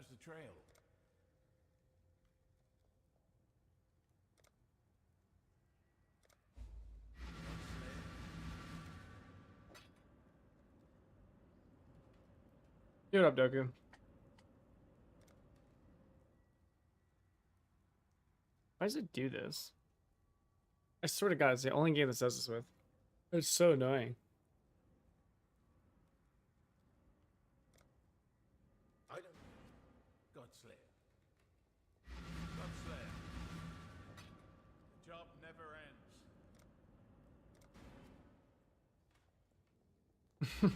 How's the trail? What up, Doku? Why does it do this? I swear to God, it's the only game that does this with. It's so annoying. Item. Godslayer. Godslayer. The job never ends.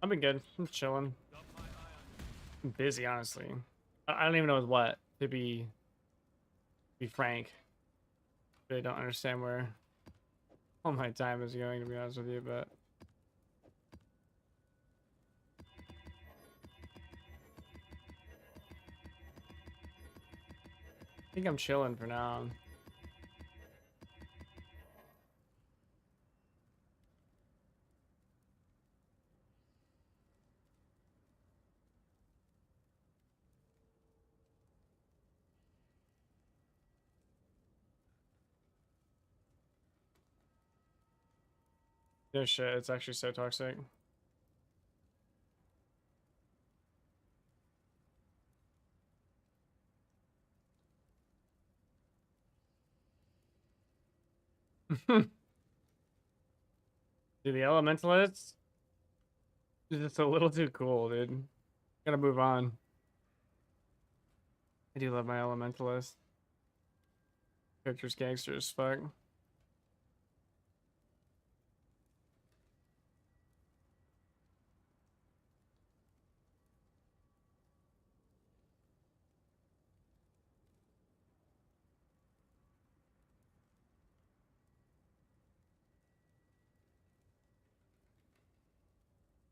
I've been good. I'm chilling. I'm busy, honestly. I don't even know with what, to be frank. I don't understand where all my time is going, to be honest with you, but I think I'm chilling for now. No shit, it's actually so toxic. Dude, the elementalists is just a little too cool, dude. Gotta move on. I do love my elementalist. Character's gangster as fuck.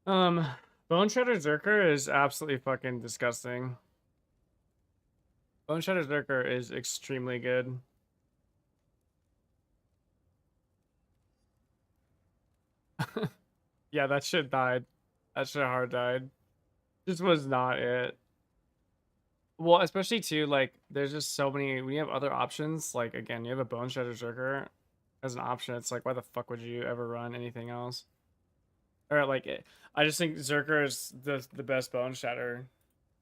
Um, Boneshatter Zerker is absolutely fucking disgusting. Boneshatter Zerker is extremely good. Yeah, that shit died. That shit hard died. This was not it. Well, especially too, like, there's just so many. When you have other options, like, again, you have a Boneshatter Zerker as an option. It's like, why the fuck would you ever run anything else? Or like, I just think Zerker is the best Boneshatter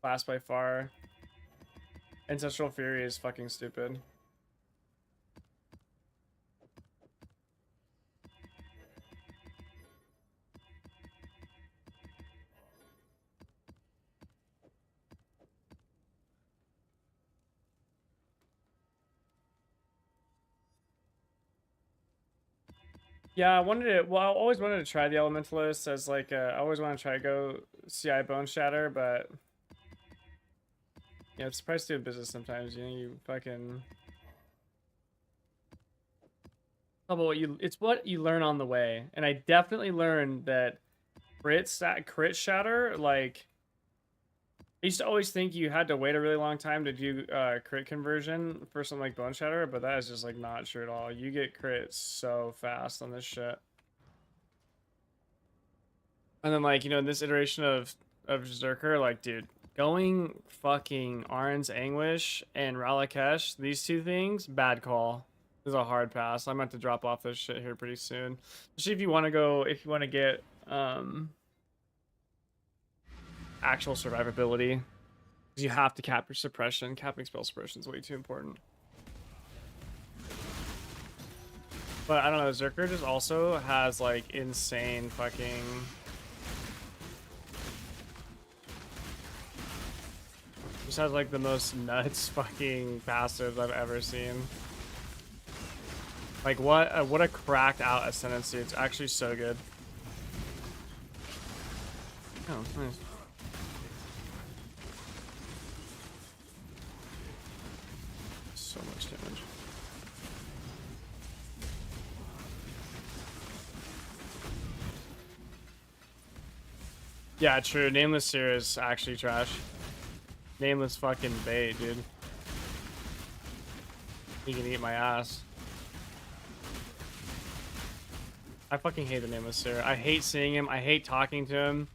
class by far. Ancestral Fury is fucking stupid. Yeah, I wanted to. Well, I always wanted to try the Elementalist as like I always want to try to go CI Boneshatter, but yeah, it's price doing business sometimes. You know, you fucking. Oh, but it's what you learn on the way, and I definitely learned that crit shatter, like. I used to always think you had to wait a really long time to do crit conversion for something like Boneshatter, but that is just like not true at all. You get crit so fast on this shit. And then, like, you know, in this iteration of Zerker, like, dude, going fucking Arn's Anguish and Ralakesh, these two things, bad call. This is a hard pass. I'm about to drop off this shit here pretty soon. Especially if you want to go, if you want to get actual survivability. Because you have to cap your suppression. Capping spell suppression is way too important. But I don't know, Zerker just also has, like, insane fucking... Just has like the most nuts fucking passives I've ever seen. Like what a cracked out ascendancy. It's actually so good. Oh, nice. So much damage. Yeah, true. Nameless here is actually trash. Nameless fucking bait, dude. He can eat my ass. I fucking hate the Nameless Seer. I hate seeing him. I hate talking to him.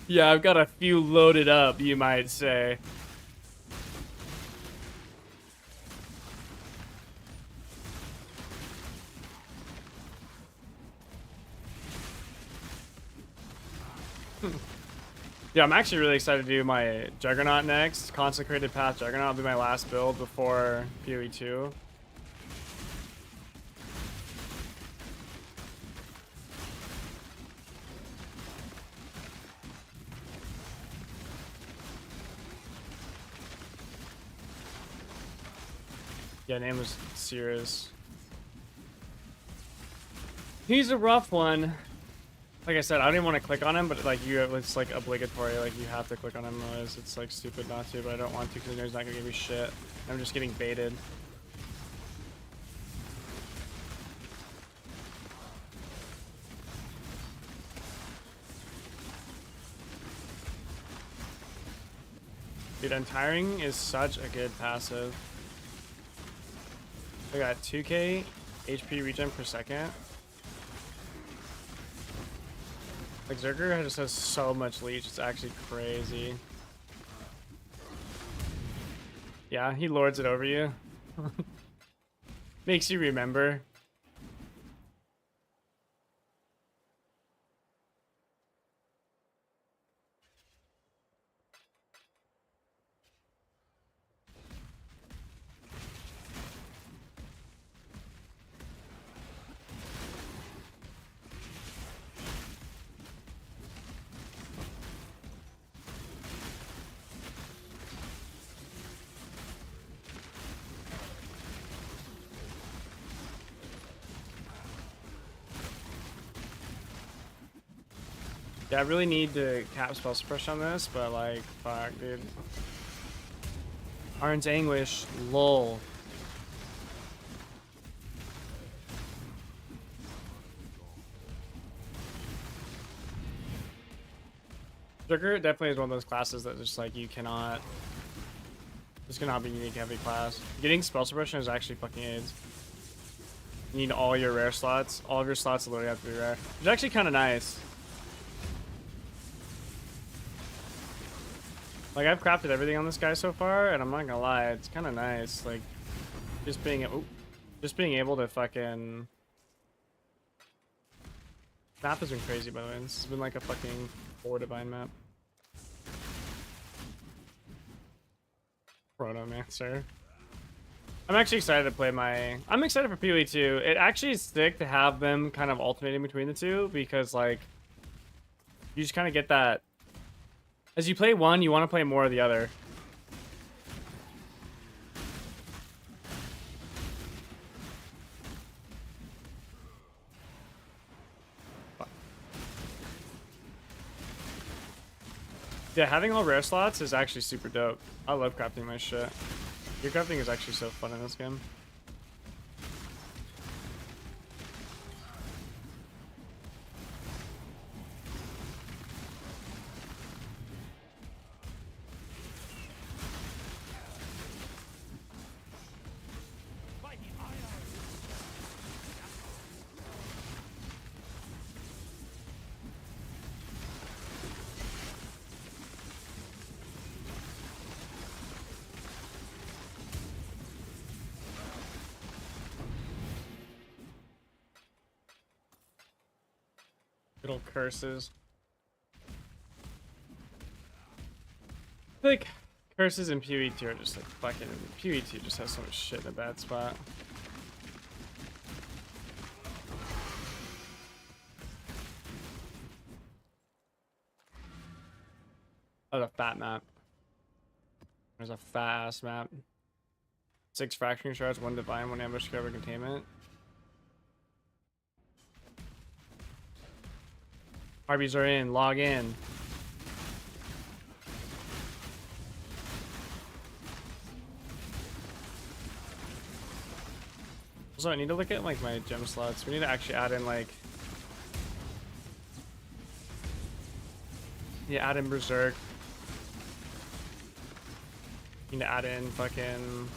Yeah, I've got a few loaded up, you might say. Yeah, I'm actually really excited to do my Juggernaut next. Consecrated Path Juggernaut will be my last build before PoE 2. Yeah, name was Cirrus. He's a rough one. Like I said, I don't even want to click on him, but like it's like obligatory. Like you have to click on him, otherwise it's like stupid not to. But I don't want to because I know he's not gonna give me shit. I'm just getting baited. Dude, Untiring is such a good passive. I got 2k HP regen per second. Like, Zerker just has so much leech, it's actually crazy. Yeah, he lords it over you. Makes you remember. Yeah, I really need to cap spell suppression on this, but like, fuck, dude. Arn's Anguish, lol. Zerker definitely is one of those classes that just like you cannot. This cannot be unique heavy class. Getting spell suppression is actually fucking AIDS. You need all your rare slots. All of your slots literally have to be rare. It's actually kind of nice. Like, I've crafted everything on this guy so far, and I'm not gonna lie, it's kind of nice. Like, just being able to fucking. Map has been crazy, by the way. This has been like a fucking 4 divine map. Protomancer. I'm actually excited to play my. I'm excited for PoE 2. It actually is sick to have them kind of alternating between the two because, like, you just kind of get that. As you play one, you want to play more of the other. Yeah, having all rare slots is actually super dope. I love crafting my shit. Your crafting is actually so fun in this game. Little curses. I feel like curses and PoE 2 are just like fucking. PoE 2 just has so much shit in a bad spot. Oh, the fat map. There's a fat ass map. 6 fracturing shards, 1 divine, 1 ambush cover containment. Harbies are in, log in. Also, I need to look at like my gem slots. We need to actually add in like. Yeah, add in Berserk. Need to add in fucking.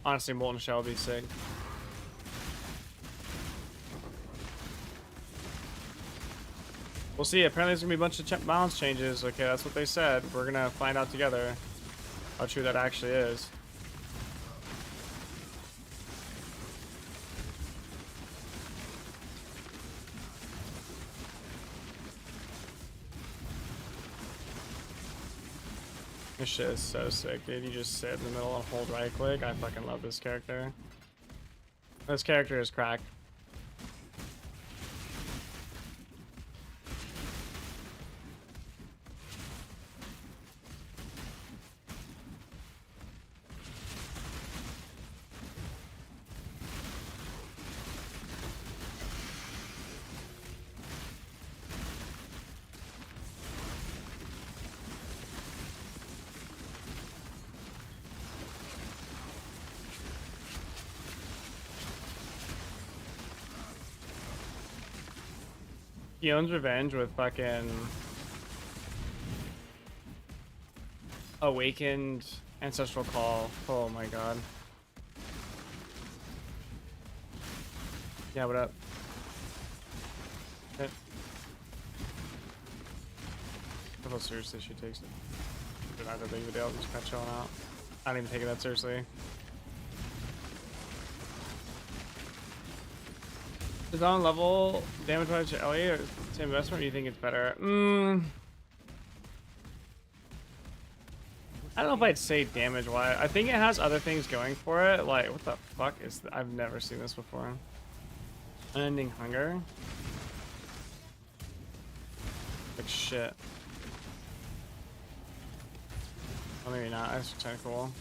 Honestly, Molten Shell would be sick. We'll see. Apparently there's gonna be a bunch of balance changes. Okay, that's what they said. We're gonna find out together how true that actually is. This shit is so sick, dude. You just sit in the middle and hold right click. I fucking love this character. This character is cracked. He owns revenge with fucking awakened ancestral call. Oh my god. Yeah, what up? Okay. How seriously she takes it. But not that big of a deal, just kind of chilling out. I don't even take it that seriously. Is on level damage wise to Ellie or same investment, or do you think it's better? I don't know if I'd say damage wise. I think it has other things going for it. Like, what the fuck is I've never seen this before. Unending hunger. Like shit. Oh, maybe not. That's kind of cool.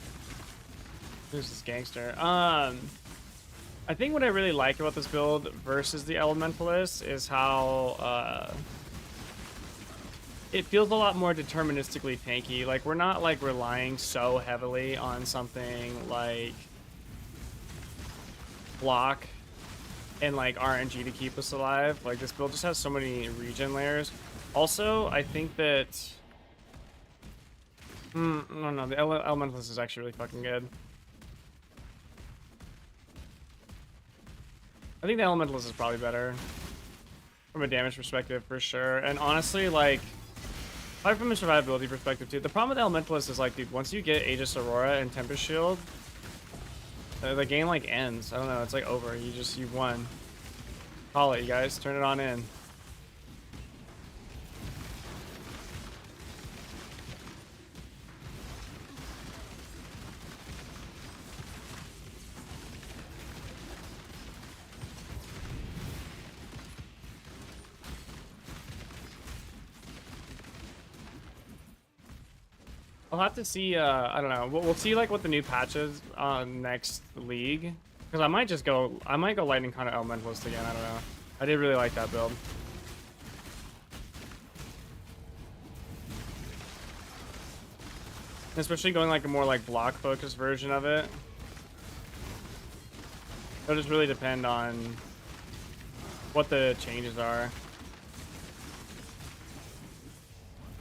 Who's this gangster? I think what I really like about this build versus the Elementalist is how it feels a lot more deterministically tanky. Like, we're not like relying so heavily on something like block and like RNG to keep us alive. Like, this build just has so many regen layers. Also, I think that no, the Elementalist is actually really fucking good. I think the Elementalist is probably better from a damage perspective for sure. And honestly, like, probably from a survivability perspective too. The problem with Elementalist is like, dude, once you get Aegis Aurora and Tempest Shield, the game like ends. I don't know, it's like over. You won. Call it, you guys. Turn it on in. I'll have to see, I don't know. We'll see like what the new patch is on next league. Because I might go Lightning kind of Elementalist again, I don't know. I did really like that build. Especially going like a more like block focused version of it. It'll just really depend on what the changes are.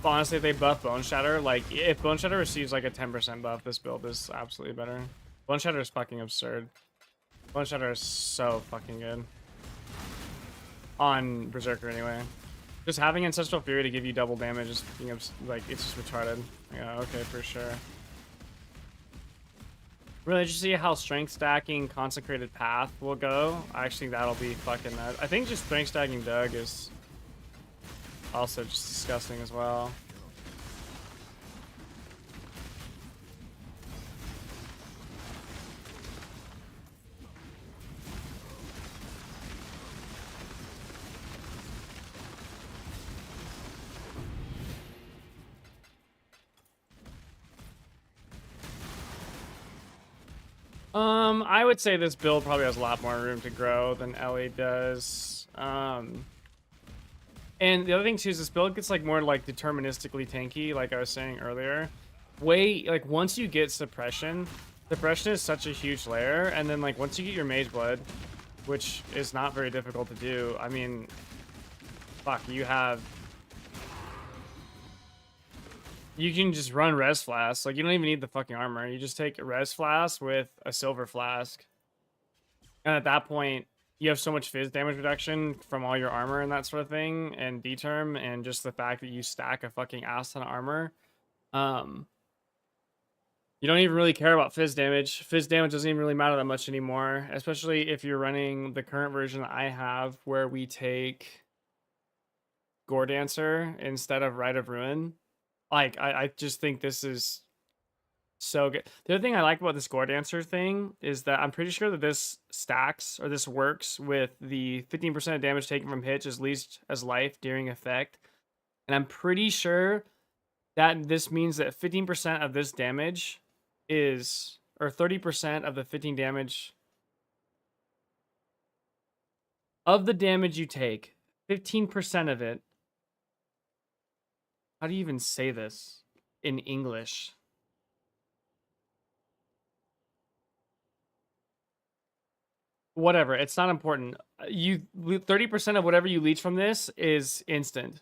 But honestly, if they buff Boneshatter, like, if Boneshatter receives like a 10% buff, this build is absolutely better. Boneshatter is fucking absurd. Boneshatter is so fucking good. On Berserker, anyway. Just having Ancestral Fury to give you double damage is, like, it's just retarded. Yeah, okay, for sure. Really interested to see how Strength Stacking Consecrated Path will go. I actually think that'll be fucking nuts. I think just Strength Stacking Doug is also just disgusting as well. I would say this build probably has a lot more room to grow than Ellie does. And the other thing too is this build gets like more like deterministically tanky, like I was saying earlier. Like once you get suppression is such a huge layer, and then like once you get your Mage Blood, which is not very difficult to do, I mean, fuck, you can just run Res Flask. Like, you don't even need the fucking armor. You just take a Res Flask with a Silver Flask. And at that point, you have so much fizz damage reduction from all your armor and that sort of thing, and D-term, and just the fact that you stack a fucking ass ton of armor. You don't even really care about fizz damage. Fizz damage doesn't even really matter that much anymore, especially if you're running the current version that I have, where we take Gore Dancer instead of Rite of Ruin. Like, I just think this is so good. The other thing I like about this Gore Dancer thing is that I'm pretty sure that this stacks, or this works with the 15% of damage taken from hits is least as life during effect. And I'm pretty sure that this means that 15% of this damage is, or 30% of the 15 damage of the damage you take, 15% of it. How do you even say this in English? Whatever, it's not important. You 30% of whatever you leech from this is instant,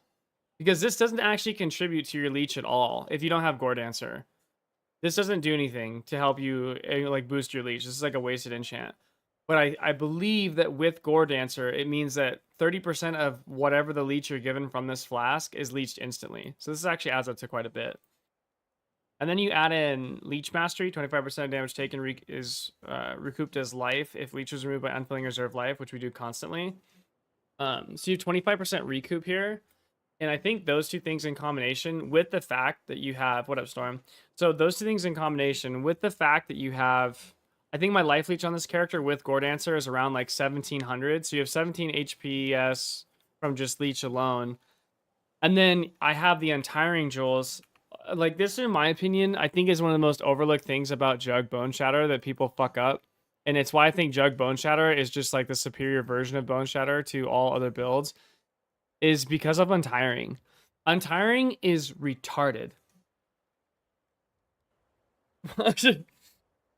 because this doesn't actually contribute to your leech at all if you don't have Gore Dancer. This doesn't do anything to help you like boost your leech. This is like a wasted enchant. But I believe that with Gore Dancer, it means that 30% of whatever the leech you're given from this flask is leeched instantly. So this actually adds up to quite a bit. And then you add in Leech Mastery. 25% of damage taken is recouped as life if leech is removed by unfilling reserve life, which we do constantly. So you have 25% recoup here. And I think those two things in combination with the fact that you have... What up, Storm? So those two things in combination with the fact that you have... I think my life leech on this character with Gore Dancer is around like 1700. So you have 17 HPS from just leech alone. And then I have the Untiring Jewels. Like, this, in my opinion, I think is one of the most overlooked things about Jug Boneshatter that people fuck up. And it's why I think Jug Boneshatter is just like the superior version of Boneshatter to all other builds, is because of Untiring. Untiring is retarded.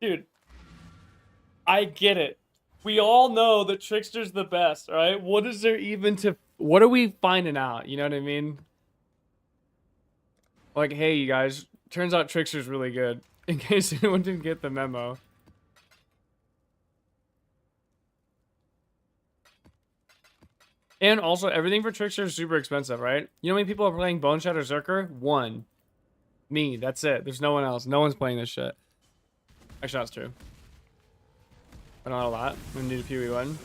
Dude, I get it. We all know that Trickster's the best, all right? What is there even to... What are we finding out? You know what I mean? Like, hey, you guys, turns out Trickster's really good. In case anyone didn't get the memo. And also, everything for Trickster is super expensive, right? You know how many people are playing Boneshatter Zerker? One. Me, that's it. There's no one else. No one's playing this shit. Actually, that's true. I don't know a lot. I'm gonna need a PoE1.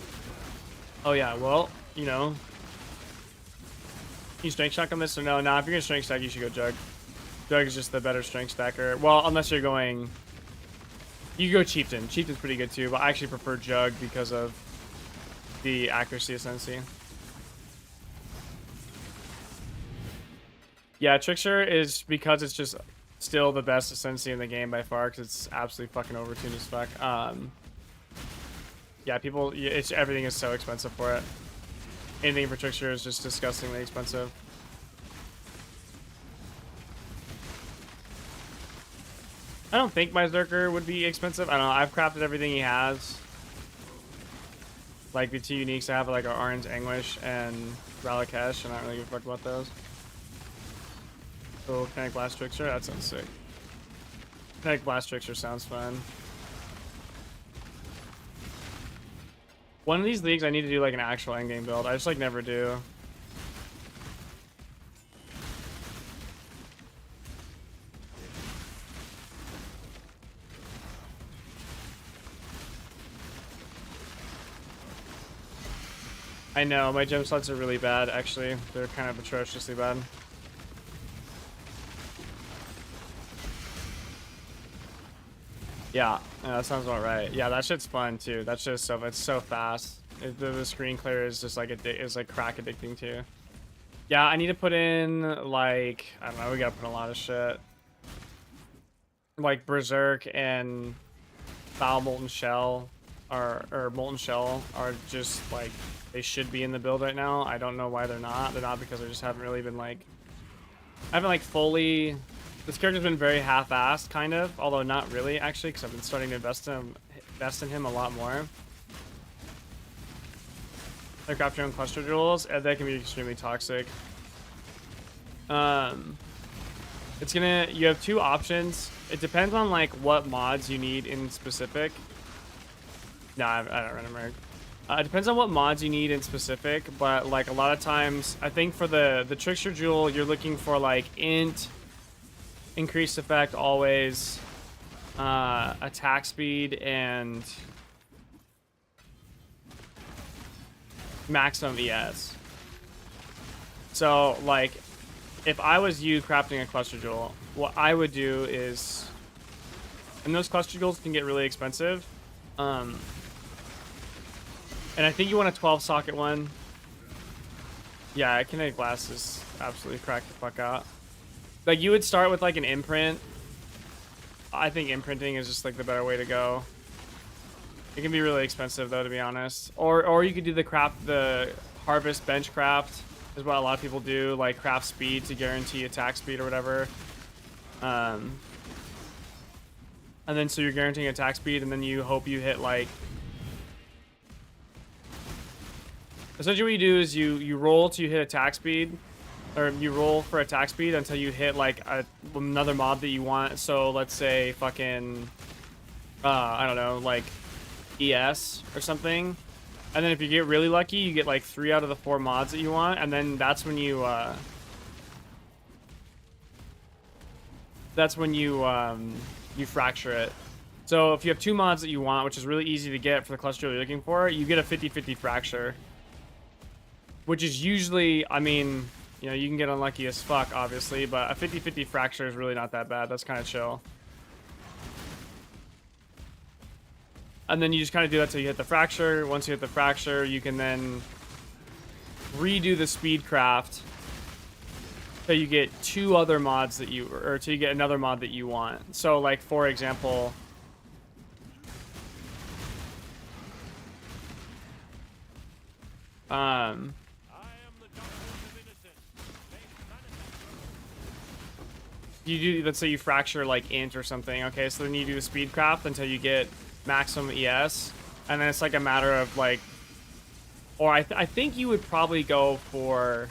Oh yeah, well, you know. Can you strength stack on this or no? Nah, if you're gonna strength stack, you should go Jug. Jug is just the better strength stacker. Well, unless you're going... You go Chieftain. Chieftain's pretty good too, but I actually prefer Jug because of the accuracy ascendancy. Yeah, Trickster is because it's just still the best ascendancy in the game by far, because it's absolutely fucking overtuned as fuck. Yeah, people, everything is so expensive for it. Anything for Trickster is just disgustingly expensive. I don't think my Zerker would be expensive. I don't know. I've crafted everything he has. Like the two uniques I have, like, are Orange Anguish and Ralakesh, and I don't really give a fuck about those. So, Kinetic Blast Trickster? That sounds sick. Kinetic Blast Trickster sounds fun. One of these leagues, I need to do, like, an actual endgame build. I just, like, never do. I know, my gem slots are really bad, actually. They're kind of atrociously bad. Yeah, that sounds about right. Yeah, that shit's fun too. That shit's so, it's so fast. The screen clear is just like is like crack addicting too. Yeah, I need to put in like, I don't know, we gotta put in a lot of shit. Like Berserk and Foul Molten Shell or Molten Shell are just like, they should be in the build right now. I don't know why they're not. They're not because I just haven't really been like, I haven't like fully... This character's been very half-assed, kind of, although not really, actually, because I've been starting to invest in him a lot more. Like craft your own cluster jewels, and they can be extremely toxic. It's gonna... You have two options. It depends on like what mods you need in specific. Nah, I don't run a merc. It depends on what mods you need in specific, but like a lot of times, I think for the Trickster Jewel, you're looking for like int, increased effect always, attack speed, and maximum ES. So like, if I was you crafting a Cluster Jewel, what I would do is, and those Cluster Jewels can get really expensive. And I think you want a 12 socket one. Yeah, kinetic blast is absolutely cracked the fuck out. Like you would start with like an imprint. I think imprinting is just like the better way to go. It can be really expensive though, to be honest. Or you could do the harvest bench craft is what a lot of people do, like craft speed to guarantee attack speed or whatever. And then so you're guaranteeing attack speed, and then you hope you hit like. Essentially what you do is you roll till you hit attack speed, or you roll for attack speed until you hit like another mob that you want. So let's say fucking, I don't know, like ES or something. And then if you get really lucky, you get like 3 out of the 4 mods that you want. And then that's when you, you fracture it. So if you have 2 mods that you want, which is really easy to get for the cluster you're looking for, you get a 50-50 fracture. Which is usually, I mean, you know, you can get unlucky as fuck, obviously, but a 50-50 fracture is really not that bad. That's kind of chill. And then you just kind of do that till you hit the fracture. Once you hit the fracture, you can then redo the speed craft till you get 2 other mods that you, or till you get another mod that you want. So, like, for example, you do, let's say you fracture like int or something. Okay, so then you do the speed craft until you get maximum ES, and then it's like a matter of like, or I think you would probably go for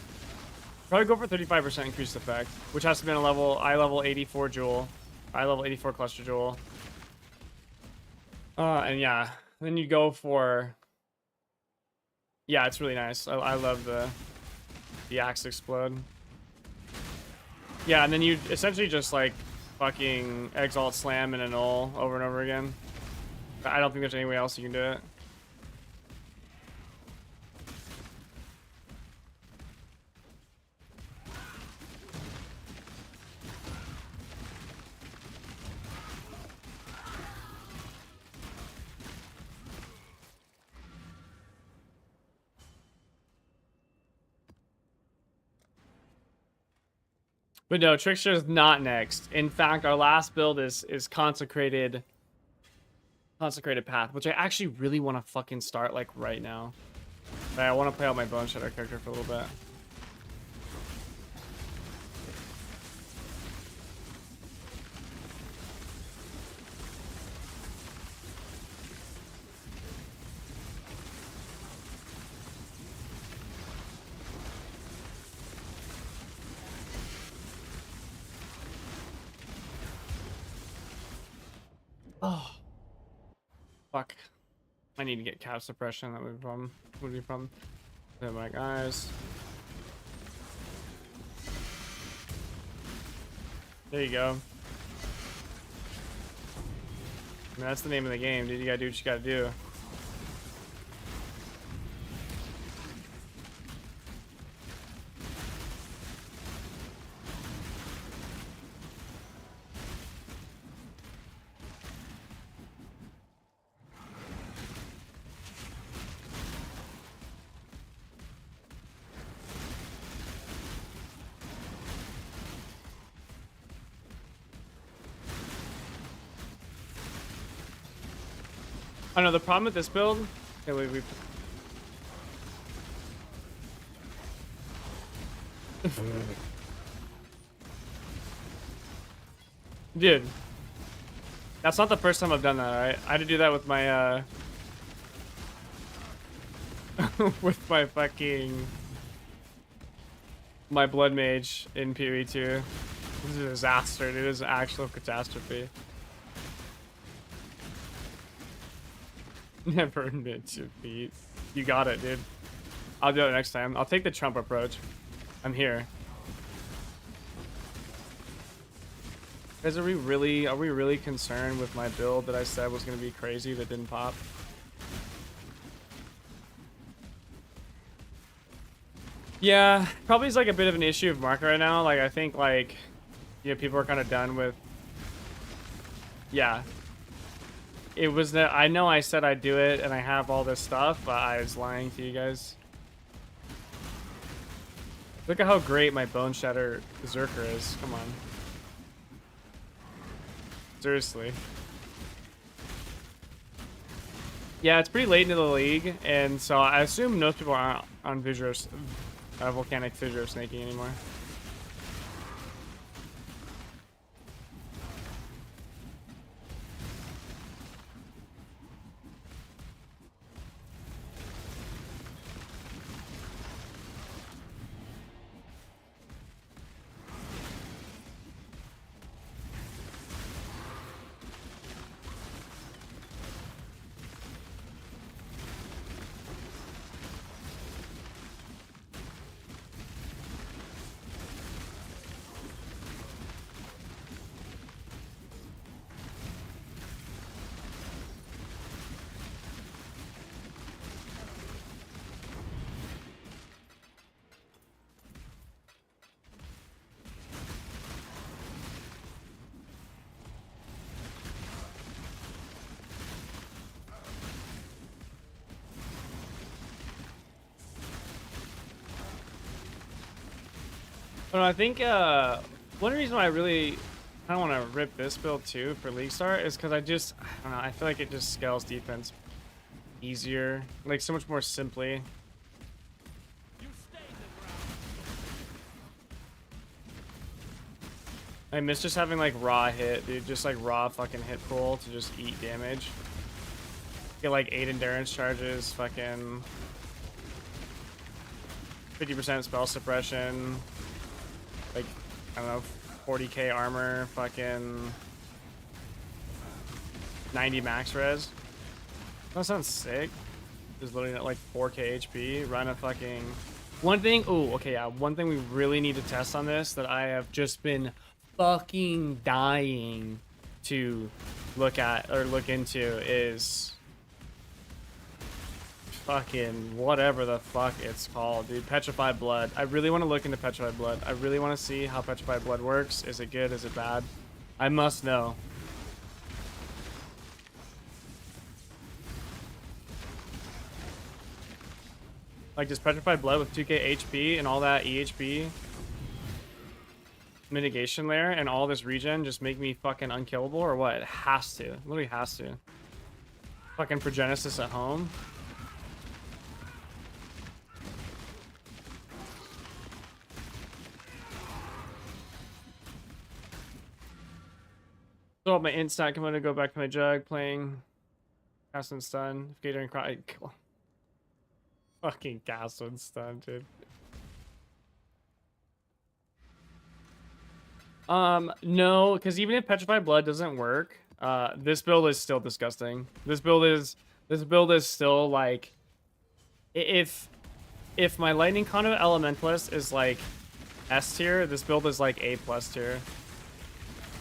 35% increased effect, which has to be a eye level 84 jewel, eye level 84 cluster jewel. And yeah, then you go for, yeah, it's really nice. I love the axe explode. Yeah, and then you essentially just like fucking exalt slam and annul over and over again. I don't think there's any way else you can do it. But no, Trickster is not next. In fact, our last build is Consecrated Path, which I actually really want to fucking start like right now. But I want to play out my Boneshatter character for a little bit. Oh, fuck! I need to get cap suppression. That would be from. There, my guys. There you go. I mean, that's the name of the game, dude. You gotta do what you gotta do. Oh no, the problem with this build. Okay, wait, dude, that's not the first time I've done that. Alright, I had to do that with my with my fucking blood mage in PoE2. This is a disaster, dude. It is an actual catastrophe. Never admit defeat. You got it, dude. I'll do it next time. I'll take the Trump approach. I'm here. Guys, are we really concerned with my build that I said was gonna be crazy that didn't pop? Yeah, probably is like a bit of an issue of market right now. Like I think like, yeah, people are kind of done with. Yeah. It was that I know I said I'd do it and I have all this stuff, but I was lying to you guys. Look at how great my Boneshatter Zerker is. Come on. Seriously. Yeah, it's pretty late into the league, and so I assume most people aren't on volcanic fissure snaking anymore. But I think one reason why I really kind of want to rip this build too for League Start is because I don't know, I feel like it just scales defense easier, like so much more simply. I miss just having like raw hit, dude, just like raw fucking hit pool to just eat damage. Get like 8 endurance charges, fucking 50% spell suppression. Like, I don't know, 40k armor, fucking 90 max res. That sounds sick. Just literally at like 4k HP, run a fucking... One thing, oh, okay, yeah, one thing we really need to test on this that I have just been fucking dying to look at or look into is fucking whatever the fuck it's called, dude. Petrified Blood. I really want to look into Petrified Blood. I really want to see how Petrified Blood works. Is it good? Is it bad? I must know. Like, does Petrified Blood with 2k HP and all that EHP mitigation layer and all this regen just make me fucking unkillable or what? It has to. It literally has to. Fucking Progenesis at home. So my int stack, I'm gonna go back to my jug playing cast and stun. Gator and cry. Fucking cast and stun, dude. No, because even if Petrified Blood doesn't work, this build is still disgusting. This build is still like, if my Lightning Conduit Elementalist is like S tier, this build is like A+ tier.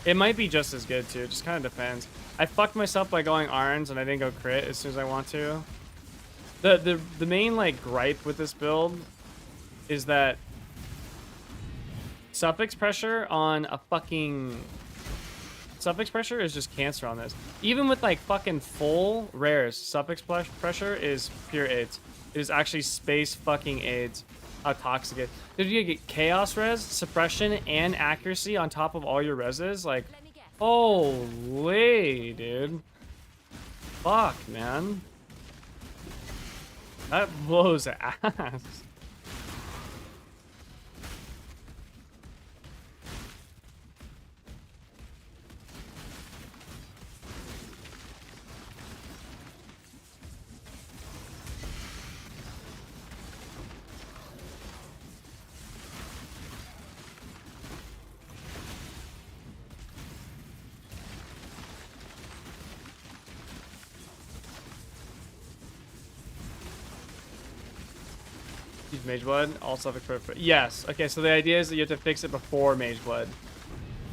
It might be just as good too. It just kind of depends. I fucked myself by going Arns and I didn't go crit as soon as I want to. The main like gripe with this build is that suffix pressure on a fucking suffix pressure is just cancer on this. Even with like fucking full rares, suffix pressure is pure AIDS. It is actually space fucking AIDS. How toxic it. Did you get chaos res, suppression, and accuracy on top of all your reses? Like, holy, dude. Fuck, man. That blows ass. Use Mage Blood, all suffix perfect. Yes. Okay, so the idea is that you have to fix it before Mage Blood.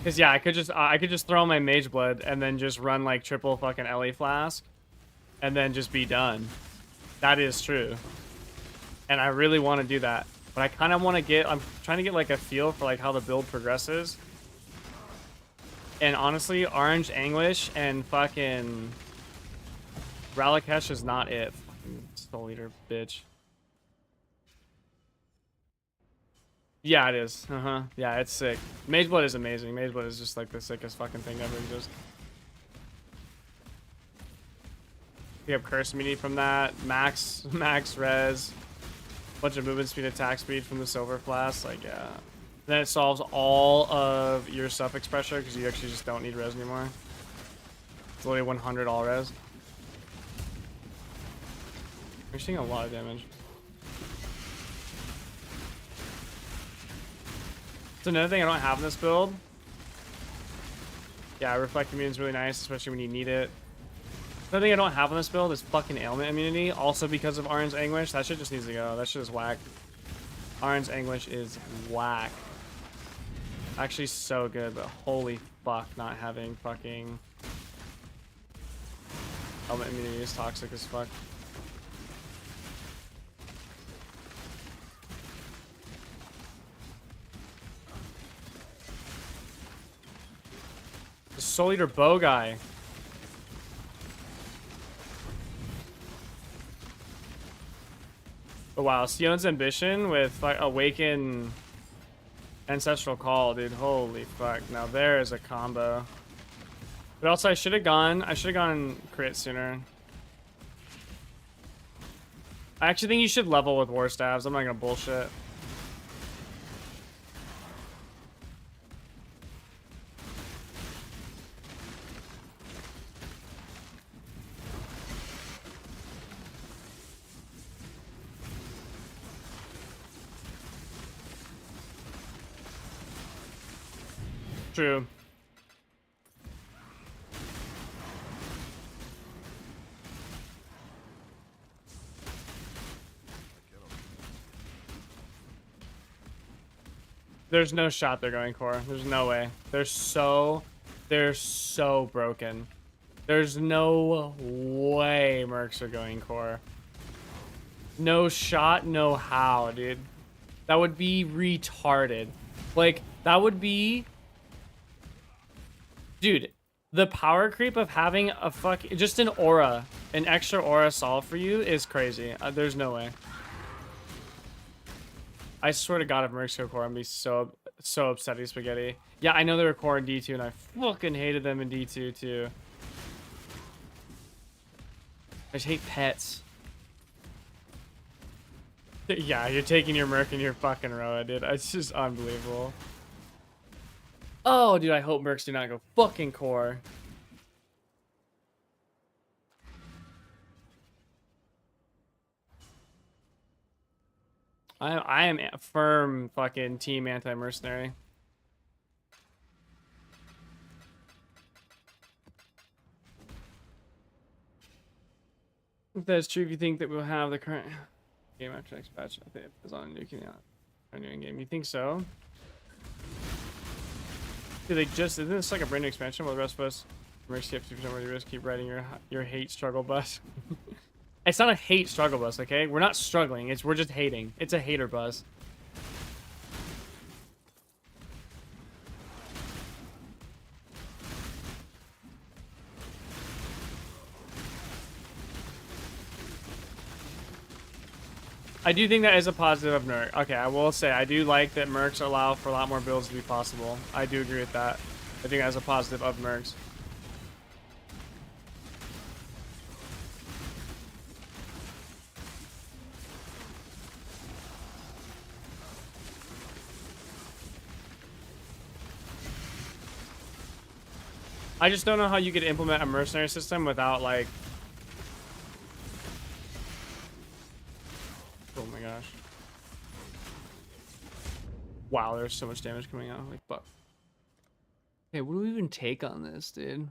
Cause yeah, I could just throw my Mage Blood and then just run like triple fucking LE Flask, and then just be done. That is true. And I really want to do that, but I kind of want to get. I'm trying to get like a feel for like how the build progresses. And honestly, Orange Anguish and fucking Ralakesh is not it. Fucking Soul Eater, bitch. Yeah, it is. Yeah, it's sick. Mage Blood is amazing. Mage Blood is just like the sickest fucking thing ever. Just pick up Curse Immunity from that. Max res. Bunch of movement speed, attack speed from the Silver Flask. Like, yeah. Then it solves all of your suffix pressure because you actually just don't need res anymore. It's literally 100 all res. You're seeing a lot of damage. So another thing I don't have in this build. Yeah, Reflect Immunity is really nice, especially when you need it. Another thing I don't have on this build is fucking Ailment Immunity, also because of Aran's Anguish. That shit just needs to go. That shit is whack. Aran's Anguish is whack. Actually so good, but holy fuck, not having fucking Ailment Immunity is toxic as fuck. The Soul Eater bow guy. Oh wow, Sion's Ambition with like Awaken Ancestral Call, dude. Holy fuck. Now there is a combo. But also I should have gone crit sooner. I actually think you should level with War Staves. I'm not gonna bullshit. True. There's no shot they're going core. There's no way. They're so broken. There's no way Mercs are going core. No shot, no how, dude. That would be retarded. Like, that would be... Dude, the power creep of having a just an aura, an extra aura solve for you is crazy. There's no way. I swear to God, if Mercs go core, I'm gonna be so upset at Spaghetti. Yeah, I know they were core in D2, and I fucking hated them in D2 too. I just hate pets. Yeah, you're taking your Merc and your fucking Roa, dude. It's just unbelievable. Oh, dude, I hope Mercs do not go fucking core. I am a firm fucking team anti-mercenary. If that's true, if you think that we'll have the current game after next patch, I think it's on nuking out a new game. You think so? Dude, they just isn't this like a brand new expansion? While the rest of us Mercy up 50% where you just keep riding your hate struggle bus. It's not a hate struggle bus, okay? We're not struggling. We're just hating. It's a hater bus. I do think that is a positive of Merc. Okay, I will say I do like that Mercs allow for a lot more builds to be possible. I do agree with that. I think that's a positive of Mercs. I just don't know how you could implement a mercenary system without like... Oh my gosh. Wow, there's so much damage coming out. Like, fuck. Okay, what do we even take on this, dude?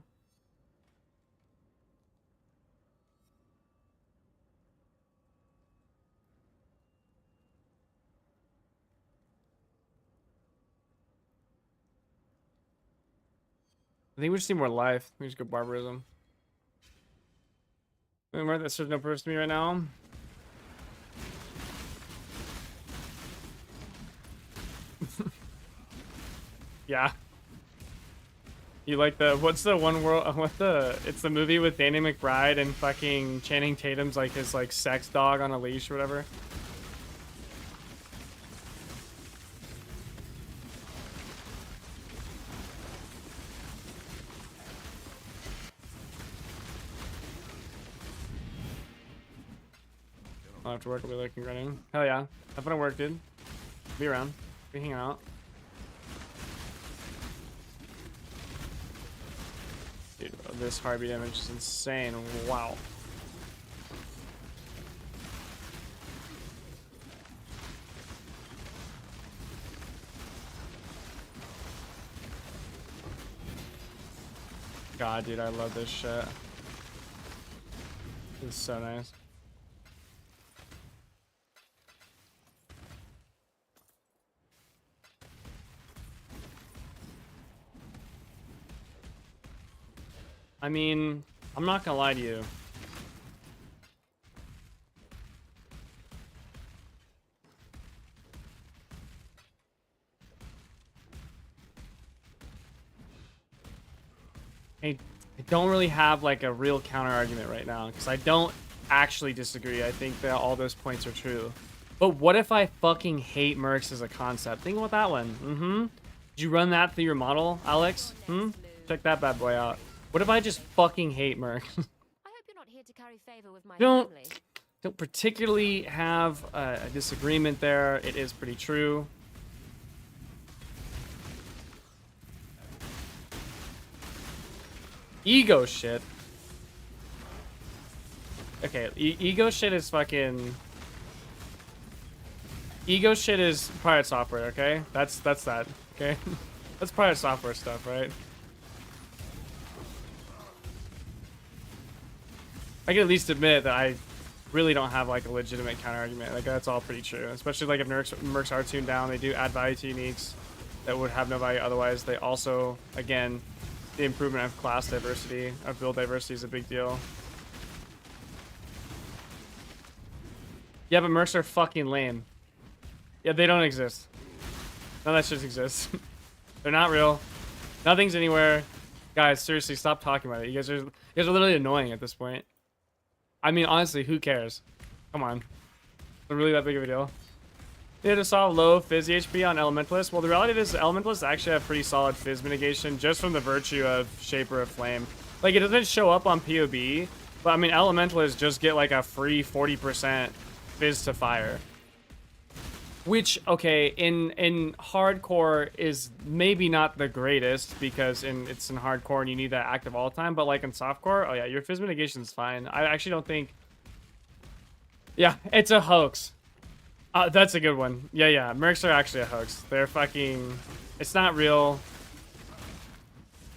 I think we just need more life. We just go barbarism. Remember that serves no purpose to me right now. Yeah. You like the what's the one world? What the? It's the movie with Danny McBride and fucking Channing Tatum's like his like sex dog on a leash or whatever. I'll have to work. I'll be looking running. Hell yeah. Have fun at work, dude. Be around. Be hanging out. Dude, this heartbeat damage is insane. Wow. God, dude, I love this shit. This is so nice. I mean, I'm not gonna lie to you. I don't really have like a real counter argument right now because I don't actually disagree. I think that all those points are true. But what if I fucking hate Mercs as a concept? Think about that one. Did you run that through your model, Alex? Check that bad boy out. What if I just fucking hate Merc? I hope you're not here to curry favor with my family. Don't particularly have a disagreement there. It is pretty true. Ego shit. Okay, ego shit is fucking... Ego shit is Pirate Software, okay? That's that, okay? That's Pirate Software stuff, right? I can at least admit that I really don't have like a legitimate counter argument. Like that's all pretty true. Especially like if mercs are tuned down, they do add value to uniques that would have no value otherwise. They also, again, the improvement of class diversity, of build diversity is a big deal. Yeah, but mercs are fucking lame. Yeah, they don't exist. None of that shit exists. They're not real. Nothing's anywhere. Guys, seriously, stop talking about it. You guys are literally annoying at this point. I mean, honestly, who cares? Come on. Is it really that big of a deal? They just saw low Fizz HP on Elementalist. Well, the reality is Elementalists actually have pretty solid Fizz mitigation just from the virtue of Shaper of Flame. Like, it doesn't show up on POB, but I mean, Elementalists just get like a free 40% Fizz to fire. Which, okay, in hardcore is maybe not the greatest because it's in hardcore and you need that active all the time. But like in softcore, oh yeah, your Fizz mitigation is fine. I actually don't think... Yeah, it's a hoax. That's a good one. Yeah, mercs are actually a hoax. They're fucking... It's not real.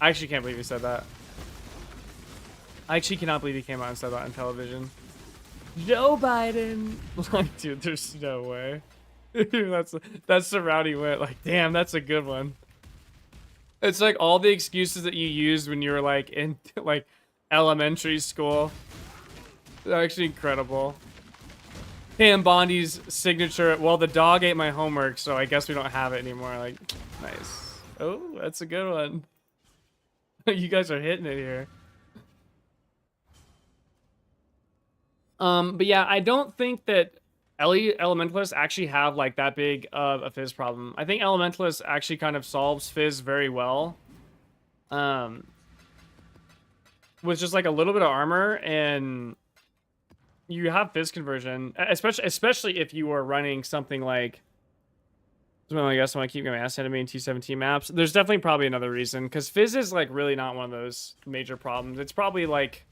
I actually can't believe he said that. I actually cannot believe he came out and said that on television. Joe Biden! Like, dude, there's no way. that's the route he went. Like, damn, that's a good one. It's like all the excuses that you used when you were like in like elementary school. They're actually incredible. Pam Bondi's signature. Well, the dog ate my homework, so I guess we don't have it anymore. Like, nice. Oh, that's a good one. You guys are hitting it here. But yeah, I don't think that Elementalists actually have like that big of a Fizz problem. I think Elementalist actually kind of solves Fizz very well. With just like a little bit of armor and you have Fizz conversion, especially if you are running something like, well, I guess I want to keep going ass enemy in T17 maps. There's definitely probably another reason because Fizz is like really not one of those major problems. It's probably like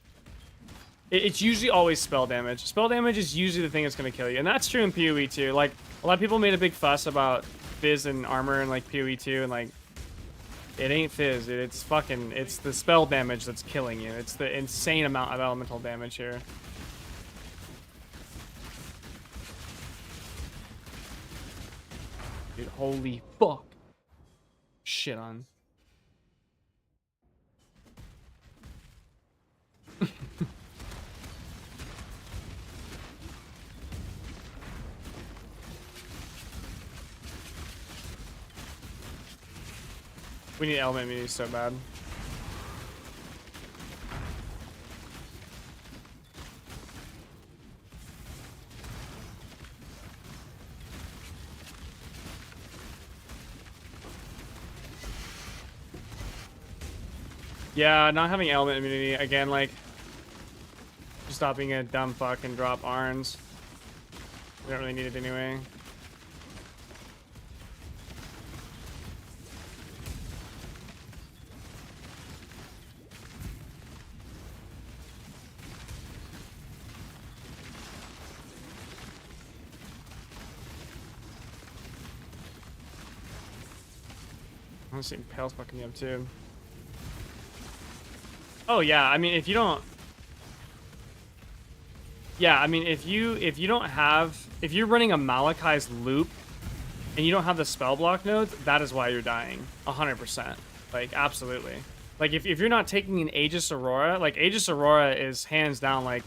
it's usually always spell damage. Spell damage is usually the thing that's going to kill you. And that's true in PoE too. Like, a lot of people made a big fuss about Fizz and armor and like PoE too. And like, it ain't Fizz. It's the spell damage that's killing you. It's the insane amount of elemental damage here. Dude, holy fuck. Shit on. We need element immunity so bad. Yeah, not having element immunity again, like just stop being a dumb fuck and drop Arns. We don't really need it anyway. I'm seeing Pale's fucking me up too. Oh yeah, I mean if you don't. Yeah, I mean if you don't have, if you're running a Malachi's loop and you don't have the spell block nodes, that is why you're dying. 100%. Like absolutely. Like if you're not taking an Aegis Aurora, like Aegis Aurora is hands down like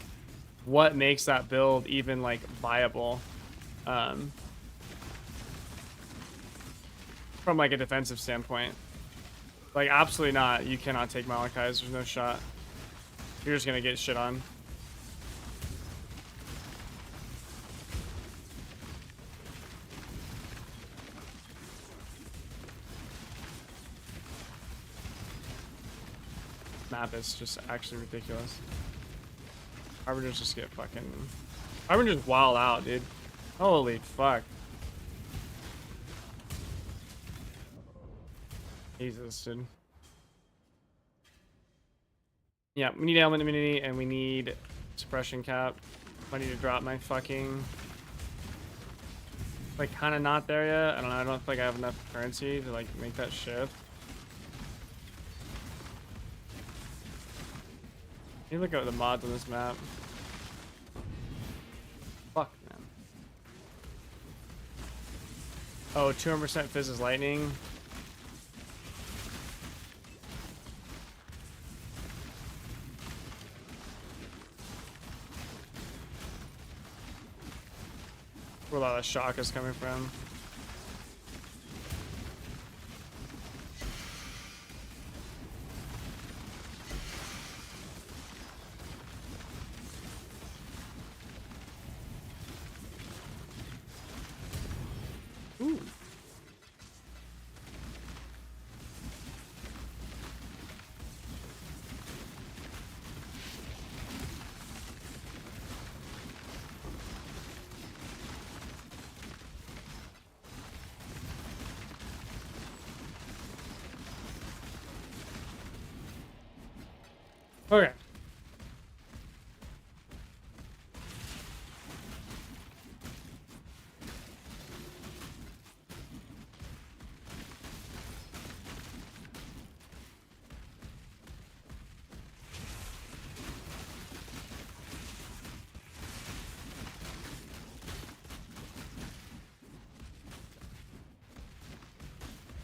what makes that build even like viable. From like a defensive standpoint. Like absolutely not. You cannot take Malachi's. There's no shot. You're just gonna get shit on. Map is just actually ridiculous. Harbingers just get fucking... Harbingers wild out, dude. Holy fuck. Jesus, dude. Yeah, we need element immunity and we need suppression cap. I need to drop my fucking... Like, kind of not there yet. I don't know. I don't feel like I have enough currency to, like, make that shift. You look at the mods on this map. Fuck, man. Oh, 200% fizz is lightning. Where a lot of shock is coming from. Ooh. Okay.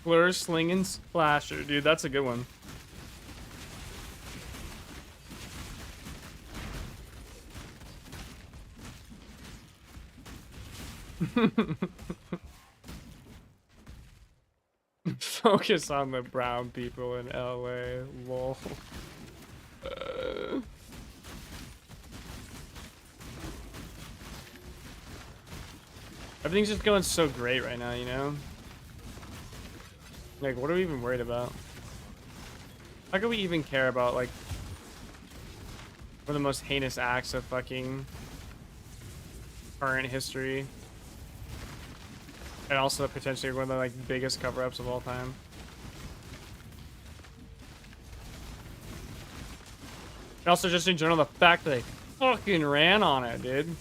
Fleur, Sling, and Splasher. Dude, that's a good one. Focus on the brown people in LA. Lol. Everything's just going so great right now, you know? Like, what are we even worried about? How could we even care about, like, one of the most heinous acts of fucking current history? And also potentially one of the, like, biggest cover-ups of all time. And also just in general, the fact that they fucking ran on it, dude.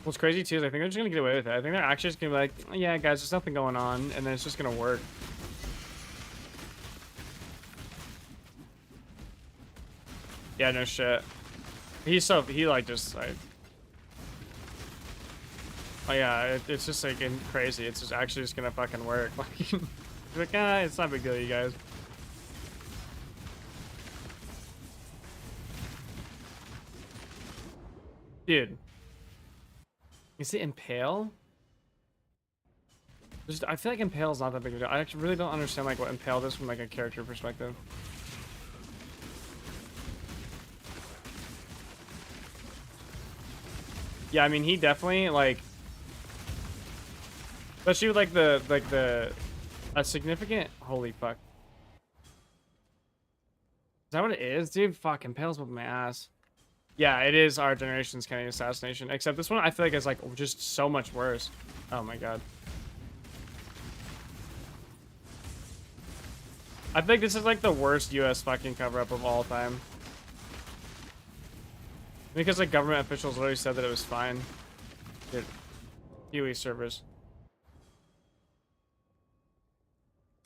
What's crazy too is I think they're just gonna get away with it. I think they're actually just gonna be like, yeah, guys, there's nothing going on, and then it's just gonna work. Yeah, no shit. He like just like, oh yeah, it's just like crazy. It's just actually just gonna fucking work. Like, it's not a big deal, you guys. Dude. Is it Impale? Just, I feel like Impale's not that big of a deal. I actually really don't understand like what Impale does from like a character perspective. Yeah, I mean he definitely like, especially with like the a significant, holy fuck. Is that what it is, dude? Fuck, Impale's with my ass. Yeah, it is our generation's Kennedy assassination. Except this one I feel like is like just so much worse. Oh my god. I think this is like the worst US fucking cover-up of all time. Because like government officials literally said that it was fine. Dude, Huey servers.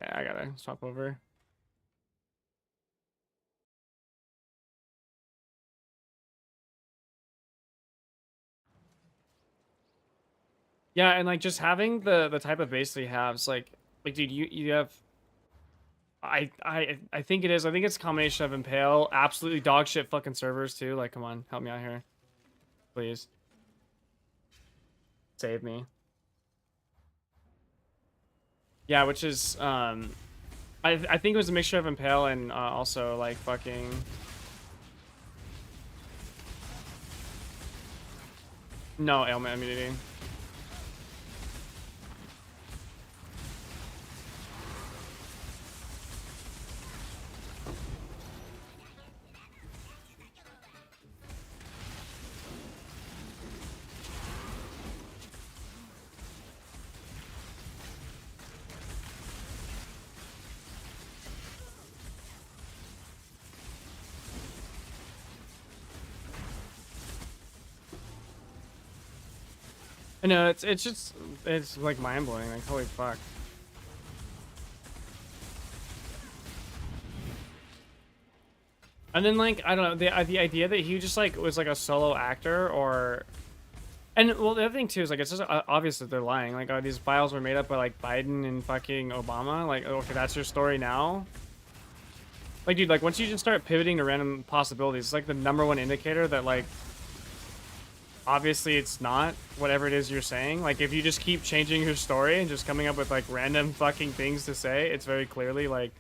Okay, I gotta swap over. Yeah, and like just having the type of base that he has, like dude, you have. I think it is. I think it's a combination of Impale, absolutely dog shit fucking servers too. Like, come on, help me out here, please. Save me. Yeah, which is I think it was a mixture of Impale and also like fucking. No ailment immunity. I know it's just it's like mind blowing. Like holy fuck. And then like I don't know the idea that he just like was like a solo actor or, and well the other thing too is like it's just obvious that they're lying. Like these files were made up by like Biden and fucking Obama. Like okay, that's your story now. Like dude, like once you just start pivoting to random possibilities, it's like the #1 indicator that like obviously it's not whatever it is you're saying. Like if you just keep changing your story and just coming up with like random fucking things to say, it's very clearly like.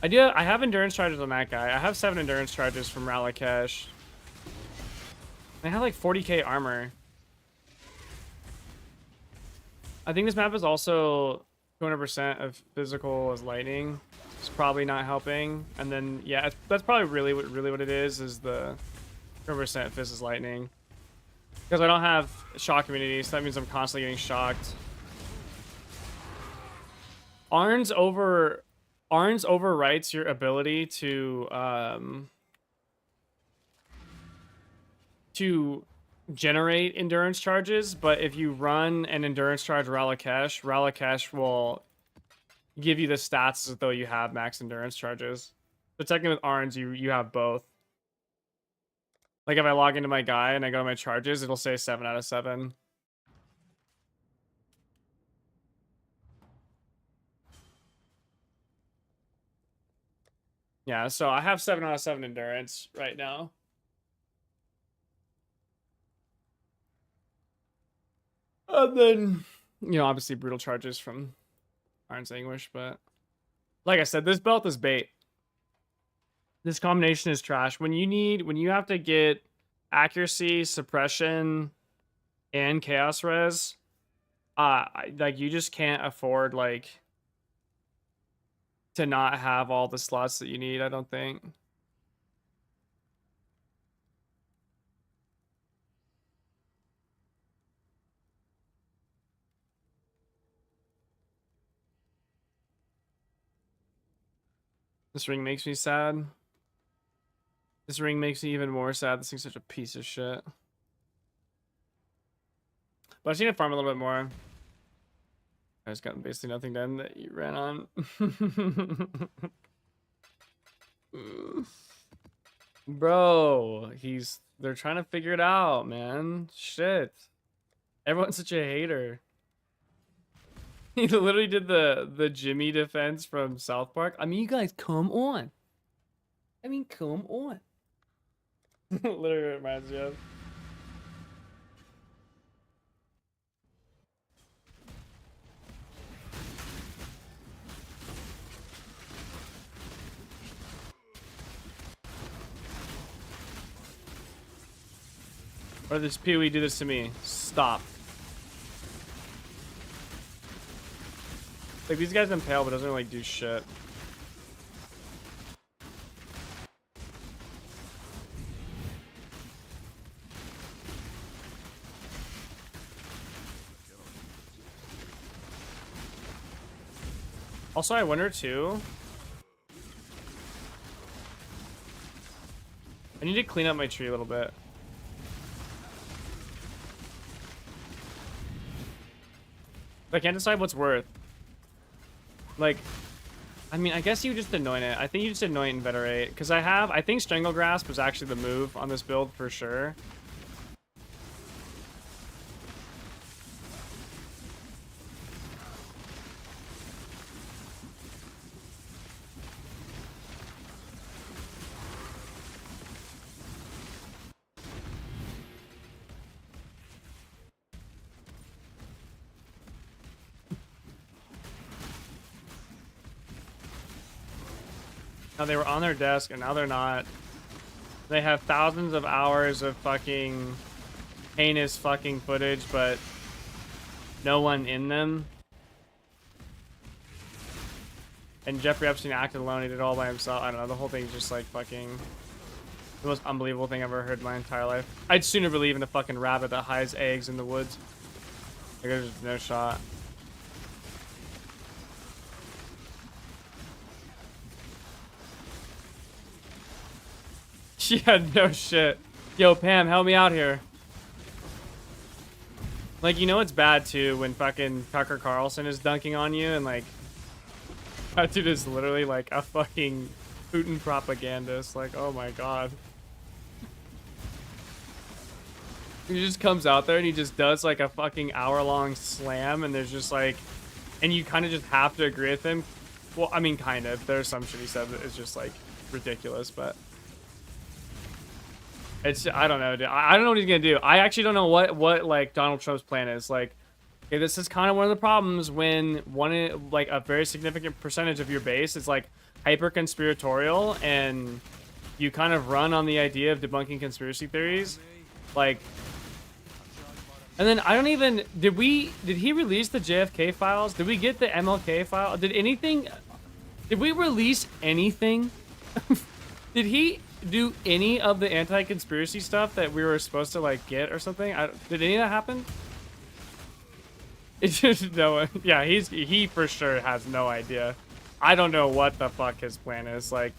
I have endurance charges on that guy. I have 7 endurance charges from Ralakesh. I have like 40k armor. I think this map is also 200% of physical as lightning. It's probably not helping. And then yeah, that's probably really what it is the 200% fizz is lightning. Because I don't have shock immunity, so that means I'm constantly getting shocked. Arns overwrites your ability to generate endurance charges, but if you run an endurance charge Ralakesh will give you the stats as though you have max endurance charges. So technically with Arns, you have both. Like if I log into my guy and I go to my charges, it'll say 7 out of 7. Yeah, so I have 7 out of 7 endurance right now. And then, you know, obviously brutal charges from Arns Anguish, but like I said, this belt is bait. This combination is trash. When you have to get accuracy, suppression, and chaos res, like you just can't afford like to not have all the slots that you need, I don't think. This ring makes me sad. This ring makes me even more sad. This thing's such a piece of shit. But I just need to farm a little bit more. I just got basically nothing done that you ran on. Bro, they're trying to figure it out, man. Shit. Everyone's such a hater. He literally did the Jimmy defense from South Park. I mean, you guys, come on. I mean, come on. Literally reminds me of. Or this PoE do this to me. Stop. Like, these guys impale, but doesn't really do shit. Also, I wonder too. I need to clean up my tree a little bit. I can't decide what's worth. Like, I mean, I guess you just anoint it. I think you just anoint and venerate. Because I think Strangle Grasp was actually the move on this build for sure. Now they were on their desk and now they're not. They have thousands of hours of fucking heinous fucking footage, but no one in them. And Jeffrey Epstein acted alone. He did it all by himself. I don't know. The whole thing's just like fucking the most unbelievable thing I've ever heard in my entire life. I'd sooner believe in a fucking rabbit that hides eggs in the woods. Like, there's just no shot. Yeah, no shit. Yo, Pam, help me out here. Like, you know it's bad too when fucking Tucker Carlson is dunking on you and like that dude is literally like a fucking Putin propagandist. Like, oh my god. He just comes out there and he just does like a fucking hour-long slam and there's just like, and you kind of just have to agree with him. Well, I mean, kind of. There's some shit he said that is just like ridiculous, but it's, I don't know, dude. I don't know what he's gonna do. I actually don't know what like Donald Trump's plan is. Like, okay, this is kind of one of the problems when like a very significant percentage of your base is like hyper conspiratorial and you kind of run on the idea of debunking conspiracy theories. Like, and then I don't even, did he release the JFK files? Did we get the MLK file? Did we release anything? Did he do any of the anti-conspiracy stuff that we were supposed to like get or something? Did any of that happen? It's just no. Yeah, he for sure has no idea. I don't know what the fuck his plan is. Like,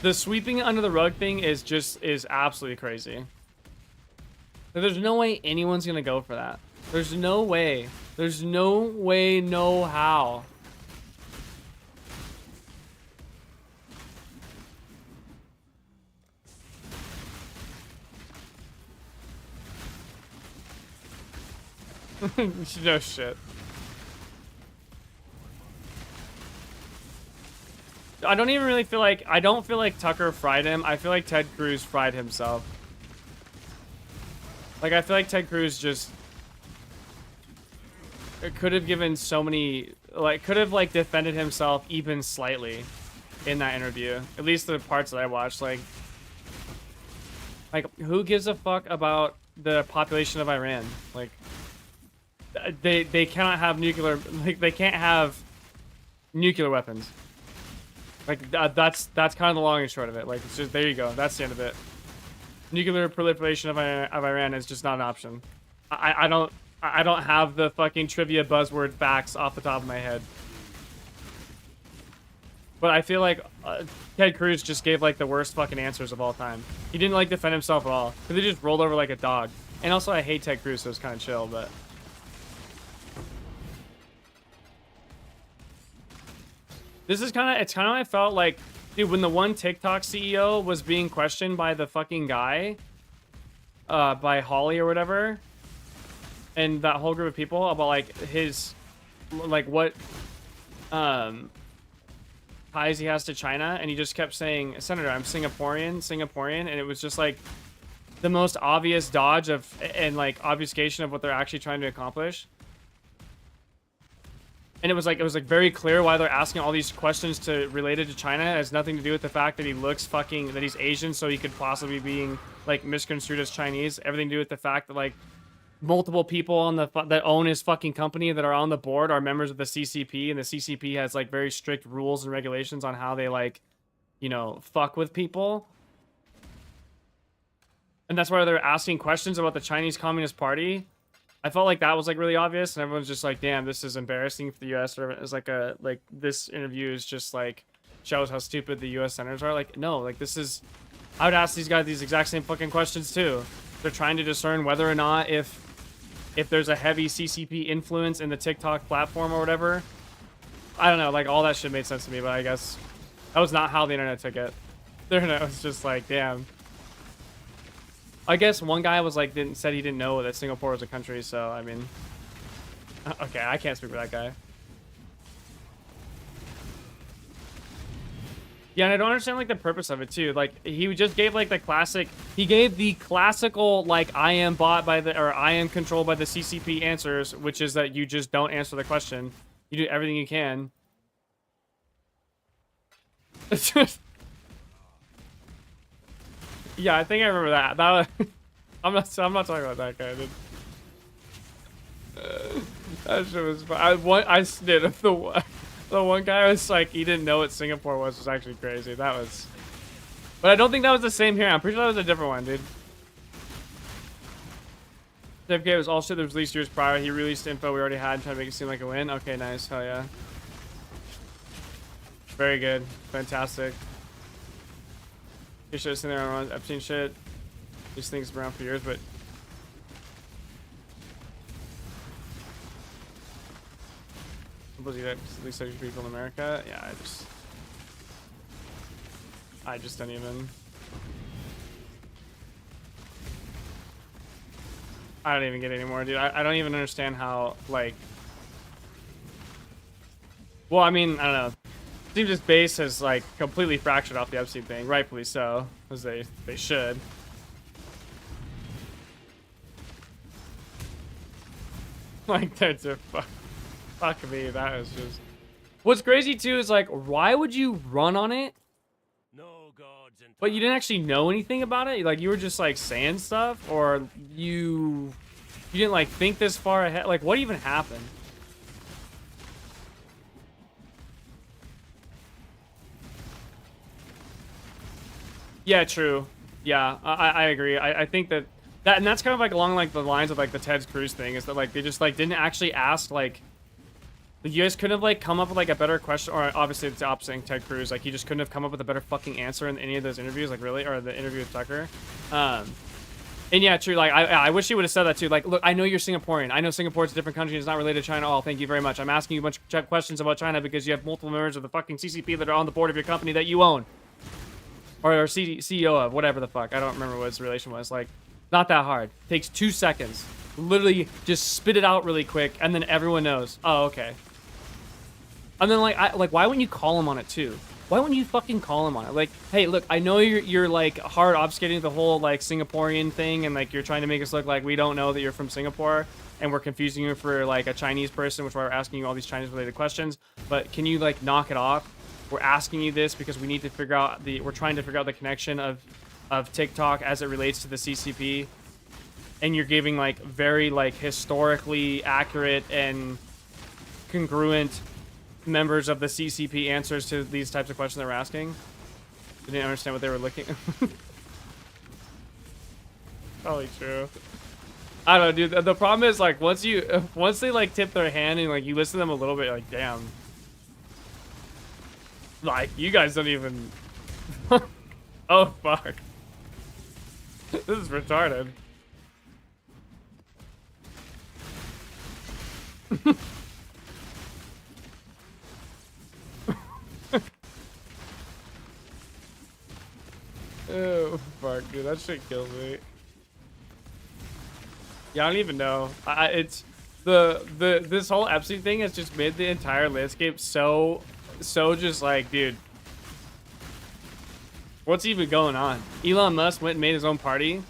the sweeping under the rug thing is absolutely crazy. There's no way anyone's gonna go for that. There's no way. There's no way, no how. No shit. I don't even really feel like, I don't feel like Tucker fried him. I feel like Ted Cruz fried himself. Like, I feel like Ted Cruz just could have given so many, like, could have like defended himself even slightly in that interview. At least the parts that I watched. Like who gives a fuck about the population of Iran? Like, they cannot have nuclear, like, they can't have nuclear weapons. Like, that's kind of the long and short of it. Like, it's just, there you go. That's the end of it. Nuclear proliferation of Iran is just not an option. I don't have the fucking trivia buzzword facts off the top of my head. But I feel like Ted Cruz just gave like the worst fucking answers of all time. He didn't like defend himself at all. He just rolled over like a dog. And also, I hate Ted Cruz, so it's kind of chill, but this is kind of, it's kind of, I felt like, dude, when the one TikTok CEO was being questioned by the fucking guy, by Holly or whatever, and that whole group of people about like his, like what, ties he has to China, and he just kept saying, Senator, I'm Singaporean, and it was just like the most obvious dodge of, and like obfuscation of what they're actually trying to accomplish. And it was like very clear why they're asking all these questions related to China. It has nothing to do with the fact that he looks fucking, that he's Asian, so he could possibly like misconstrued as Chinese. Everything to do with the fact that like multiple people on the that own his fucking company that are on the board are members of the CCP, and the CCP has like very strict rules and regulations on how they like, you know, fuck with people. And that's why they're asking questions about the Chinese Communist Party. I felt like that was like really obvious, and everyone's just like, damn, this is embarrassing for the US. Or it's like this interview is just like shows how stupid the US senators are. Like, no, like this is, I would ask these guys these exact same fucking questions too. They're trying to discern whether or not if there's a heavy CCP influence in the TikTok platform or whatever. I don't know, like all that shit made sense to me, but I guess that was not how the internet took it. The internet was just like, damn. I guess one guy was like, said he didn't know that Singapore was a country, so I mean, okay, I can't speak for that guy. Yeah, and I don't understand like the purpose of it too. Like he just gave like the classic, he gave the classical like I am bought by the, or I am controlled by the CCP answers, which is that you just don't answer the question. You do everything you can. It's just, yeah, I think I remember that. That was, I'm not talking about that guy, dude. That shit was fun. I did the one guy was like, he didn't know what Singapore was actually crazy. That was, but I don't think that was the same here. I'm pretty sure that was a different one, dude. JFK was all shit that was released years prior. He released info we already had, trying to make it seem like a win. Okay, nice. Hell yeah. Very good. Fantastic. You should have seen there on Epstein shit. These things have been around for years, but I believe that at least 30 people in America. Yeah, I just don't even. I don't even get it anymore, dude. I don't even understand how, like. Well, I mean, I don't know. Seems his base has like completely fractured off the Epstein thing, rightfully so, as they should. Like that's a fuck me. That is just. What's crazy too is like, why would you run on it? No gods in But you didn't actually know anything about it. Like you were just like saying stuff, or you didn't like think this far ahead. Like what even happened? Yeah, true. Yeah, I agree. I think that and that's kind of like along like the lines of like the Ted Cruz thing, is that like they just like didn't actually ask like, you guys couldn't have like come up with like a better question, or obviously it's the opposite in Ted Cruz, like he just couldn't have come up with a better fucking answer in any of those interviews, like really, or the interview with Tucker. And yeah, true. Like I wish he would have said that too. Like, look, I know you're Singaporean. I know Singapore's a different country. It's not related to China at all. Thank you very much. I'm asking you a bunch of questions about China because you have multiple members of the fucking CCP that are on the board of your company that you own. Or CEO of, whatever the fuck. I don't remember what his relation was. Like, not that hard. Takes 2 seconds. Literally, just spit it out really quick, and then everyone knows. Oh, okay. And then, like, why wouldn't you call him on it, too? Why wouldn't you fucking call him on it? Like, hey, look, I know you're like, hard obfuscating the whole, like, Singaporean thing, and, like, you're trying to make us look like we don't know that you're from Singapore, and we're confusing you for, like, a Chinese person, which is why we're asking you all these Chinese-related questions. But can you, like, knock it off? We're asking you this because we need to figure out we're trying to figure out the connection of TikTok as it relates to the CCP, and you're giving like very like historically accurate and congruent members of the CCP answers to these types of questions that we're asking. They didn't understand what they were looking. Probably true. I don't know, dude. The problem is like once they like tip their hand and like you listen to them a little bit, like damn. Like, you guys don't even... Oh, fuck. This is retarded. Oh, fuck, dude. That shit kills me. Yeah, I don't even know. It's... This whole Epstein thing has just made the entire landscape so just like, dude, what's even going on? Elon Musk went and made his own party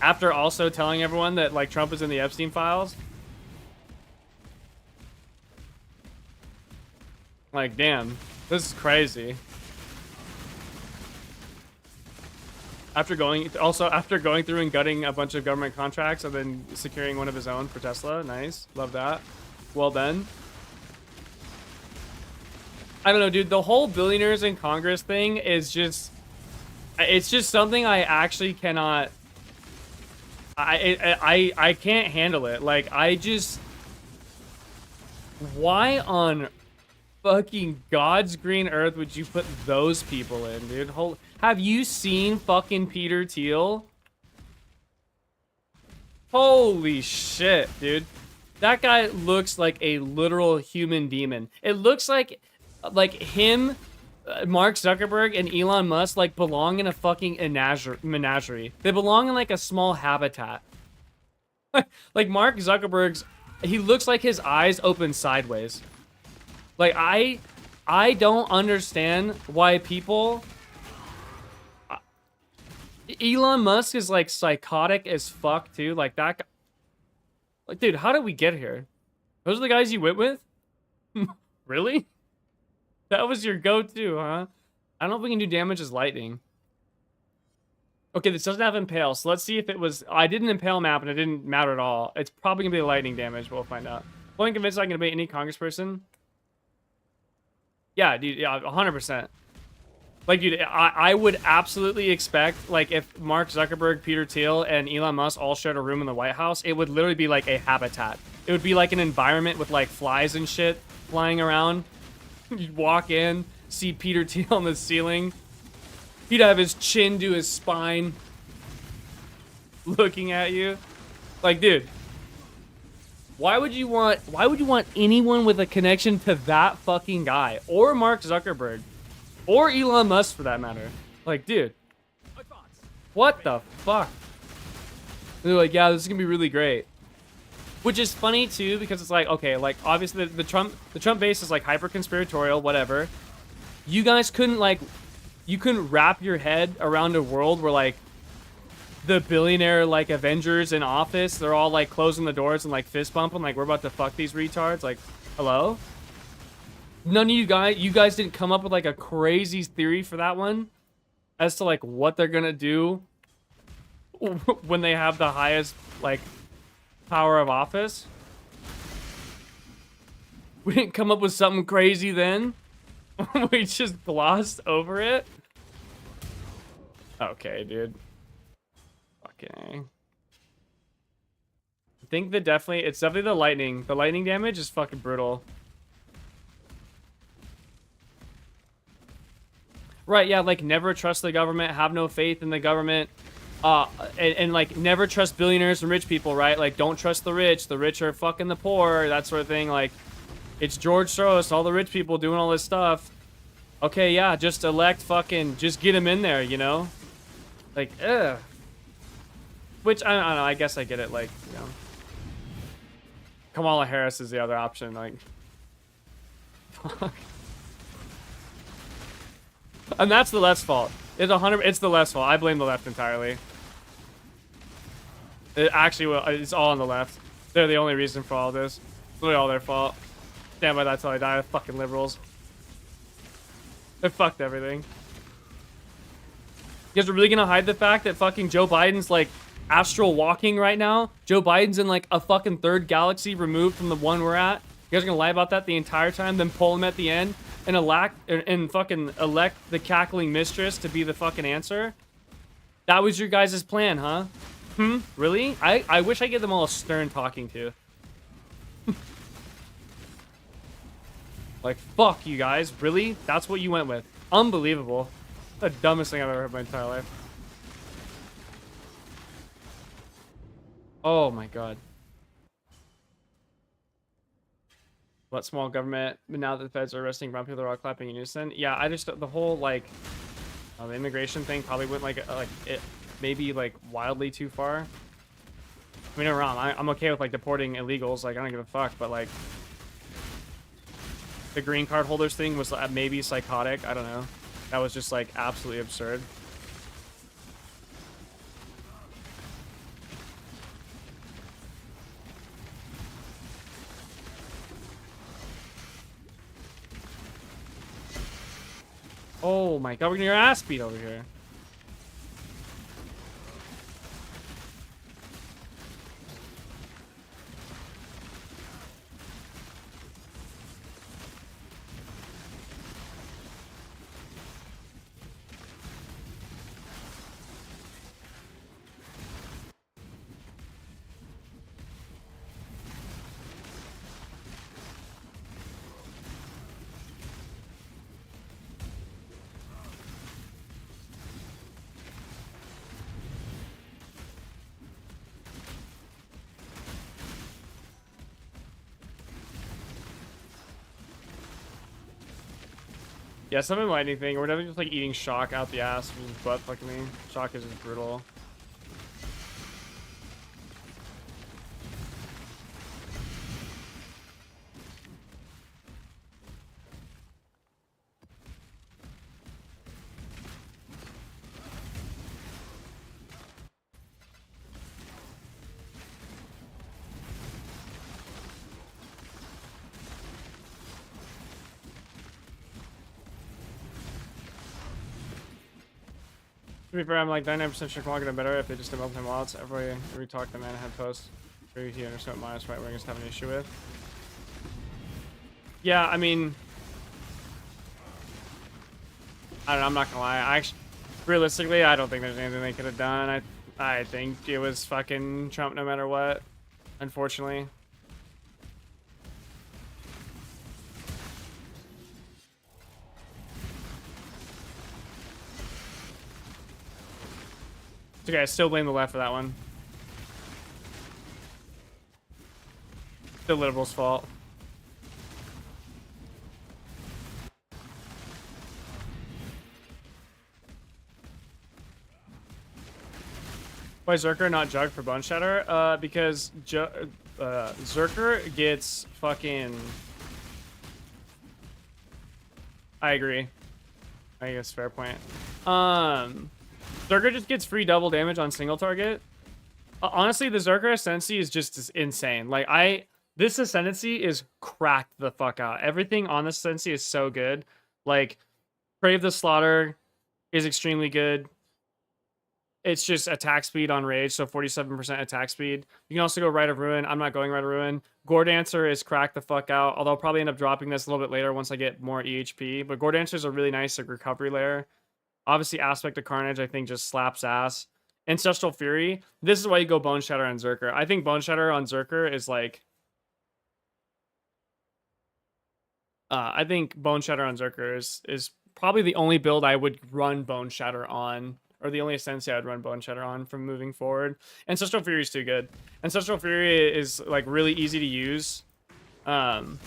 after also telling everyone that like Trump is in the Epstein files. Like, damn, this is crazy. After going through and gutting a bunch of government contracts and then securing one of his own for Tesla. Nice. Love that. Well done. I don't know, dude. The whole billionaires in Congress thing is just... It's just something I actually cannot... I can't handle it. Like, I just... Why on fucking God's green earth would you put those people in, dude? Have you seen fucking Peter Thiel? Holy shit, dude. That guy looks like a literal human demon. It looks like him, Mark Zuckerberg, and Elon Musk like belong in a fucking menagerie. They belong in like a small habitat. Like Mark Zuckerberg's, he looks like his eyes open sideways. Like I don't understand why people... Elon Musk is like psychotic as fuck too. Like that guy... Like, dude, how did we get here? Those are the guys you went with? Really? That was your go-to, huh? I don't know if we can do damage as lightning. Okay, this doesn't have impale, so let's see if it was... I did an impale map and it didn't matter at all. It's probably gonna be lightning damage, but we'll find out. Fully convinced I can debate any congressperson. Yeah, dude, yeah, 100%. Like, dude, I would absolutely expect, like, if Mark Zuckerberg, Peter Thiel, and Elon Musk all shared a room in the White House, it would literally be like a habitat. It would be like an environment with, like, flies and shit flying around. You'd walk in, see Peter Thiel on the ceiling. He'd have his chin to his spine, looking at you. Like, dude, why would you want anyone with a connection to that fucking guy? Or Mark Zuckerberg? Or Elon Musk, for that matter. Like, dude. What the fuck? They're like, yeah, this is gonna be really great. Which is funny, too, because it's like, okay, like, obviously the Trump base is, like, hyper-conspiratorial, whatever. You guys couldn't, like, you couldn't wrap your head around a world where, like, the billionaire, like, Avengers in office, they're all, like, closing the doors and, like, fist bumping, like, we're about to fuck these retards. Like, hello? None of you guys didn't come up with, like, a crazy theory for that one as to, like, what they're gonna do when they have the highest, like, power of office? We didn't come up with something crazy then? We just glossed over it? Okay, dude. Okay. I think it's definitely the lightning. The lightning damage is fucking brutal. Right, yeah, like, never trust the government, have no faith in the government, and like, never trust billionaires and rich people, right? Like, don't trust the rich are fucking the poor, that sort of thing. Like, it's George Soros, all the rich people doing all this stuff. Okay, yeah, just just get him in there, you know? Like, ugh. Which, I don't know, I guess I get it, like, you know. Kamala Harris is the other option, like. Fuck. And that's the left's fault. It's the left's fault. I blame the left entirely. It's all on the left. They're the only reason for all this. It's really all their fault. Stand by that till I die. The fucking liberals. They fucked everything. You guys are really gonna hide the fact that fucking Joe Biden's like astral walking right now? Joe Biden's in like a fucking third galaxy removed from the one we're at? You guys are gonna lie about that the entire time, then pull him at the end? And fucking elect the cackling mistress to be the fucking answer? That was your guys' plan, huh? Really? I wish I gave them all a stern talking to. Like, fuck you guys. Really? That's what you went with? Unbelievable. The dumbest thing I've ever heard in my entire life. Oh my god. What small government, but now that the feds are arresting brown people, they're all clapping in unison. Yeah, I just, the whole, like, the immigration thing probably went, like it maybe, like, wildly too far. I mean, I'm wrong. I'm okay with, like, deporting illegals. Like, I don't give a fuck, but, like, the green card holders thing was maybe psychotic. I don't know. That was just, like, absolutely absurd. Oh my god, we're getting your ass beat over here. Yeah, some enlightening thing. Or whatever, just like eating shock out the ass from his butt fucking me. Shock is just brutal. To be fair, I'm like 99% sure Kawhi could better if they just developed him lots. Every talk the man had post. Maybe he understood what minus right wingers have an issue with. Yeah, I mean, I don't know. I'm not gonna lie. Realistically, I don't think there's anything they could have done. I think it was fucking Trump no matter what. Unfortunately. It's okay, I still blame the left for that one. The liberals' fault. Why Zerker not Jug for Boneshatter? Because Zerker gets fucking... I agree. I guess fair point. Zerker just gets free double damage on single target. Honestly, the Zerker Ascendancy is just insane. Like, this Ascendancy is cracked the fuck out. Everything on this Ascendancy is so good. Like, Crave the Slaughter is extremely good. It's just attack speed on Rage, so 47% attack speed. You can also go Rite of Ruin. I'm not going Rite of Ruin. Gore Dancer is cracked the fuck out, although I'll probably end up dropping this a little bit later once I get more EHP. But Gore Dancer is a really nice recovery layer. Obviously, Aspect of Carnage, I think, just slaps ass. Ancestral Fury, this is why you go Boneshatter on Zerker. I think Boneshatter on Zerker is like... I think Boneshatter on Zerker is probably the only build I would run Boneshatter on, or the only Ascendancy I'd run Boneshatter on from moving forward. Ancestral Fury is too good. Ancestral Fury is like really easy to use. And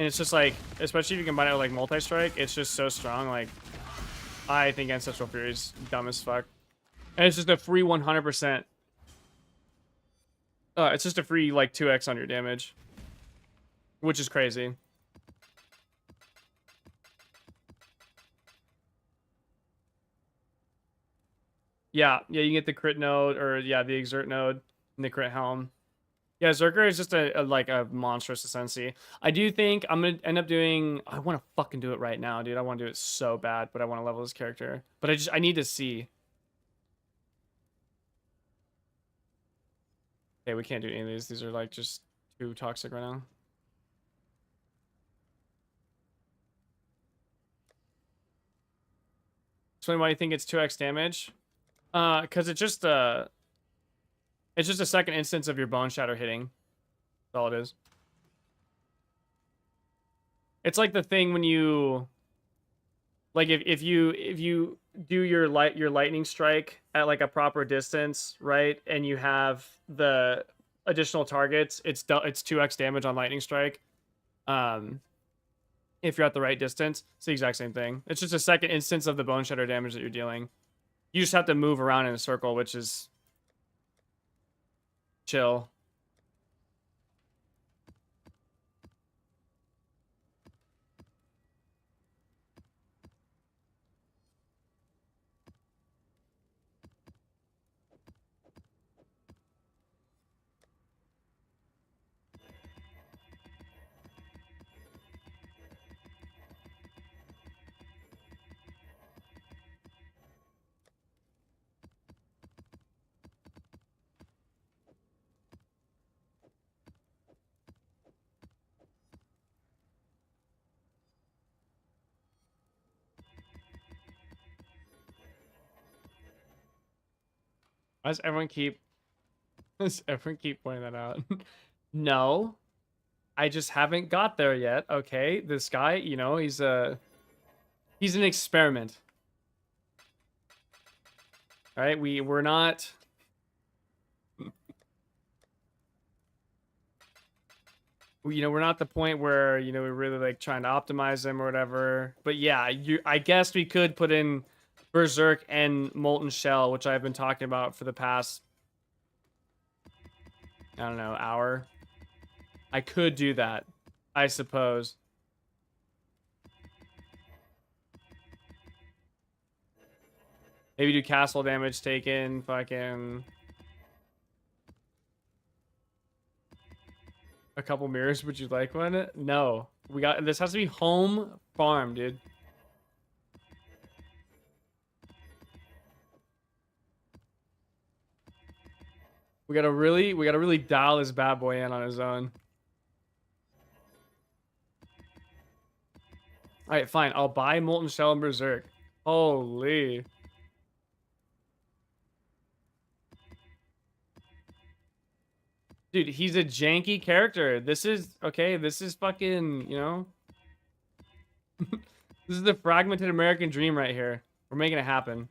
it's just like, especially if you combine it with like multi-strike, it's just so strong. Like, I think Ancestral Fury is dumb as fuck. And it's just a free 100%. It's just a free like 2x on your damage, which is crazy. Yeah, you can get the crit node, or yeah, the exert node and the crit helm. Yeah, Zerker is just like a monstrous Ascendancy. I do think I'm gonna end up doing... I want to fucking do it right now, dude. I want to do it so bad, but I want to level this character. But I need to see. Okay, we can't do any of these. These are like just too toxic right now. Explain why you think it's 2x damage. Because it's just a second instance of your Boneshatter hitting. That's all it is. It's like the thing when you, like, if you do your lightning strike at like a proper distance, right? And you have the additional targets, it's 2x damage on lightning strike. If you're at the right distance, it's the exact same thing. It's just a second instance of the Boneshatter damage that you're dealing. You just have to move around in a circle, which is chill. Why does everyone keep pointing that out? No, I just haven't got there yet. Okay, this guy, you know, he's an experiment. All right, we're not. you know, we're not at the point where, you know, we're really like trying to optimize them or whatever. But yeah, I guess we could put in Berserk and Molten Shell, which I've been talking about for the past, I don't know, hour. I could do that, I suppose. Maybe do castle damage taken, fucking a couple mirrors. Would you like one? No. We got this has to be home farm, dude. We gotta really dial this bad boy in on his own. Alright, fine. I'll buy Molten Shell and Berserk. Holy. Dude, he's a janky character. This is okay, this is fucking, you know. This is the fragmented American dream right here. We're making it happen.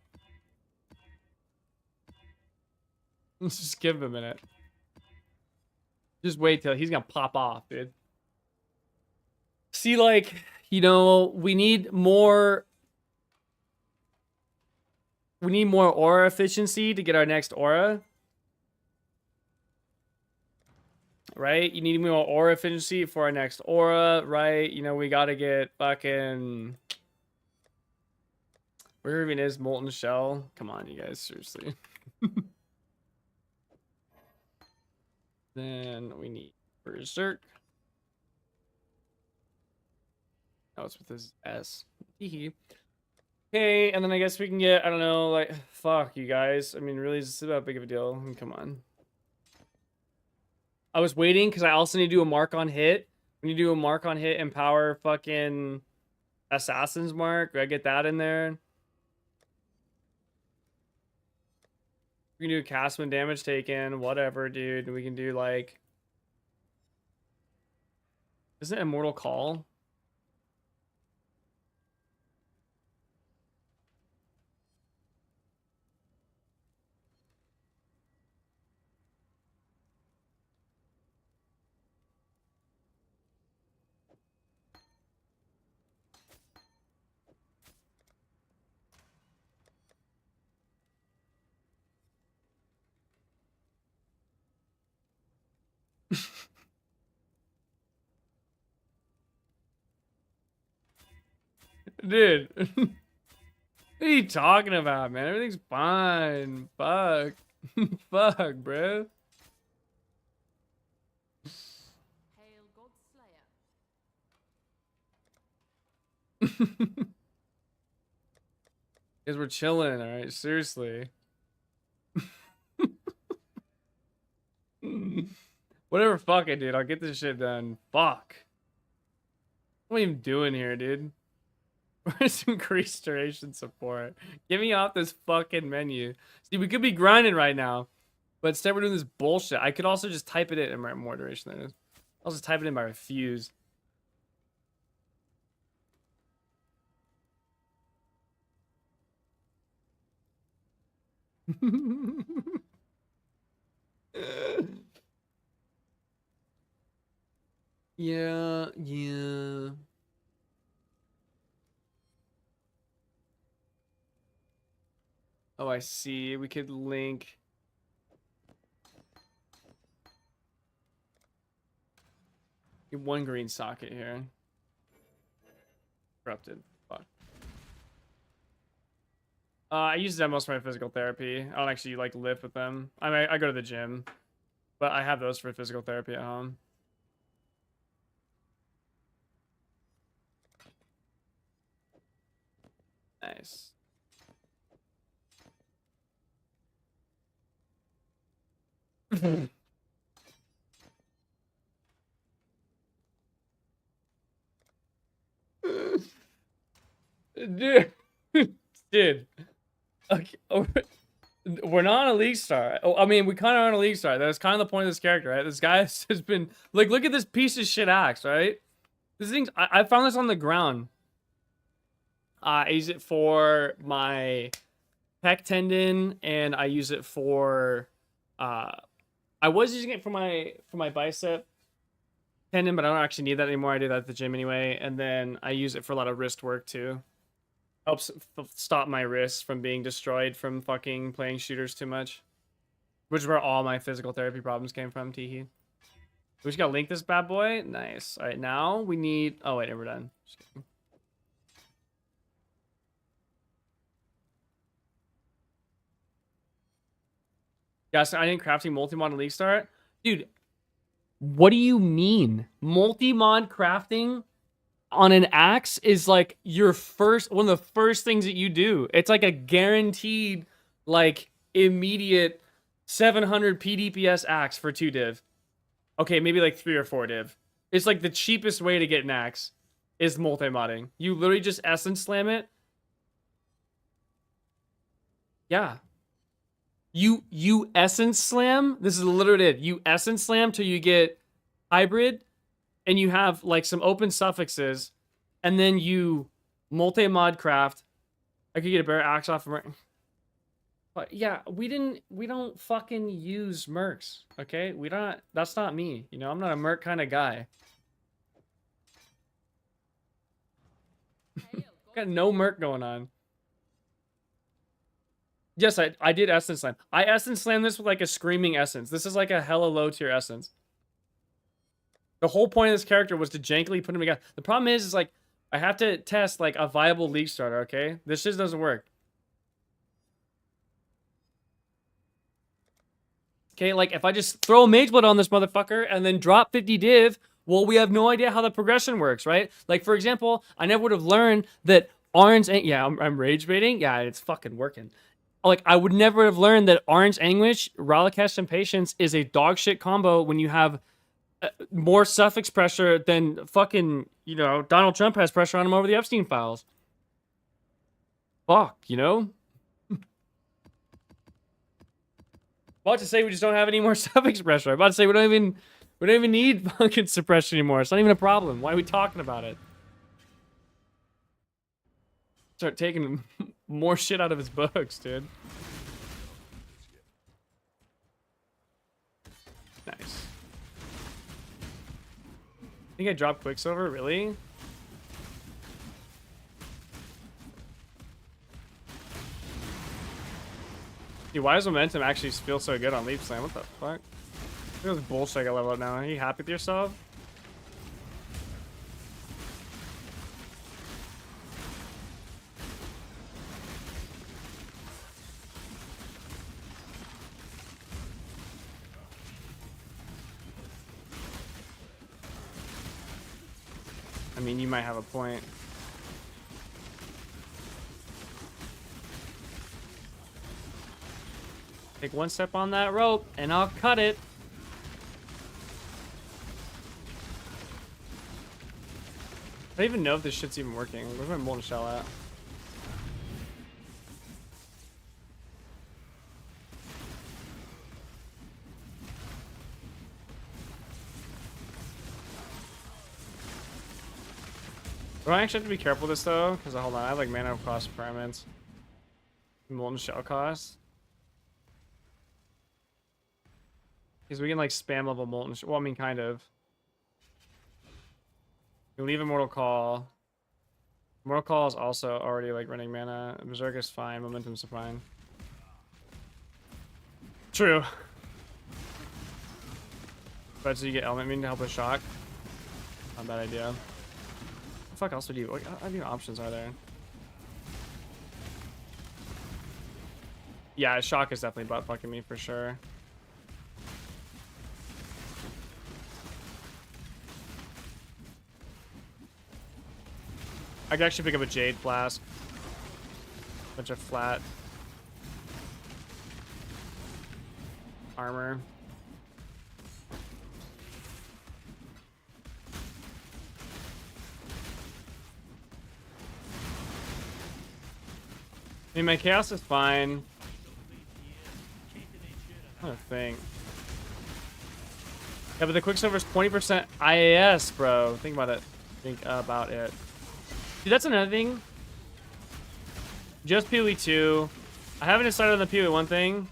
Let's just give him a minute. Just wait till he's gonna pop off, dude. See, like, you know, we need more aura efficiency to get our next aura. Right? You need more aura efficiency for our next aura, right? You know, we gotta get fucking... Where even is Molten Shell? Come on, you guys, seriously. Then we need Berserk. Oh, it's with this S. Okay, and then I guess we can get, I don't know, like, fuck, you guys. I mean, really, is this that big of a deal? I mean, come on. I was waiting because I also need to do a mark on hit. We need to do a mark on hit and power fucking Assassin's Mark. I get that in there. We can do castman damage taken, whatever, dude. We can do like... Isn't it Immortal Call? Dude. What are you talking about, man? Everything's fine. Fuck. Fuck, bro. Hail God Slayer. Because we're chilling, alright? Seriously. Whatever, fuck it, dude. I'll get this shit done. Fuck. What am I even doing here, dude? Where's increased duration support? Get me off this fucking menu. See, we could be grinding right now, but instead we're doing this bullshit. I could also just type it in and more duration than it is. I'll just type it in by refuse. Yeah. Oh, I see. We could link. Get one green socket here. Corrupted. Fuck. I use them most for my physical therapy. I don't actually like lift with them. I go to the gym, but I have those for physical therapy at home. Nice. Dude. Dude. Okay. We're not on a league star. Oh, I mean, we kind of are on a league star. That's kind of the point of this character, right? This guy has been like, look at this piece of shit axe, right? This thing's. I found this on the ground. I use it for my pec tendon, and I use it for. I was using it for my bicep, tendon, but I don't actually need that anymore. I do that at the gym anyway, and then I use it for a lot of wrist work too. Helps stop my wrists from being destroyed from fucking playing shooters too much. Which is where all my physical therapy problems came from, teehee. We just gotta link this bad boy. Nice. All right, now we need... Oh, wait, we're done. Just kidding. Guys, I didn't crafting multi-mod in League Start. Dude, what do you mean? Multi-mod crafting on an axe is like your one of the first things that you do. It's like a guaranteed, like, immediate 700 PDPS axe for 2 div. Okay, maybe like 3 or 4 div. It's like the cheapest way to get an axe is multi-modding. You literally just essence slam it. Yeah. You essence slam. This is literally it. You essence slam till you get hybrid, and you have like some open suffixes, and then you multi-mod craft. I could get a bear axe off of but yeah, we don't fucking use mercs, okay? That's not me, you know? I'm not a merc kind of guy. Got no merc going on. Yes, I did essence slam. I essence slam this with like a screaming essence. This is like a hella low tier essence. The whole point of this character was to jankily put him together. The problem is like, I have to test like a viable league starter, okay? This just doesn't work. Okay, like if I just throw a Mage Blood on this motherfucker and then drop 50 div, well, we have no idea how the progression works, right? Like, for example, I never would have learned that Orange... Yeah, I'm rage baiting. Yeah, it's fucking working. Like, I would never have learned that Orange Anguish, Ralakesh, and Patience is a dog shit combo when you have more suffix pressure than fucking, you know, Donald Trump has pressure on him over the Epstein files. Fuck, you know? About to say we just don't have any more suffix pressure. I'm about to say we don't even need fucking suppression anymore. It's not even a problem. Why are we talking about it? Start taking more shit out of his books, dude. Nice. Think I dropped Quicksilver? Really? Dude, why does Momentum actually feel so good on Leap Slam? What the fuck? Look at this bullshit I got level up now. Are you happy with yourself? I mean, you might have a point. Take one step on that rope, and I'll cut it. I don't even know if this shit's even working. Where's my molten shell at? Do I actually have to be careful with this though? Because hold on, I have like mana cost requirements. Molten shell cost. Because we can like spam level molten shell. Well, I mean, kind of. You leave Immortal Call. Immortal Call is also already like running mana. Berserker's fine. Momentum's fine. True. But so you get Element Mean to help with shock. Not a bad idea. What the fuck else would you... What other options are there? Yeah, shock is definitely butt fucking me for sure. I could actually pick up a Jade Flask. Bunch of flat armor. I mean, my chaos is fine. I don't think. Yeah, but the Quicksilver's 20% IAS, bro. Think about it. Think about it. Dude, that's another thing. Just PoE 2. I haven't decided on the PoE 1 thing.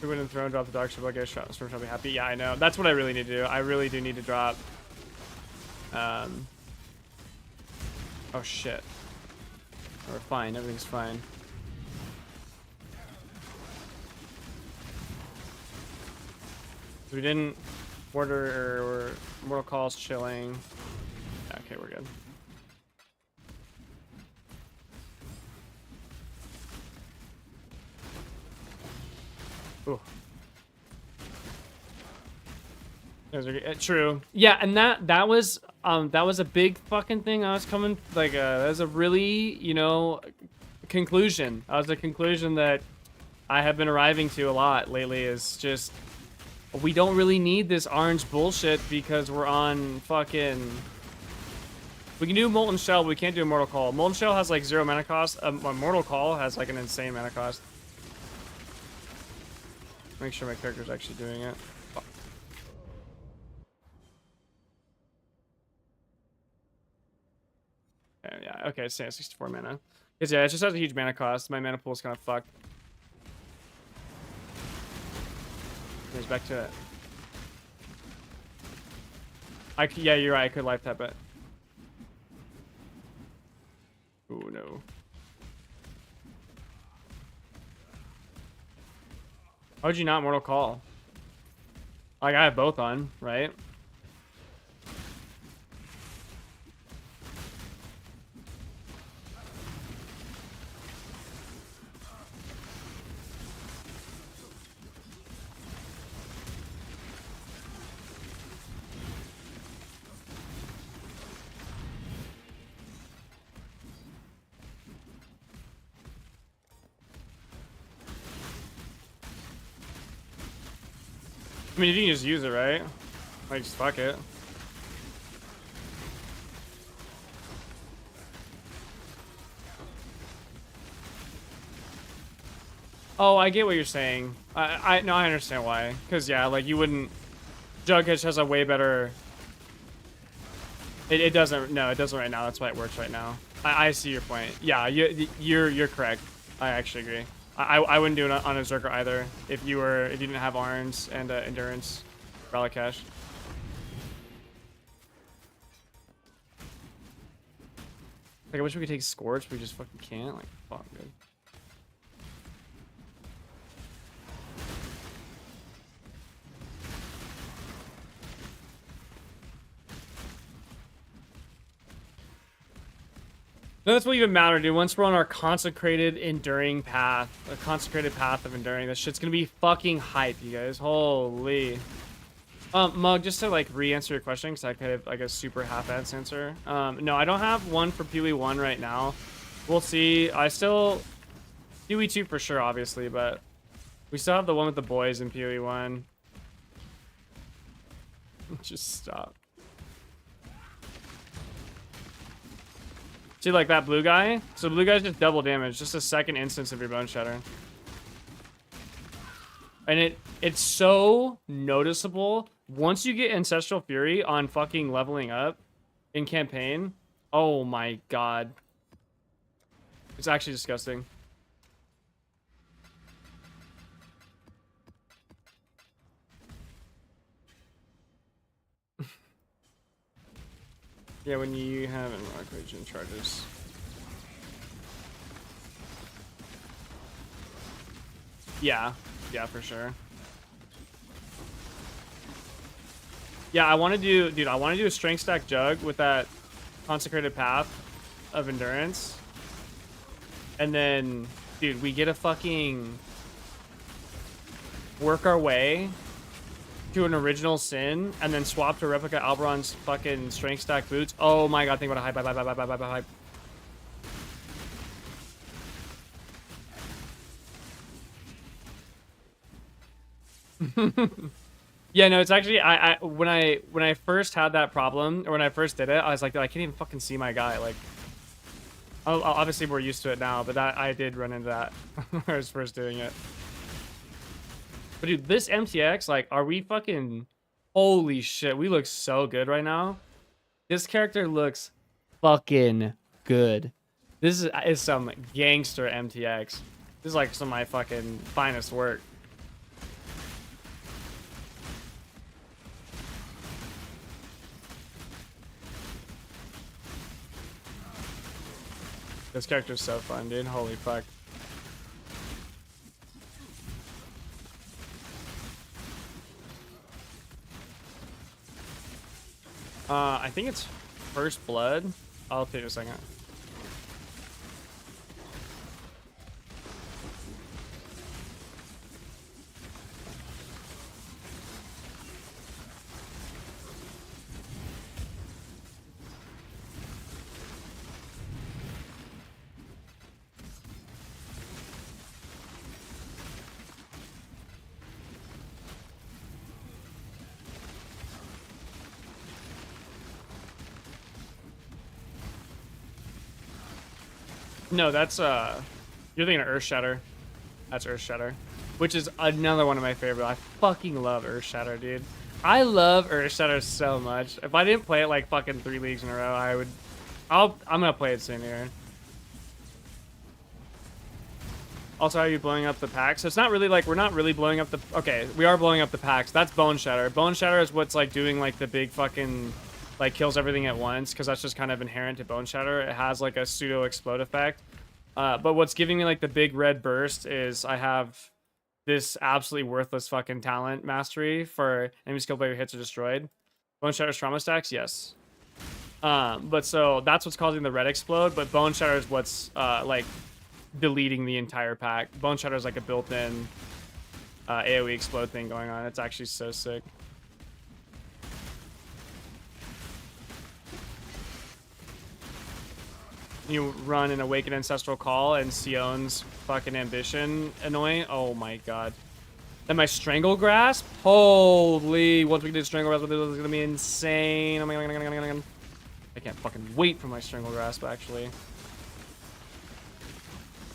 We win the throne, drop the dark shield, get a shot. Storm shall be happy. Yeah, I know. That's what I really need to do. I really do need to drop. Oh shit. We're fine. Everything's fine. We didn't order or Mortal Call's chilling. Yeah, okay, we're good. Ooh. True. Yeah, and that was a big fucking thing. I was coming like that was a really, you know, conclusion. That was a conclusion that I have been arriving to a lot lately. Is just we don't really need this orange bullshit because we're on fucking. We can do Molten Shell, but we can't do Mortal Call. Molten Shell has like 0 mana cost. Mortal Call has like an insane mana cost. Make sure my character's actually doing it. Fuck. Yeah, okay, it's 64 mana. Because yeah, it just has a huge mana cost. My mana pool is kind of fucked. Here's back to it. Yeah, you're right. I could life tap it. Oh no. How would you not Mortal Call? Like, I have both on, right? I mean, you can just use it, right? Like, just fuck it. Oh, I get what you're saying. I understand why. Because, yeah, like, you wouldn't... Jughead has a way better... It doesn't... No, it doesn't right now. That's why it works right now. I see your point. Yeah, you're correct. I actually agree. I wouldn't do it on a Zerker either if you didn't have Arns and Endurance, Relic Cache. Like, I wish we could take Scorch, but we just fucking can't. Like, fuck, dude. No, that's what even matter, dude. Once we're on our consecrated enduring path, a consecrated path of enduring, this shit's gonna be fucking hype, you guys. Holy. Mug, just to like re-answer your question, because I could have like a super half-ass answer. No, I don't have one for PoE 1 right now. We'll see. I still PoE 2 for sure, obviously, but we still have the one with the boys in PoE 1. Just stop. See, like that blue guy? So blue guy's just double damage, just a second instance of your Boneshatter. And it's so noticeable. Once you get Ancestral Fury on fucking leveling up in campaign, oh my god. It's actually disgusting. Yeah, when you have an rock region charges. Yeah, for sure. Yeah, I want to do, dude, I want to do a strength stack jug with that consecrated path of endurance. And then, dude, we get a fucking work our way to an original sin and then swap to replica Alberon's fucking strength stack boots. Oh my god, think about a hype, hype. Yeah, no, it's actually when I first had that problem, or when I first did it, I was like, I can't even fucking see my guy. Like, obviously we're used to it now, but I did run into that when I was first doing it. But dude, this MTX, like, are we fucking... Holy shit, we look so good right now. This character looks fucking good. This is some gangster MTX. This is like some of my fucking finest work. This character's so fun, dude. Holy fuck. I think it's First Blood. I'll take a second. No, that's you're thinking of Earthshatter. That's Earthshatter, which is another one of my favorite. I fucking love Earthshatter, dude. I love Earthshatter so much. If I didn't play it like fucking 3 leagues in a row, I would. I'm gonna play it soon here. Also, are you blowing up the packs? So it's not really like we're not really blowing up the. Okay, we are blowing up the packs. That's Boneshatter. Boneshatter is what's like doing like the big fucking like kills everything at once, because that's just kind of inherent to Boneshatter. It has like a pseudo explode effect. But what's giving me like the big red burst is I have this absolutely worthless fucking talent mastery for enemy skill player hits are destroyed. Boneshatter's trauma stacks, yes. But so that's what's causing the red explode, but Boneshatter is what's like deleting the entire pack. Boneshatter is like a built-in AoE explode thing going on. It's actually so sick. You run an Awakened Ancestral Call and Sion's fucking Ambition annoying. Oh my god. Then my Strangle Grasp? Holy. Once we do Strangle Grasp, this is gonna be insane. Oh my god. I can't fucking wait for my Strangle Grasp, actually.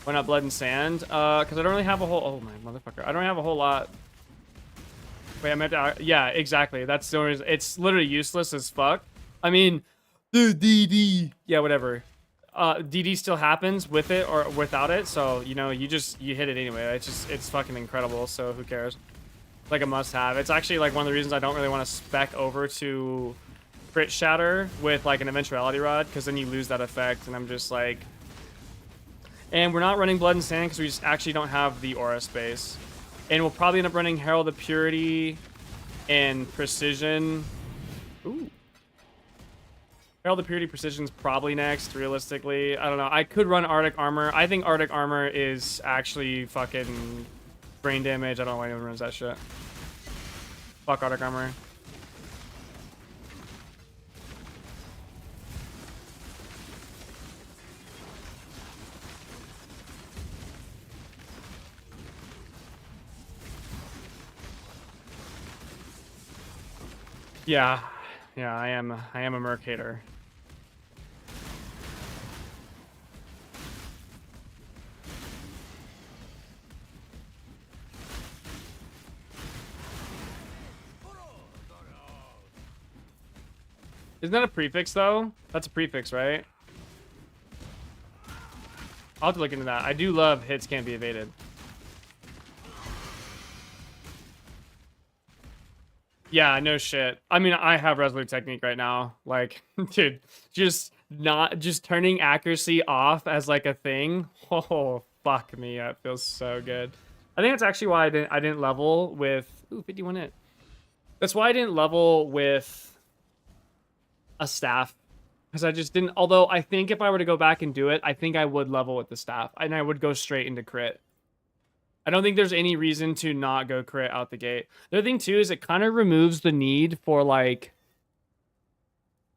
Why not Blood and Sand? Because I don't really have a whole... Oh my motherfucker. I don't have a whole lot. Wait, I meant to... Yeah, exactly. That's the only reason. It's literally useless as fuck. I mean... DD. Yeah, whatever. DD still happens with it or without it, so you know you hit it anyway. It's fucking incredible, so who cares? Like a must-have. It's actually like one of the reasons I don't really want to spec over to Crit Shatter with like an Eventuality Rod, because then you lose that effect, and I'm just like... And we're not running Blood and Sand because we just actually don't have the aura space, and we'll probably end up running Herald of Purity and Precision. Ooh. Herald of Purity Precision's probably next, realistically. I don't know. I could run Arctic Armor. I think Arctic Armor is actually fucking brain damage. I don't know why anyone runs that shit. Fuck Arctic Armor. Yeah. Yeah, I am a Merc hater. Isn't that a prefix, though? That's a prefix, right? I'll have to look into that. I do love hits can't be evaded. Yeah, no shit. I mean, I have Resolute Technique right now. Like, dude, just turning accuracy off as like a thing. Oh, fuck me. That feels so good. I think that's actually why I didn't level with... Ooh, 51 hit. That's why I didn't level with a staff, because I just didn't. Although I think if I were to go back and do it, I think I would level with the staff and I would go straight into crit. I don't think there's any reason to not go crit out the gate. The other thing too is it kind of removes the need for like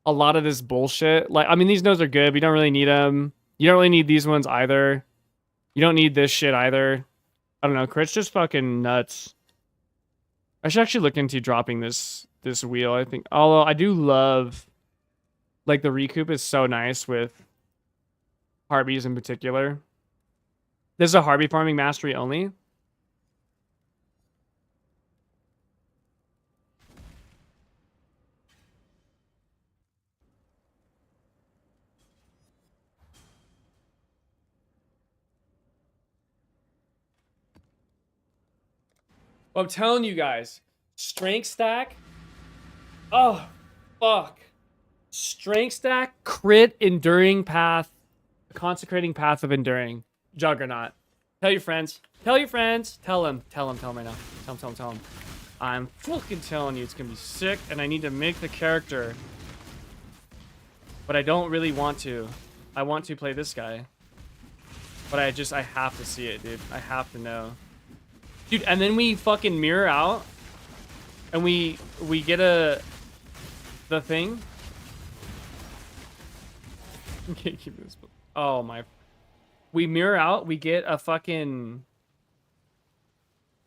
a lot of this bullshit. Like, I mean, these nodes are good, but you don't really need them. You don't really need these ones either. You don't need this shit either. I don't know. Crit's just fucking nuts. I should actually look into dropping this wheel, I think. Although I do love, like, the recoup is so nice with Harbies in particular. This is a Harbie farming mastery only. Well, I'm telling you guys, strength stack. Oh, fuck. Strength stack, crit, enduring path, consecrating path of enduring. Juggernaut. Tell your friends. Tell your friends. Tell them. Tell them right now. Tell them. I'm fucking telling you, it's gonna be sick, and I need to make the character. But I don't really want to. I want to play this guy. But I have to see it, dude. I have to know. Dude, and then we fucking mirror out. And we get the thing. Okay, keep this. Oh my. We mirror out, we get a fucking...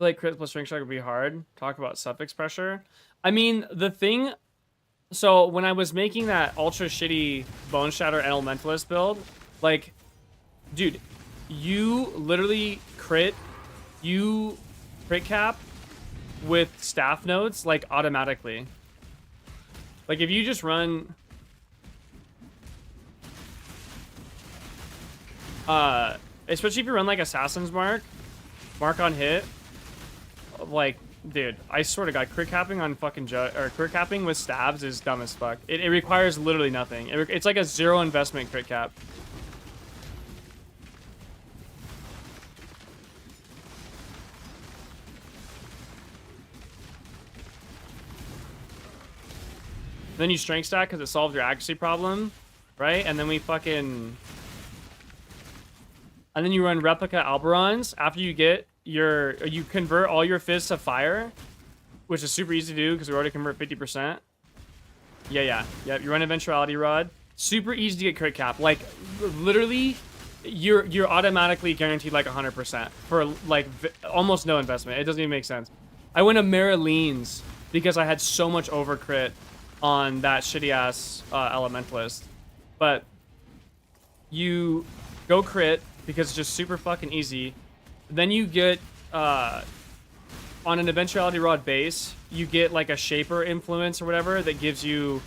Like crit plus strength strike would be hard. Talk about suffix pressure. I mean, the thing... So, when I was making that ultra shitty Boneshatter Elementalist build, like, dude, you literally crit cap with staff nodes, like, automatically. Like, if you just run... especially if you run like Assassin's Mark on hit, like, dude, I swear to God, crit capping on fucking crit capping with stabs is dumb as fuck. It requires literally nothing. It's like a 0 investment crit cap. Then you strength stack because it solved your accuracy problem, right? And then we fucking... And then you run replica Alberons after you get you convert all your fists to fire, which is super easy to do because we already convert 50%. Yep. You run eventuality rod, super easy to get crit cap. Like literally, you're automatically guaranteed like 100% for like almost no investment. It doesn't even make sense. I went to Marilyn's because I had so much over crit on that shitty ass elementalist, but you go crit. Because it's just super fucking easy. Then you get, on an eventuality rod base, you get like a shaper influence or whatever that gives you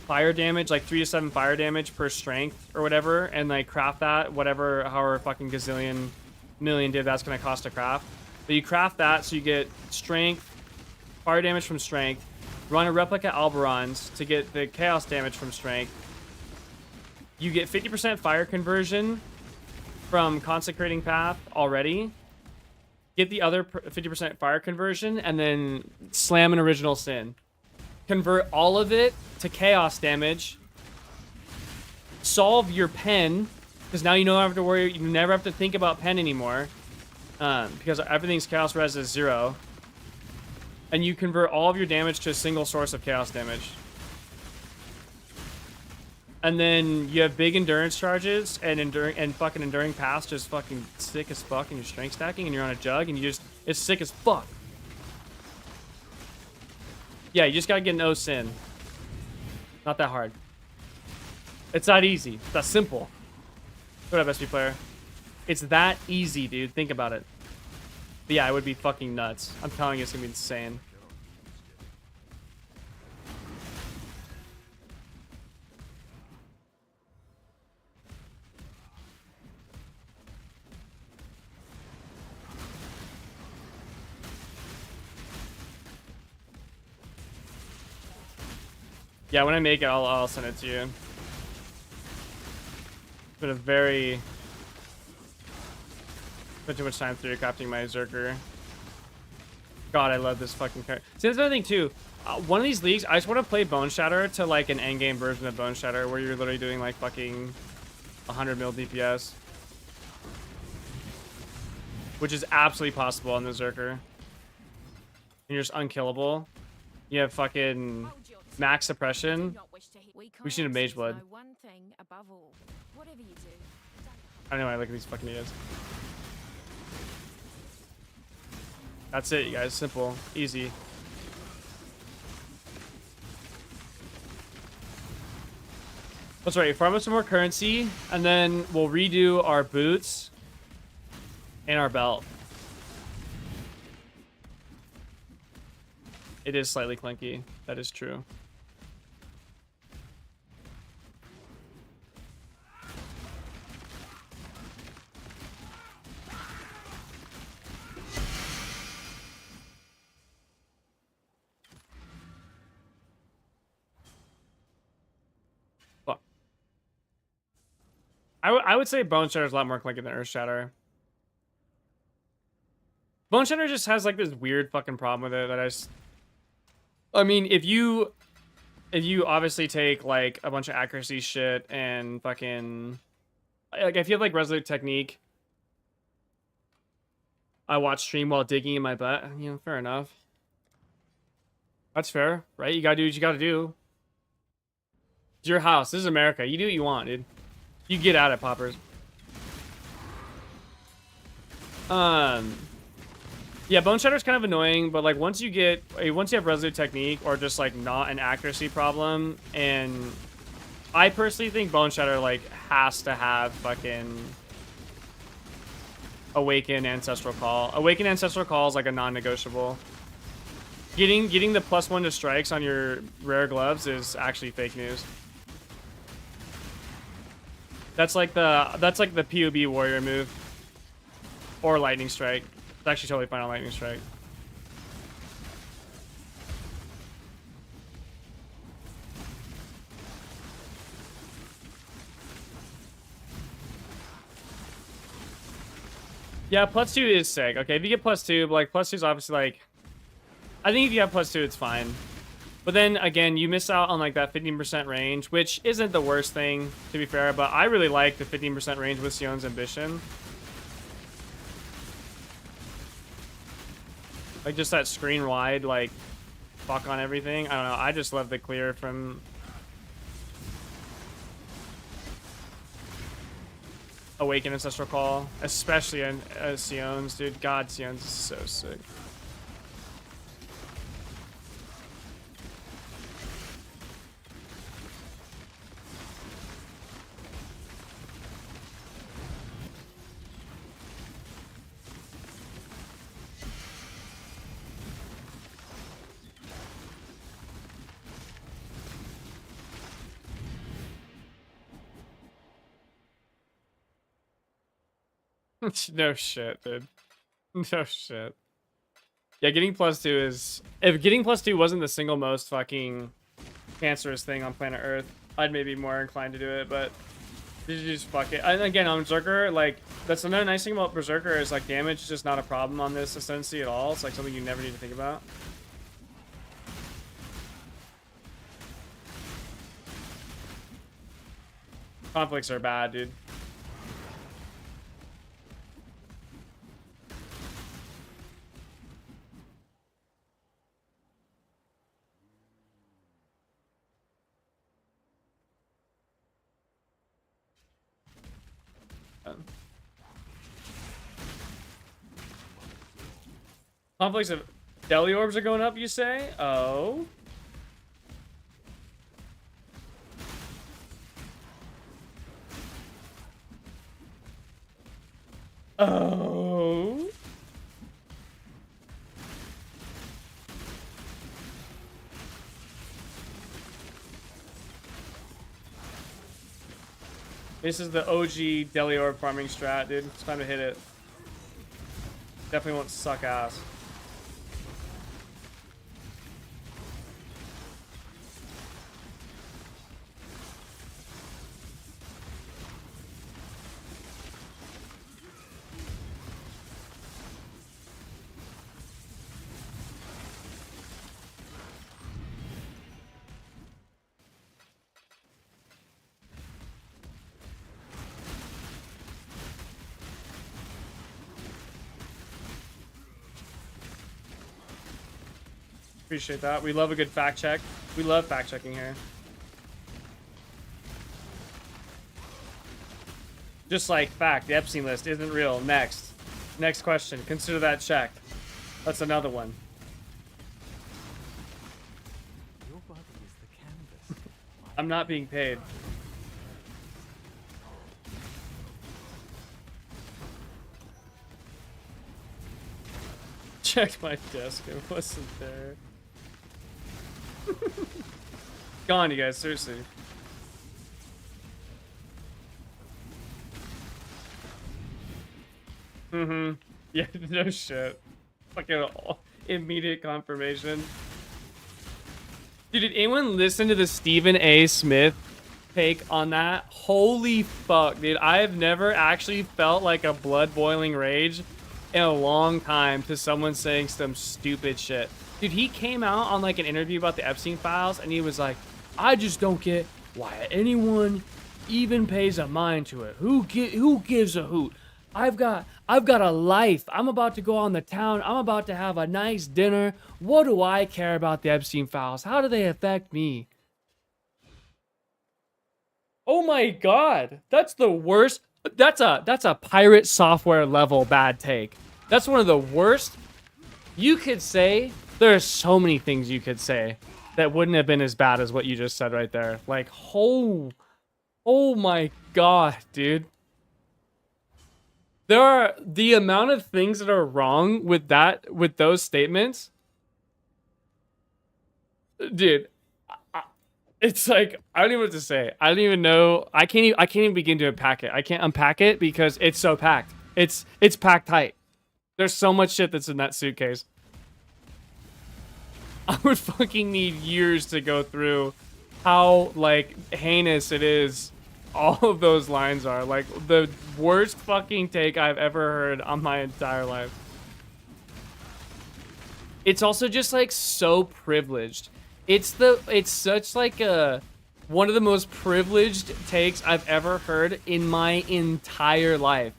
fire damage, like 3 to 7 fire damage per strength or whatever, and like craft that, however fucking gazillion million div that's gonna cost to craft. But you craft that so you get strength, fire damage from strength, run a replica Alberons to get the chaos damage from strength. You get 50% fire conversion from consecrating path already, get the other 50% fire conversion, and then slam an original sin. Convert all of it to chaos damage. Solve your pen, because now you don't have to worry, you never have to think about pen anymore, because everything's chaos res is 0. And you convert all of your damage to a single source of chaos damage. And then you have big endurance charges and fucking enduring pass just fucking sick as fuck, and you're strength stacking and you're on a jug and it's sick as fuck. Yeah, you just gotta get no sin. Not that hard. It's that easy. It's that simple. What up, SP player? It's that easy, dude. Think about it. But yeah, it would be fucking nuts. I'm telling you, it's gonna be insane. Yeah, when I make it, I'll send it to you. It's been a very... Spent too much time through crafting my Zerker. God, I love this fucking character. See, that's another thing, too. One of these leagues, I just want to play Boneshatter to, like, an endgame version of Boneshatter where you're literally doing, like, fucking 100 mil DPS. Which is absolutely possible on the Zerker. And you're just unkillable. You have fucking... max suppression. We should have Mage Blood. I don't know why I look at these fucking idiots. That's it, you guys. Simple. Easy. That's right. Farm up some more currency, and then we'll redo our boots and our belt. It is slightly clunky. That is true. I would say Boneshatter is a lot more clunky than Earthshatter. Boneshatter just has like this weird fucking problem with it that I mean, if you obviously take like a bunch of accuracy shit and fucking like if you have like Resolute Technique, I watch stream while digging in my butt. You know, fair enough. That's fair, right? You gotta do what you gotta do. It's your house. This is America. You do what you want, dude. You get at it, poppers. Yeah, Boneshatter's kind of annoying, but like once you have Resolute Technique or just like not an accuracy problem, and I personally think Boneshatter like has to have fucking Awaken Ancestral Call. Awaken Ancestral Call is like a non-negotiable. Getting the +1 to strikes on your rare gloves is actually fake news. That's like the POB warrior move. Or Lightning Strike. It's actually totally fine on Lightning Strike. Yeah, +2 is sick. Okay, if you get +2, but like +2 is obviously like, I think if you have +2, it's fine. But then again, you miss out on like that 15% range, which isn't the worst thing to be fair. But I really like the 15% range with Sion's Ambition. Like just that screen wide, like fuck on everything. I don't know. I just love the clear from Awaken Ancestral Call, especially in Sion's, dude. God, Sion's is so sick. No shit, dude. No shit. Yeah, getting +2 is... If getting +2 wasn't the single most fucking cancerous thing on planet Earth, I'd maybe be more inclined to do it, but... You just fuck it. And again, on Zerker, like, that's another nice thing about Berserker is, like, damage is just not a problem on this Ascendancy at all. It's, like, something you never need to think about. Conflicts are bad, dude. Conflicts of Deli Orbs are going up, you say? Oh. Oh. This is the OG Deli Orb farming strat, dude. It's time to hit it. Definitely won't suck ass. Appreciate that. We love a good fact check. We love fact checking here. Just like fact, the Epstein list isn't real. Next. Next question. Consider that checked. That's another one. Your body is the canvas. I'm not being paid. Checked my desk. It wasn't there. Gone, you guys. Seriously. Mm-hmm. Yeah, no shit. Fucking immediate confirmation. Dude, did anyone listen to the Stephen A. Smith take on that. Holy fuck, dude. I have never actually felt like a blood boiling rage in a long time to someone saying some stupid shit. Dude, he came out on like an interview about the Epstein files and he was like, I just don't get why anyone even pays a mind to it. Who gives a hoot? I've got a life. I'm about to go on the town. I'm about to have a nice dinner. What do I care about the Epstein files? How do they affect me? Oh my god. That's the worst. That's a pirate software level bad take. That's one of the worst. You could say there are so many things you could say that wouldn't have been as bad as what you just said right there. Like, oh my god, dude. There are the amount of things that are wrong with those statements. Dude, it's like, I don't even know what to say. I don't even know. I can't even begin to unpack it. I can't unpack it because it's so packed. It's packed tight. There's so much shit that's in that suitcase. I would fucking need years to go through how, like, heinous it is all of those lines are. Like, the worst fucking take I've ever heard on my entire life. It's also just, like, so privileged. It's such, like, one of the most privileged takes I've ever heard in my entire life.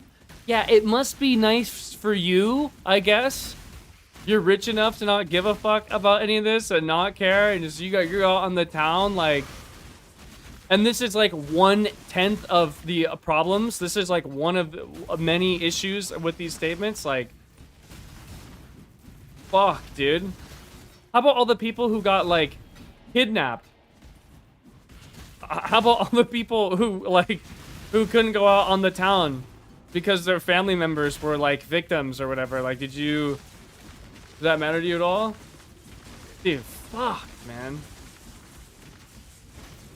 Yeah, it must be nice for you, I guess. You're rich enough to not give a fuck about any of this and not care, and just you're out on the town, like. And this is like 1/10 of the problems. This is like one of many issues with these statements. Like, fuck, dude. How about all the people who got like kidnapped? How about all the people who couldn't go out on the town because their family members were like victims or whatever? Like, does that matter to you at all? Dude, fuck, man.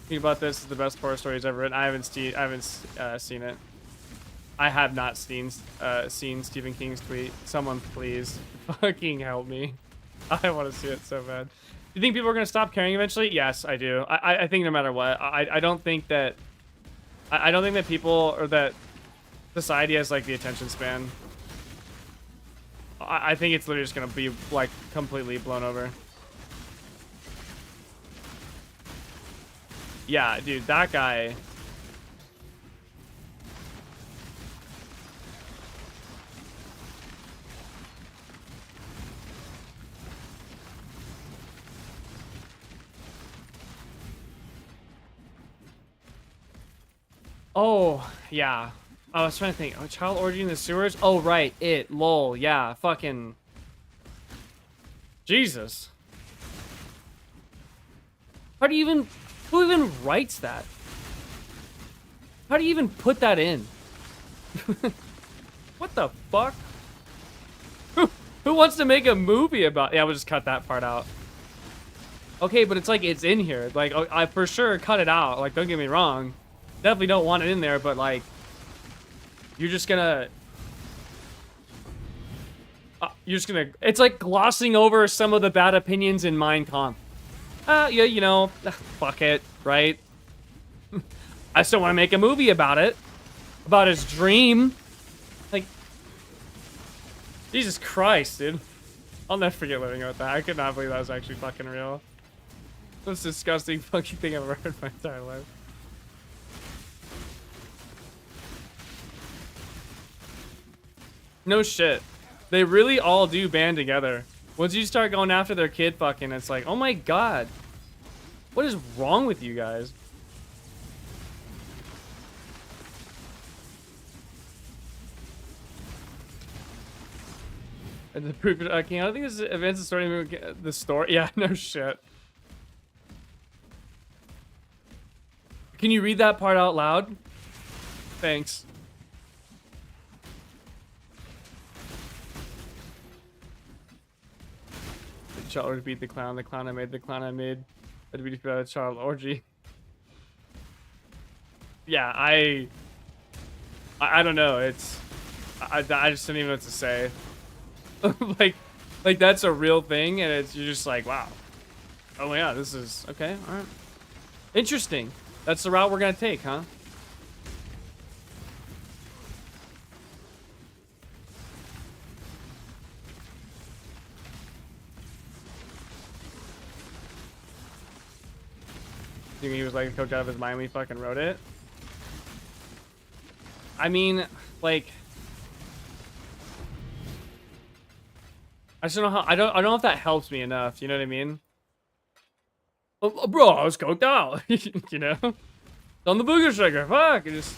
Think about this is the best horror stories ever written. I haven't seen it. I have not seen Stephen King's tweet. Someone please fucking help me. I want to see it so bad. Do you think people are gonna stop caring eventually? Yes, I do. I think no matter what. I don't think that people or that society has like the attention span. I think it's literally just gonna be like completely blown over. Yeah, dude, that guy. Oh, yeah. I was trying to think. Oh, child orgy in the sewers? Oh, right. Lol. Yeah, fucking. Jesus. How do you even. Who even writes that? How do you even put that in? What the fuck? Who wants to make a movie about? Yeah, we'll just cut that part out. Okay, but it's like it's in here. Like, I for sure cut it out. Like, don't get me wrong. Definitely don't want it in there, but like, you're just gonna. It's like glossing over some of the bad opinions in Mein Kampf. Yeah, you know, fuck it, right? I still want to make a movie about it. About his dream. Like, Jesus Christ, dude. I'll never forget living with that. I could not believe that was actually fucking real. Most disgusting fucking thing I've ever heard in my entire life. No shit. They really all do band together. Once you start going after their kid fucking, it's like, oh my god. What is wrong with you guys? And the proof, I don't think this event's the story. The story, yeah, no shit. Can you read that part out loud? Thanks. The child orgy beat the clown I made, the clown I made. Had to be about a child orgy. Yeah, I don't know. It's I just don't even know what to say. like that's a real thing, and you're just like, wow. Oh yeah, this is okay. All right, interesting. That's the route we're gonna take, huh? You think he was like a coach out of his mind when he fucking wrote it? I mean, like, I just don't know how. I don't know if that helps me enough. You know what I mean? Bro, I was coked out. You know, on the booger sugar. Fuck, I just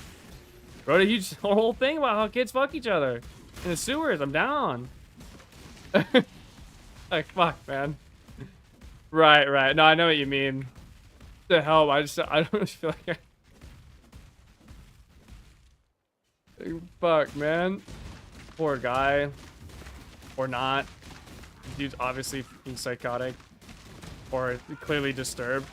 wrote a huge whole thing about how kids fuck each other in the sewers. I'm down. Like, fuck, man. Right. No, I know what you mean. The hell, I don't really feel like fuck, man. Poor guy. Or not. Dude's obviously fucking psychotic. Or clearly disturbed.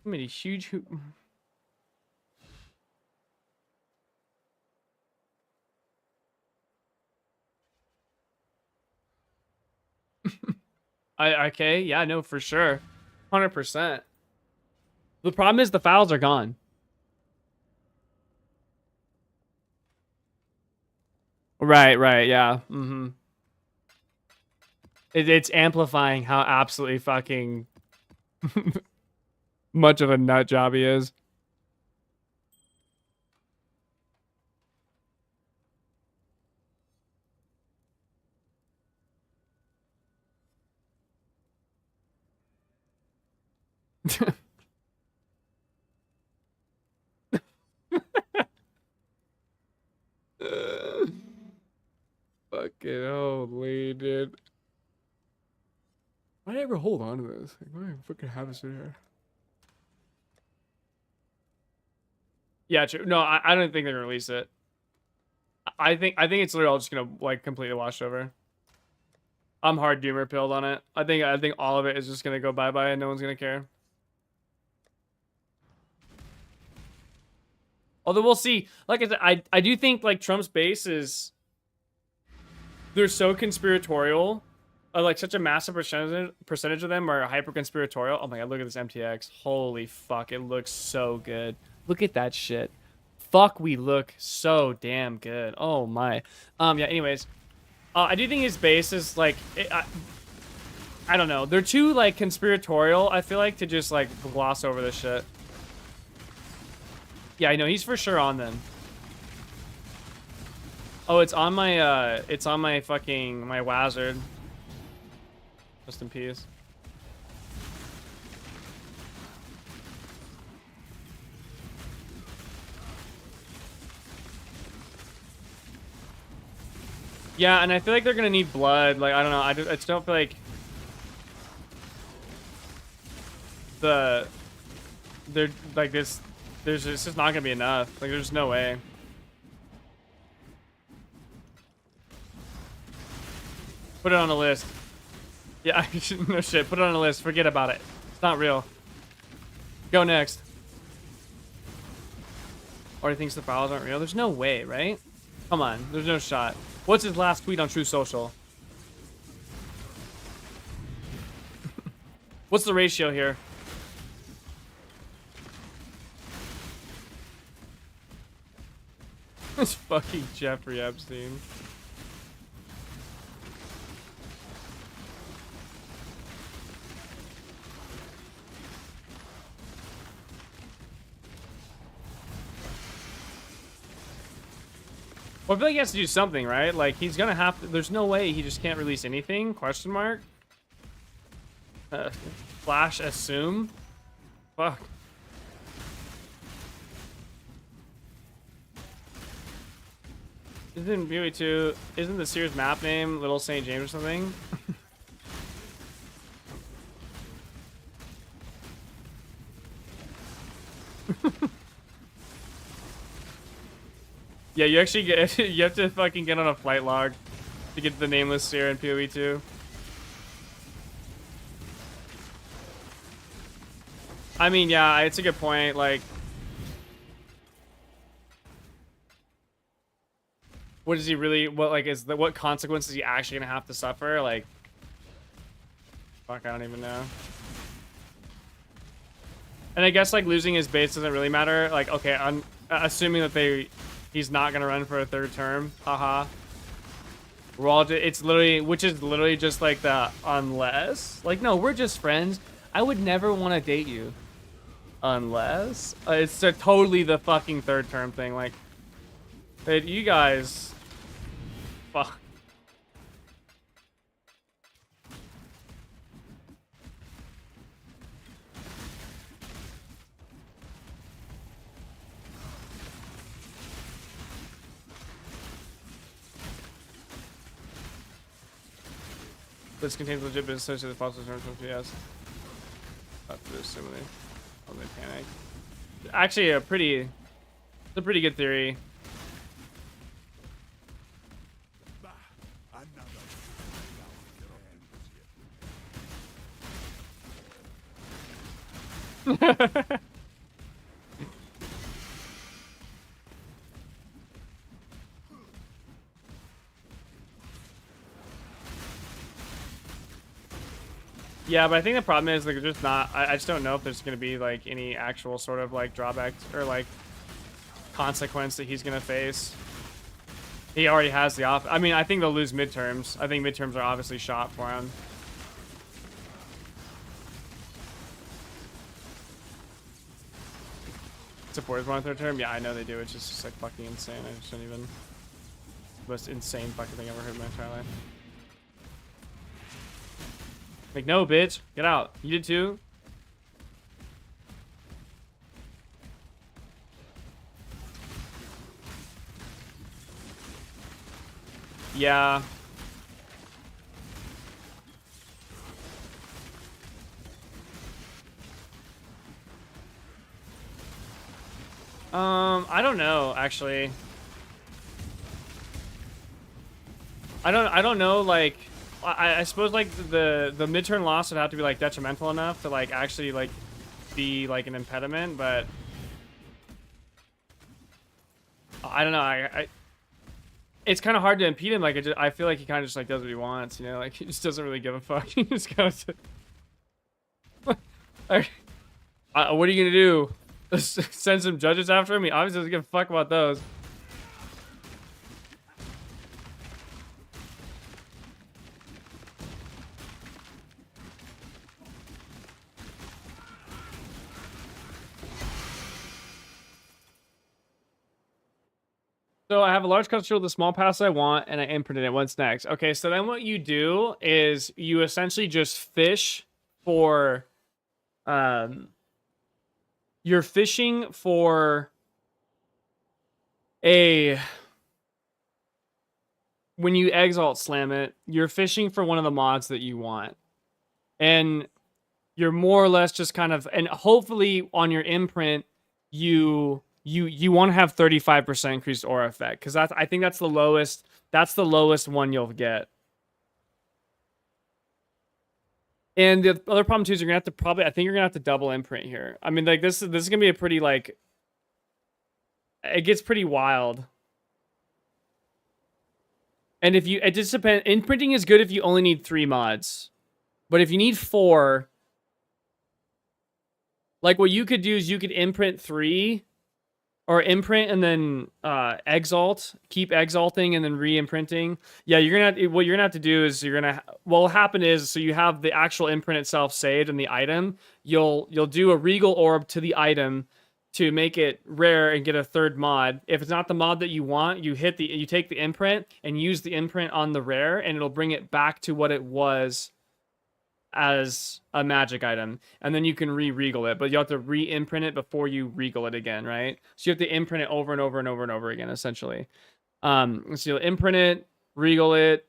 I made a huge hoop. Okay, yeah, no, for sure. 100%. The problem is the fouls are gone. Right, yeah. Mm-hmm. It's amplifying how absolutely fucking much of a nut job he is. Fucking holy, dude. Why did I ever hold on to this? Like, why do I fucking have this in here? Yeah, true. No, I don't think they're gonna release it. I think it's literally all just gonna like completely wash over. I'm hard doomer pilled on it. I think all of it is just gonna go bye bye and no one's gonna care. Although we'll see. Like I said, I do think like Trump's base is they're so conspiratorial. Like such a massive percentage of them are hyper conspiratorial. Oh my god, look at this MTX. Holy fuck, it looks so good. Look at that shit. Fuck, we look so damn good. Oh my. Yeah, anyways. I do think his base is like I don't know. They're too like conspiratorial, I feel like, to just like gloss over this shit. Yeah, I know he's for sure on them. Oh, it's on my fucking my Wazard. Rest in peace. Yeah, and I feel like they're gonna need blood. Like, I don't know. I just don't feel like they're like this. There's just not gonna be enough. Like, there's no way. Put it on the list. Yeah, no shit. Put it on the list. Forget about it. It's not real. Go next. Or he thinks the files aren't real. There's no way, right? Come on. There's no shot. What's his last tweet on True Social? What's the ratio here? It's fucking Jeffrey Epstein. Well, I feel like he has to do something, right? Like, he's gonna have to. There's no way he just can't release anything? Question mark? Flash assume? Fuck. Isn't BOE2, isn't the Sears map name Little St. James or something? Yeah, you actually get, you have to fucking get on a flight log to get the nameless Seer in PoE2. I mean, yeah, it's a good point, like... What is he really, what consequences is he actually gonna have to suffer? Like... Fuck, I don't even know. And I guess like losing his base doesn't really matter. Like, okay, assuming that he's not gonna run for a third term. Haha. We're all it's literally, which is literally just like the unless. Like, no, we're just friends. I would never want to date you. Unless it's totally the fucking third term thing. Like, that you guys, fuck. This contains legit business associated with fossil terms from PS. Not to assume they panic. Actually, it's a pretty good theory. Yeah, but I think the problem is like there's just not. I just don't know if there's gonna be like any actual sort of like drawback or like consequence that he's gonna face. He already has the off. I mean, I think they'll lose midterms. I think midterms are obviously shot for him. Supporters want a third term? Yeah, I know they do. It's just like fucking insane. I just don't even. Most insane fucking thing I've ever heard in my entire life. Like, no, bitch. Get out. You did too? Yeah. I don't know, actually. I don't know, like... I suppose like the midterm loss would have to be like detrimental enough to like actually like be like an impediment, but I don't know. It's kind of hard to impede him. Like I feel like he kind of just like does what he wants, you know? Like he just doesn't really give a fuck. He just kind of like, what are you gonna do? Send some judges after him? He obviously doesn't give a fuck about those. So I have a large custom with the small pass I want, and I imprinted it. What's next? Okay, so then what you do is you essentially just fish for, you're fishing for when you exalt slam it, you're fishing for one of the mods that you want. And you're more or less just kind of, and hopefully on your imprint, you want to have 35% increased aura effect, because I think that's the lowest one you'll get. And the other problem too is you're gonna have to I think you're gonna have to double imprint here. I mean, like this is gonna be a pretty like, it gets pretty wild. And if it just depends. Imprinting is good if you only need 3 mods, but if you need 4, like what you could do is you could imprint 3. Or imprint and then exalt, keep exalting and then re-imprinting. Yeah, what you're gonna have to do is what'll happen is, so you have the actual imprint itself saved in the item. You'll do a regal orb to the item to make it rare and get a third mod. If it's not the mod that you want, you take the imprint and use the imprint on the rare, and it'll bring it back to what it was as a magic item, and then you can re-regal it, but you have to re-imprint it before you regal it again, right? So you have to imprint it over and over and over and over again, essentially. So you'll imprint it, regal it,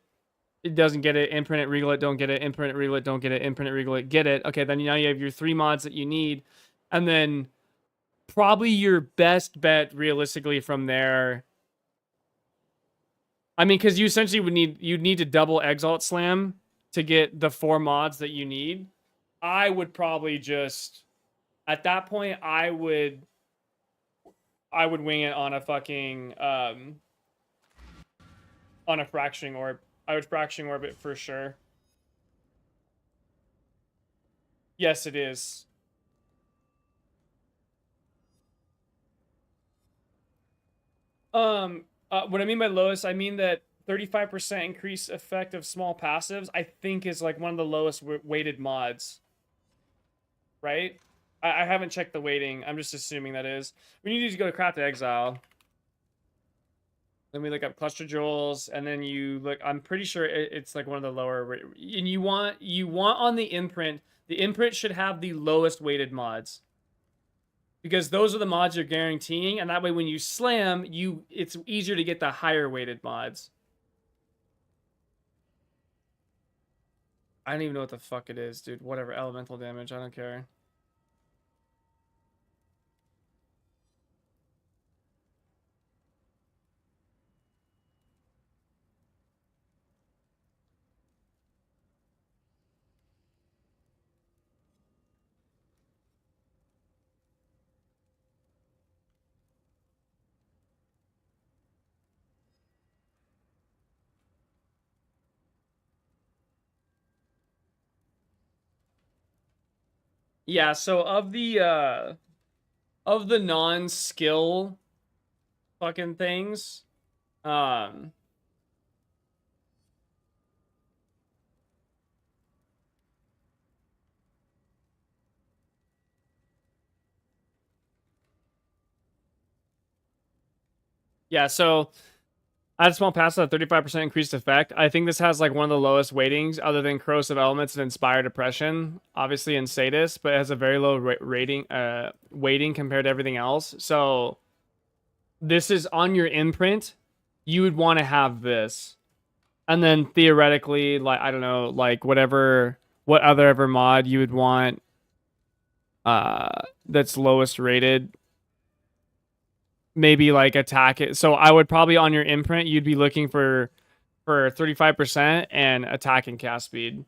it doesn't get it, imprint it, regal it, don't get it, imprint it, regal it, don't get it, imprint it, regal it, get it. Okay, then now you have your 3 mods that you need, and then probably your best bet realistically from there, I mean, because you essentially you'd need to double exalt slam to get the 4 mods that you need. I would probably just, at that point, I would wing it on a fucking, on a fracturing orb. I would fracturing orb it for sure. Yes, it is. What I mean by lowest, I mean that 35% increase effect of small passives, I think is like one of the lowest weighted mods. Right? I haven't checked the weighting. I'm just assuming that is. We need to go to Craft Exile. Then we look up cluster jewels, and then you look. I'm pretty sure it's like one of the lower. And you want on the imprint. The imprint should have the lowest weighted mods, because those are the mods you're guaranteeing, and that way when you slam, it's easier to get the higher weighted mods. I don't even know what the fuck it is, dude. Whatever, elemental damage. I don't care. Yeah, so of the non-skill fucking things, yeah, so I had a small pass at 35% increased effect. I think this has like one of the lowest weightings other than Corrosive Elements and Inspire Depression, obviously in Sadist, but it has a very low weighting compared to everything else. So this is on your imprint. You would want to have this. And then theoretically, like, I don't know, like what other ever mod you would want that's lowest rated. Maybe like attack it. So I would probably on your imprint, you'd be looking for 35% and attack and cast speed.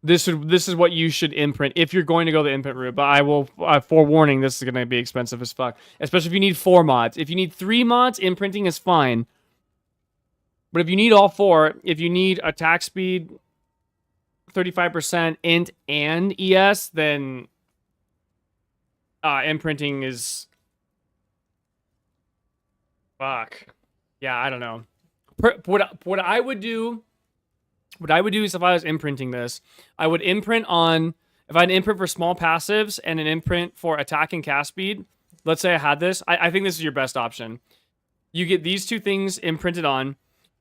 This is what you should imprint if you're going to go the imprint route. But I will forewarning, this is going to be expensive as fuck, especially if you need 4 mods. If you need 3 mods, imprinting is fine. But if you need all 4, if you need attack speed, 35% int and ES, then imprinting is fuck. Yeah, I don't know. What I would do is if I was imprinting this, I would imprint on, if I had an imprint for small passives and an imprint for attack and cast speed. Let's say I had this. I think this is your best option. You get these 2 things imprinted on,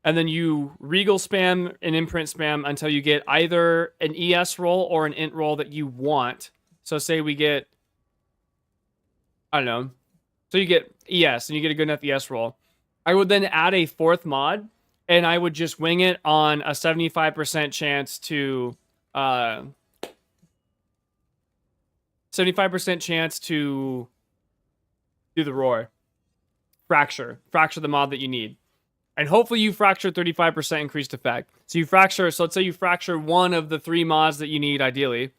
and then you regal spam and imprint spam until you get either an ES roll or an int roll that you want. So say we get, I don't know. So you get ES and you get a good enough ES roll. I would then add a 4th mod, and I would just wing it on a 75% chance to 75% chance to do the roar. Fracture the mod that you need. And hopefully you fracture 35% increased effect. So you fracture, so let's say you fracture one of the 3 mods that you need ideally.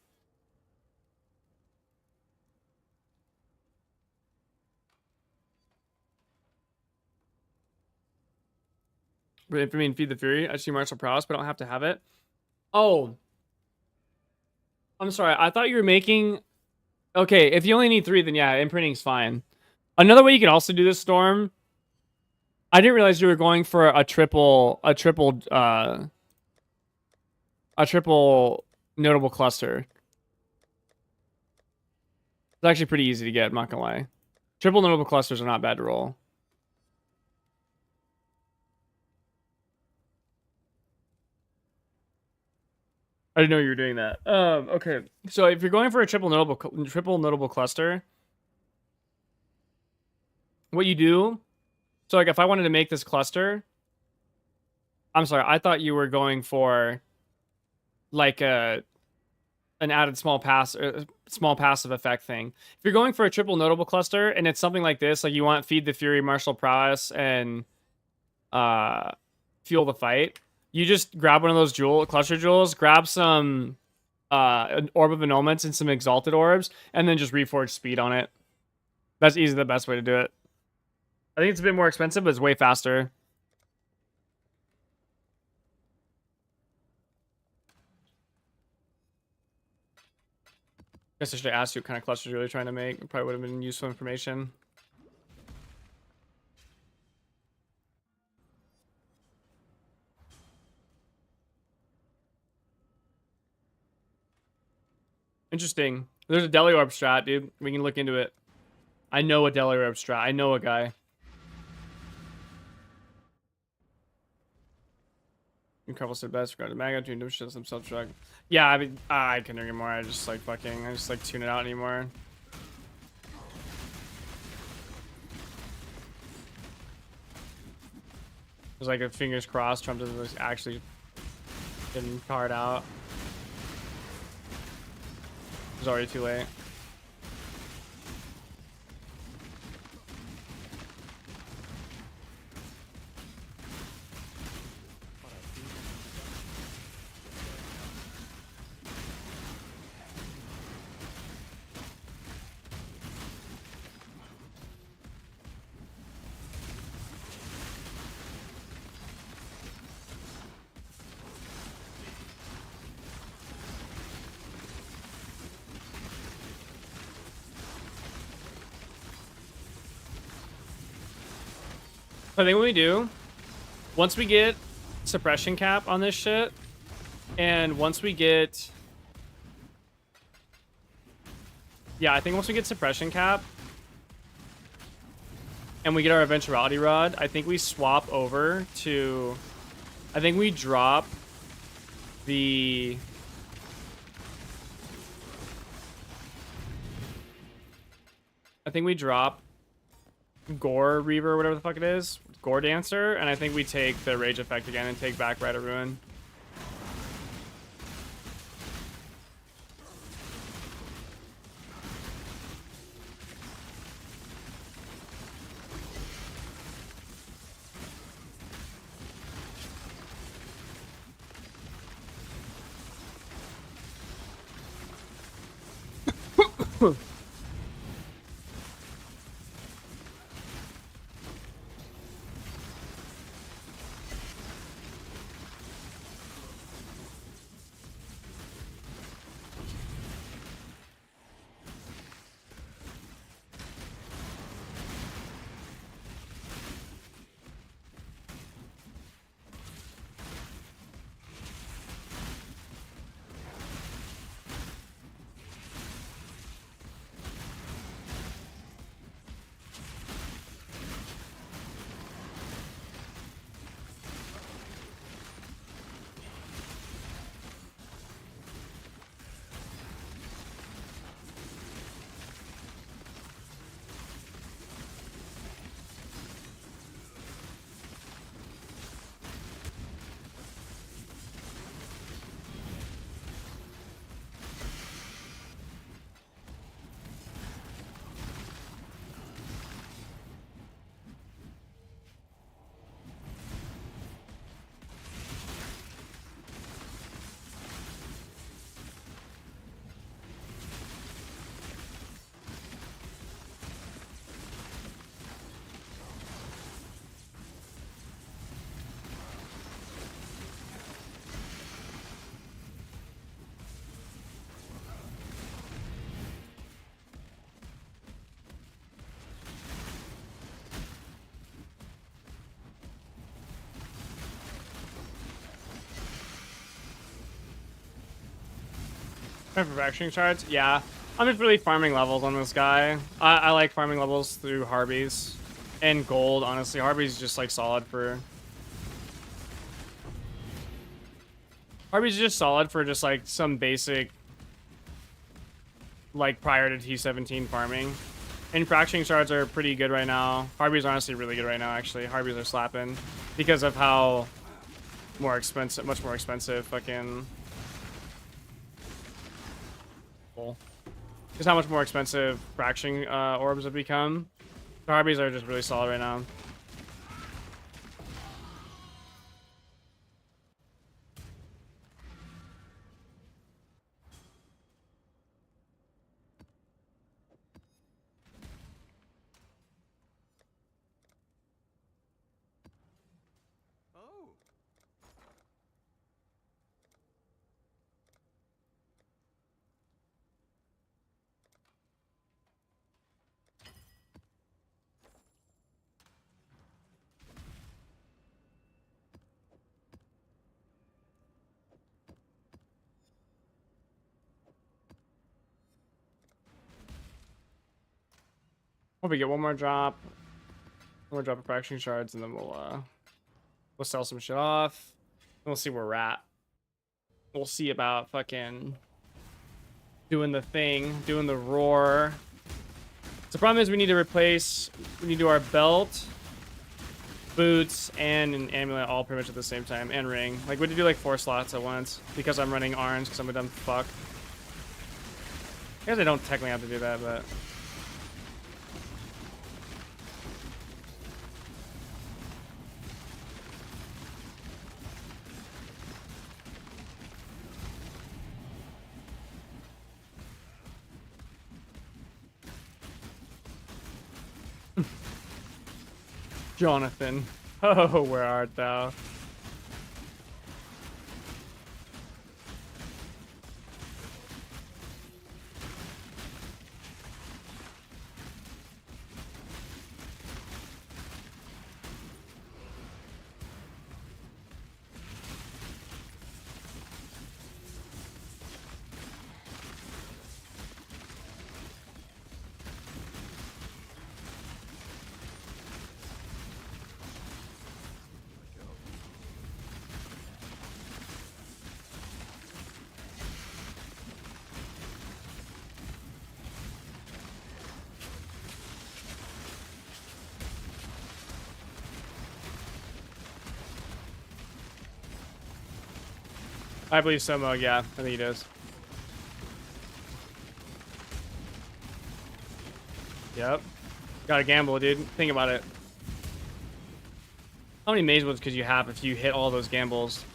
I mean, Feed the Fury. I see martial prowess, but I don't have to have it. Oh. I'm sorry. I thought you were making... Okay, if you only need 3, then yeah, imprinting's fine. Another way you can also do this, Storm... I didn't realize you were going for a triple notable cluster. It's actually pretty easy to get, I'm not gonna lie. Triple notable clusters are not bad to roll. I didn't know you were doing that. Okay. So if you're going for a triple notable cluster, what you do, so like if I wanted to make this cluster, I'm sorry, I thought you were going for like an added small passive effect thing. If you're going for a triple notable cluster and it's something like this, like you want Feed the Fury, Martial Prowess, and Fuel the Fight, you just grab one of those cluster jewels, grab some an Orb of Annulments and some Exalted Orbs, and then just reforge speed on it. That's easily the best way to do it. I think it's a bit more expensive, but it's way faster. Guess I should have asked you what kind of clusters you're really trying to make. It probably would have been useful information. Interesting. There's a Deli Orb strat, dude. We can look into it. I know a Deli Orb strat. I know a guy. Incredible said best. Regard to Maga. Tune to some self drug. Yeah, I mean, I couldn't agree more. I just like fucking. I just like tune it out anymore. There's like a fingers crossed. Trump doesn't actually getting card out. It's already too late. I think what we do, once we get suppression cap on this shit, and once we get, yeah, I think once we get suppression cap, and we get our eventuality rod, I think we swap over to, I think we drop the, I think we drop Gore Reaver, whatever the fuck it is, Gore Dancer, and I think we take the Rage Effect again and take back Rite of Ruin. For fracturing shards? Yeah. I'm just really farming levels on this guy. I like farming levels through Harbies. And gold, honestly. Harbies is just like solid for... Harbies is just solid for just like some basic... like prior to T17 farming. And fracturing shards are pretty good right now. Harbies are honestly really good right now, actually. Harbies are slapping. Because of how... more expensive, much more expensive fucking... Just how much more expensive fracturing orbs have become. The Harbies are just really solid right now. Oh. Hope we get one more drop of fraction shards, and then we'll sell some shit off. And we'll see where we're at. We'll see about fucking doing the thing, doing the roar. So the problem is we need to do our belt, boots, and an amulet all pretty much at the same time, and ring. Like, we have to do like 4 slots at once because I'm running orange because I'm a dumb fuck. I guess I don't technically have to do that, but... Jonathan. Oh, where art thou? I believe Somo, yeah, I think he does. Yep. Gotta gamble, dude. Think about it. How many maze wounds could you have if you hit all those gambles?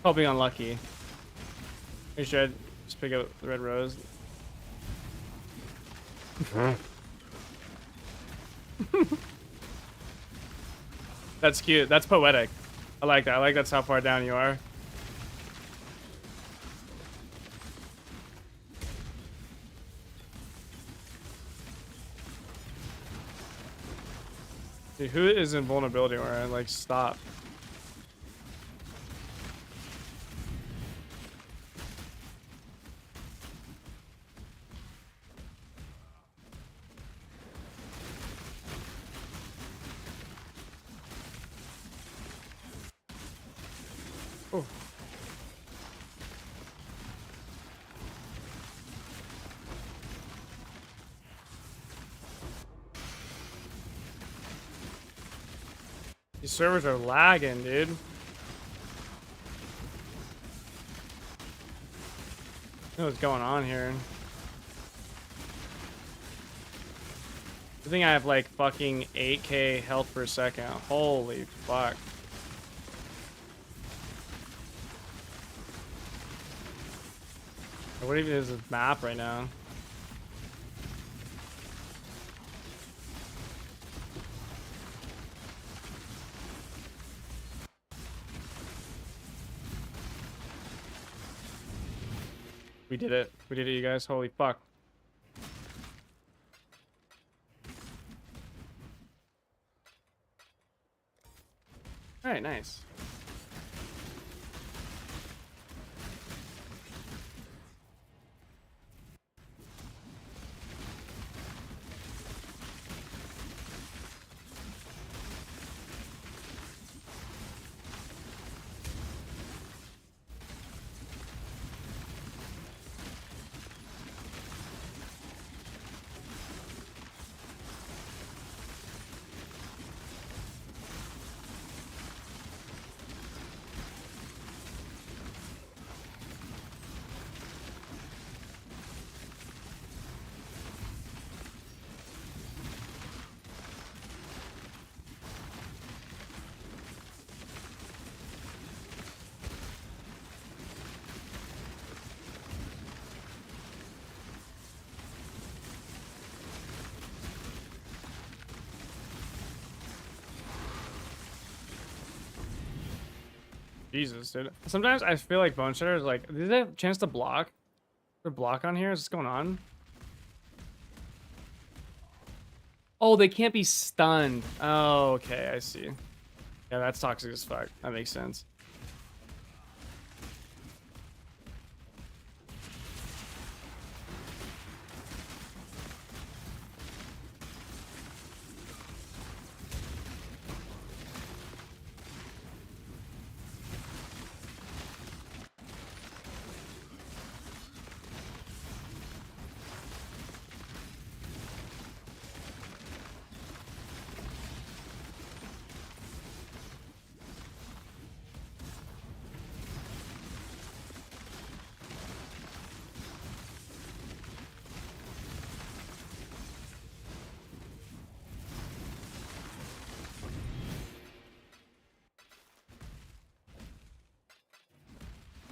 Probably unlucky. You should just pick up the red rose. That's cute. That's poetic. I like that. I like that's how far down you are. Dude, who is invulnerability where I like stop? Oh. These servers are lagging, dude. I know what's going on here. I think I have like fucking 8k health per second. Holy fuck. What even is this map right now? We did it. We did it, you guys. Holy fuck. Alright, nice. Jesus, dude. Sometimes I feel like Boneshatter is like, did they have a chance to block? Or block on here? Is this going on? Oh, they can't be stunned. Oh, okay, I see. Yeah, that's toxic as fuck. That makes sense.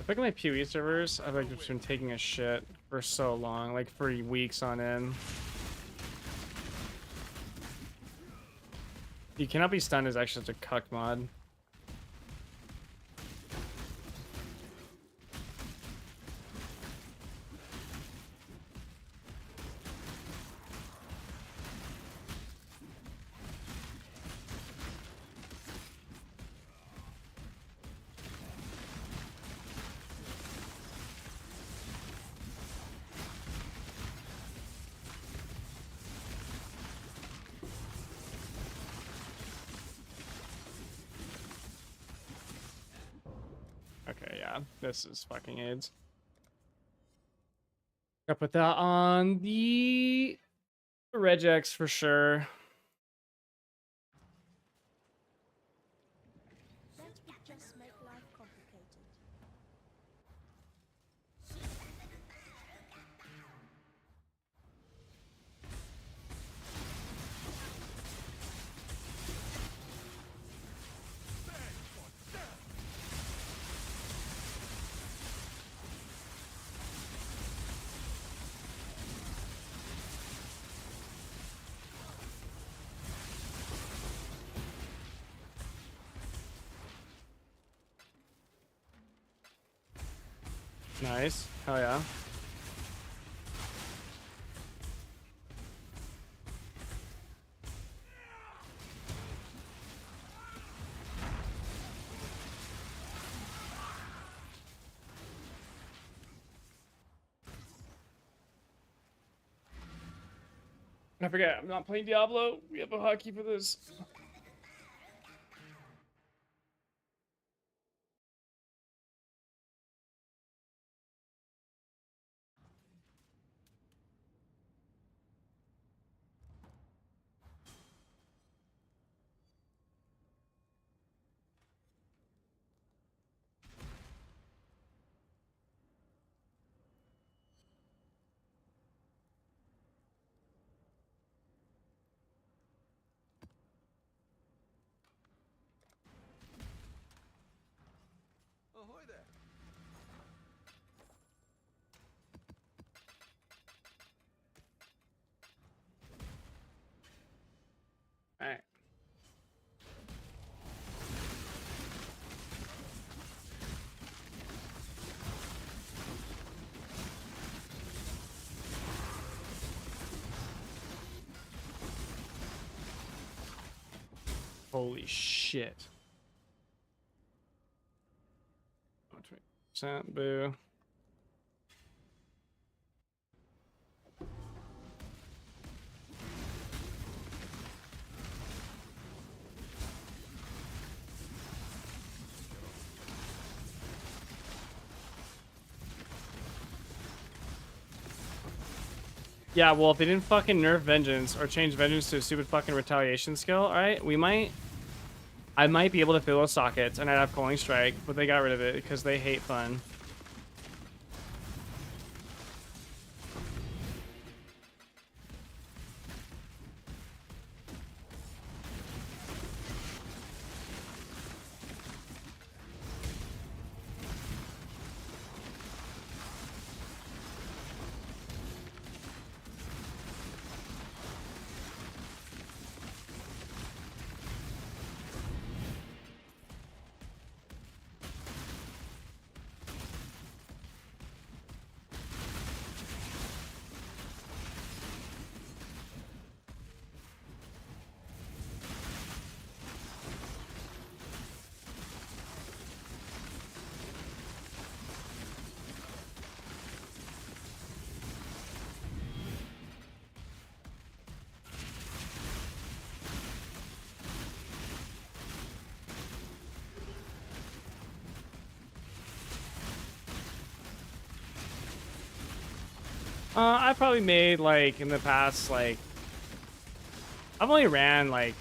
Look at my PoE servers. I've like just been taking a shit for so long, like for weeks on end. You cannot be stunned is actually such a cuck mod. Okay, yeah, this is fucking AIDS. Gotta put that on the regex for sure. Don't just make life complicated. Nice. Hell yeah. I forget, I'm not playing Diablo. We have a hotkey for this. Ahoy there. Alright. Holy shit. 20%, boo. Yeah, well, if they didn't fucking nerf Vengeance or change Vengeance to a stupid fucking retaliation skill, alright, I might be able to fill those sockets and I'd have Calling Strike, but they got rid of it because they hate fun. I probably made, like, in the past, like, I've only ran, like,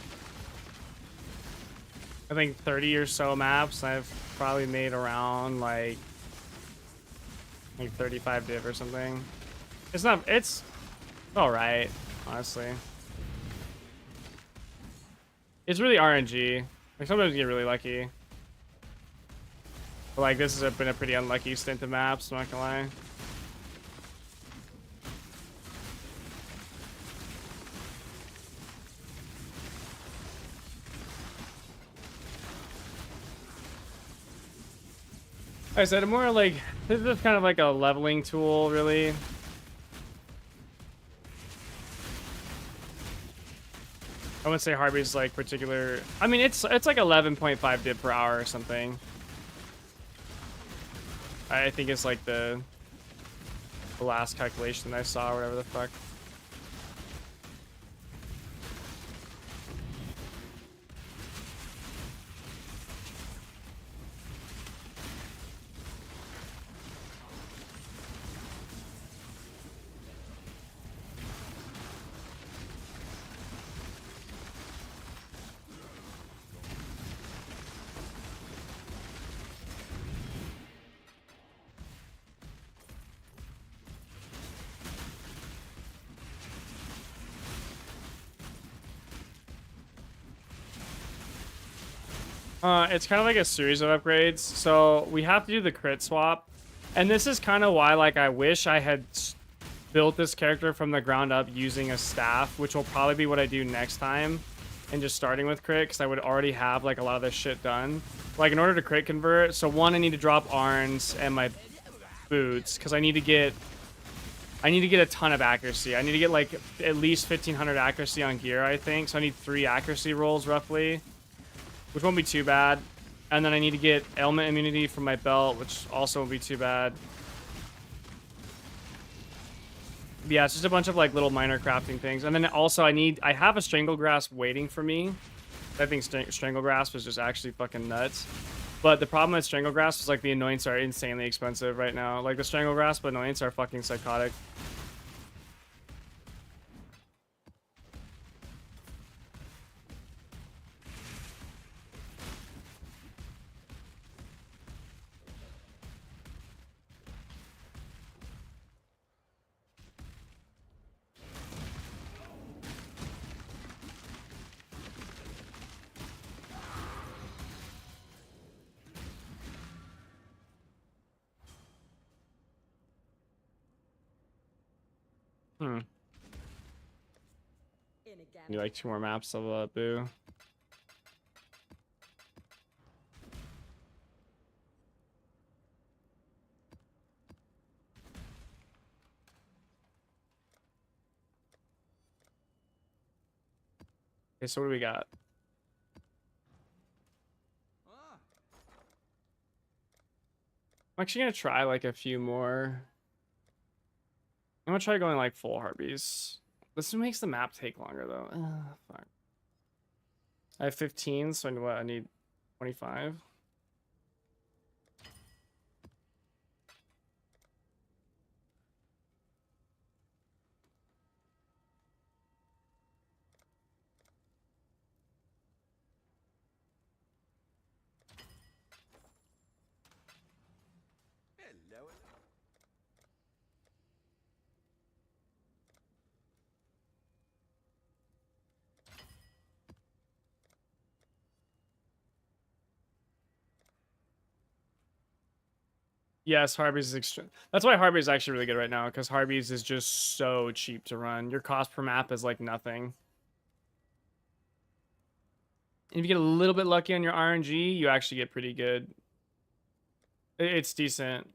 I think 30 or so maps. I've probably made around, like 35 div or something. It's alright, honestly. It's really RNG. Like, sometimes you get really lucky. But like this has been a pretty unlucky stint of maps, I'm not gonna lie. Like I said, more like this is kind of like a leveling tool, really. I wouldn't say Harvey's like particular. I mean, it's like 11.5 dip per hour or something. I think it's like the last calculation I saw, or whatever the fuck. It's kind of like a series of upgrades. So we have to do the crit swap. And this is kind of why, like, I wish I had built this character from the ground up using a staff, which will probably be what I do next time. And just starting with crit, because I would already have, like, a lot of this shit done. Like, in order to crit convert, so one, I need to drop Arns and my boots, because I need to get a ton of accuracy. I need to get, like, at least 1500 accuracy on gear, I think. So I need 3 accuracy rolls, roughly. Which won't be too bad. And then I need to get ailment immunity from my belt, which also won't be too bad. But yeah, it's just a bunch of like little minor crafting things. And then also I have a strangle grasp waiting for me. I think strangle grasp is just actually fucking nuts. But the problem with strangle grasp is like the annoyance are insanely expensive right now. Like the strangle grasp annoyance are fucking psychotic. You like 2 more maps level up, boo. Okay, so what do we got? I'm actually gonna try like a few more. I'm gonna try going like full Harpies. This makes the map take longer though. Fuck. I have 15, so I need 25. Hello. Yes, Harbies is extreme. That's why Harbies is actually really good right now, because Harbies is just so cheap to run. Your cost per map is like nothing. And if you get a little bit lucky on your RNG, you actually get pretty good. It's decent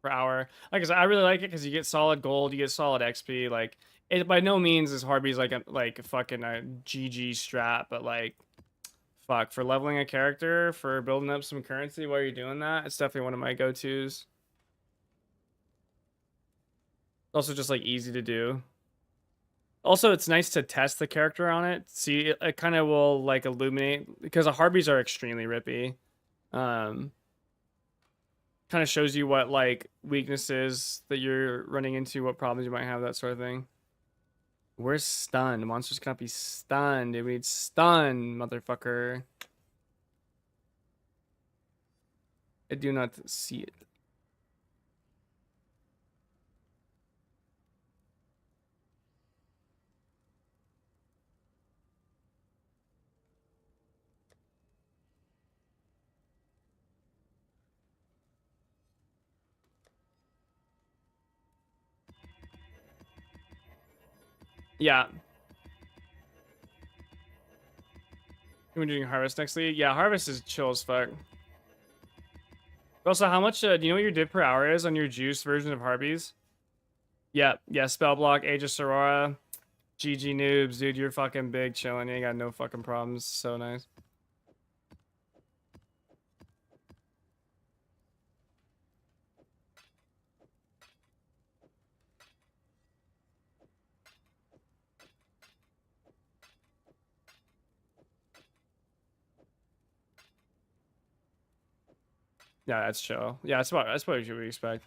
per hour. Like I said, I really like it because you get solid gold, you get solid XP. Like it by no means is Harbies like a fucking a GG strat, but like fuck, for leveling a character, for building up some currency while you're doing that, it's definitely one of my go-tos. Also just like easy to do. Also, it's nice to test the character on it. See, it kind of will like illuminate because the Harbies are extremely rippy. Kind of shows you what like weaknesses that you're running into, what problems you might have, that sort of thing. We're stunned. Monsters cannot be stunned. Dude. We need stun, motherfucker. I do not see it. Yeah. We're doing Harvest next week. Yeah, Harvest is chill as fuck. Also, how much, do you know what your div per hour is on your juice version of Harbies? Yeah, Spell Block, Age of Sorora, GG noobs, dude, you're fucking big, chilling, you ain't got no fucking problems, so nice. Yeah, that's chill. Yeah, that's what you would expect.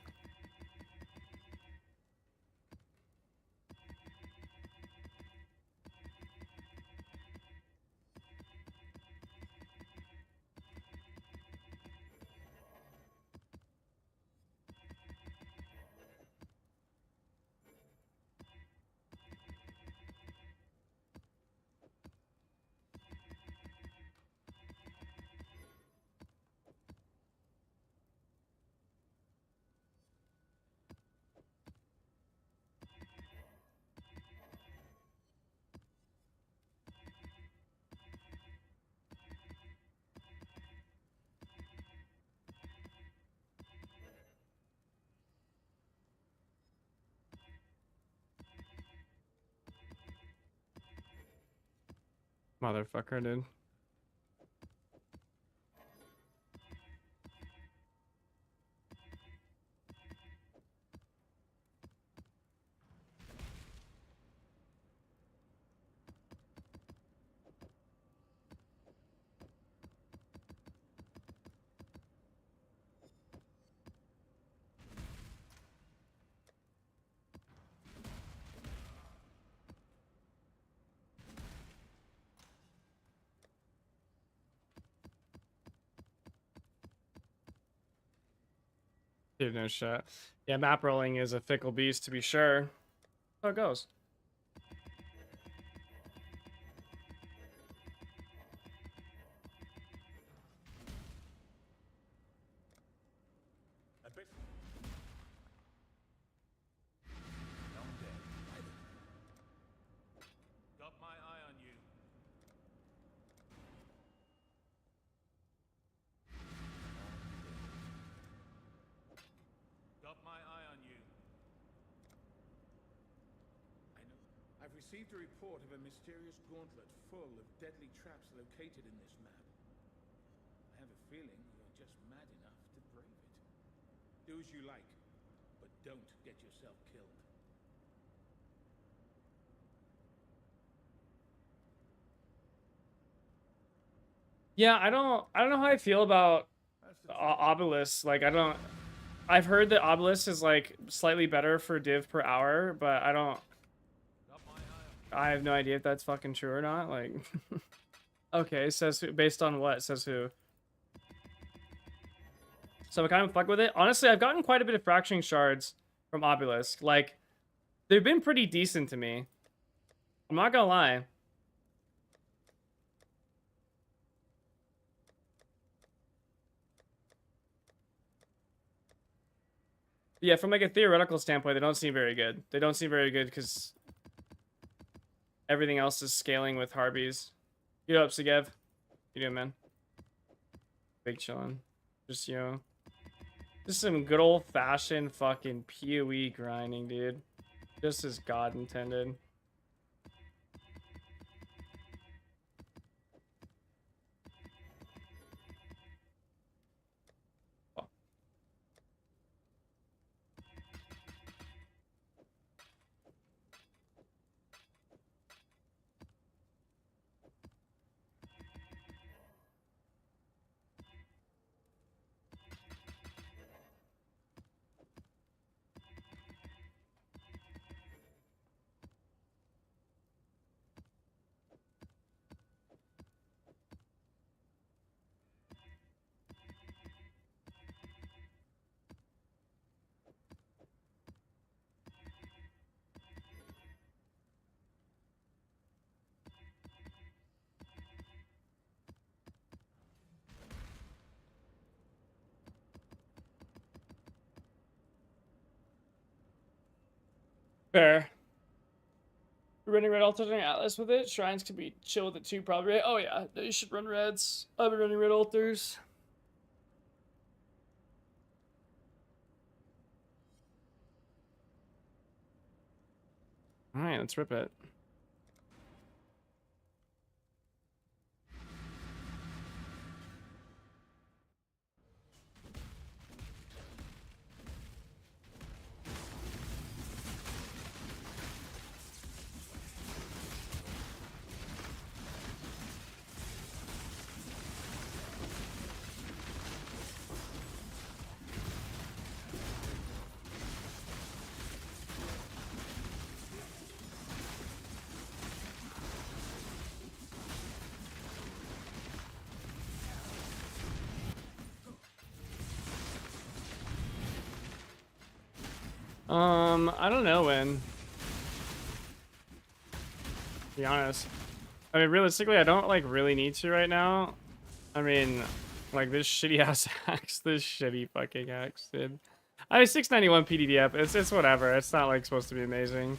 Motherfucker, dude. Dude, no shit. Yeah, map rolling is a fickle beast to be sure. How it goes. A bit. Long dead. Got my eye on you. Got my eye on you. I know. I've received a report of a mysterious gauntlet full of deadly traps located in this map. I have a feeling you're just mad enough to brave it. Do as you like, but don't get yourself killed. Yeah, I don't know how I feel about That's the Obelisk. Like, I've heard that Obelisk is like slightly better for div per hour, but I don't. got my eye on I have no idea if that's fucking true or not. Like, okay, says who, based on what? Says who? So I kind of fuck with it. Honestly, I've gotten quite a bit of fracturing shards from Obelisk. Like, they've been pretty decent to me. I'm not gonna lie. Yeah, from like a theoretical standpoint, they don't seem very good. They don't seem very good because everything else is scaling with Harbies. You up, Segev? You doing, man? Big chillin'. Just, you know, just some good old-fashioned fucking PoE grinding, dude. Just as God intended. Fair. Running red altars on Atlas with it. Shrines could be chill with it too, probably. Right? Oh yeah, no, you should run reds. I've been running red altars. All right, let's rip it. I don't know when. To be honest. I mean, realistically, I don't, like, really need to right now. I mean, like, this shitty ass axe. This shitty fucking axe, dude. I mean, 691 PDDF. It's whatever. It's not, like, supposed to be amazing.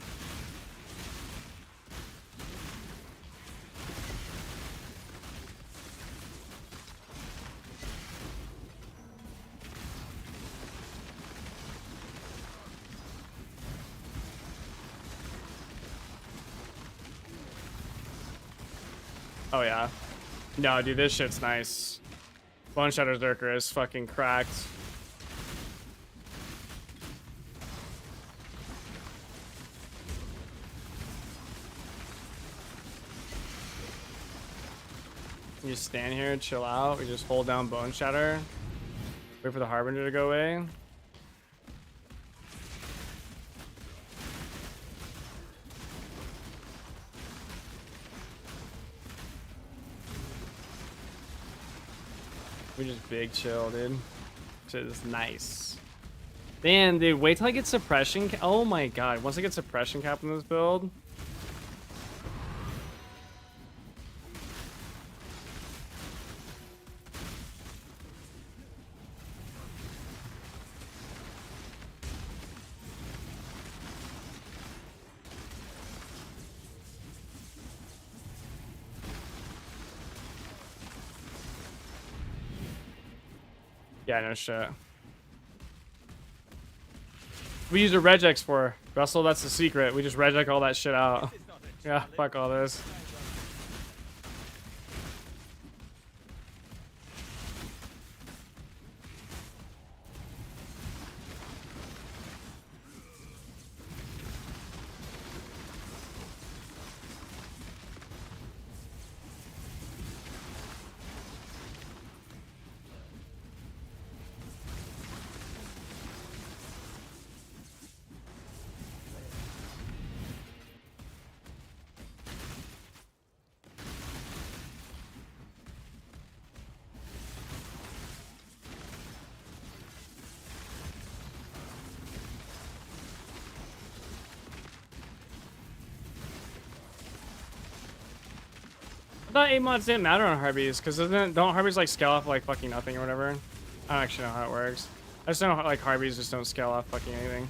Oh, yeah. No, dude, this shit's nice. Boneshatter Zerker is fucking cracked. You just stand here and chill out. We just hold down Boneshatter. Wait for the Harbinger to go away. We just big chill, dude. Shit is nice. Man, dude, wait till I get suppression. Oh my god, once I get suppression cap in this build. Yeah, no shit. We use a regex for Russell. That's the secret. We just reject all that shit out. Yeah, fuck all this. I thought 8 mods didn't matter on Harbies, because don't Harbies like scale off like fucking nothing or whatever? I don't actually know how it works. I just know like Harbies just don't scale off fucking anything.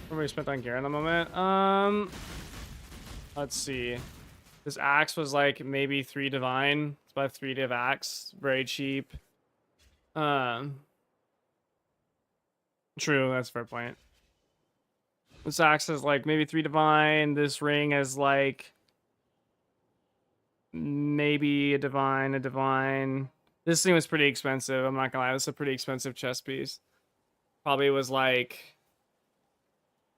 What we spent on gear in the moment? Let's see. This axe was like maybe 3 divine. It's about 3 div axe. Very cheap. True, that's a fair point. This axe is like maybe 3 divine. This ring is like maybe a divine. This thing was pretty expensive. I'm not gonna lie. This is a pretty expensive chess piece. Probably was like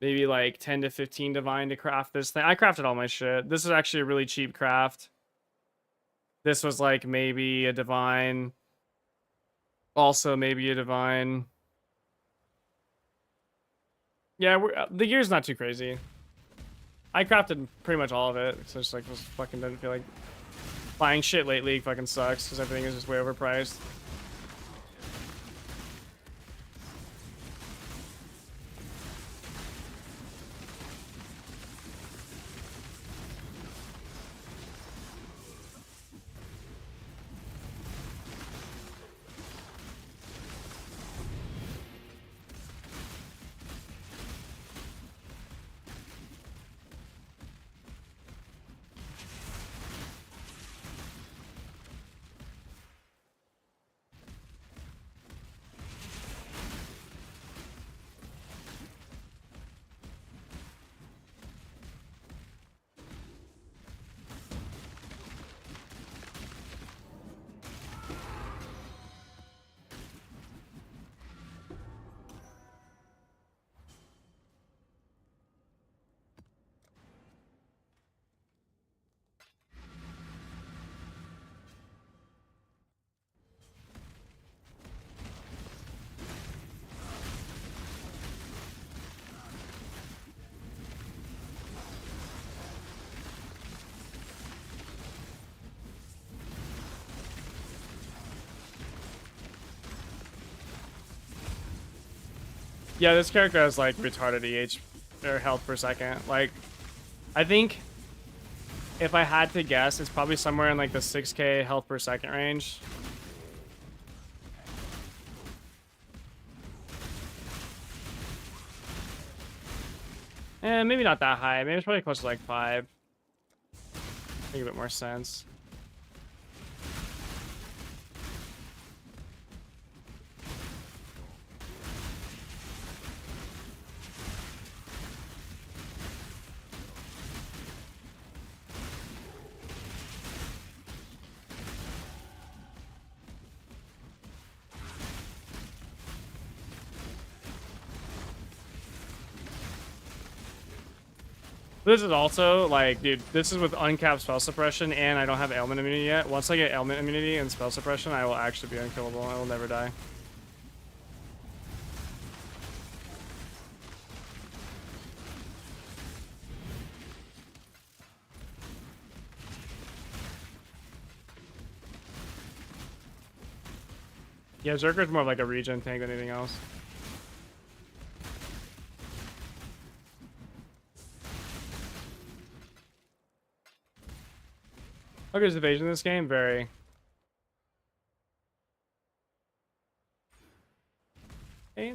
maybe like 10 to 15 divine to craft this thing. I crafted all my shit. This is actually a really cheap craft. This was like maybe a divine. Also maybe a divine. Yeah, the gear's not too crazy. I crafted pretty much all of it. So it's like, just fucking doesn't feel like buying shit late league fucking sucks because everything is just way overpriced. Yeah, this character has like retarded EH or health per second. Like, I think if I had to guess, it's probably somewhere in like the 6k health per second range. Eh, maybe not that high. Maybe it's probably close to like 5. Make a bit more sense. This is also, like, dude, this is with uncapped spell suppression, and I don't have ailment immunity yet. Once I get ailment immunity and spell suppression, I will actually be unkillable. I will never die. Yeah, Zerker's more of like a regen tank than anything else. How good is evasion in this game? Very. Okay.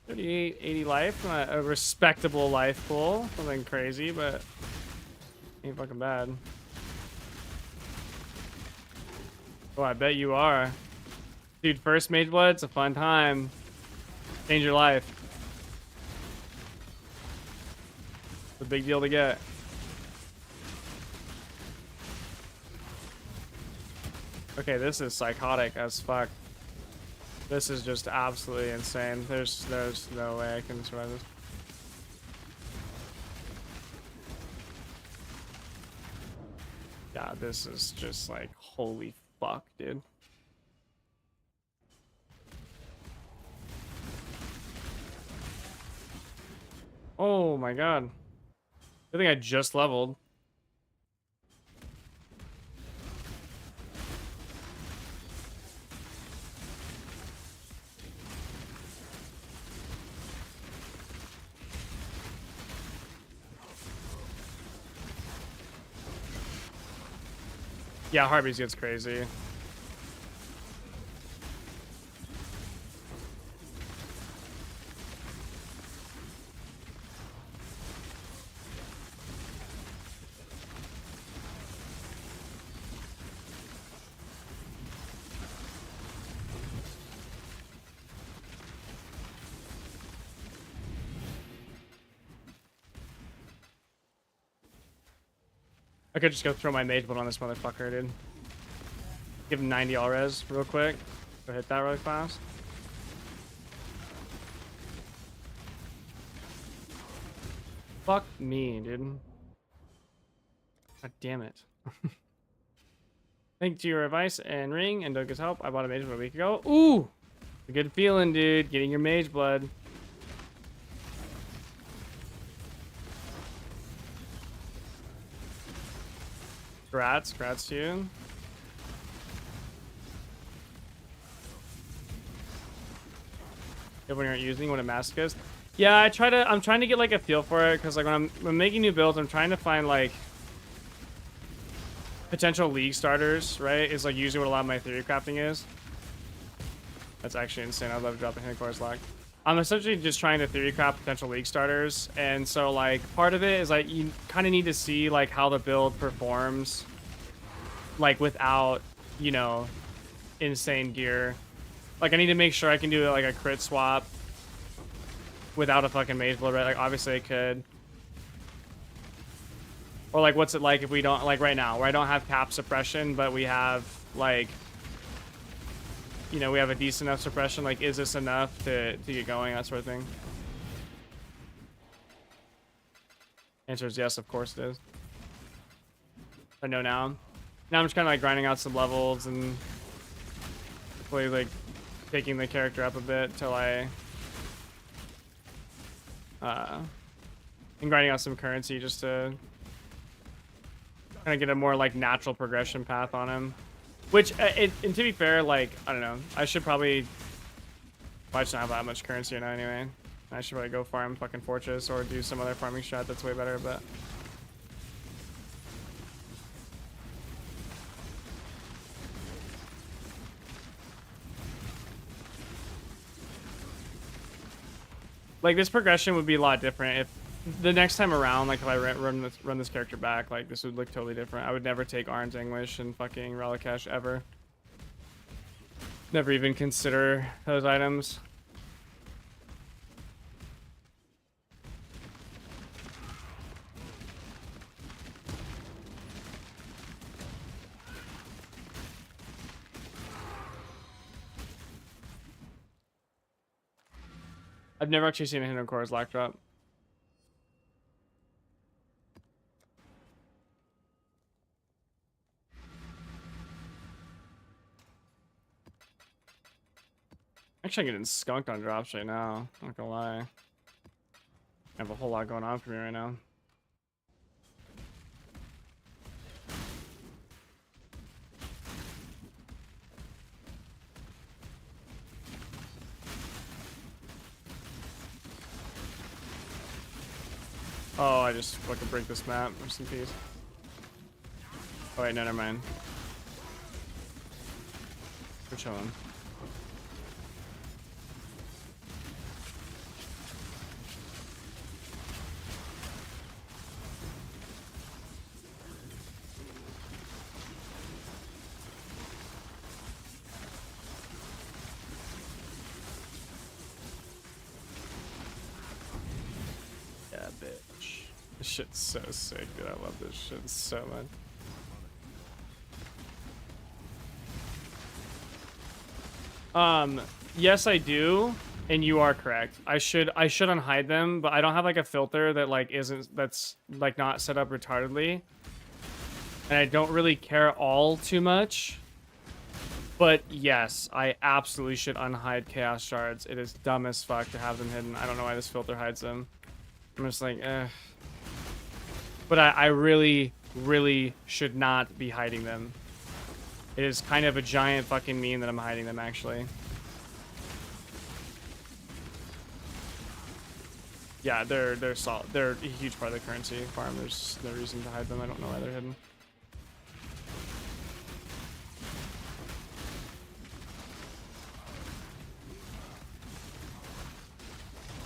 38, 80 life. Not a respectable life pool. Something crazy, but ain't fucking bad. Oh, I bet you are. Dude, first Mage Blood, it's a fun time. Change your life. It's a big deal to get. Okay, this is psychotic as fuck. This is just absolutely insane. There's no way I can survive this. Yeah, this is just like, holy fuck, dude. Oh my god. I think I just leveled. Yeah, Harpies gets crazy. I could just go throw my mage blood on this motherfucker, dude. Give him 90 all res real quick. Go hit that really fast. Fuck me, dude. God damn it. Thanks to your advice and ring and Doga's help, I bought a mage blood a week ago. Ooh! A good feeling, dude. Getting your mage blood. Congrats to you. When you're using what a mask is. Yeah, I'm trying to get like a feel for it, because like when I'm making new builds, I'm trying to find like potential league starters, right? Is like usually what a lot of my theory crafting is. That's actually insane. I'd love to drop a hit course lock. I'm essentially just trying to theory craft potential league starters, and so like part of it is like you kind of need to see like how the build performs, like without, you know, insane gear. Like I need to make sure I can do like a crit swap without a fucking mage blood, right? Like obviously I could. Or like what's it like if we don't, like right now where I don't have cap suppression, but we have like, you know, we have a decent enough suppression. Like, is this enough to get going? That sort of thing. Answer is yes, of course it is. I know now. Now I'm just kind of like grinding out some levels and hopefully like taking the character up a bit till I and grinding out some currency just to kind of get a more like natural progression path on him. Which, and to be fair, like, I don't know, I should probably I just don't have that much currency right now anyway. I should probably go farm fucking Fortress or do some other farming strat that's way better, but... Like, this progression would be a lot different if the next time around, like, if I run this character back, like, this would look totally different. I would never take Arn's Anguish and fucking Relicash ever. Never even consider those items. I've never actually seen a Hidden Core's lock drop. Actually, I'm getting skunked on drops right now. Not gonna lie. I have a whole lot going on for me right now. Oh, I just fucking break this map. Rest in peace. Oh wait, no, never mind. We're chilling. Yeah, bitch. This shit's so sick, dude. I love this shit so much. Yes, I do, and you are correct. I should unhide them, but I don't have like a filter that like that's like not set up retardedly, and I don't really care all too much. But yes, I absolutely should unhide Chaos Shards. It is dumb as fuck to have them hidden. I don't know why this filter hides them. I'm just like, eh. But I really, really should not be hiding them. It is kind of a giant fucking meme that I'm hiding them, actually. Yeah, they're solid. They're a huge part of the currency farm. There's no reason to hide them. I don't know why they're hidden.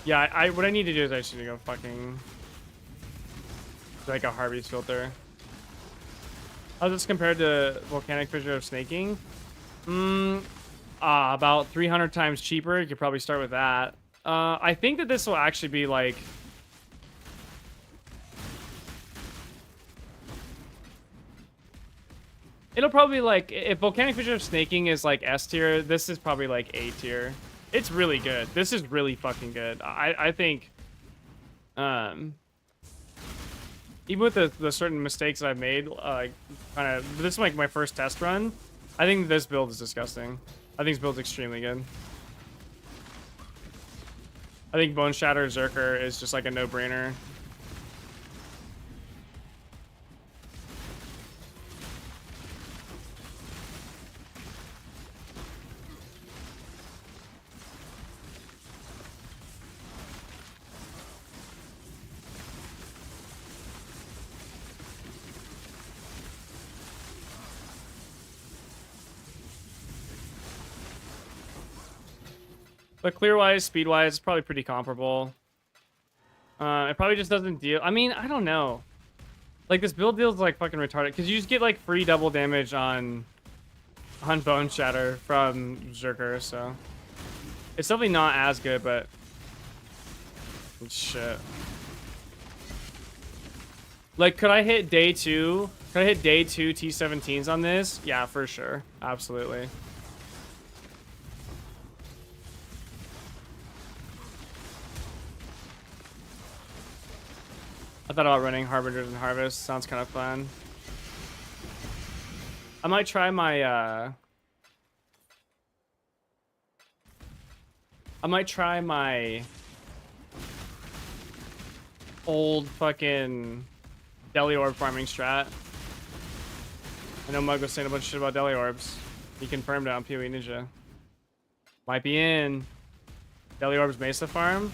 Yeah, what I need to do is I just need to go fucking like a Harvey's filter. How's this compared to Volcanic Fissure of Snaking? About 300 times cheaper. You could probably start with that. I think that this will actually be like... It'll probably be like... If Volcanic Fissure of Snaking is like S tier, this is probably like A tier. It's really good. This is really fucking good. I think... Even with the certain mistakes that I've made, kind of, this is like my first test run. I think this build is disgusting. I think this build's extremely good. I think Boneshatter Zerker is just like a no-brainer. But clear-wise, speed-wise, it's probably pretty comparable. It probably just doesn't deal... I mean, I don't know. Like, this build deals like fucking retarded. Because you just get, like, free double damage on Boneshatter from Zerker, so... It's definitely not as good, but... Shit. Like, could I hit day 2? Could I hit day 2 T17s on this? Yeah, for sure. Absolutely. I thought about running Harbingers and Harvest. Sounds kind of fun. I might try my, old fucking Deli Orb farming strat. I know Mug was saying a bunch of shit about Deli Orbs. He confirmed it on PoE Ninja. Might be in. Belly Orbs Mesa farm.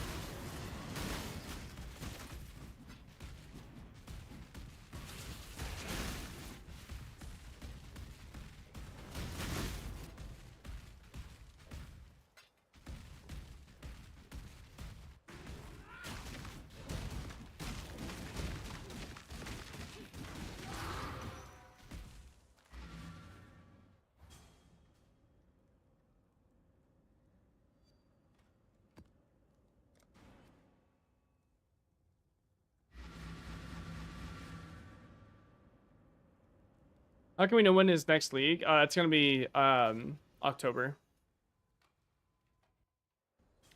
How can we know when is next league? It's gonna be October.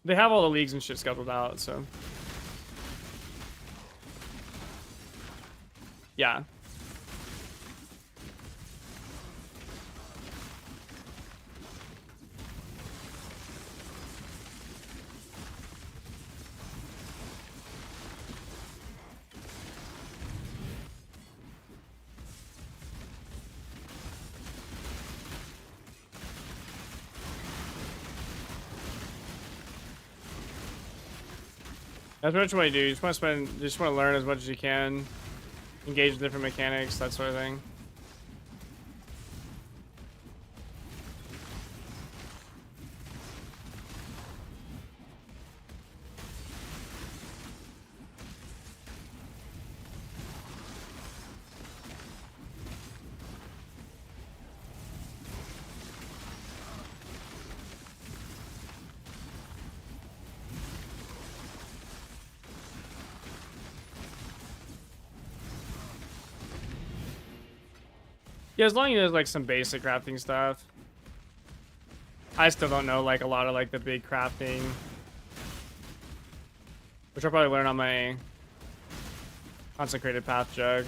They have all the leagues and shit scheduled out, so yeah. That's what you want to do. You just want to spend, you just want to learn as much as you can, engage in different mechanics, that sort of thing. Yeah, as long as there's like some basic crafting stuff. I still don't know like a lot of like the big crafting, which I'll probably learn on my consecrated path jug.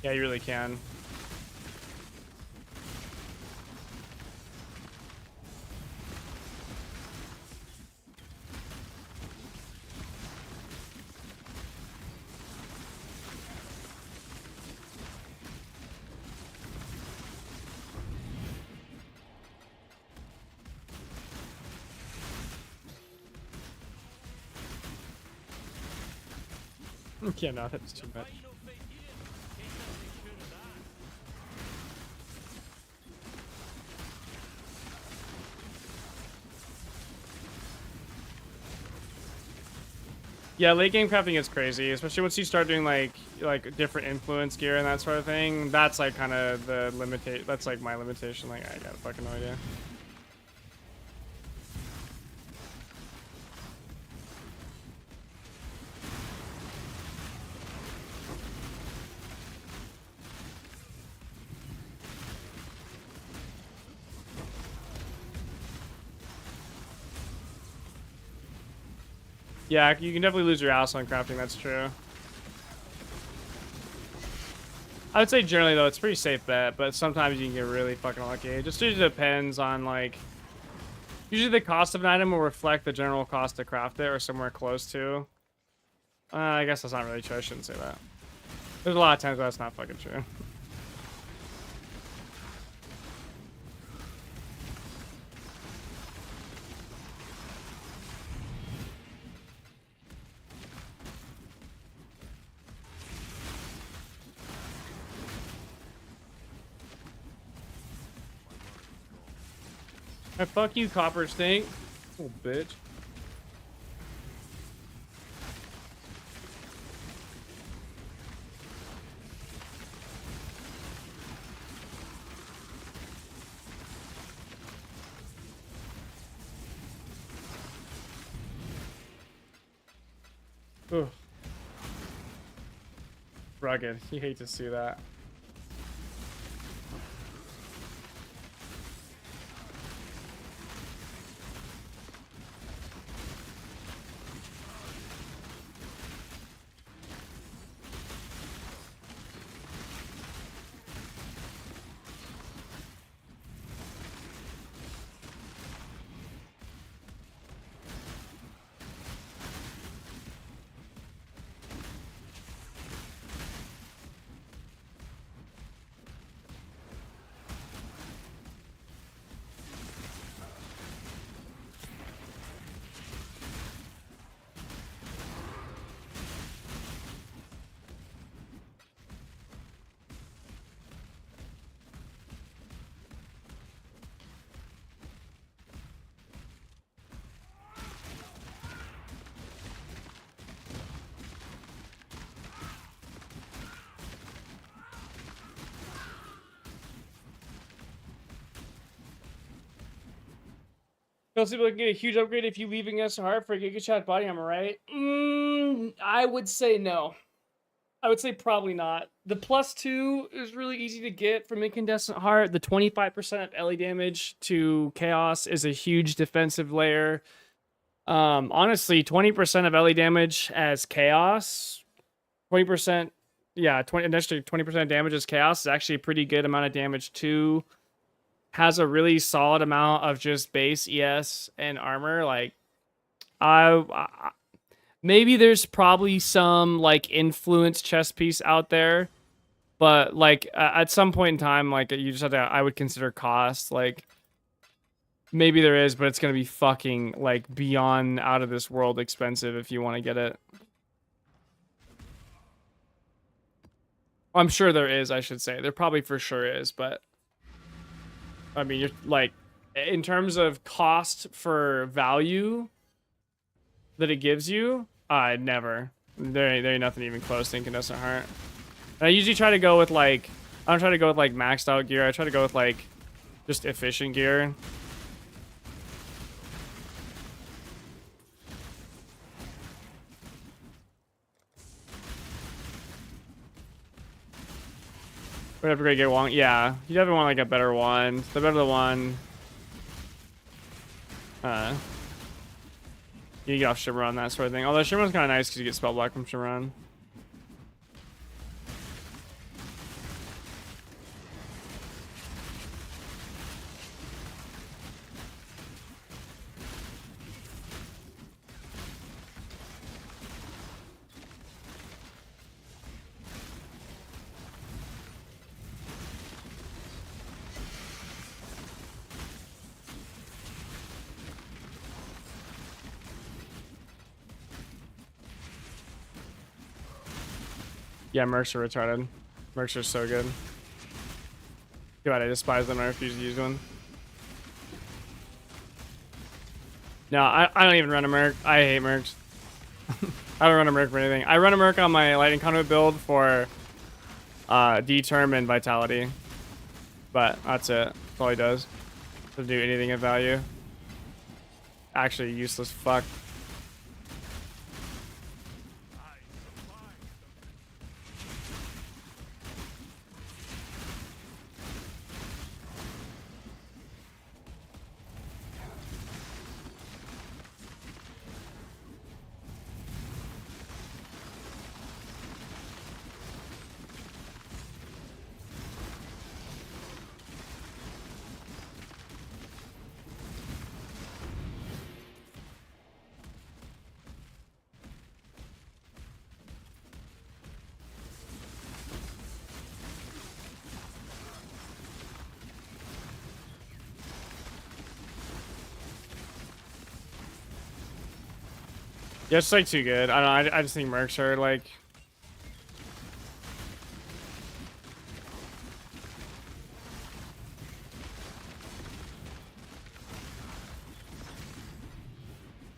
Yeah, you really can. Yeah, no, that's too much. Yeah, late game crafting is crazy, especially once you start doing like different influence gear and that sort of thing. That's like kind of the limitation. That's like my limitation. Like I got fucking no idea. Yeah, you can definitely lose your ass on crafting, that's true. I would say generally though, it's a pretty safe bet, but sometimes you can get really fucking lucky. It just usually depends on like, usually the cost of an item will reflect the general cost to craft it or somewhere close to. I guess that's not really true, I shouldn't say that. There's a lot of times that's not fucking true. Hey, fuck you, Copper Stink. Little bitch. Ugh. Rugged. You hate to see that. Also, people can get a huge upgrade if you leave against heart for a Giga Chat body armor, right? I would say no. I would say probably not. The +2 is really easy to get from Incandescent Heart. The 25% of LE damage to Chaos is a huge defensive layer. Honestly, 20% of LE damage as Chaos, 20%, yeah, 20% damage as Chaos is actually a pretty good amount of damage too. Has a really solid amount of just base ES and armor. Like, I maybe there's probably some like influence chess piece out there, but like at some point in time, like you just have to, I would consider cost. Like maybe there is, but it's gonna be fucking like beyond out of this world expensive if you want to get it. I'm sure there is, I should say. There probably for sure is, but I mean, you're like in terms of cost for value that it gives you, never. There ain't nothing even close to Incandescent Heart. And I usually try to go with like, I don't try to go with like maxed out gear. I try to go with like just efficient gear. Would have to get one. Yeah, you definitely want like a better one. The better the one. You get off Shimmeron, that sort of thing. Although Shimmeron's kind of nice because you get spell block from Shimmeron. Yeah, Mercs are retarded. Mercs are so good. God, I despise them. I refuse to use one. No, I don't even run a Merc. I hate Mercs. I don't run a Merc for anything. I run a Merc on my Lightning Conduit build for D-Term and Vitality. But that's it. That's all he does. Doesn't do anything of value. Actually, useless fuck. Yeah, it's like too good. I don't know. I just think Mercs are like.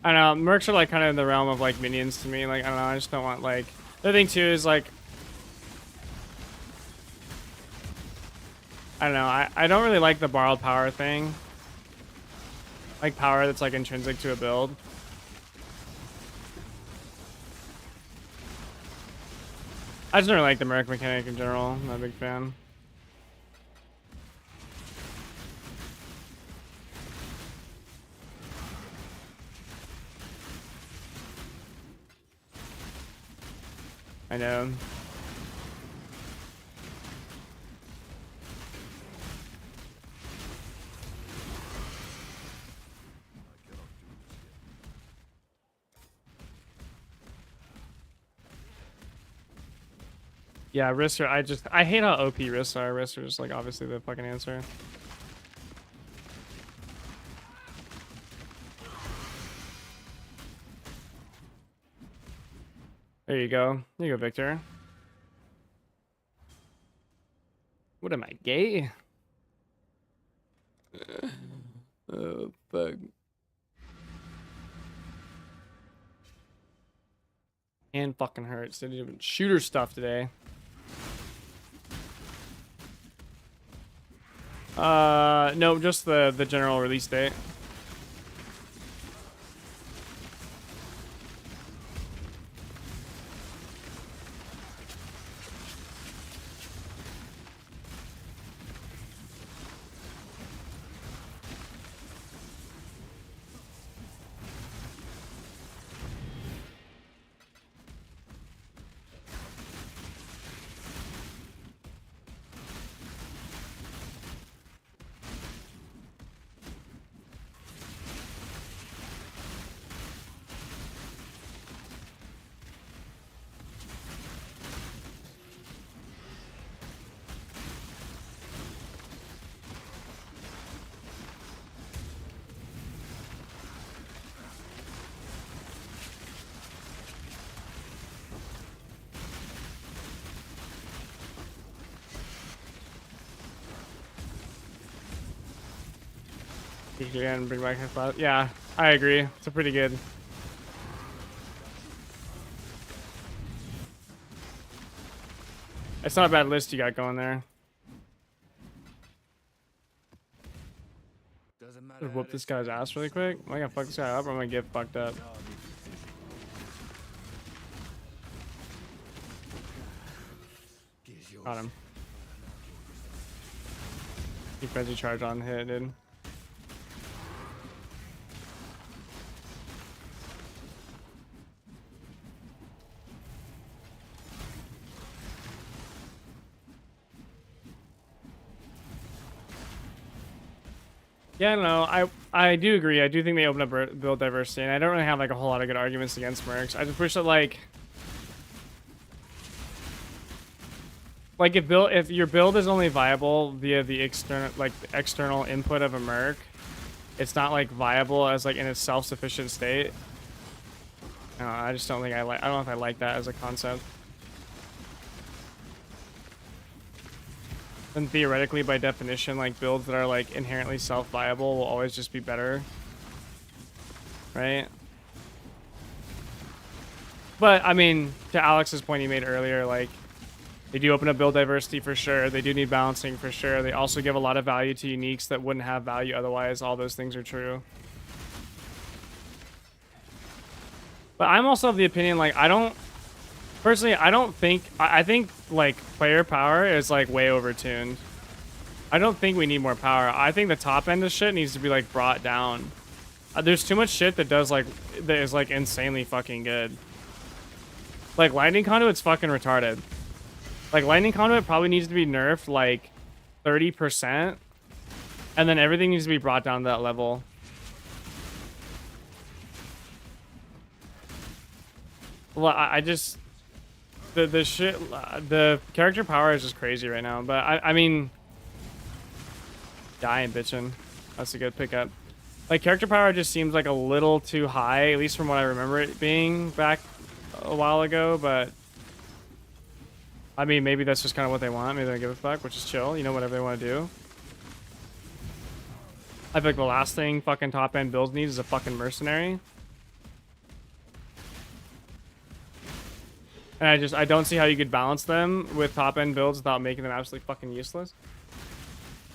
I don't know. Mercs are like kind of in the realm of like minions to me. Like, I don't know. I just don't want like. The other thing too is like. I don't know. I don't really like the borrowed power thing. Like power that's like intrinsic to a build. I just don't really like the Merc mechanic in general. I'm not a big fan. I know. Yeah, risks are, I hate how OP risks are. Risks are just like obviously the fucking answer. There you go. There you go, Victor. What am I, gay? Oh, fuck. And fucking hurts. Didn't even shooter stuff today. No, just the general release date. Again, bring back his class. Yeah, I agree. It's a pretty good. It's not a bad list you got going there. Doesn't matter. Just whoop this guy's ass really quick. Am I gonna fuck this guy up or am I gonna get fucked up? Got him. Keep Reggie charge on hit, dude. Yeah, no, I do agree. I do think they open up build diversity, and I don't really have like a whole lot of good arguments against mercs. I just wish that like if your build is only viable via the external input of a merc, it's not like viable as like in a self-sufficient state. No, I just don't think I don't know if I like that as a concept. And theoretically, by definition, like builds that are like inherently self-viable will always just be better, right? But I mean, to Alex's point he made earlier, like they do open up build diversity for sure. They do need balancing for sure. They also give a lot of value to uniques that wouldn't have value otherwise. All those things are true. But I'm also of the opinion, like I think like player power is like way overtuned. I don't think we need more power. I think the top end of shit needs to be like brought down. There's too much shit that is like insanely fucking good. Like lightning conduit's fucking retarded. Like lightning conduit probably needs to be nerfed like 30%, and then everything needs to be brought down to that level. Well, I just the character power is just crazy right now. But I mean, dying bitching. That's a good pickup. Like character power just seems like a little too high, at least from what I remember it being back a while ago. But I mean, maybe that's just kind of what they want. Maybe they don't give a fuck, which is chill. You know, whatever they want to do. I feel like the last thing fucking top end builds needs is a fucking mercenary. And I don't see how you could balance them with top end builds without making them absolutely fucking useless.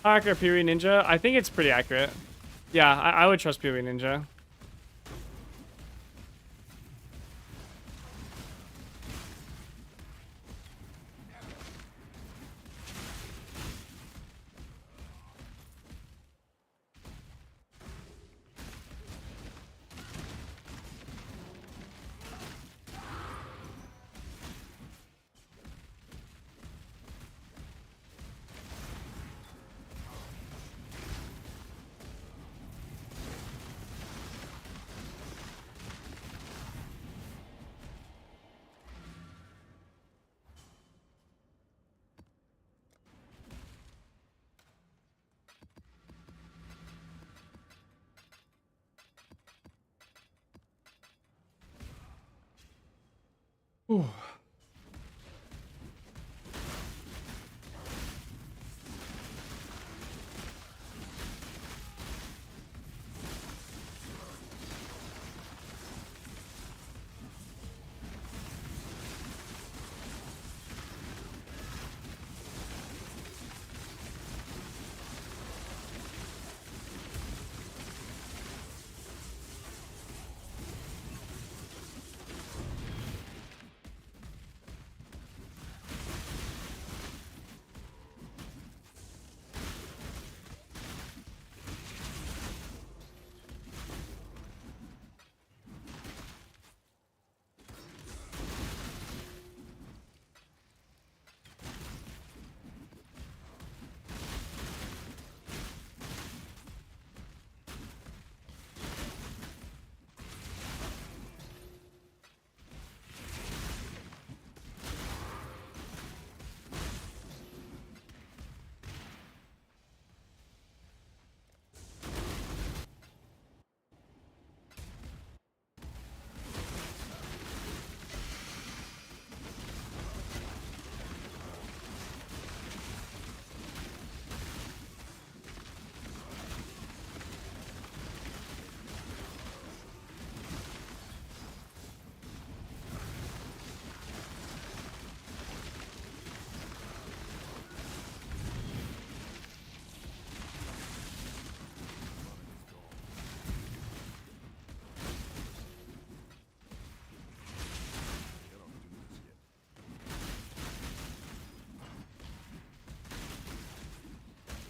How accurate PoE Ninja? I think it's pretty accurate. Yeah, I would trust PoE Ninja. Ooh.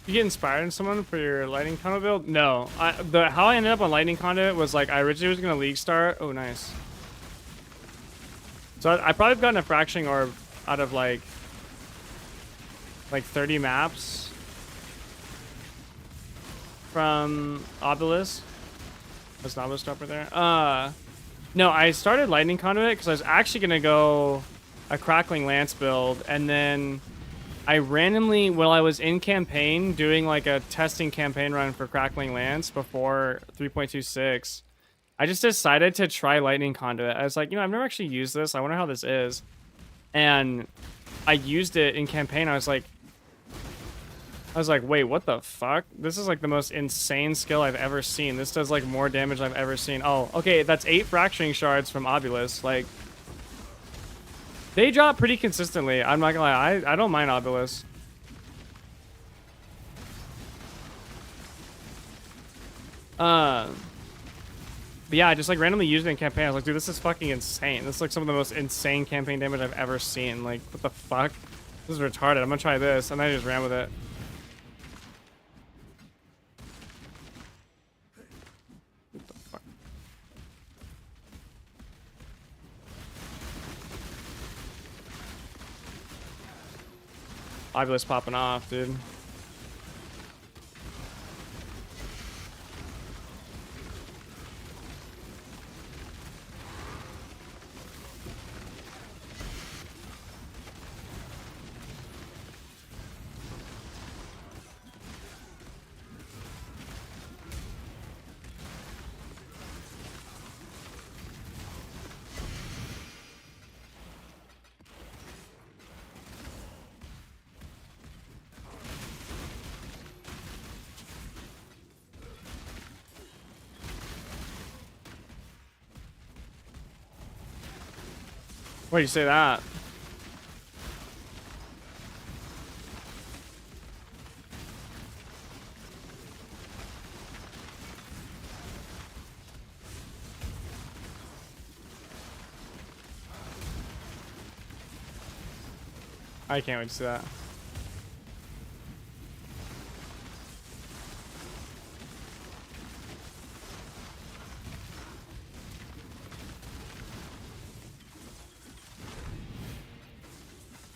You get inspired in someone for your lightning conduit build? No. How I ended up on lightning conduit was like I originally was gonna league start. Oh, nice. So I probably have gotten a fracturing orb out of like 30 maps from Obelisk. That's an Obelisk up right there. No, I started lightning conduit because I was actually gonna go a crackling lance build, and then I randomly, while I was in campaign doing like a testing campaign run for crackling lance before 3.26, I just decided to try lightning conduit. I was like, I've never actually used this. I wonder how this is. And I used it in campaign. I was like, wait, what the fuck? This is like the most insane skill I've ever seen. This does like more damage I've ever seen. Oh, okay, that's 8 fracturing shards from Obelisk. Like, they drop pretty consistently. I'm not gonna lie, I don't mind Obelisk. But yeah, I just like randomly used it in campaign. I was like, dude, this is fucking insane. This is like some of the most insane campaign damage I've ever seen. Like, what the fuck? This is retarded. I'm gonna try this, and then I just ran with it. What the fuck? Obelisk popping off, dude. Why do you say that? I can't wait to see that.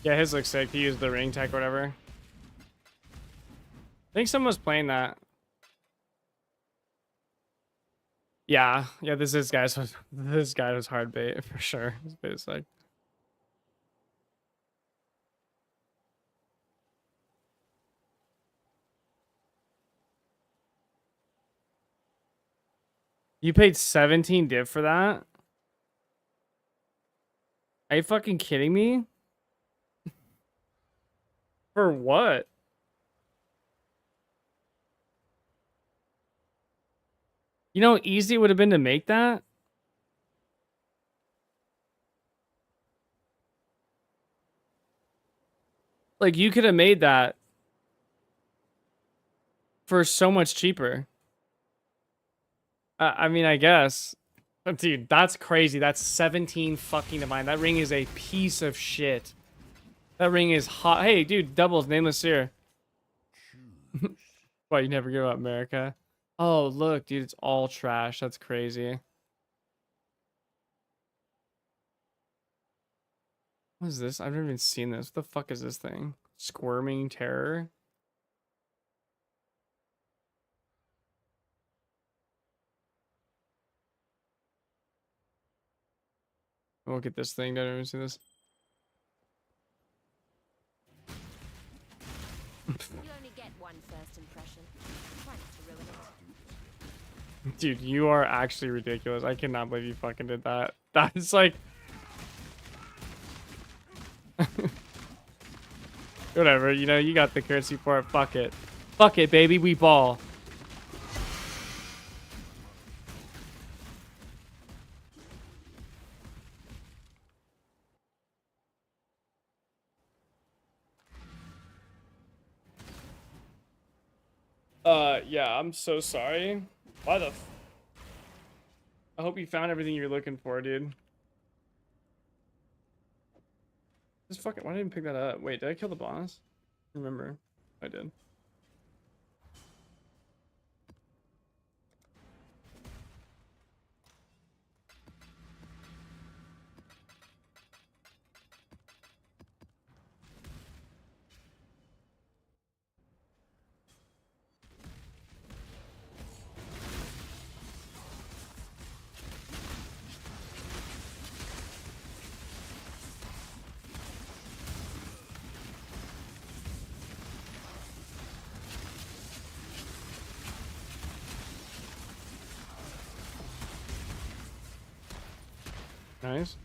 Yeah, his looks sick. He used the ring tech or whatever. I think someone was playing that. Yeah, this guy was hard bait for sure. This bait is like, you paid 17 div for that? Are you fucking kidding me? For what? You know how easy it would have been to make that? Like, you could have made that for so much cheaper. I mean, I guess. But dude, that's crazy. That's 17 fucking to mine. That ring is a piece of shit. That ring is hot. Hey, dude, doubles, nameless here. Why, you never give up, America? Oh, look, dude, it's all trash. That's crazy. What is this? I've never even seen this. What the fuck is this thing? Squirming terror? Look at this thing. I've never even seen this. You only get one first impression. Try not to ruin it. Dude, you are actually ridiculous. I cannot believe you fucking did that. That's like... Whatever, you know, you got the currency for it. Fuck it. Fuck it, baby. We ball. Yeah, I'm so sorry. Why the f... I hope you found everything you're looking for, dude. Just fucking... Why didn't I even pick that up? Wait, did I kill the boss? Remember. I did. Nice.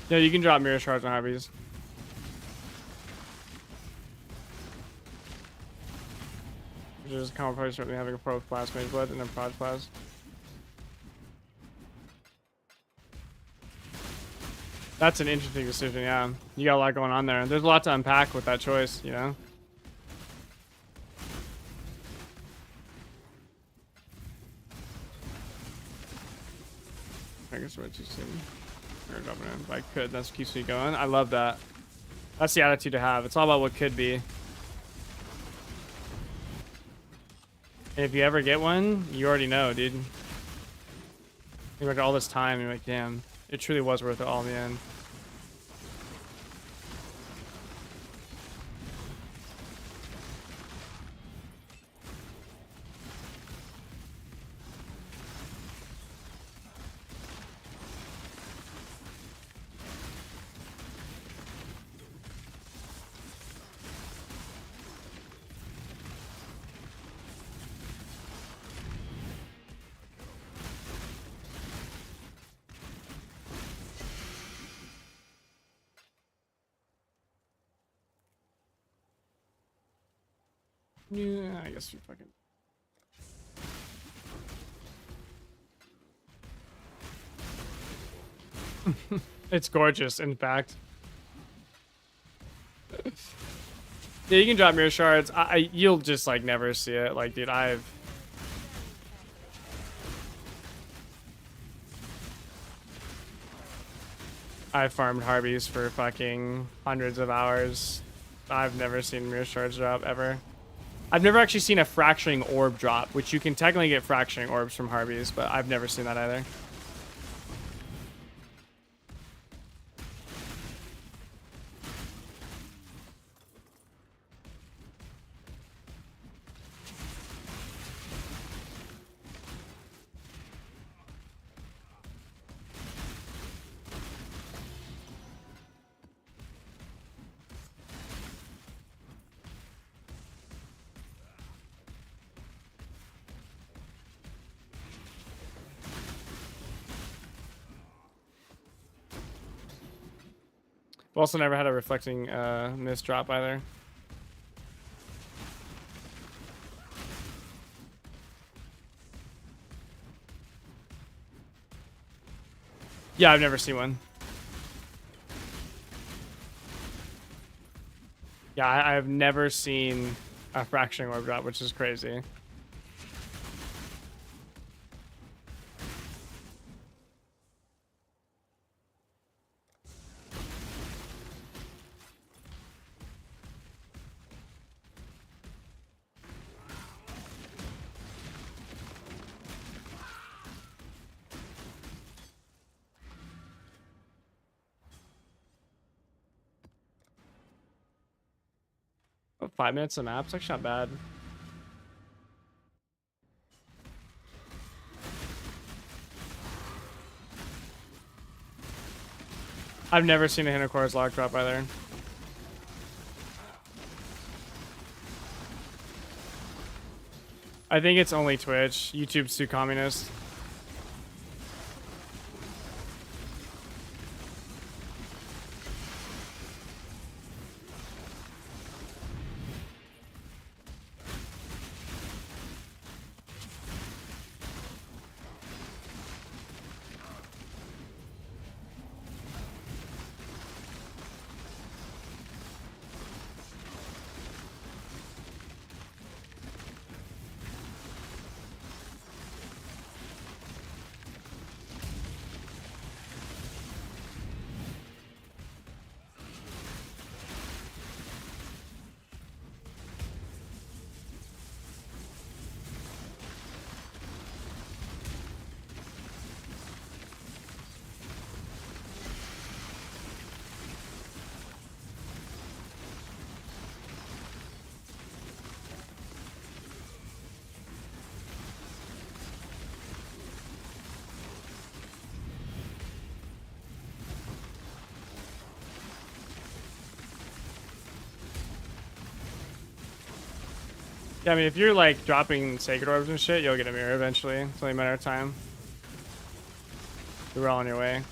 Yeah, you can drop mirror shards on hobbies. Which is a common part, certainly having a pro with blast mage blood and a prod class. That's an interesting decision, yeah. You got a lot going on there. There's a lot to unpack with that choice, you know? I guess what you see. Or dropping in. If I could, that's what keeps me going. I love that. That's the attitude to have. It's all about what could be. And if you ever get one, you already know, dude. You look at all this time, and you're like, damn, it truly was worth it all in the end. Yeah, I guess you fucking... It's gorgeous, in fact. Yeah, you can drop mirror shards. You'll just like never see it. Like, dude, I've farmed Harbies for fucking hundreds of hours. I've never seen mirror shards drop ever. I've never actually seen a fracturing orb drop, which you can technically get fracturing orbs from Harbies, but I've never seen that either. I've also never had a reflecting mist drop either. Yeah, I've never seen one. Yeah, I have never seen a fracturing orb drop, which is crazy. About 5 minutes of maps, actually not bad. I've never seen a Hinocor's lock drop either. I think it's only Twitch. YouTube's too communist. Yeah, I mean, if you're like dropping sacred orbs and shit, you'll get a mirror eventually. It's only a matter of time. You're well on your way.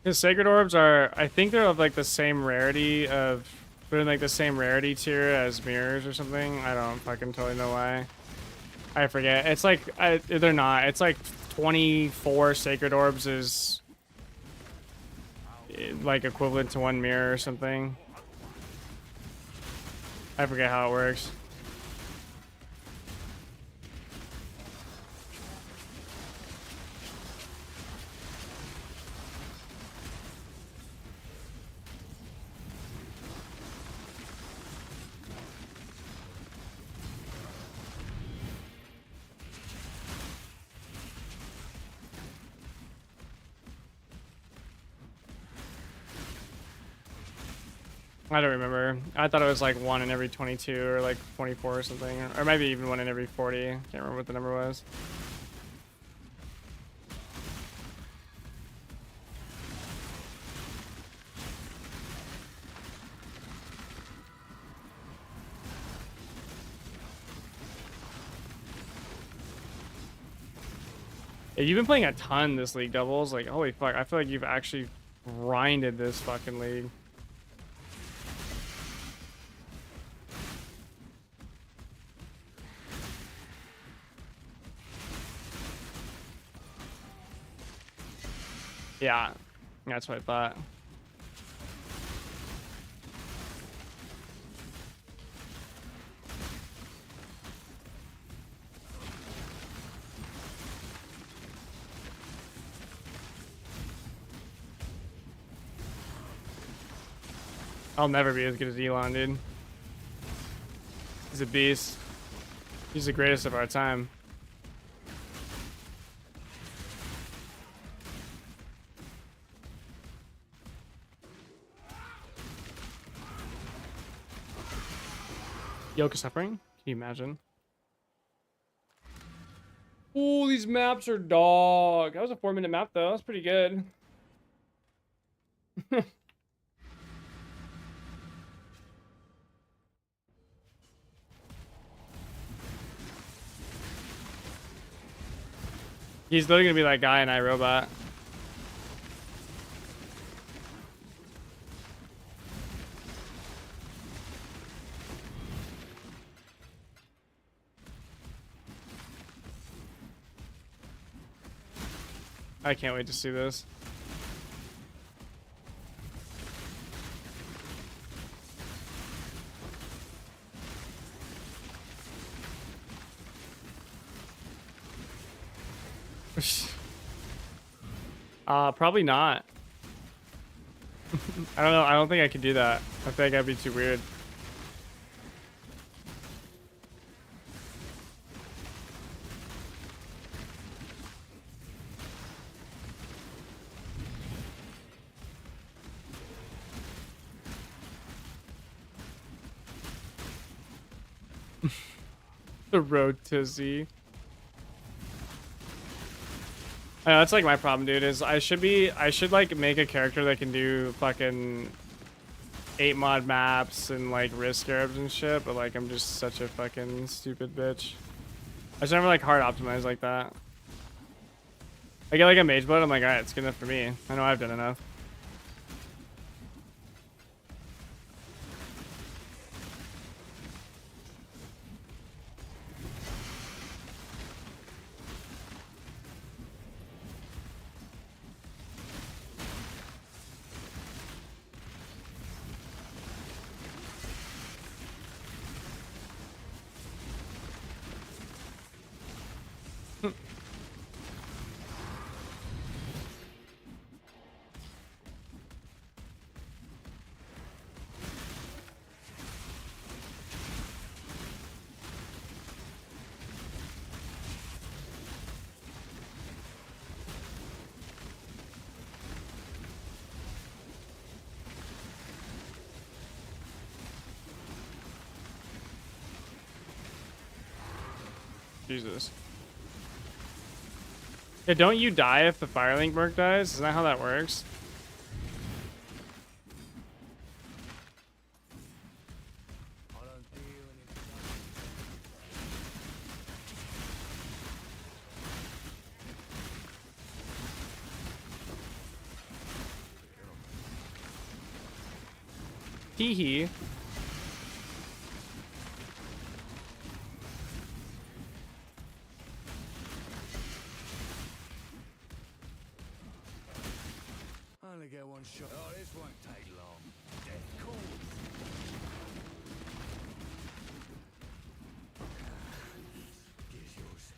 Because sacred orbs are, I think they're of like the same rarity of, they're in like the same rarity tier as mirrors or something. I don't fucking totally know why. I forget. It's like, they're not. It's like 24 sacred orbs is like equivalent to 1 mirror or something. I forget how it works. I don't remember. I thought it was like 1 in every 22 or like 24 or something. Or maybe even 1 in every 40. Can't remember what the number was. Yeah, you've been playing a ton this league, Doubles. Like, holy fuck. I feel like you've actually grinded this fucking league. Yeah, that's what I thought. I'll never be as good as Elon, dude. He's a beast. He's the greatest of our time. Yoke is suffering? Can you imagine? Oh, these maps are dog. That was a 4-minute map, though. That's pretty good. He's literally gonna be that guy in iRobot. I can't wait to see this. Probably not. I don't know. I don't think I could do that. I think that'd be too weird. The road to Z. I know, that's like my problem, dude, is I should like make a character that can do fucking 8 mod maps and like risk Arabs and shit, but like I'm just such a fucking stupid bitch. I should never like hard optimize like that. I get like a mage blood, I'm like, alright, it's good enough for me. I know I've done enough. Jesus. Yeah, don't you die if the Firelink Merc dies? Isn't that how that works? I don't deal in it. Hee hee. I only get one shot. Oh, this won't take long. Dead cool. Here's yours.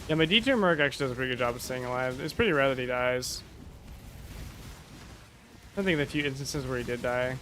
Yeah, my D2 Merc actually does a pretty good job of staying alive. It's pretty rare that he dies. I think the few instances where he did die.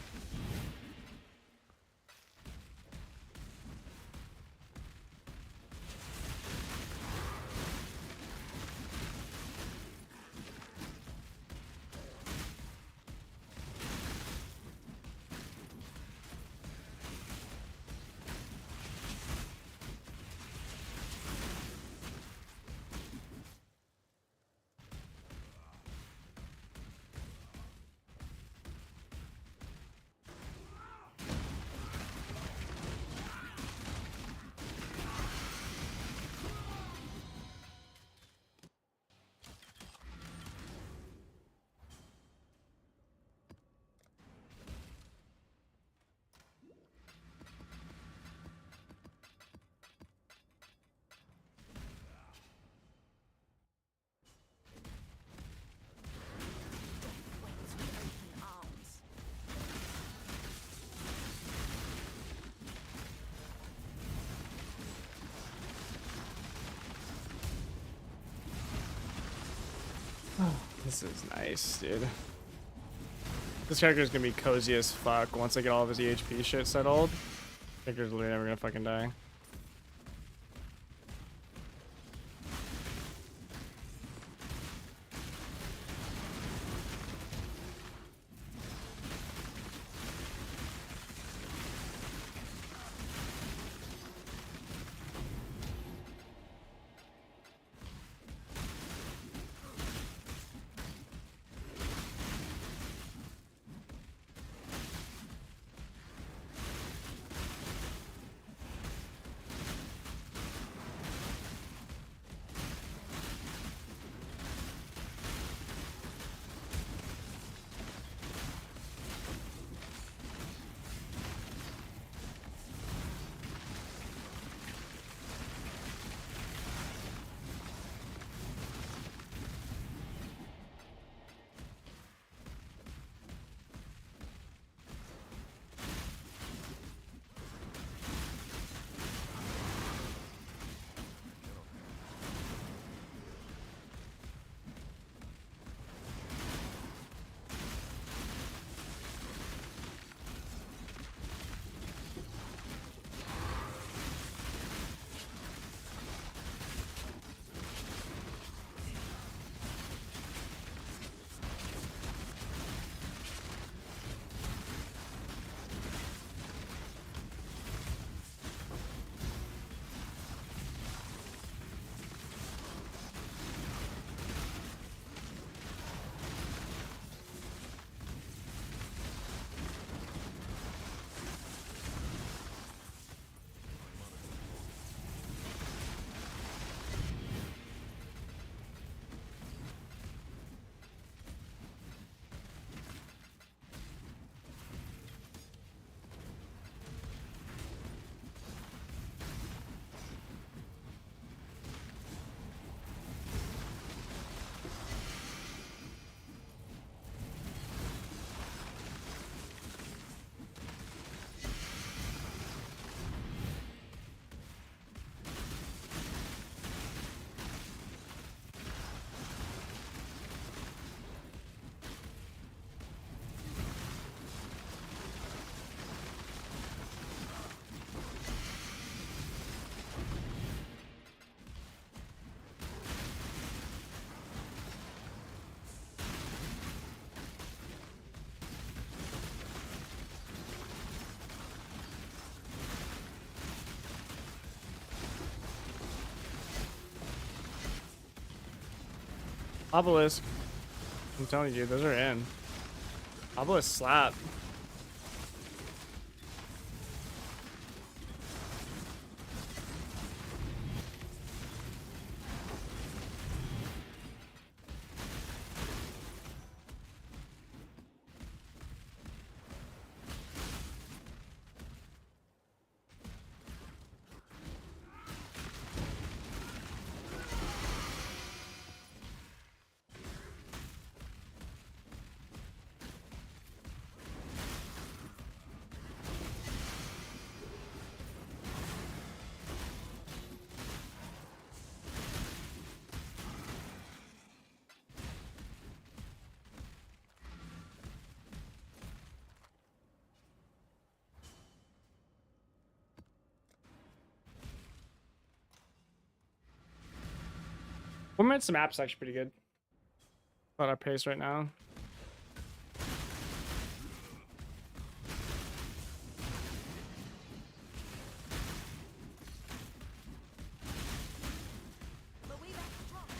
Waits with open arms. This is nice, dude. This character's gonna be cozy as fuck once I get all of his EHP shit settled. Character's literally never gonna fucking die. Obelisk. I'm telling you, those are in. Obelisk slap. We're at some apps actually pretty good. About our pace right now. But we've at the top.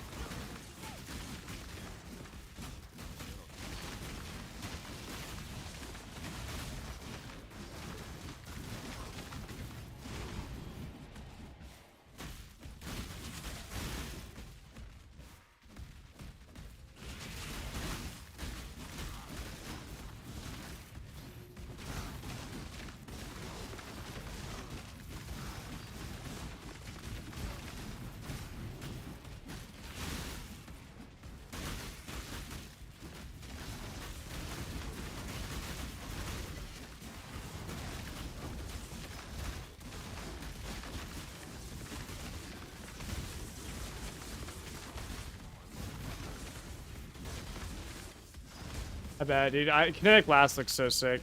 I bet, dude. Kinetic Blast looks so sick.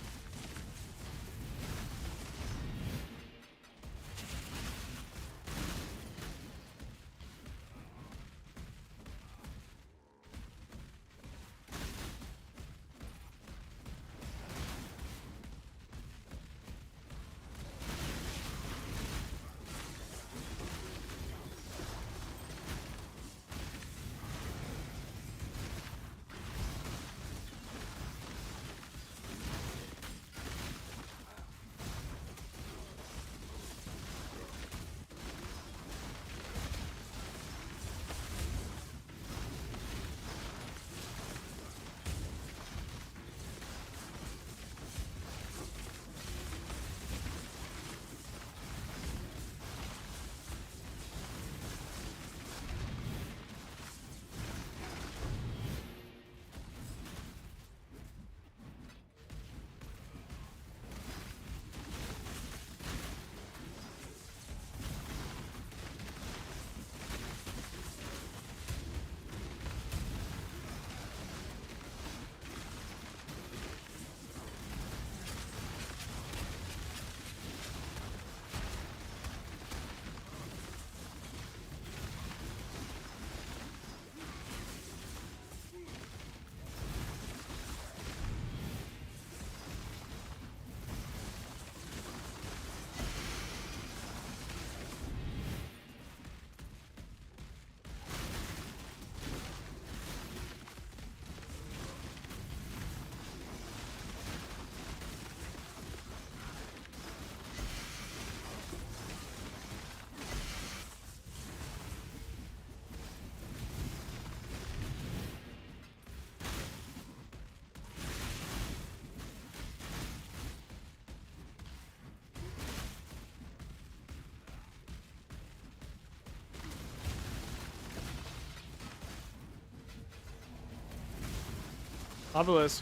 Obelisk.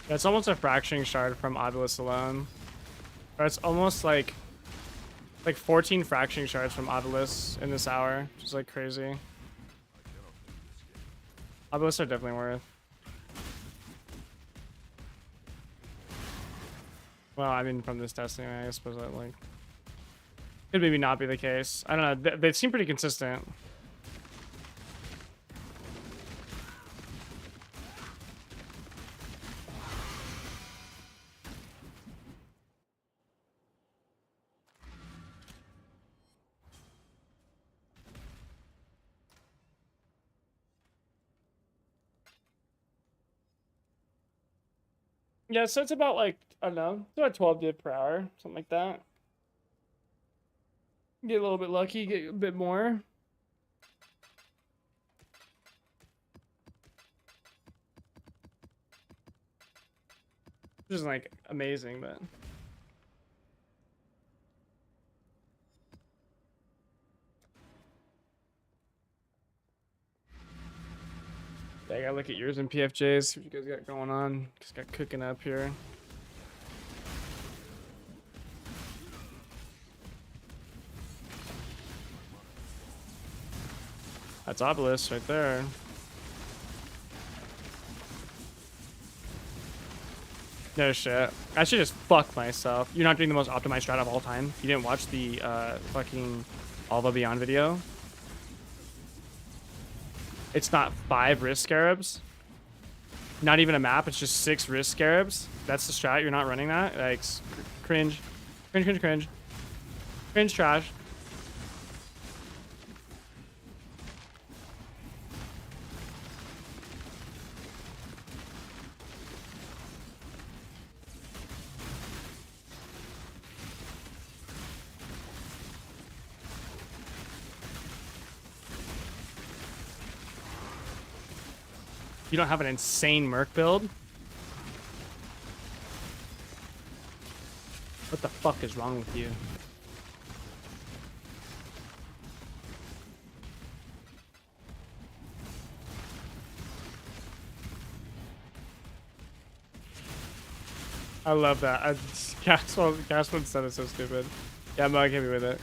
Yeah, it's almost a fracturing shard from Obelisk alone. Or it's almost like 14 fracturing shards from Obelisk in this hour, which is like crazy. Obelisks are definitely worth. Well, I mean, from this testing, I suppose that like could maybe not be the case. I don't know. They seem pretty consistent. Yeah, so it's about like, I don't know, it's about 12 div per hour, something like that. Get a little bit lucky, get a bit more. Which isn't like amazing, but. Yeah, I gotta look at yours in PFJs, see what you guys got going on. Just got cooking up here. That's Obelisk right there. No shit. I should just fuck myself. You're not doing the most optimized strat of all time. You didn't watch the fucking All the Beyond video. It's not 5 wrist scarabs. Not even a map. It's just 6 wrist scarabs. That's the strat. You're not running that. Like, cringe. Cringe, cringe, cringe. Cringe trash. You don't have an insane Merc build? What the fuck is wrong with you? I love that. Gasman said it's so stupid. Yeah, Mug, hit me with it.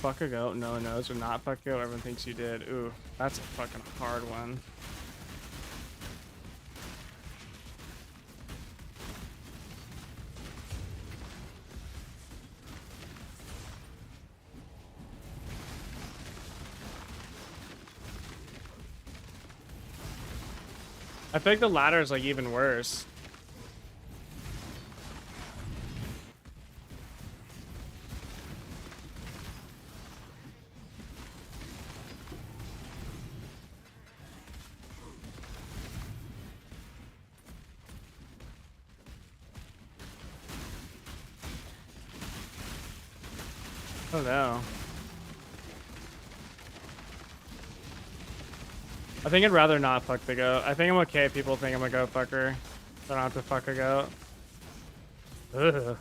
Fuck a goat, no one knows, or not fuck a goat, everyone thinks you did. Ooh, that's a fucking hard one. I think the latter is like even worse. Oh no. I think I'd rather not fuck the goat. I think I'm okay if people think I'm a goat fucker. I don't have to fuck a goat. Ugh.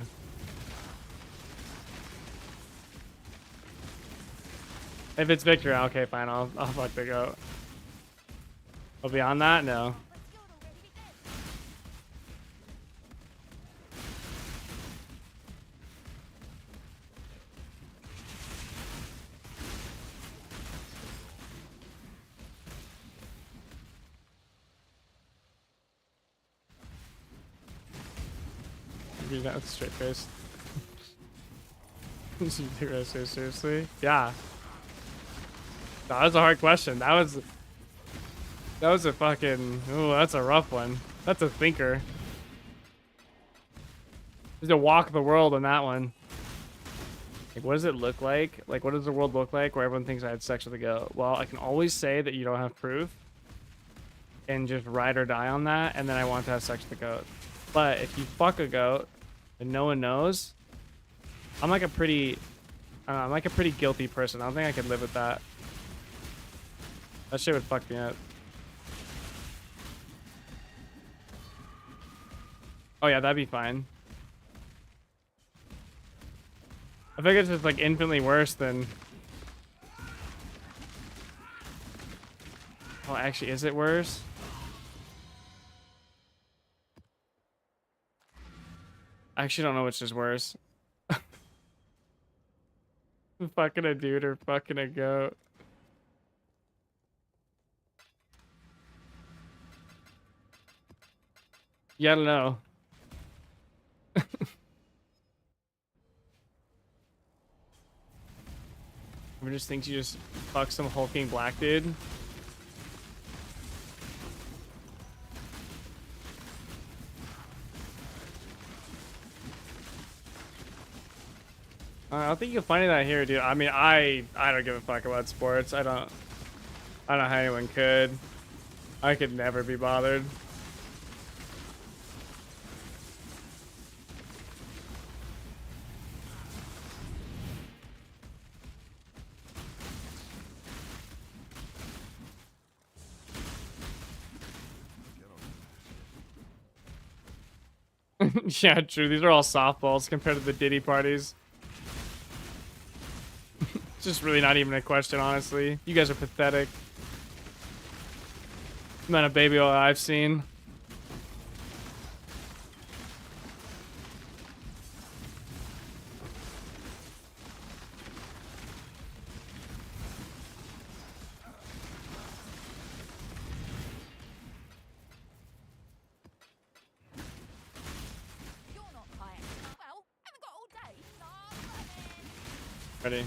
If it's Victor, okay, fine, I'll fuck the goat. But beyond that, no. Do that with a straight face. You take that so seriously? Yeah. That was a hard question. That was a fucking, ooh, that's a rough one. That's a thinker. There's a walk the world on that one. Like, what does it look like? Like, what does the world look like where everyone thinks I had sex with a goat? Well, I can always say that you don't have proof and just ride or die on that, and then I want to have sex with the goat. But if you fuck a goat and no one knows, I'm like a pretty guilty person. I don't think I could live with that. That shit would fuck me up. Oh yeah, that'd be fine. I think it's just like infinitely worse than... Oh, actually, is it worse? I actually don't know which is worse. Fucking a dude or fucking a goat. Yeah, I don't know. Everyone just thinks you just fuck some hulking black dude. I don't think you'll find that here, dude. I mean, I don't give a fuck about sports. I don't know how anyone could. I could never be bothered. Yeah, true. These are all softballs compared to the Diddy parties. It's just really not even a question, honestly. You guys are pathetic. The amount of baby oil I've seen. You're not quiet. Well, haven't got all day. Start running. Ready.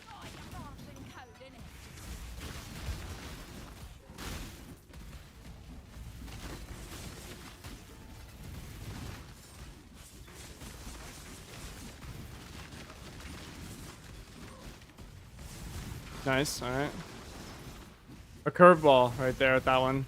Oh, you're laughing code, innit? Nice, alright. A curveball right there with that one.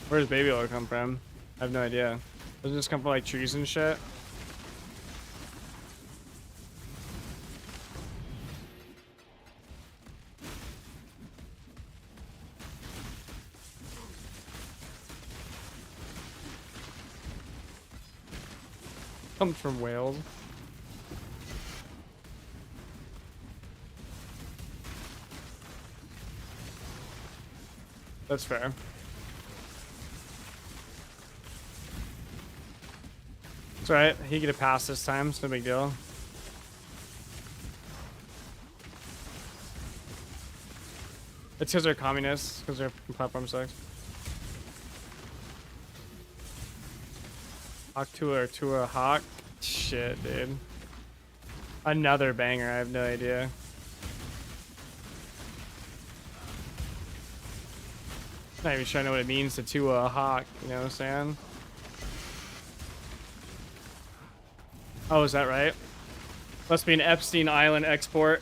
Where does baby oil come from? I have no idea. Doesn't it just come from like trees and shit? Comes from whales. That's fair. It's alright. He get a pass this time. It's no big deal. It's because they're communists. Because their platform sucks. Hawk to a hawk. Shit, dude. Another banger. I have no idea. Not even sure I know what it means to a hawk. You know what I'm saying? Oh, is that right? Must be an Epstein Island export.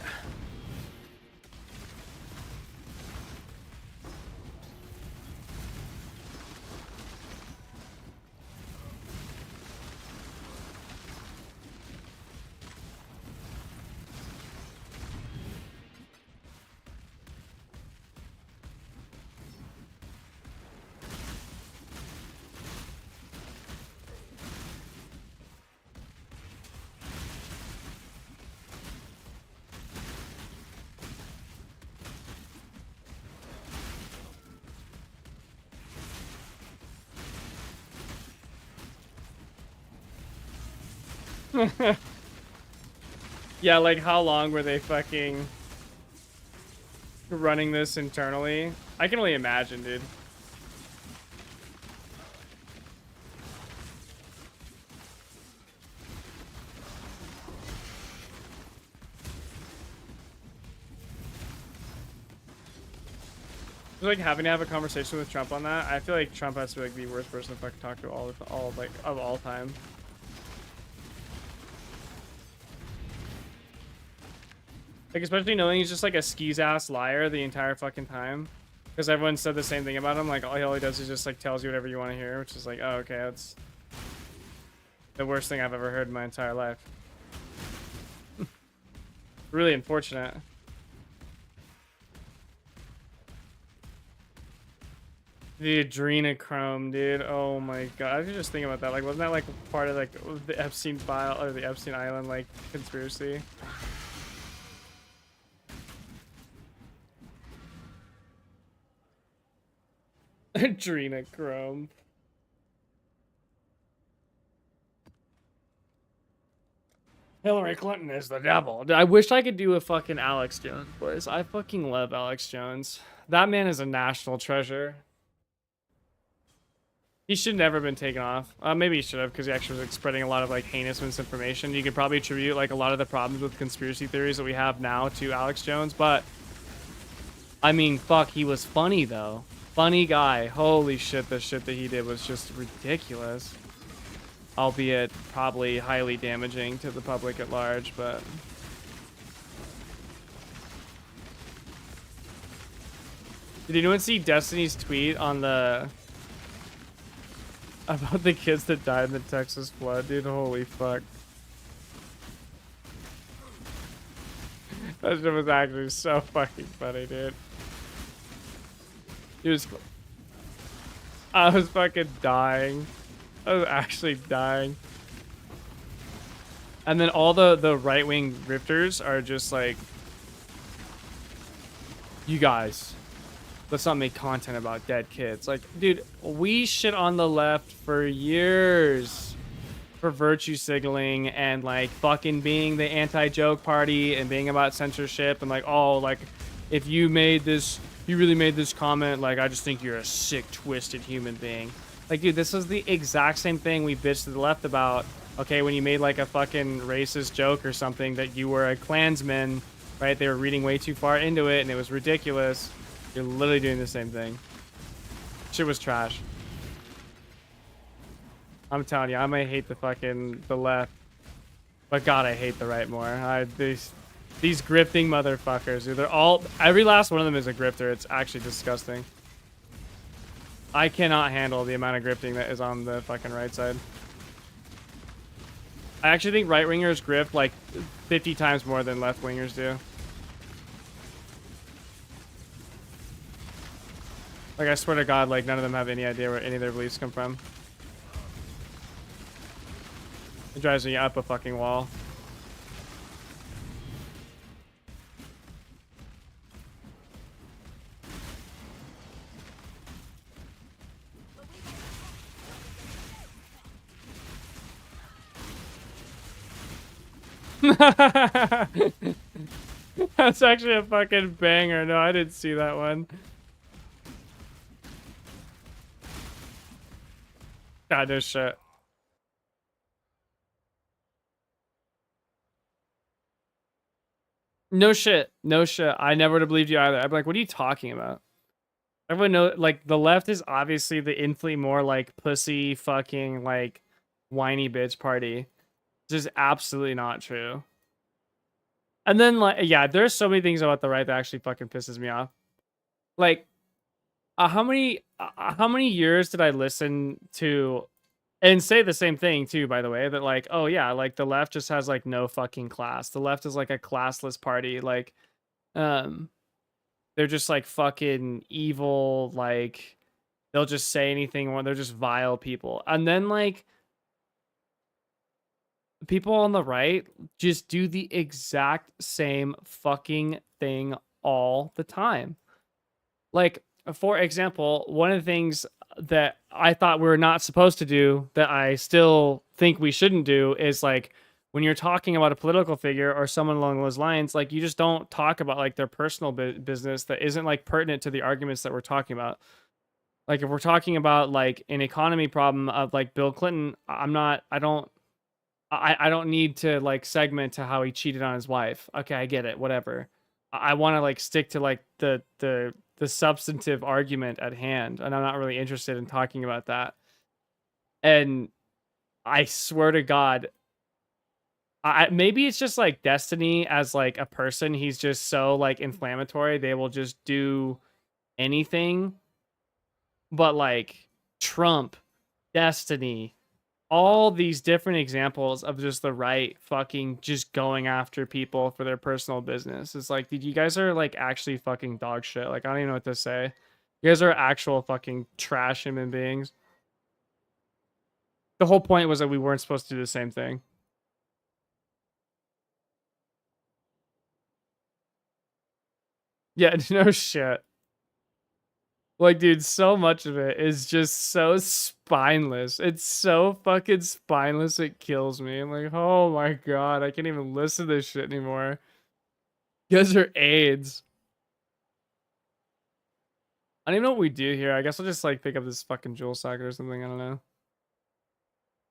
Yeah, like how long were they fucking running this internally? I can only imagine, dude. Like having to have a conversation with Trump on that. I feel like Trump has to be like the worst person to fucking talk to all like of all time. Like, especially knowing he's just like a skis ass liar the entire fucking time. Because everyone said the same thing about him. Like, all he does is just like tells you whatever you want to hear, which is like, oh, okay, that's the worst thing I've ever heard in my entire life. Really unfortunate. The adrenochrome, dude. Oh my god. I was just thinking about that. Like, wasn't that like part of like the Epstein file or the Epstein Island like conspiracy? Adrenochrome. Hillary Clinton is the devil. I wish I could do a fucking Alex Jones voice. I fucking love Alex Jones. That man is a national treasure. He should never been taken off. Maybe he should have, because he actually was like, spreading a lot of like heinous misinformation. You could probably attribute like a lot of the problems with conspiracy theories that we have now to Alex Jones. But I mean, fuck, he was funny though. Funny guy. Holy shit, the shit that he did was just ridiculous. Albeit probably highly damaging to the public at large, but... Did anyone see Destiny's tweet on the... about the kids that died in the Texas flood, dude? Holy fuck. That shit was actually so fucking funny, dude. He was... I was fucking dying. I was actually dying. And then all the right-wing grifters are just like, you guys, let's not make content about dead kids. Like, dude, we shit on the left for years for virtue signaling and like fucking being the anti-joke party and being about censorship and like, oh, like if you made this, you really made this comment, like I just think you're a sick, twisted human being. Like, dude, this was the exact same thing we bitched to the left about, okay, when you made, like, a fucking racist joke or something that you were a Klansman, right? They were reading way too far into it, and it was ridiculous. You're literally doing the same thing. Shit was trash. I'm telling you, I might hate the left. But God, I hate the right more. These grifting motherfuckers, dude, they're all... Every last one of them is a grifter. It's actually disgusting. I cannot handle the amount of grifting that is on the fucking right side. I actually think right-wingers grift like 50 times more than left-wingers do. Like, I swear to God, like, none of them have any idea where any of their beliefs come from. It drives me up a fucking wall. That's actually a fucking banger. No, I didn't see that one. God, no shit. No shit. No shit. I never would have believed you either. I'd be like, what are you talking about? Everyone know, like, the left is obviously the infinitely more, like, pussy fucking, like, whiny bitch party. This is absolutely not true. And then, like, yeah, there's so many things about the right that actually fucking pisses me off. Like, how many years did I listen to and say the same thing too, by the way, that like, oh yeah, like the left just has like no fucking class. The left is like a classless party. Like, they're just like fucking evil. Like, they'll just say anything. They're just vile people. And then like, people on the right just do the exact same fucking thing all the time. Like, for example, one of the things that I thought we were not supposed to do that I still think we shouldn't do is like, when you're talking about a political figure or someone along those lines, like, you just don't talk about like their personal business that isn't like pertinent to the arguments that we're talking about. Like, if we're talking about like an economy problem of like Bill Clinton, I don't need to like segment to how he cheated on his wife. Okay, I get it. Whatever. I want to like stick to like the substantive argument at hand, and I'm not really interested in talking about that. And I swear to God, maybe it's just like Destiny as like a person. He's just so like inflammatory. They will just do anything. But like Trump, Destiny, all these different examples of just the right fucking just going after people for their personal business. It's like, dude, you guys are like actually fucking dog shit. Like, I don't even know what to say. You guys are actual fucking trash human beings. The whole point was that we weren't supposed to do the same thing. Yeah, no shit. Like, dude, so much of it is just so spineless. It's so fucking spineless, it kills me. I'm like, oh my god, I can't even listen to this shit anymore. You guys are AIDS. I don't even know what we do here. I guess I'll just, like, pick up this fucking jewel socket or something. I don't know.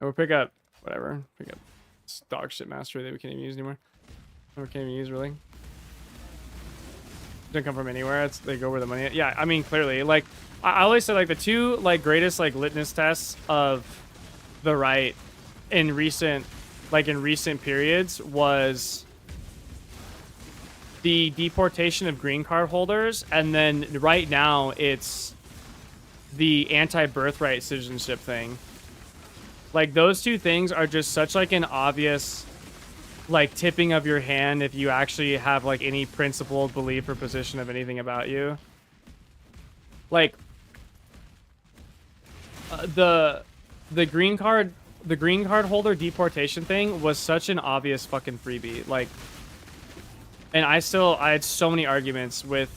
Or pick up, whatever. Pick up this dog shit mastery that we can't even use anymore. Or can't even use, really. Don't come from anywhere. It's they go where the money is. Yeah, I mean, clearly, like I always say, like the two like greatest like litmus tests of the right in recent periods was the deportation of green card holders, and then right now it's the anti-birthright citizenship thing. Like those two things are just such like an obvious like tipping of your hand if you actually have like any principled belief or position of anything about you. Like the green card holder deportation thing was such an obvious fucking freebie. Like, and I had so many arguments with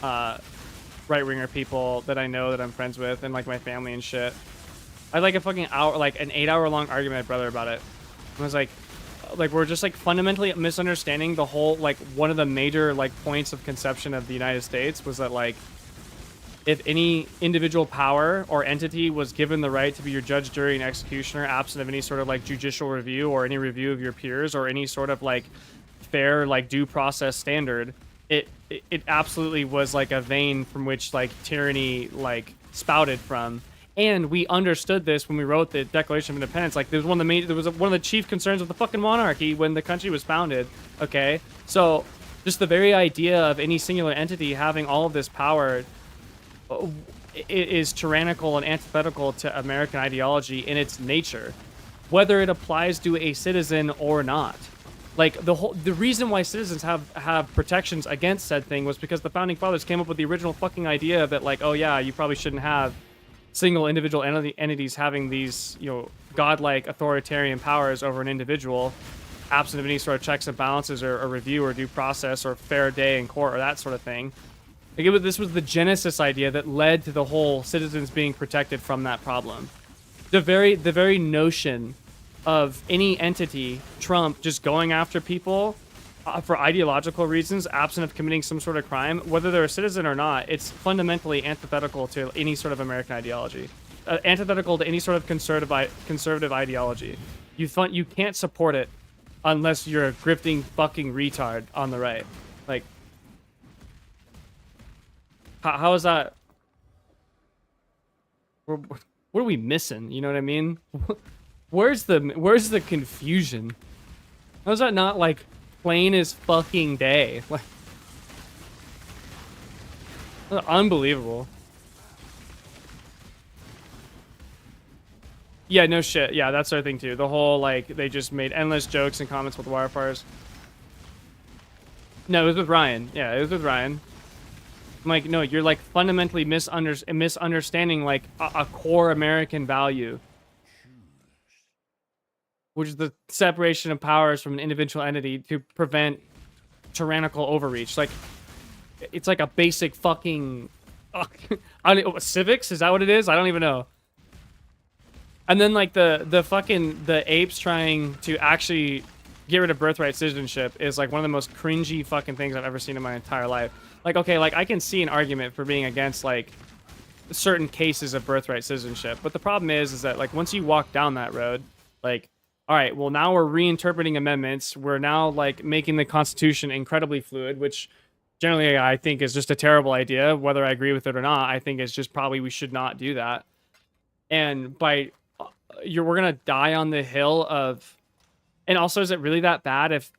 right-winger people that I know that I'm friends with and like my family and shit. I had like a fucking hour, like an 8-hour long argument with my brother about it. I was like we're just like fundamentally misunderstanding the whole, like one of the major like points of conception of the United States was that like if any individual power or entity was given the right to be your judge, jury, and executioner absent of any sort of like judicial review or any review of your peers or any sort of like fair like due process standard, it absolutely was like a vein from which like tyranny like spouted from. And we understood this when we wrote the Declaration of Independence. Like, there was one of the chief concerns of the fucking monarchy when the country was founded. Okay, so just the very idea of any singular entity having all of this power is tyrannical and antithetical to American ideology in its nature, whether it applies to a citizen or not. Like the reason why citizens have protections against said thing was because the founding fathers came up with the original fucking idea that like, oh yeah, you probably shouldn't have single individual entities having these, you know, godlike authoritarian powers over an individual, absent of any sort of checks and balances or review or due process or fair day in court or that sort of thing. Like this was the genesis idea that led to the whole citizens being protected from that problem. The very notion of any entity, Trump, just going after people for ideological reasons, absent of committing some sort of crime, whether they're a citizen or not, it's fundamentally antithetical to any sort of American ideology, antithetical to any sort of conservative ideology. You can't support it unless you're a grifting fucking retard on the right. Like, how is that? What are we missing? You know what I mean? Where's the confusion? How is that not like plain as fucking day? Like, unbelievable. Yeah, no shit. Yeah, that's our thing too. The whole like they just made endless jokes and comments with wirefires. No, it was with Ryan. Yeah, it was with Ryan. I'm like, no, you're like fundamentally misunderstanding like a core American value, which is the separation of powers from an individual entity to prevent tyrannical overreach. Like, it's like a basic fucking civics. Is that what it is? I don't even know. And then like the apes trying to actually get rid of birthright citizenship is like one of the most cringy fucking things I've ever seen in my entire life. Like, okay, like I can see an argument for being against like certain cases of birthright citizenship, but the problem is that like once you walk down that road, like, all right, well now we're reinterpreting amendments. We're now like making the Constitution incredibly fluid, which generally I think is just a terrible idea. Whether I agree with it or not, I think it's just probably we should not do that. And we're gonna die on the hill of. And also, is it really that bad if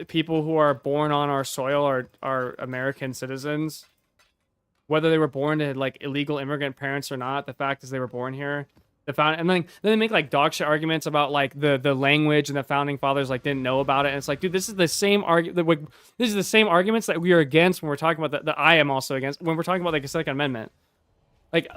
people who are born on our soil are American citizens, whether they were born to like illegal immigrant parents or not? The fact is they were born here. And then they make like dog shit arguments about like the language and the founding fathers like didn't know about it. And it's like, dude, this is the same This is the same arguments that we are against when we're talking about that I am also against when we're talking about like a Second Amendment. Like,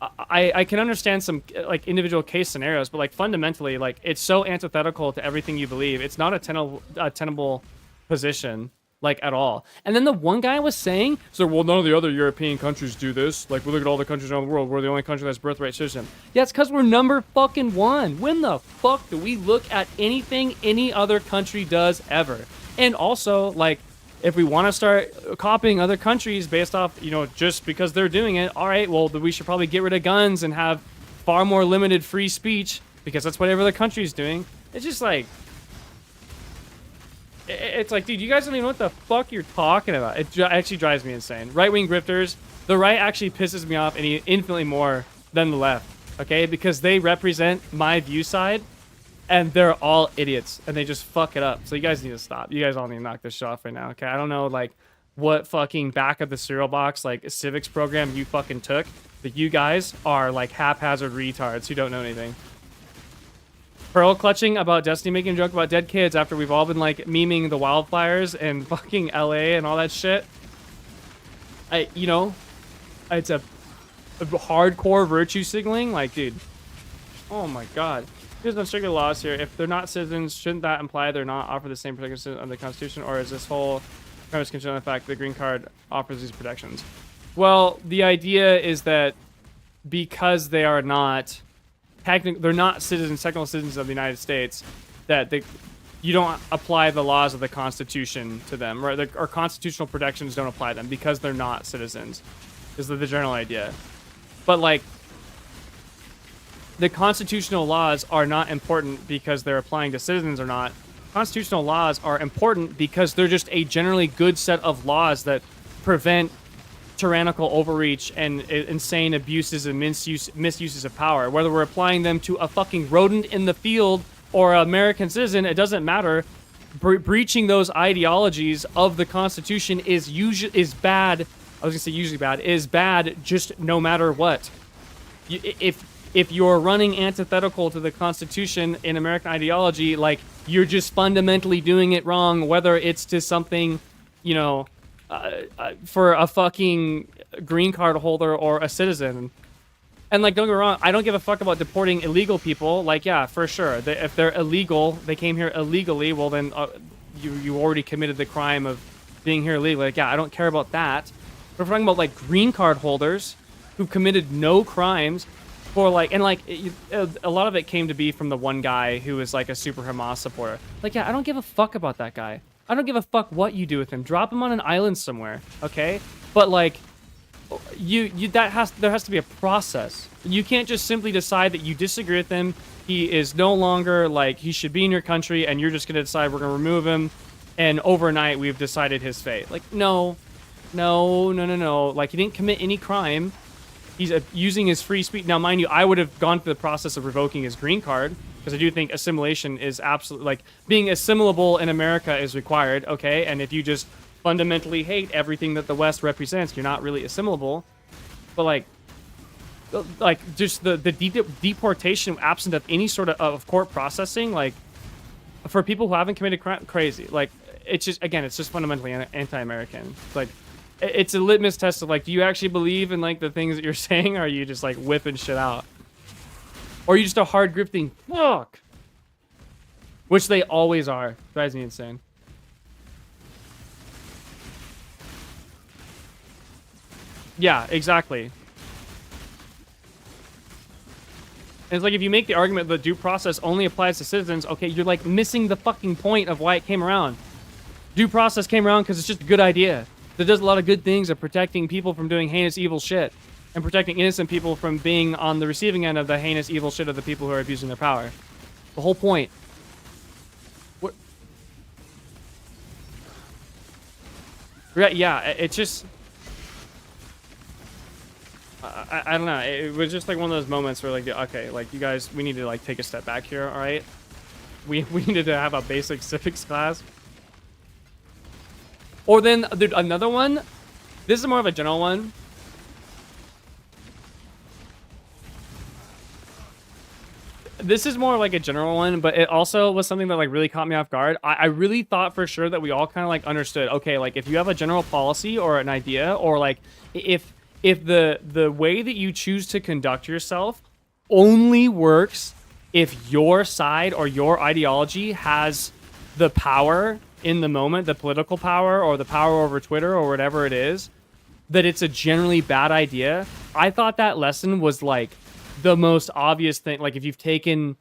I can understand some like individual case scenarios, but like fundamentally, like it's so antithetical to everything you believe. It's not a tenable position. like at all. And then the one guy was saying, so well, none of the other European countries do this. Like, we look at all the countries around the world. We're the only country that's birthright citizen. Yeah, it's because we're number fucking one. When the fuck do we look at anything any other country does ever? And also, like, if we want to start copying other countries based off, you know, just because they're doing it, all right, well, we should probably get rid of guns and have far more limited free speech because that's what every other country is doing. It's just like, it's like, dude, you guys don't even know what the fuck you're talking about. It actually drives me insane. Right-wing grifters, the right actually pisses me off infinitely more than the left, okay? Because they represent my view side, and they're all idiots, and they just fuck it up. So you guys need to stop. You guys all need to knock this shit off right now, okay? I don't know, like, what fucking back of the cereal box, like, civics program you fucking took, but you guys are, like, haphazard retards who don't know anything. Pearl clutching about Destiny making a joke about dead kids after we've all been like memeing the wildfires in fucking LA and all that shit. You know, it's a hardcore virtue signaling. Like, dude, oh my god. There's no strict laws here. If they're not citizens, shouldn't that imply they're not offered the same protections under the Constitution? Or is this whole premise contingent on the fact that the green card offers these protections? Well, the idea is that because they are not they're not citizens, technical citizens of the United States, that you don't apply the laws of the Constitution to them, right? Our constitutional protections don't apply to them because they're not citizens, is the general idea. But like, the constitutional laws are not important because they're applying to citizens or not. Constitutional laws are important because they're just a generally good set of laws that prevent tyrannical overreach and insane abuses and misuses of power. Whether we're applying them to a fucking rodent in the field or an American citizen, it doesn't matter. Breaching those ideologies of the Constitution is bad. I was gonna say usually bad. Is bad just no matter what. If you're running antithetical to the Constitution in American ideology, like, you're just fundamentally doing it wrong, whether it's to something, you know, for a fucking green card holder or a citizen. And like, don't get me wrong, I don't give a fuck about deporting illegal people. Like, yeah, for sure. If they're illegal, they came here illegally, well then you already committed the crime of being here illegally. Like, yeah, I don't care about that. But we're talking about like green card holders who committed no crimes for like, and like a lot of it came to be from the one guy who was like a super Hamas supporter. Like, yeah, I don't give a fuck about that guy. I don't give a fuck what you do with him. Drop him on an island somewhere, okay? But like, there has to be a process. You can't just simply decide that you disagree with him. He is no longer like he should be in your country, and you're just gonna decide we're gonna remove him, and overnight we've decided his fate. Like, no. Like, he didn't commit any crime. He's using his free speech. Now, mind you, I would have gone through the process of revoking his green card, because I do think assimilation is absolutely, like, being assimilable in America is required, okay? And if you just fundamentally hate everything that the West represents, you're not really assimilable. But, like just the deportation absent of any sort of court processing, like, for people who haven't committed crime, crazy. Like, it's just, again, it's just fundamentally anti-American. Like, it's a litmus test of, like, do you actually believe in, like, the things that you're saying, or are you just, like, whipping shit out? Or are you just a hard grifting fuck? Which they always are. Drives me insane. Yeah, exactly. And it's like, if you make the argument that due process only applies to citizens, okay, you're, like, missing the fucking point of why it came around. Due process came around because it's just a good idea. That does a lot of good things of protecting people from doing heinous evil shit, and protecting innocent people from being on the receiving end of the heinous evil shit of the people who are abusing their power. The whole point. What? Yeah, it's just... I don't know. It was just like one of those moments where, like, okay, like, you guys, we need to, like, take a step back here, all right? We needed to have a basic civics class. Or then, dude, another one. This is more of a general one. This is more like a general one, but it also was something that, like, really caught me off guard. I really thought for sure that we all kind of, like, understood, okay, like, if you have a general policy or an idea, or, like, if the way that you choose to conduct yourself only works if your side or your ideology has the power in the moment, the political power or the power over Twitter or whatever it is, that it's a generally bad idea. I thought that lesson was like the most obvious thing. Like if you've taken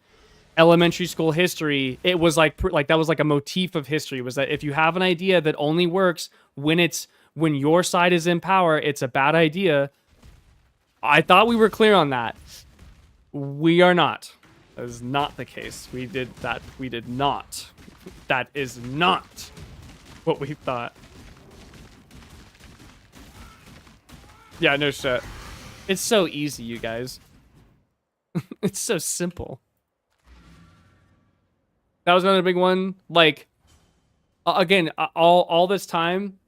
elementary school history, it was like that was like a motif of history, was that if you have an idea that only works when your side is in power, it's a bad idea. I thought we were clear on that. We are not. That is not the case. We did not. That is not what we thought. Yeah, no shit. It's so easy, you guys. It's so simple. That was another big one. Like, again, all this time,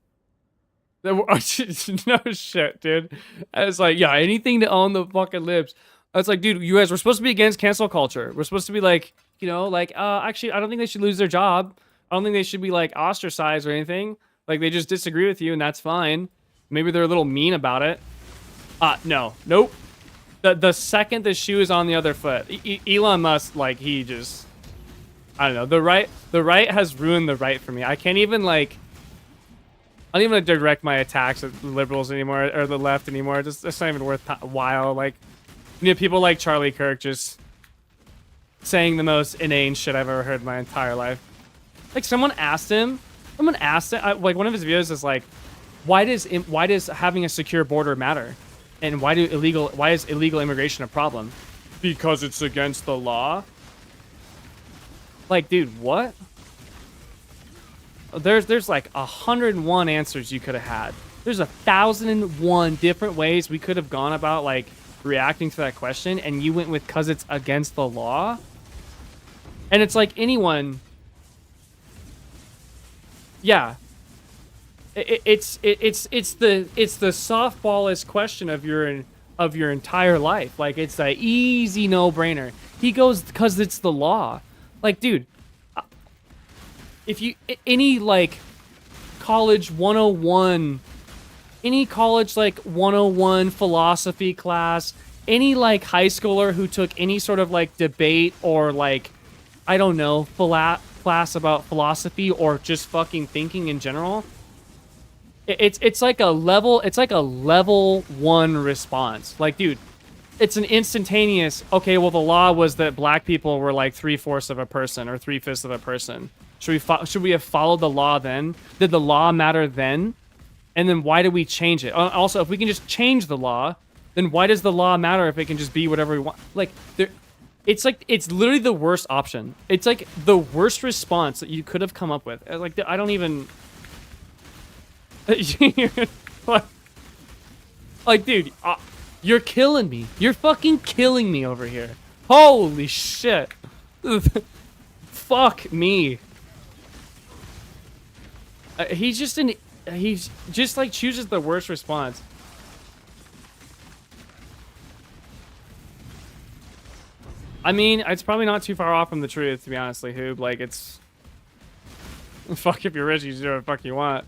there were, no shit, dude. I was like, yeah, anything to own the fucking libs. I was like, dude, you guys, we're supposed to be against cancel culture. We're supposed to be like, you know, like, actually, I don't think they should lose their job. I don't think they should be like ostracized or anything. Like, they just disagree with you, and that's fine. Maybe they're a little mean about it. No, nope. The second the shoe is on the other foot, Elon Musk, like, he just, I don't know. The right has ruined the right for me. I can't even like, I don't even direct my attacks at the liberals anymore or the left anymore. It's not even worth a while. Like, you know, people like Charlie Kirk just saying the most inane shit I've ever heard in my entire life. Like, someone asked him, like, one of his videos is like, why does having a secure border matter? And why is illegal immigration a problem? Because it's against the law? Like, dude, what? There's like 101 answers you could have had. There's 1,001 different ways we could have gone about like reacting to that question, and you went with "cause it's against the law." And it's like anyone, yeah. It's the softballest question of your entire life. Like, it's an easy no-brainer. He goes "cause it's the law." Like, dude, if you any like college 101, any college like 101 philosophy class, any like high schooler who took any sort of like debate or like, I don't know, class about philosophy or just fucking thinking in general, it's like a level 1 response. Like, dude, it's an instantaneous, okay, well, the law was that black people were like 3/4 of a person or 3/5 of a person. Should we have followed the law then? Did the law matter then? And then why did we change it? Also, if we can just change the law, then why does the law matter if it can just be whatever we want? Like, it's literally the worst option. It's like the worst response that you could have come up with. Like, I don't even... like, dude, you're killing me. You're fucking killing me over here. Holy shit. Fuck me. He's just like chooses the worst response. I mean, it's probably not too far off from the truth, to be honestly, Hoob. Like, it's... Fuck, if you're rich, you do whatever the fuck you want.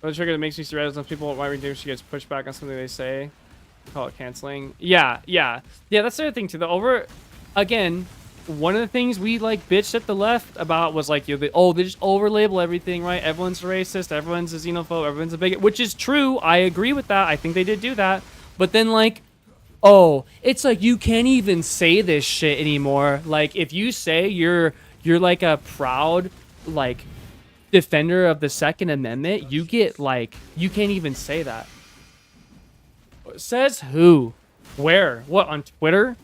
The trigger that makes me surrender some people why we do she gets pushed back on something they say. Call it canceling. Yeah, that's the other thing too. Again, one of the things we like bitched at the left about was like, they just overlabel everything, right? Everyone's a racist, everyone's a xenophobe, everyone's a bigot, which is true. I agree with that. I think they did do that. But then like, it's like you can't even say this shit anymore. Like, if you say you're like a proud like defender of the Second Amendment, you get like, you can't even say that. Says who? Where? What, on Twitter?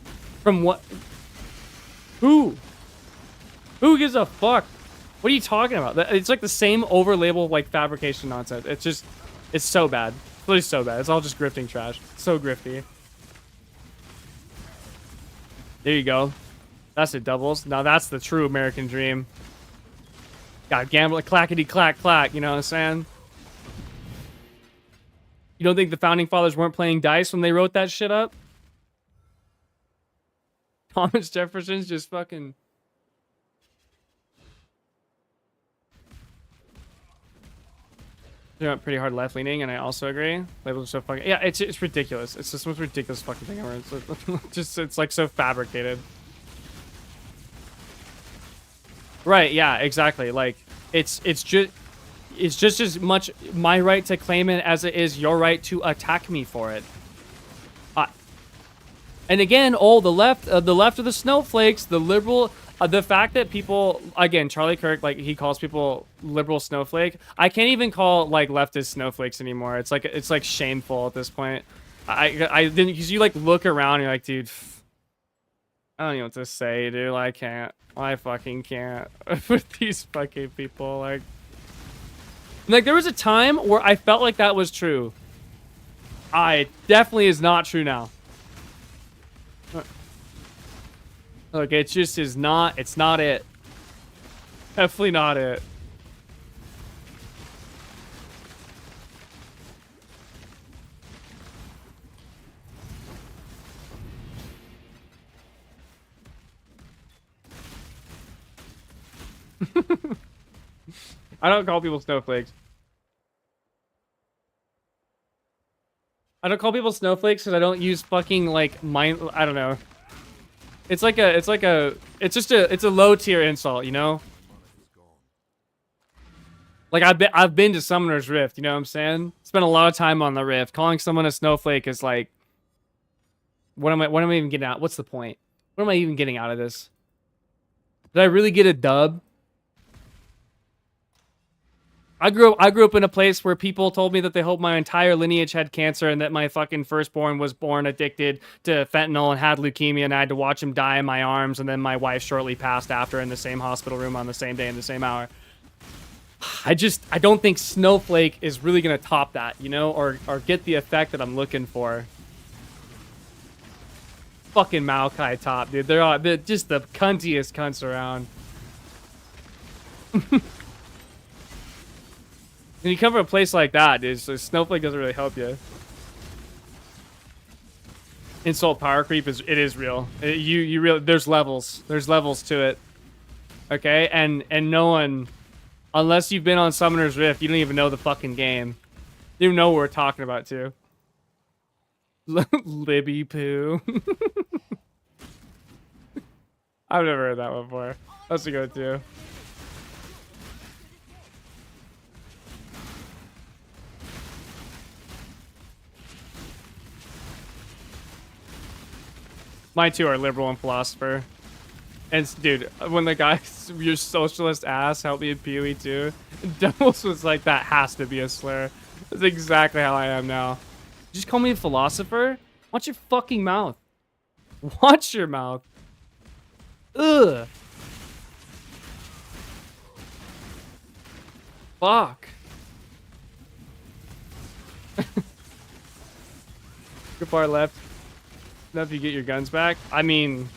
From what? Who gives a fuck? What are you talking about? It's like the same overlabel like fabrication nonsense. It's so bad. It's really so bad. It's all just grifting trash. So grifty. There you go. That's it, doubles. Now that's the true American dream. God, gamble, clackety clack clack, you know what I'm saying? You don't think the founding fathers weren't playing dice when they wrote that shit up? Thomas Jefferson's just fucking... They're pretty hard left-leaning, and I also agree. Labels are so fucking... Yeah, it's ridiculous. It's just the most ridiculous fucking thing ever. It's like so fabricated. Right, yeah, exactly. Like, it's just as much my right to claim it as it is your right to attack me for it. And again, the left of the snowflakes, the liberal, the fact that people, again, Charlie Kirk, like, he calls people liberal snowflake. I can't even call, like, leftist snowflakes anymore. It's like shameful at this point. I didn't, because you, like, look around and you're like, dude, I don't know what to say, dude. I can't. I fucking can't with these fucking people. Like, there was a time where I felt like that was true. It definitely is not true now. Look, it just is not. It's not it. Definitely not it. I don't call people snowflakes. I don't call people snowflakes because I don't use fucking, like, I don't know. It's a low tier insult, you know? Like, I've been to Summoner's Rift, you know what I'm saying? Spent a lot of time on the Rift. Calling someone a snowflake is like, what am I even getting out? What's the point? What am I even getting out of this? Did I really get a dub? I grew up in a place where people told me that they hoped my entire lineage had cancer and that my fucking firstborn was born addicted to fentanyl and had leukemia, and I had to watch him die in my arms, and then my wife shortly passed after in the same hospital room on the same day in the same hour. I don't think Snowflake is really gonna top that, you know, or get the effect that I'm looking for. Fucking Maokai top, dude. They're just the cuntiest cunts around. When you come from a place like that, dude, so Snowflake doesn't really help you. Insult power creep is real. There's levels. There's levels to it. Okay, and no one, unless you've been on Summoner's Rift, you don't even know the fucking game. You don't even know what we're talking about too. Libby poo. I've never heard that one before. That's a good too. Mine too are liberal and philosopher. And dude, when the guy, your socialist ass, helped me in PoE too, Devils was like, that has to be a slur. That's exactly how I am now. You just call me a philosopher? Watch your fucking mouth. Watch your mouth. Ugh. Fuck. Good far left. If you get your guns back. I mean,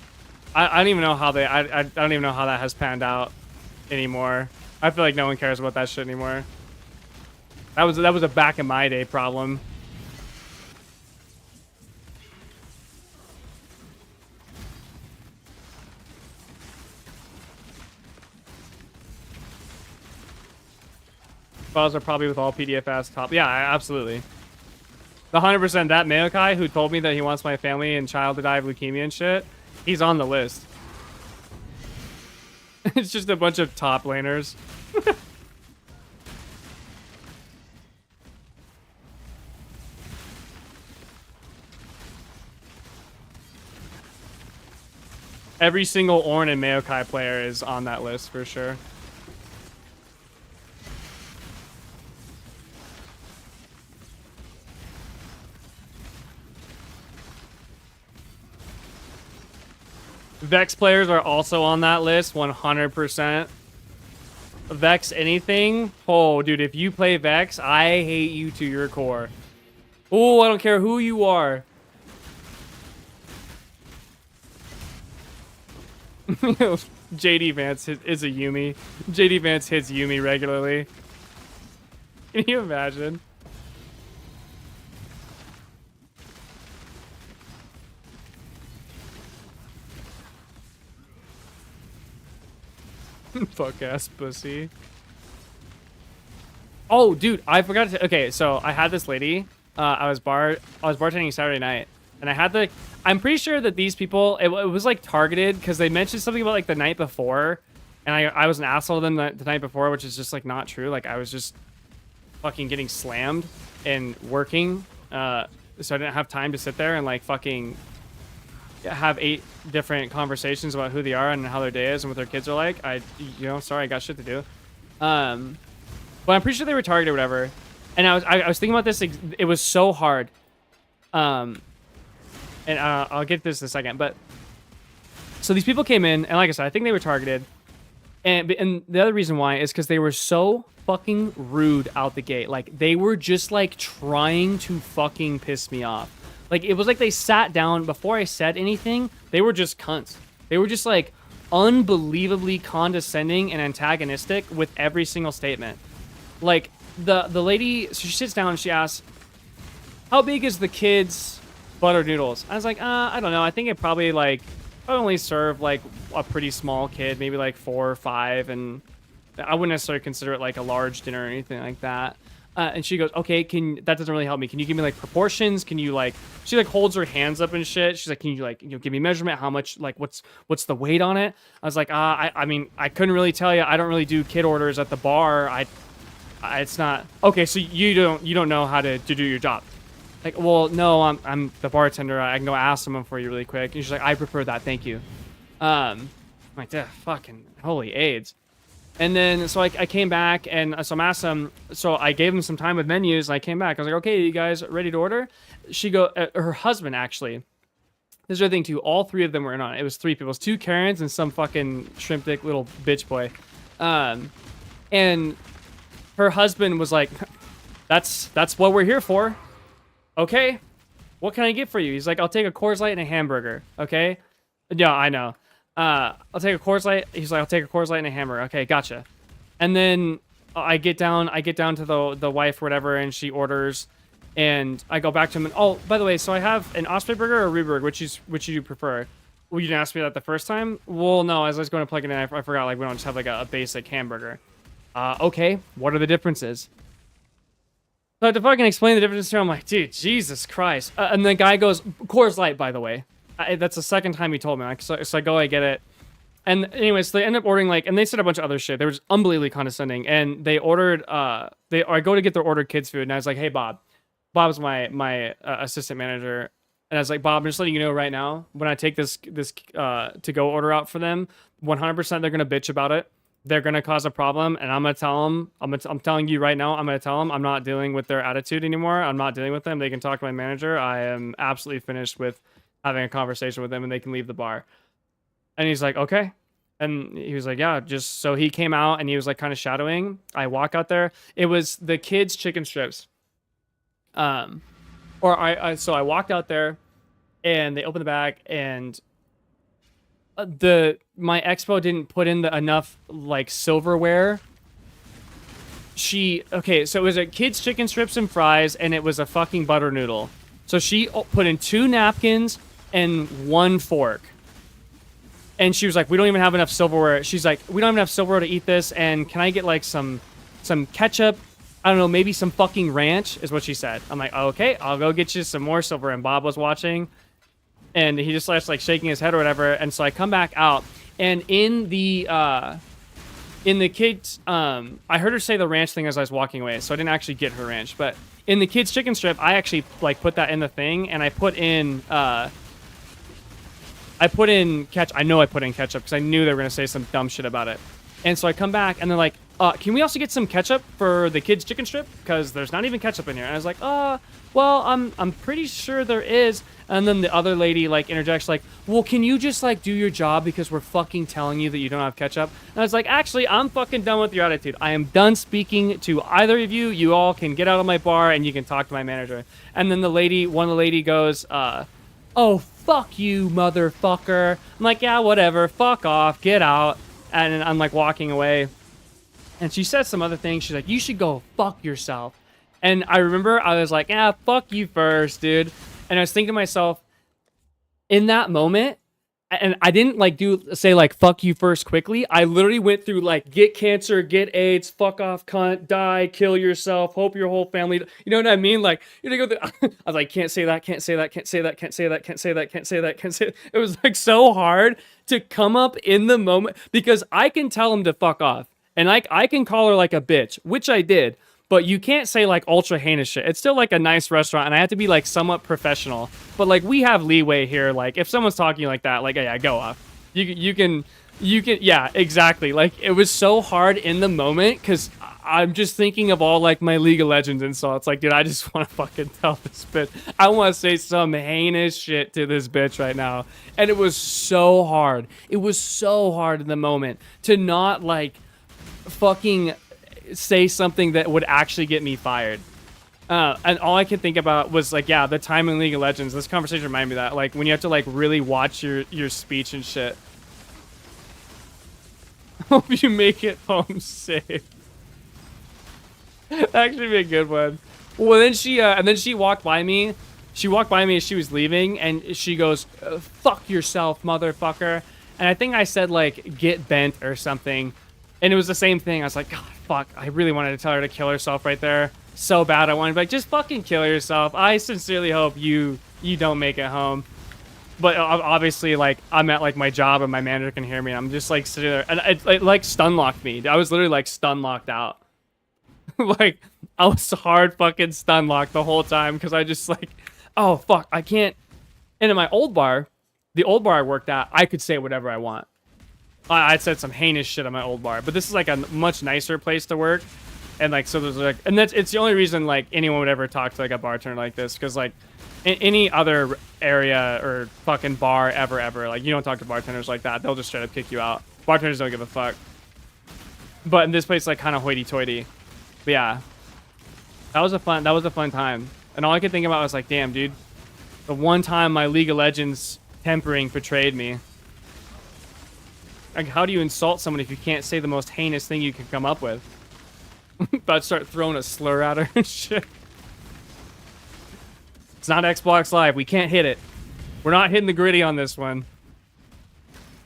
I don't even know how I don't even know how that has panned out anymore. I feel like no one cares about that shit anymore. That was a back in my day problem. Files are probably with all PDFs top. Yeah, absolutely. The 100% that Maokai who told me that he wants my family and child to die of leukemia and shit, he's on the list. It's just a bunch of top laners. Every single Ornn and Maokai player is on that list for sure. Vex players are also on that list, 100%. Vex anything? Oh, dude, if you play Vex, I hate you to your core. Oh, I don't care who you are. JD Vance is a Yumi. JD Vance hits Yumi regularly. Can you imagine? Fuck ass pussy. Oh, dude, I forgot to. Okay, so I had this lady. I was bartending Saturday night, and I had the. I'm pretty sure that these people, it was like targeted because they mentioned something about like the night before, and I was an asshole to them the night before, which is just like not true. Like I was just fucking getting slammed and working, so I didn't have time to sit there and like fucking have 8 different conversations about who they are and how their day is and what their kids are like. Sorry, I got shit to do. But I'm pretty sure they were targeted or whatever. And I was thinking about this. It was so hard. And I'll get this in a second. But so these people came in, and like I said, I think they were targeted. And the other reason why is because they were so fucking rude out the gate. Like they were just like trying to fucking piss me off. Like it was like they sat down before I said anything. They were just cunts. They were just like unbelievably condescending and antagonistic with every single statement. Like the lady, so she sits down and she asks, "How big is the kids' buttered noodles?" I was like, I don't know. I think it probably like I only serve like a pretty small kid, maybe like 4 or 5, and I wouldn't necessarily consider it like a large dinner or anything like that. And she goes, "Okay, that doesn't really help me. Can you give me like proportions? Can you like?" She like holds her hands up and shit. She's like, "Can you like give me measurement? How much? Like what's the weight on it?" I was like, I mean, I couldn't really tell you. I don't really do kid orders at the bar. It's not okay. So you don't know how to do your job. Like, well, no, I'm the bartender. I can go ask someone for you really quick. And she's like, "I prefer that, thank you." I'm like, fucking holy AIDS. And then, so I came back, and so I'm asked them, so I gave them some time with menus, and I came back. I was like, "Okay, you guys ready to order?" Her husband, actually, this is the thing, too, all 3 of them were in on it. It was 3 people. It was 2 Karens and some fucking shrimp dick little bitch boy. And her husband was like, that's what we're here for. Okay, what can I get for you? He's like, "I'll take a Coors Light and a hamburger." Okay? Yeah, I know. I'll take a Coors Light. He's like, "I'll take a Coors Light and a hamburger." Okay, gotcha. And then I get down to the wife or whatever, and she orders, and I go back to him. And, "Oh, by the way, so I have an Osprey burger or a Rue burger, which you prefer?" "Well, you didn't ask me that the first time." "Well, no, as I was going to plug it in, I forgot, like, we don't just have like a basic hamburger." Okay, what are the differences? So I had to fucking explain the differences to him. I'm like, dude, Jesus Christ. And the guy goes, "Coors Light, by the way." That's the second time he told me. Like, so I go, I get it. And anyways, so they end up ordering, like, and they said a bunch of other shit. They were just unbelievably condescending. And they ordered, I go to get their ordered kids' food, and I was like, "Hey, Bob." Bob's my assistant manager. And I was like, "Bob, I'm just letting you know right now, when I take this to-go order out for them, 100% they're going to bitch about it. They're going to cause a problem, and I'm going to tell them, I'm telling you right now, I'm going to tell them I'm not dealing with their attitude anymore. I'm not dealing with them. They can talk to my manager. I am absolutely finished with having a conversation with them, and they can leave the bar." And he's like, "Okay." And he was like, "Yeah, just..." So he came out, and he was like kind of shadowing. I walk out there. It was the kids' chicken strips. So I walked out there, and they opened the bag, and my expo didn't put in enough like silverware. So it was a kids' chicken strips and fries, and it was a fucking butter noodle. So she put in 2 napkins and 1 fork. And she was like, "We don't even have enough silverware." She's like, "We don't have enough silverware to eat this, and can I get like some ketchup? I don't know, maybe some fucking ranch," is what she said. I'm like, "Okay, I'll go get you some more silverware." And Bob was watching, and he just starts like shaking his head or whatever. And so I come back out, and in the kids, I heard her say the ranch thing as I was walking away, so I didn't actually get her ranch. But in the kids' chicken strip, I actually like put that in the thing, and I put in ketchup. I know I put in ketchup because I knew they were gonna say some dumb shit about it. And so I come back, and they're like, "Can we also get some ketchup for the kids' chicken strip? Because there's not even ketchup in here." And I was like, "Well, I'm pretty sure there is." And then the other lady like interjects like, "Well, can you just like do your job because we're fucking telling you that you don't have ketchup?" And I was like, "Actually, I'm fucking done with your attitude. I am done speaking to either of you. You all can get out of my bar, and you can talk to my manager." And then one of the lady goes, "Oh, fuck you, motherfucker." I'm like, "Yeah, whatever. Fuck off. Get out." And I'm like walking away. And she said some other things. She's like, "You should go fuck yourself." And I remember I was like, "Yeah, fuck you first, dude." And I was thinking to myself, in that moment, and I didn't like say like fuck you first quickly. I literally went through like get cancer, get AIDS, fuck off, cunt, die, kill yourself, hope your whole family. You know what I mean? Like you know, go through, I was like can't say that, can't say that, can't say that, can't say that, can't say that, can't say that, can't say. It was like so hard to come up in the moment because I can tell him to fuck off, and like I can call her like a bitch, which I did. But you can't say like ultra heinous shit. It's still like a nice restaurant, and I have to be like somewhat professional. But like we have leeway here. Like if someone's talking like that, like yeah, go off. You can yeah, exactly. Like it was so hard in the moment because I'm just thinking of all like my League of Legends and so it's like, dude, I just want to fucking tell this bitch. I want to say some heinous shit to this bitch right now, and it was so hard. It was so hard in the moment to not like fucking say something that would actually get me fired. And all I could think about was like, yeah, the time in League of Legends. This conversation reminded me of that. Like when you have to like really watch your speech and shit. Hope you make it home safe. That actually be a good one. Well, then she walked by me. She walked by me as she was leaving, and she goes, "Fuck yourself, motherfucker." And I think I said like, "Get bent" or something. And it was the same thing. I was like, God, fuck. I really wanted to tell her to kill herself right there. So bad. I wanted to be like, just fucking kill yourself. I sincerely hope you don't make it home. But obviously, like, I'm at, like, my job and my manager can hear me. And I'm just, like, sitting there. And it like, stun-locked me. I was literally, like, stun-locked out. Like, I was hard fucking stun-locked the whole time. Because I just, like, oh, fuck. I can't. And in my old bar, the old bar I worked at, I could say whatever I want. I said some heinous shit at my old bar, but this is like a much nicer place to work, and like so there's like, and it's the only reason like anyone would ever talk to like a bartender like this, because like in any other area or fucking bar ever like you don't talk to bartenders like that. They'll just straight up kick you out. Bartenders don't give a fuck. But in this place, like kind of hoity-toity. But yeah, that was a fun time, and all I could think about was like, damn, dude, the one time my League of Legends tempering betrayed me. Like, how do you insult someone if you can't say the most heinous thing you can come up with? About to start throwing a slur at her and shit. It's not Xbox Live. We can't hit it. We're not hitting the gritty on this one.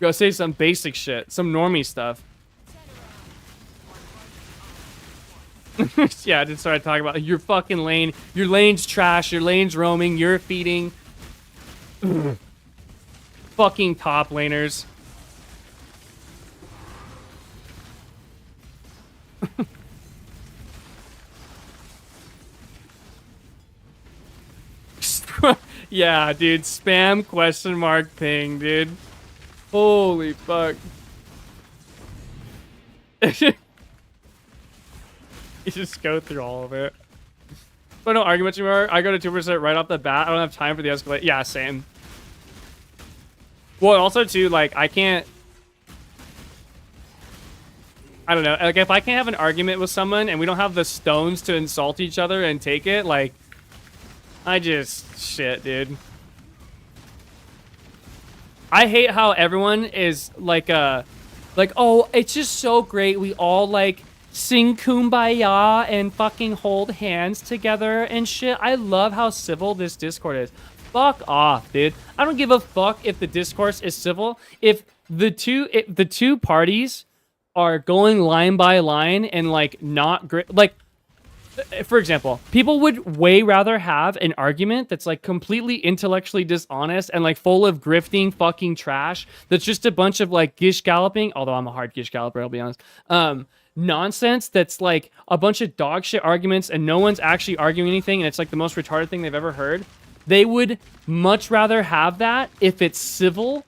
Go say some basic shit. Some normie stuff. Yeah, I just started talking about your fucking lane. Your lane's trash. Your lane's roaming. You're feeding. Fucking top laners. Yeah, dude. Spam question mark ping, dude. Holy fuck. You just go through all of it. But no arguments anymore. I go to 2% right off the bat. I don't have time for the escalate. Yeah, same. Well, also too, like, I can't. I don't know. Like, if I can't have an argument with someone and we don't have the stones to insult each other and take it, like, I just shit, dude. I hate how everyone is like, oh, it's just so great. We all like sing kumbaya and fucking hold hands together and shit. I love how civil this Discord is. Fuck off, dude. I don't give a fuck if the discourse is civil. If the two parties are going line by line and like not great, like, for example, people would way rather have an argument that's like completely intellectually dishonest and like full of grifting fucking trash that's just a bunch of like gish galloping, although I'm a hard gish galloper, I'll be honest, nonsense that's like a bunch of dog shit arguments and no one's actually arguing anything and it's like the most retarded thing they've ever heard. They would much rather have that if it's civil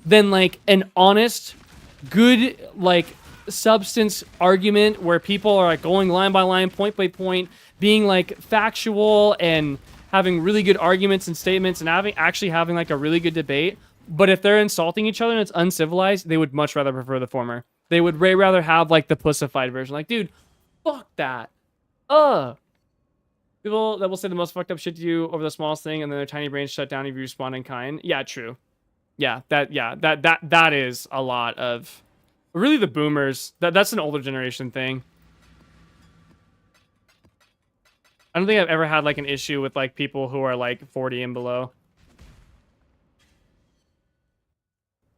than like an honest, good, like, substance argument where people are like going line by line, point by point, being like factual and having really good arguments and statements and actually having like a really good debate. But if they're insulting each other and it's uncivilized, they would much rather prefer the former. They would way rather have like the pussified version. Like, dude, fuck that. People that will say the most fucked up shit to you over the smallest thing and then their tiny brains shut down if you respond in kind. Yeah, true. Yeah, that is a lot of really the boomers. That's an older generation thing. I don't think I've ever had like an issue with like people who are like 40 and below.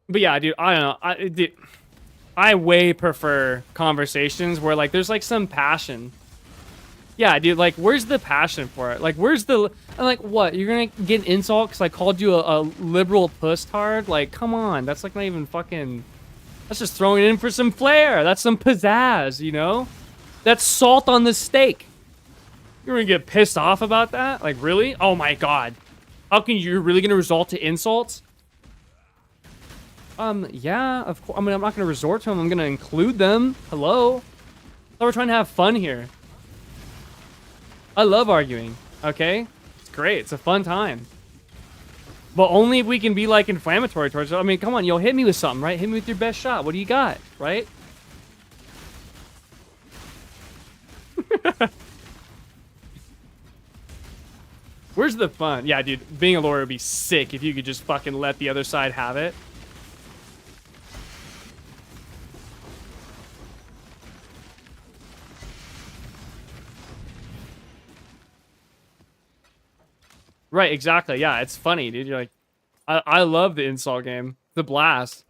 But yeah, dude, I don't know. I way prefer conversations where like there's like some passion. Yeah, dude, like where's the passion for it? Like where's the like what? You're gonna get an insult because I called you a liberal pusstard? Like, come on, that's like not even fucking. That's just throwing it in for some flair. That's some pizzazz, you know? That's salt on the steak. You're gonna get pissed off about that? Like, really? Oh my god. How can you're really gonna resort to insults? Yeah, of course. I mean, I'm not gonna resort to them. I'm gonna include them. Hello? I thought we're trying to have fun here. I love arguing, okay? It's great. It's a fun time. But only if we can be, like, inflammatory towards it. I mean, come on, yo, hit me with something, right? Hit me with your best shot. What do you got, right? Where's the fun? Yeah, dude, being a lawyer would be sick if you could just fucking let the other side have it. Right, exactly. Yeah, it's funny, dude. You're like, I love the insult game. The blast.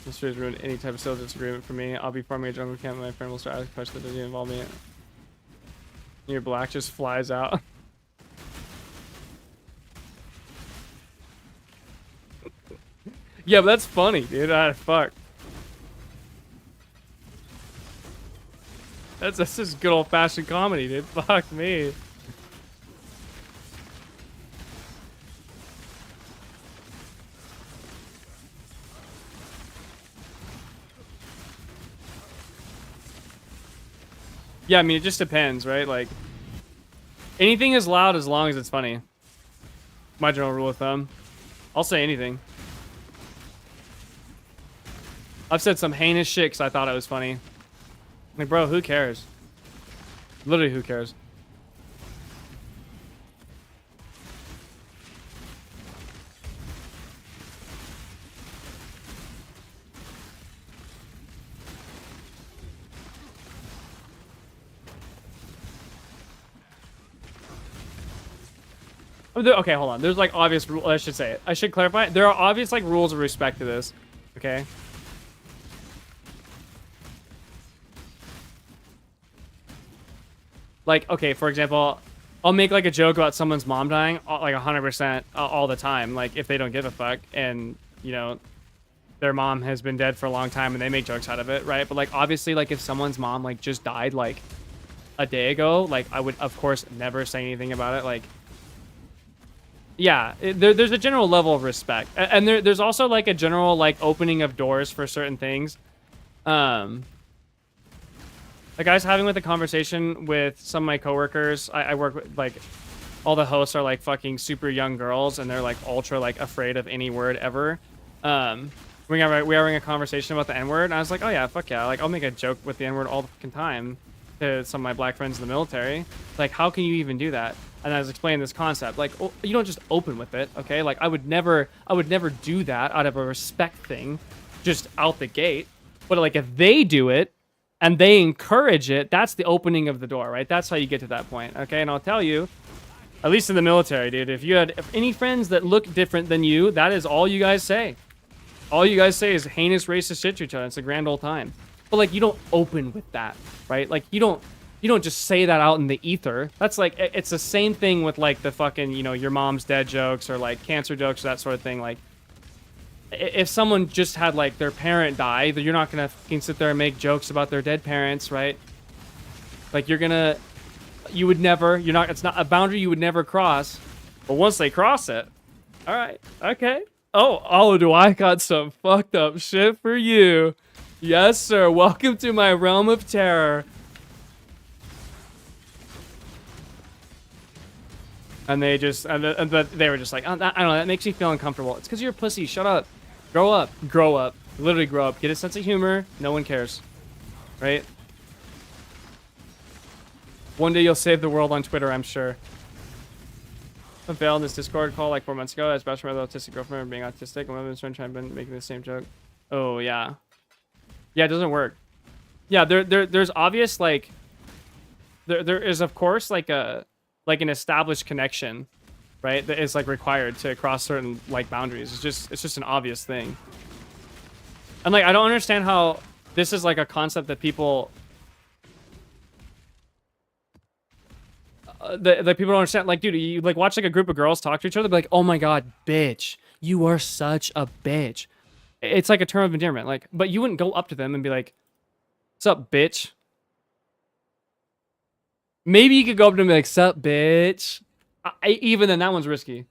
This has ruined any type of sales disagreement for me. I'll be farming a jungle camp and my friend will start asking questions that doesn't involve me. Your black just flies out. Yeah, but that's funny, dude. Fuck. That's just good old-fashioned comedy, dude. Fuck me. Yeah, I mean, it just depends, right? Like, anything is loud as long as it's funny. My general rule of thumb. I'll say anything. I've said some heinous shit because I thought it was funny. Like, bro, who cares? Literally, who cares? Okay, hold on. There's like obvious rules. I should say it. I should clarify. There are obvious like rules of respect to this. Okay. Like, okay, for example, I'll make like a joke about someone's mom dying like 100% all the time. Like if they don't give a fuck and, you know, their mom has been dead for a long time and they make jokes out of it, right? But like obviously like if someone's mom like just died like a day ago, like I would of course never say anything about it. Like, yeah, there's a general level of respect. And there's also like a general like opening of doors for certain things. Like I was having with a conversation with some of my coworkers. I work with like all the hosts are like fucking super young girls and they're like ultra like afraid of any word ever. We were having a conversation about the N-word and I was like, oh yeah, fuck yeah. Like I'll make a joke with the N-word all the fucking time to some of my black friends in the military. Like, how can you even do that? And I was explaining this concept. Like, oh, you don't just open with it, okay? Like I would never do that out of a respect thing, just out the gate. But like if they do it, and they encourage it, that's the opening of the door, right? That's how you get to that point, okay? And I'll tell you, at least in the military, dude, if any friends that look different than you, that is all you guys say. All you guys say is heinous racist shit to each other. It's a grand old time. But like, you don't open with that, right? Like, you don't just say that out in the ether. That's like, it's the same thing with like the fucking, you know, your mom's dead jokes or like cancer jokes, that sort of thing. Like, if someone just had like their parent die, you're not gonna fucking sit there and make jokes about their dead parents, right? Like it's not a boundary you would never cross. But once they cross it, all right, okay. Oh, do I got some fucked up shit for you? Yes, sir. Welcome to my realm of terror. And they just, they were just like, oh, I don't know, that makes me feel uncomfortable. It's because you're a pussy. Shut up. Grow up. Grow up. Literally grow up. Get a sense of humor. No one cares. Right? One day you'll save the world on Twitter, I'm sure. I failed in this Discord call like 4 months ago. I was bashing my little autistic girlfriend for being autistic. And my husband's friend tried making the same joke. Oh, yeah. Yeah, it doesn't work. Yeah, there's obvious, like... There is, of course, like an established connection right? That is like required to cross certain like boundaries. It's just an obvious thing. And like I don't understand how this is like a concept that people that people don't understand. Like, dude, you like watch like a group of girls talk to each other, be like, oh my god, bitch, you are such a bitch. It's like a term of endearment. Like, but you wouldn't go up to them and be like, what's up, bitch? Maybe you could go up to them and be like, sup, bitch. Even then, that one's risky.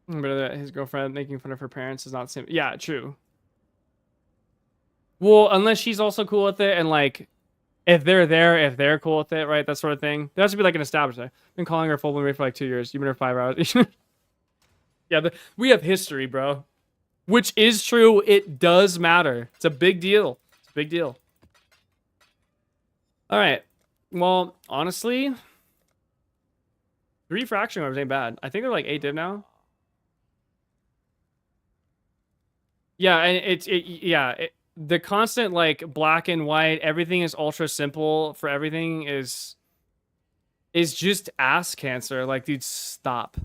But his girlfriend making fun of her parents is not the same. Yeah, true. Well, unless she's also cool with it, and like, if they're cool with it, right? That sort of thing. There has to be like an establishment. I've been calling her full blown rate for like 2 years. You've been here 5 hours. Yeah, we have history, bro. Which is true. It does matter. It's a big deal. It's a big deal. All right. Well, honestly, 3 fraction orbs ain't bad. I think they're like 8 div now. Yeah, and the constant like black and white, everything is ultra simple for everything is just ass cancer. Like, dude, stop.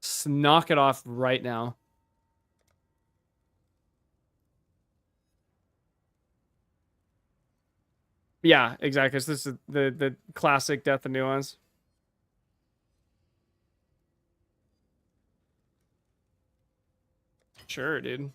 Just knock it off right now. Yeah, exactly. So this is the classic death of nuance. Sure, dude.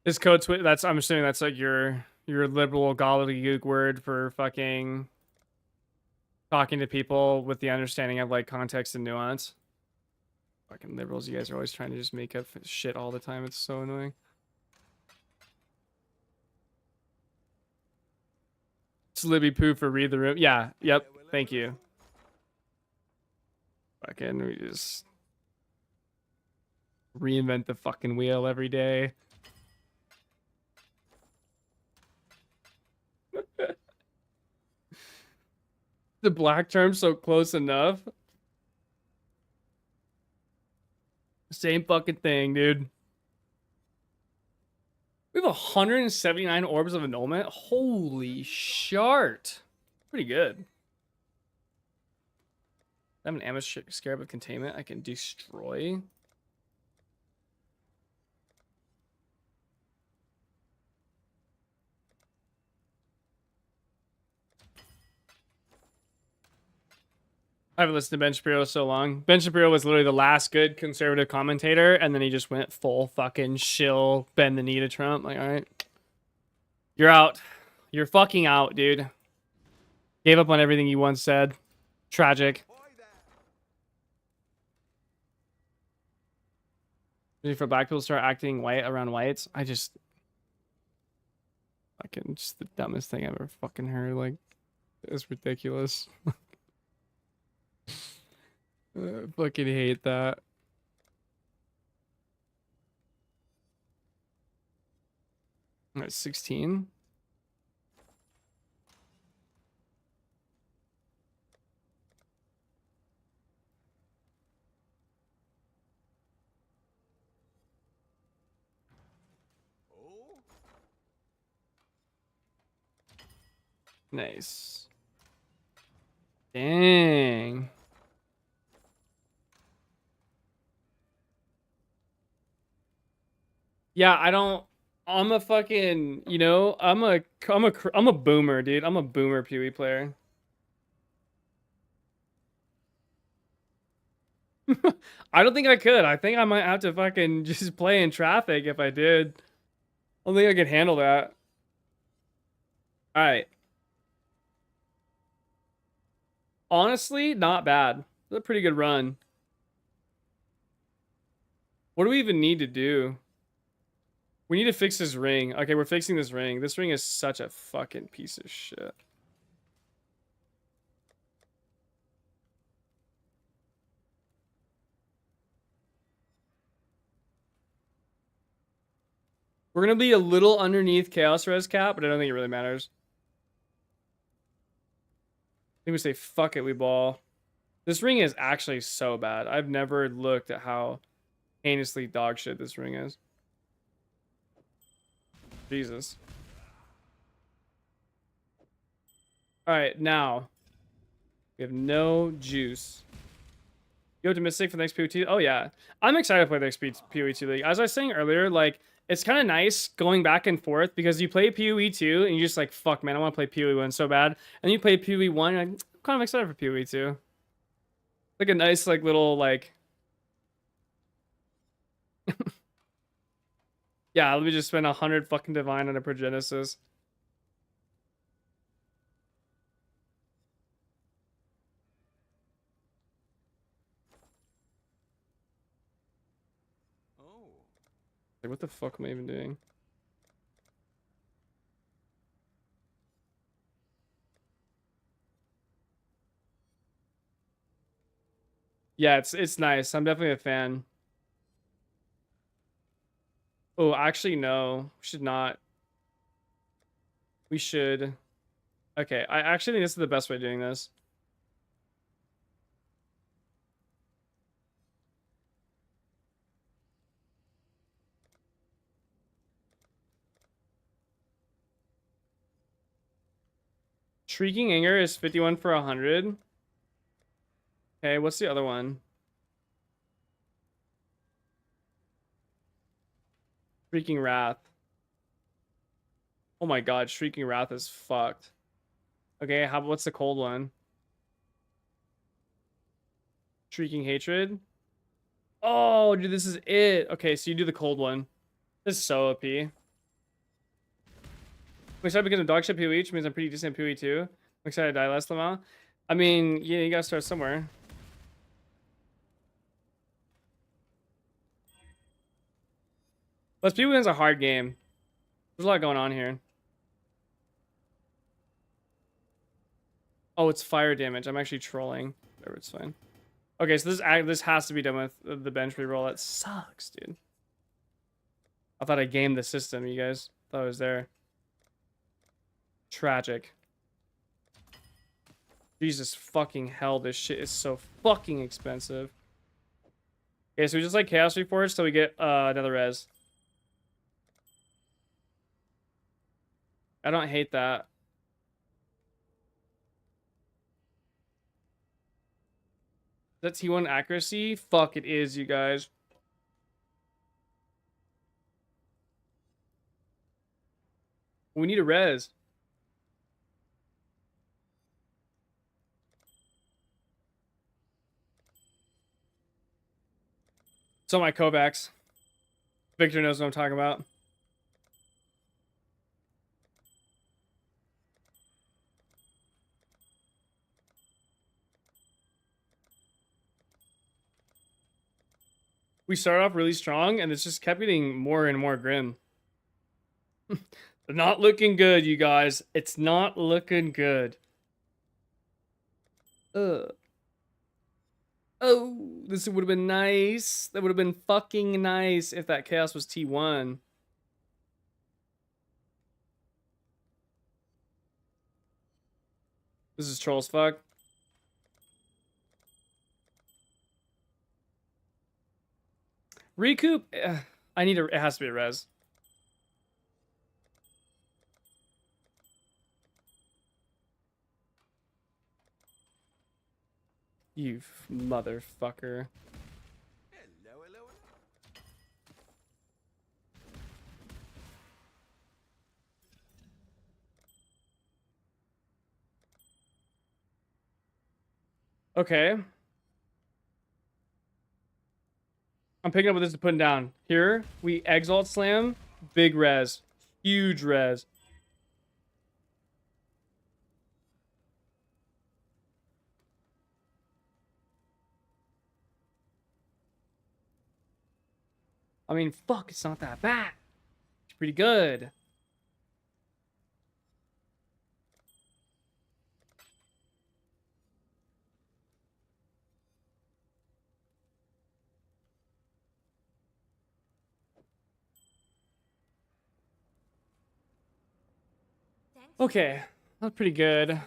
Is code switch? That's, I'm assuming that's like your liberal gobbledygook word for fucking talking to people with the understanding of like context and nuance. Fucking liberals, you guys are always trying to just make up shit all the time. It's so annoying. It's Libby Poo for read the room. Yeah, yep. Thank you. Fucking, we just reinvent the fucking wheel every day. The black term so close enough. Same fucking thing, dude. We have 179 orbs of annulment. Holy shart. Pretty good. I have an ambush scarab of containment I can destroy. I haven't listened to Ben Shapiro so long. Ben Shapiro was literally the last good conservative commentator, and then he just went full fucking shill, bend the knee to Trump. Like, all right, you're out. You're fucking out, dude. Gave up on everything you once said. Tragic. For black people to start acting white around whites, just the dumbest thing I've ever fucking heard. Like, it's ridiculous. I fucking hate that. All right, 16. Nice. Dang. Yeah, I'm a fucking, I'm a boomer, dude. I'm a boomer Pewee player. I don't think I could. I think I might have to fucking just play in traffic if I did. I don't think I could handle that. All right. Honestly, not bad. It's a pretty good run. What do we even need to do? We need to fix this ring. Okay, we're fixing this ring. This ring is such a fucking piece of shit. We're gonna be a little underneath Chaos Res cap, but I don't think it really matters. I think we say fuck it, we ball. This ring is actually so bad. I've never looked at how heinously dog shit this ring is. Jesus. Alright, now. We have no juice. You optimistic for the next PoE2? Oh yeah. I'm excited to play the next PoE2 League. As I was saying earlier, like, it's kind of nice going back and forth because you play PoE2 and you're just like, fuck man, I want to play PoE1 so bad. And you play PoE1 and I'm kind of excited for PoE2. Like a nice, like, little, like... yeah, let me just spend 100 fucking divine on a Progenesis. Like, what the fuck am I even doing? Yeah, it's nice. I'm definitely a fan. Oh, actually, no. We should not. We should. Okay, I actually think this is the best way of doing this. Shrieking Anger is 51 for 100. Okay, what's the other one? Shrieking Wrath. Oh my god, Shrieking Wrath is fucked. Okay, what's the cold one? Shrieking Hatred. Oh, dude, this is it. Okay, so you do the cold one. This is so OP. I'm excited because of dog shit PoE, which means I'm pretty decent at PoE too. I'm excited to die less Lamau. I mean, yeah, you gotta start somewhere. Plus, PoE1's a hard game. There's a lot going on here. Oh, it's fire damage. I'm actually trolling. Whatever, it's fine. Okay, so this has to be done with the bench reroll. That sucks, dude. I thought I gamed the system, you guys. Thought I was there. Tragic. Jesus fucking hell, this shit is so fucking expensive. Okay, so we just like Chaos Reforged till we get another res. I don't hate that. Is that T1 accuracy? Fuck, it is, you guys. We need a res. So my Kovacs. Victor knows what I'm talking about. We started off really strong, and it's just kept getting more and more grim. They're not looking good, you guys. It's not looking good. Oh, this would have been nice. That would have been fucking nice if that chaos was T1. This is trolls fuck. Recoup. I need a. It has to be a res. You motherfucker. Hello, hello. Okay. I'm picking up what this is putting down. Here, we Exalt Slam. Big res. Huge res. I mean, fuck, it's not that bad. It's pretty good. Okay, that's pretty good.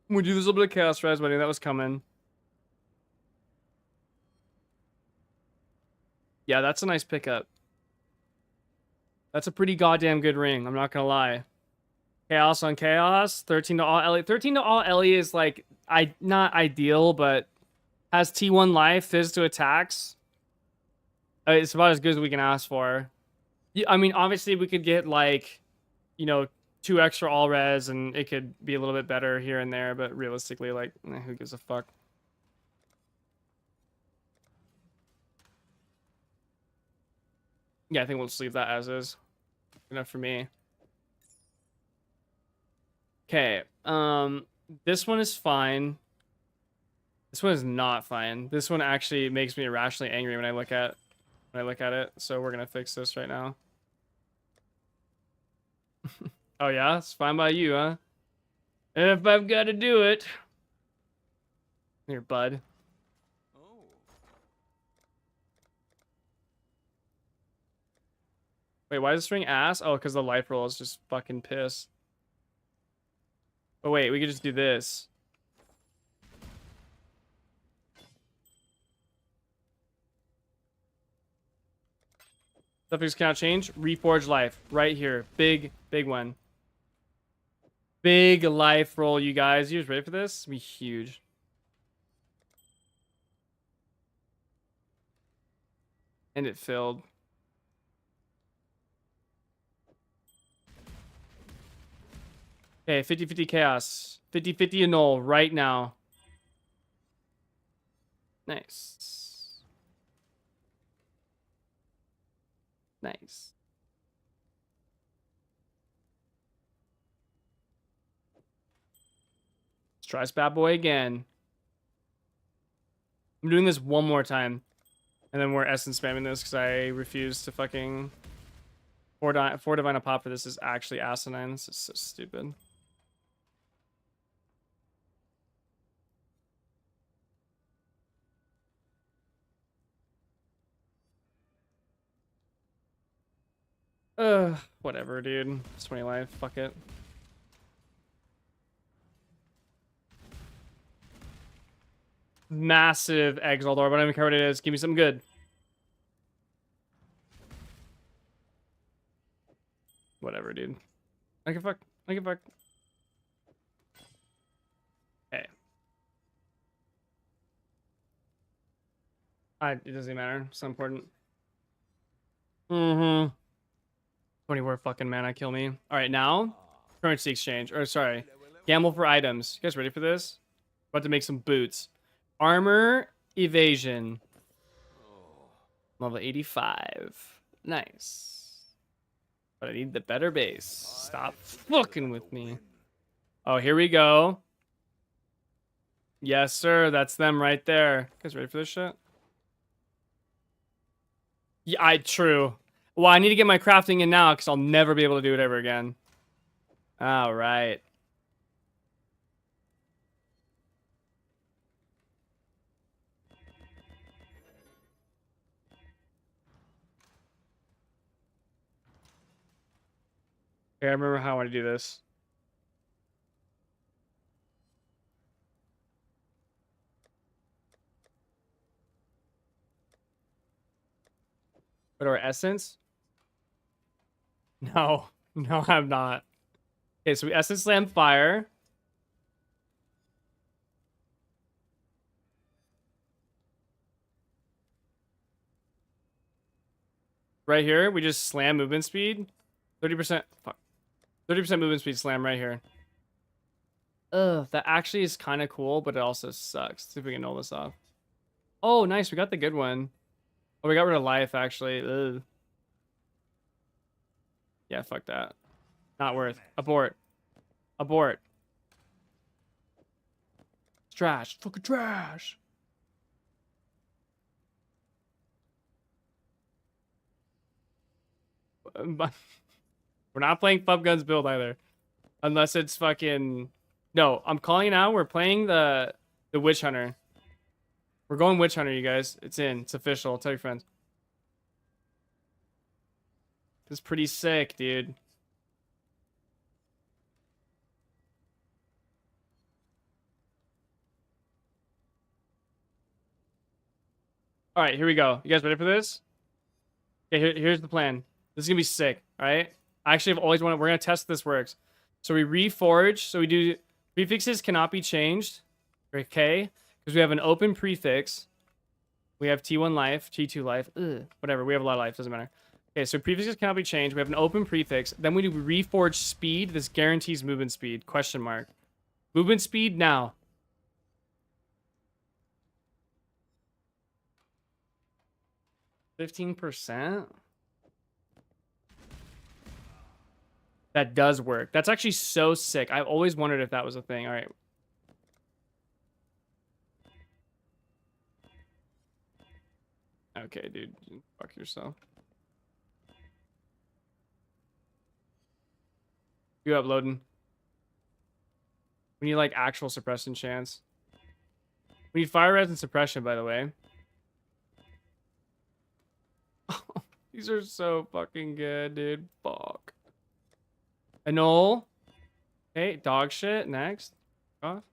We do this little bit of chaos res, but I knew that was coming. Yeah, that's a nice pickup. That's a pretty goddamn good ring, I'm not gonna lie. Chaos on chaos, 13 to all Ellie. 13 to all Ellie is like not ideal, but has T1 life, fizz to attacks. It's about as good as we can ask for. Yeah, I mean, obviously we could get like, you know, 2 extra all res and it could be a little bit better here and there, but realistically, like, who gives a fuck? Yeah, I think we'll just leave that as is. Enough for me. Okay, this one is fine. This one is not fine. This one actually makes me irrationally angry when I look at it. So we're gonna fix this right now. Oh yeah, it's fine by you, huh? If I've got to do it. Here, bud. Wait, why is this ring ass? Oh, because the life roll is just fucking piss. Oh wait, we could just do this. Suffix cannot change. Reforge life. Right here. Big one. Big life roll, you guys. You guys ready for this? It's gonna be huge. And it filled. Okay, 50-50 chaos. 50-50 annul right now. Nice. Nice. Let's try this bad boy again. I'm doing this one more time. And then we're essence spamming this because I refuse to fucking... 4 divine a pop for this is actually asinine. This is so stupid. Whatever, dude. It's 20 life. Fuck it. Massive Exalt Orb. I don't even care what it is. Give me something good. Whatever, dude. I can fuck. I can fuck. Hey. It doesn't matter. It's not important. 24 fucking mana, kill me. Alright, now, currency exchange. Or, sorry, gamble for items. You guys ready for this? About to make some boots. Armor, evasion. Level 85. Nice. But I need the better base. Stop fucking with me. Oh, here we go. Yes, sir. That's them right there. You guys ready for this shit? Yeah, true. Well, I need to get my crafting in now because I'll never be able to do it ever again. All right. Okay, I remember how I want to do this. But our essence? No, no, I'm not. Okay, so we essence slam fire. Right here, we just slam movement speed. 30%. Fuck. 30% movement speed slam right here. Ugh, that actually is kind of cool, but it also sucks. Let's see if we can null this off. Oh, nice. We got the good one. Oh, we got rid of life, actually. Ugh. Yeah, fuck that. Not worth. Abort. Abort. It's trash. Fucking trash. We're not playing Pub Guns build either. Unless it's fucking... No, I'm calling it out. We're playing the Witch Hunter. We're going Witch Hunter, you guys. It's in. It's official. Tell your friends. This is pretty sick, dude. All right, here we go. You guys ready for this? Okay, here's the plan. This is gonna be sick. All right. I actually have always wanted. We're gonna test if this works. So we reforge. So we do prefixes cannot be changed. Okay, because we have an open prefix. We have T1 life, T2 life. Ugh, whatever. We have a lot of life. Doesn't matter. Okay, so prefixes cannot be changed. We have an open prefix. Then we do reforge speed. This guarantees movement speed. Question mark. Movement speed now. %. That does work. That's actually so sick. I've always wondered if that was a thing. All right. Okay, dude. Fuck yourself. You uploading. We need like actual suppression chance. We need fire res and suppression, by the way. These are so fucking good, dude. Fuck. Annul. Okay, dog shit. Next. Off.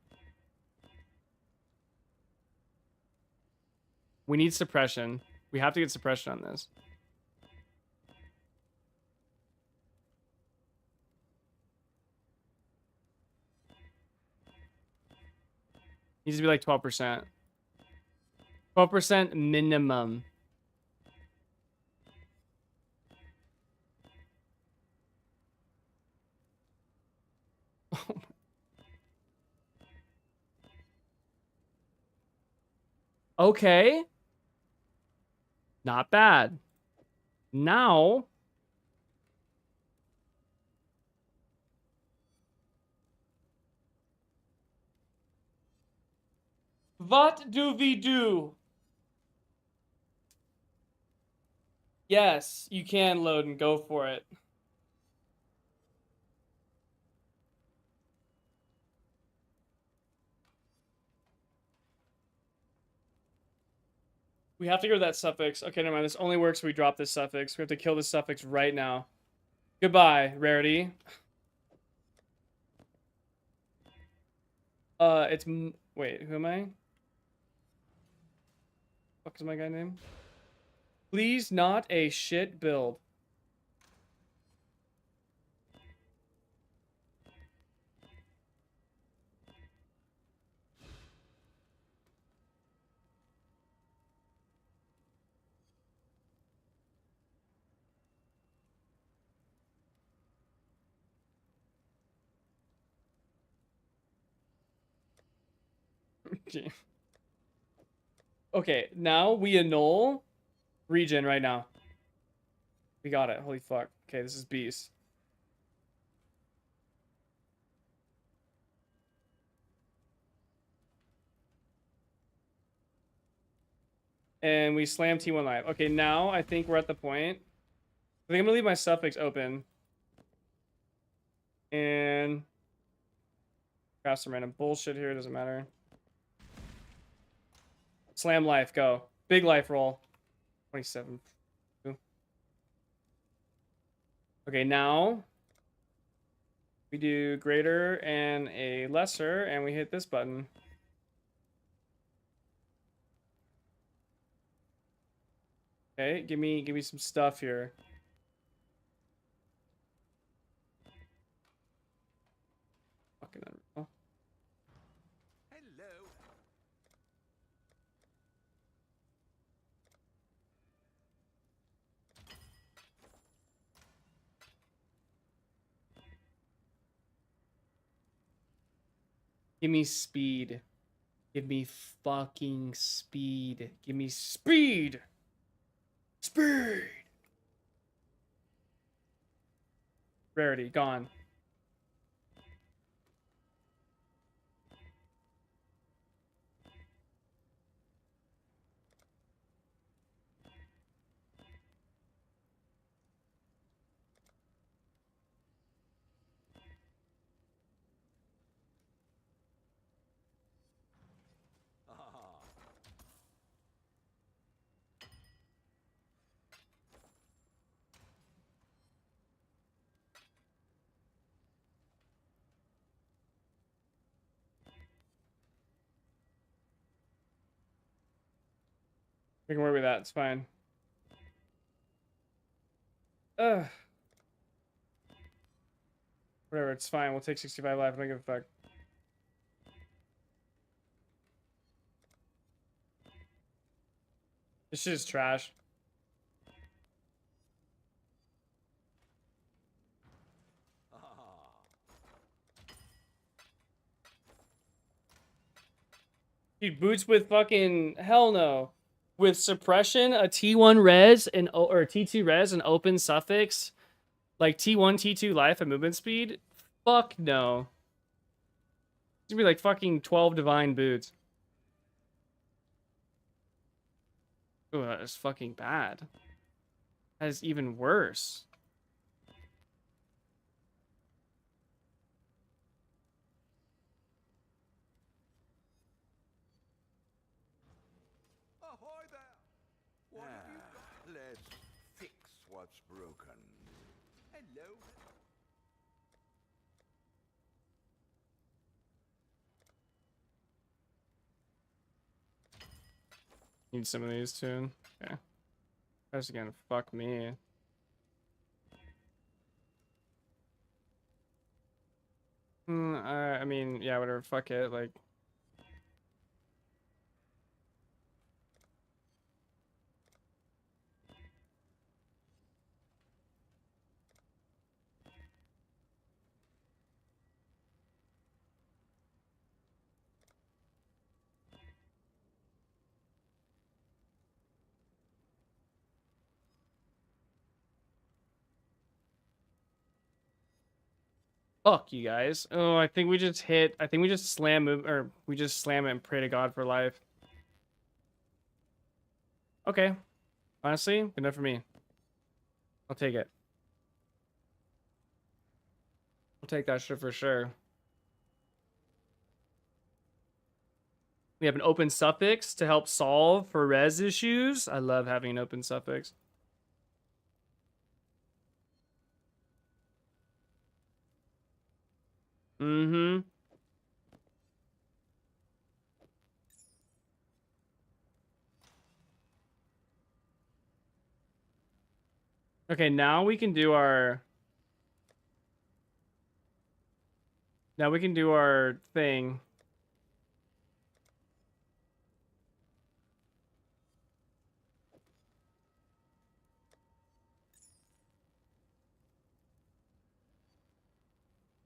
We need suppression. We have to get suppression on this. Needs to be like 12%. 12% minimum. Okay. Not bad. Now. What do we do? Yes, you can load and go for it. We have to go to that suffix. Okay, never mind. This only works if we drop this suffix. We have to kill this suffix right now. Goodbye, Rarity. It's... Wait, who am I? What is my guy name? Please not a shit build. Okay, now we annul regen right now. We got it. Holy fuck. Okay, this is beast. And we slam T1 live. Okay, now I think we're at the point. I think I'm gonna leave my suffix open. And grab some random bullshit here, doesn't matter. Slam life, go. Big life roll. 27. Okay, now we do greater and a lesser, and we hit this button. Okay, give me some stuff here. Fucking unreal. Hello. Give me speed. Give me fucking speed. Give me speed. Speed. Rarity, gone. We can work with that. It's fine. Ugh. Whatever, it's fine. We'll take 65 life. I don't give a fuck. This shit is trash. Dude, boots with fucking hell no. With suppression, a T1 res and or T2 res and open suffix, like T1, T2 life and movement speed. Fuck no. It's gonna be like fucking 12 divine boots. Oh, that is fucking bad. That is even worse. Ahoy there! What have you got? Let's fix what's broken. Hello. Need some of these too. Okay. That's gonna fuck me. I mean, yeah, whatever. Fuck it. Like. Fuck you guys. Oh, I think we just hit. I think we just slam move, or we just slam it and pray to God for life. Okay. Honestly, good enough for me. I'll take it. I'll take that shit for sure. We have an open suffix to help solve for res issues. I love having an open suffix. Mm-hmm. Okay, now we can do our... Now we can do our thing.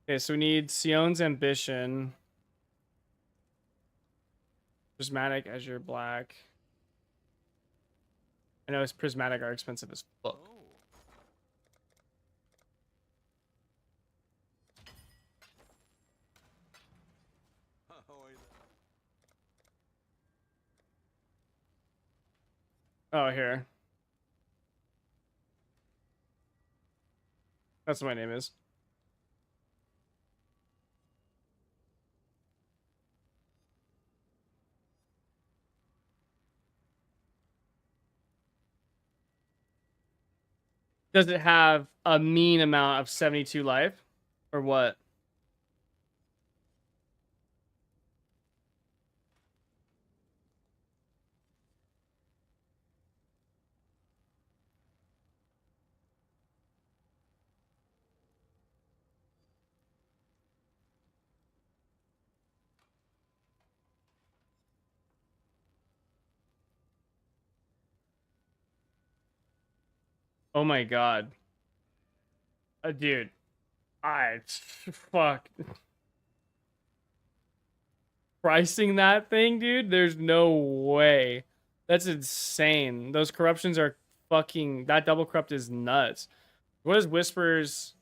Okay, so we need Sion's Ambition. Prismatic Azure Black. I know it's prismatic are expensive as fuck. Oh, here. That's what my name is. Does it have a mean amount of 72 life? Or what? Oh my god. Dude. Fuck. Pricing that thing, dude? There's no way. That's insane. Those corruptions are fucking... That double corrupt is nuts. What is Whispers...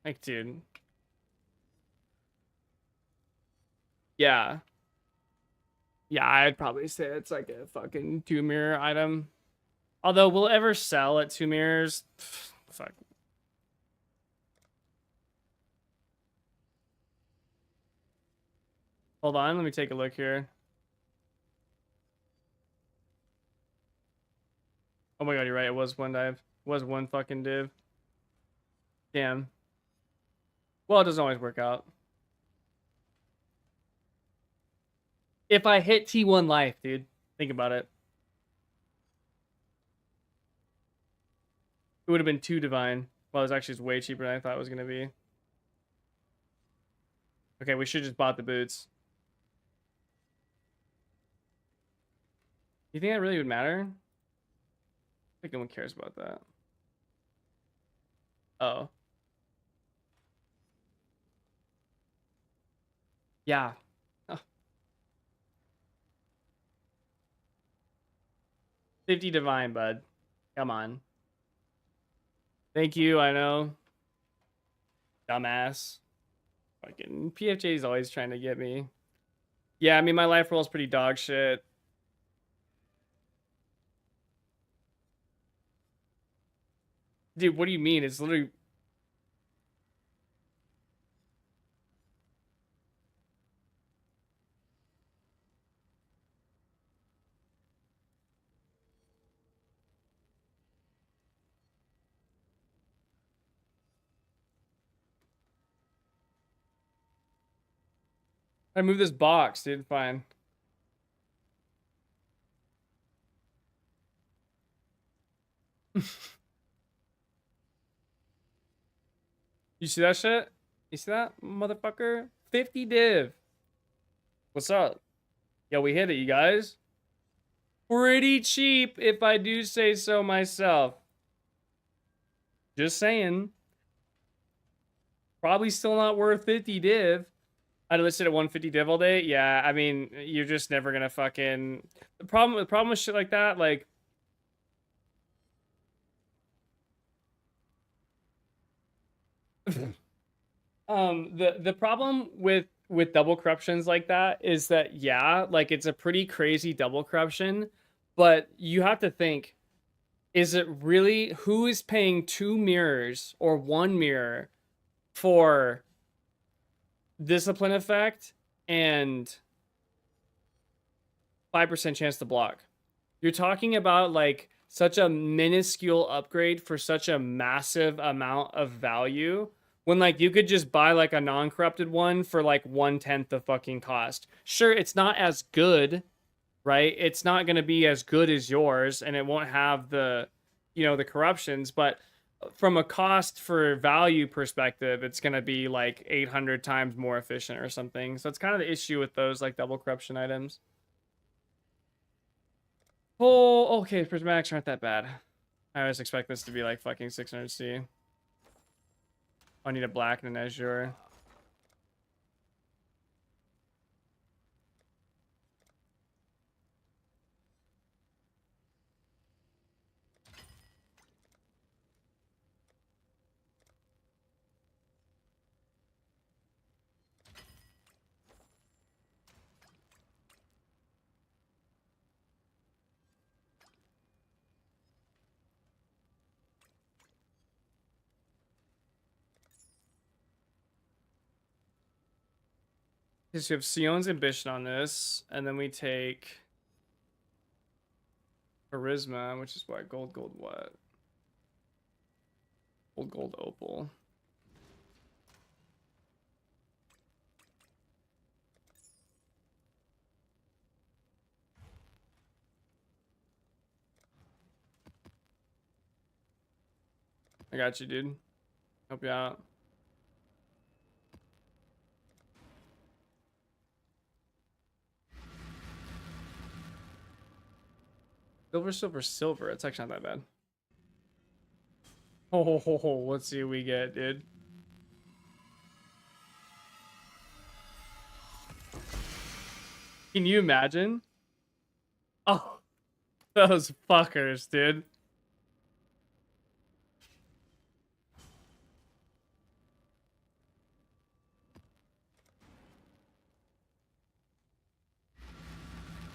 Like, dude. Yeah. Yeah, I'd probably say it's like a fucking 2-mirror item. Although, will it ever sell at 2 mirrors? Fuck. Hold on, let me take a look here. Oh my god, you're right. It was one dive. It was one fucking div. Damn. Well, it doesn't always work out. If I hit T1 life, dude. Think about it. It would have been 2 divine. Well, it was actually way cheaper than I thought it was going to be. Okay, we should just bought the boots. You think that really would matter? I think no one cares about that. Oh. Yeah. Oh. 50 divine, bud. Come on. Thank you, I know. Dumbass. Fucking PFJ is always trying to get me. Yeah, I mean, my life roll is pretty dog shit. Dude, what do you mean? It's literally... I moved this box, dude. Fine. You see that shit? You see that, motherfucker? 50 div. What's up? Yo, we hit it, you guys. Pretty cheap, if I do say so myself. Just saying. Probably still not worth 50 div. I'd listed at 150 div all day. Yeah, I mean, you're just never gonna fucking... The problem with shit like that, like... the problem with double corruptions like that is that, yeah, like, it's a pretty crazy double corruption, but you have to think, is it really... Who is paying 2 mirrors or 1 mirror for discipline effect and 5% chance to block? You're talking about like such a minuscule upgrade for such a massive amount of value when like you could just buy like a non-corrupted one for like 1/10 the fucking cost. Sure, it's not as good, right? It's not going to be as good as yours and it won't have the, you know, the corruptions, but from a cost for value perspective, it's going to be like 800 times more efficient or something. So it's kind of the issue with those like double corruption items. Oh, okay, prismatics aren't that bad. I always expect this to be like fucking 600C. I need a black and an azure. So you have Sion's ambition on this, and then we take charisma, which is what? Gold, what? Gold, opal. I got you, dude. Help you out. Silver. It's actually not that bad. Oh, let's see what we get, dude. Can you imagine? Oh, those fuckers, dude.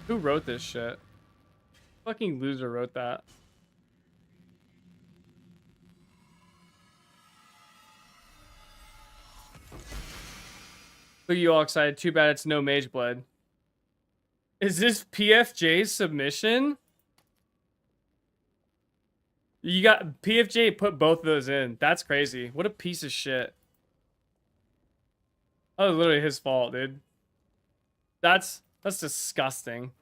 Who wrote this shit? Fucking loser wrote that. Look at you all excited. Too bad it's no Mage Blood. Is this PFJ's submission? You got... PFJ put both of those in. That's crazy. What a piece of shit. That was literally his fault, dude. That's disgusting.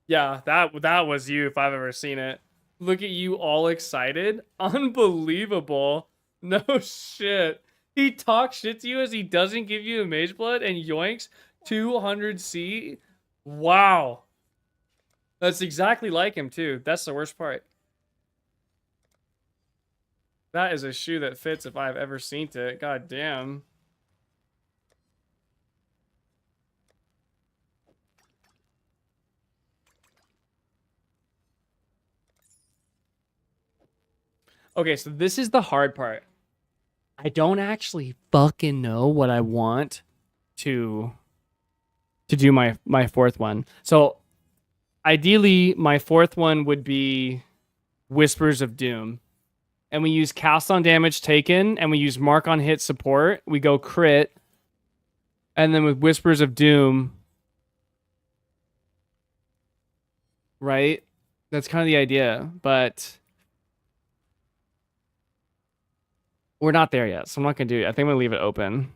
Yeah, that was you if I've ever seen it. Look at you all excited. Unbelievable. No shit. He talks shit to you as he doesn't give you a mage blood and yoinks 200C. Wow. That's exactly like him too. That's the worst part. That is a shoe that fits if I've ever seen it. God damn. Okay, so this is the hard part. I don't actually fucking know what I want to do my fourth one. So ideally my fourth one would be Whispers of Doom. And we use cast on damage taken and we use mark on hit support. We go crit. And then with Whispers of Doom, right? That's kind of the idea, but we're not there yet, so I'm not gonna do it. I think I'm gonna leave it open.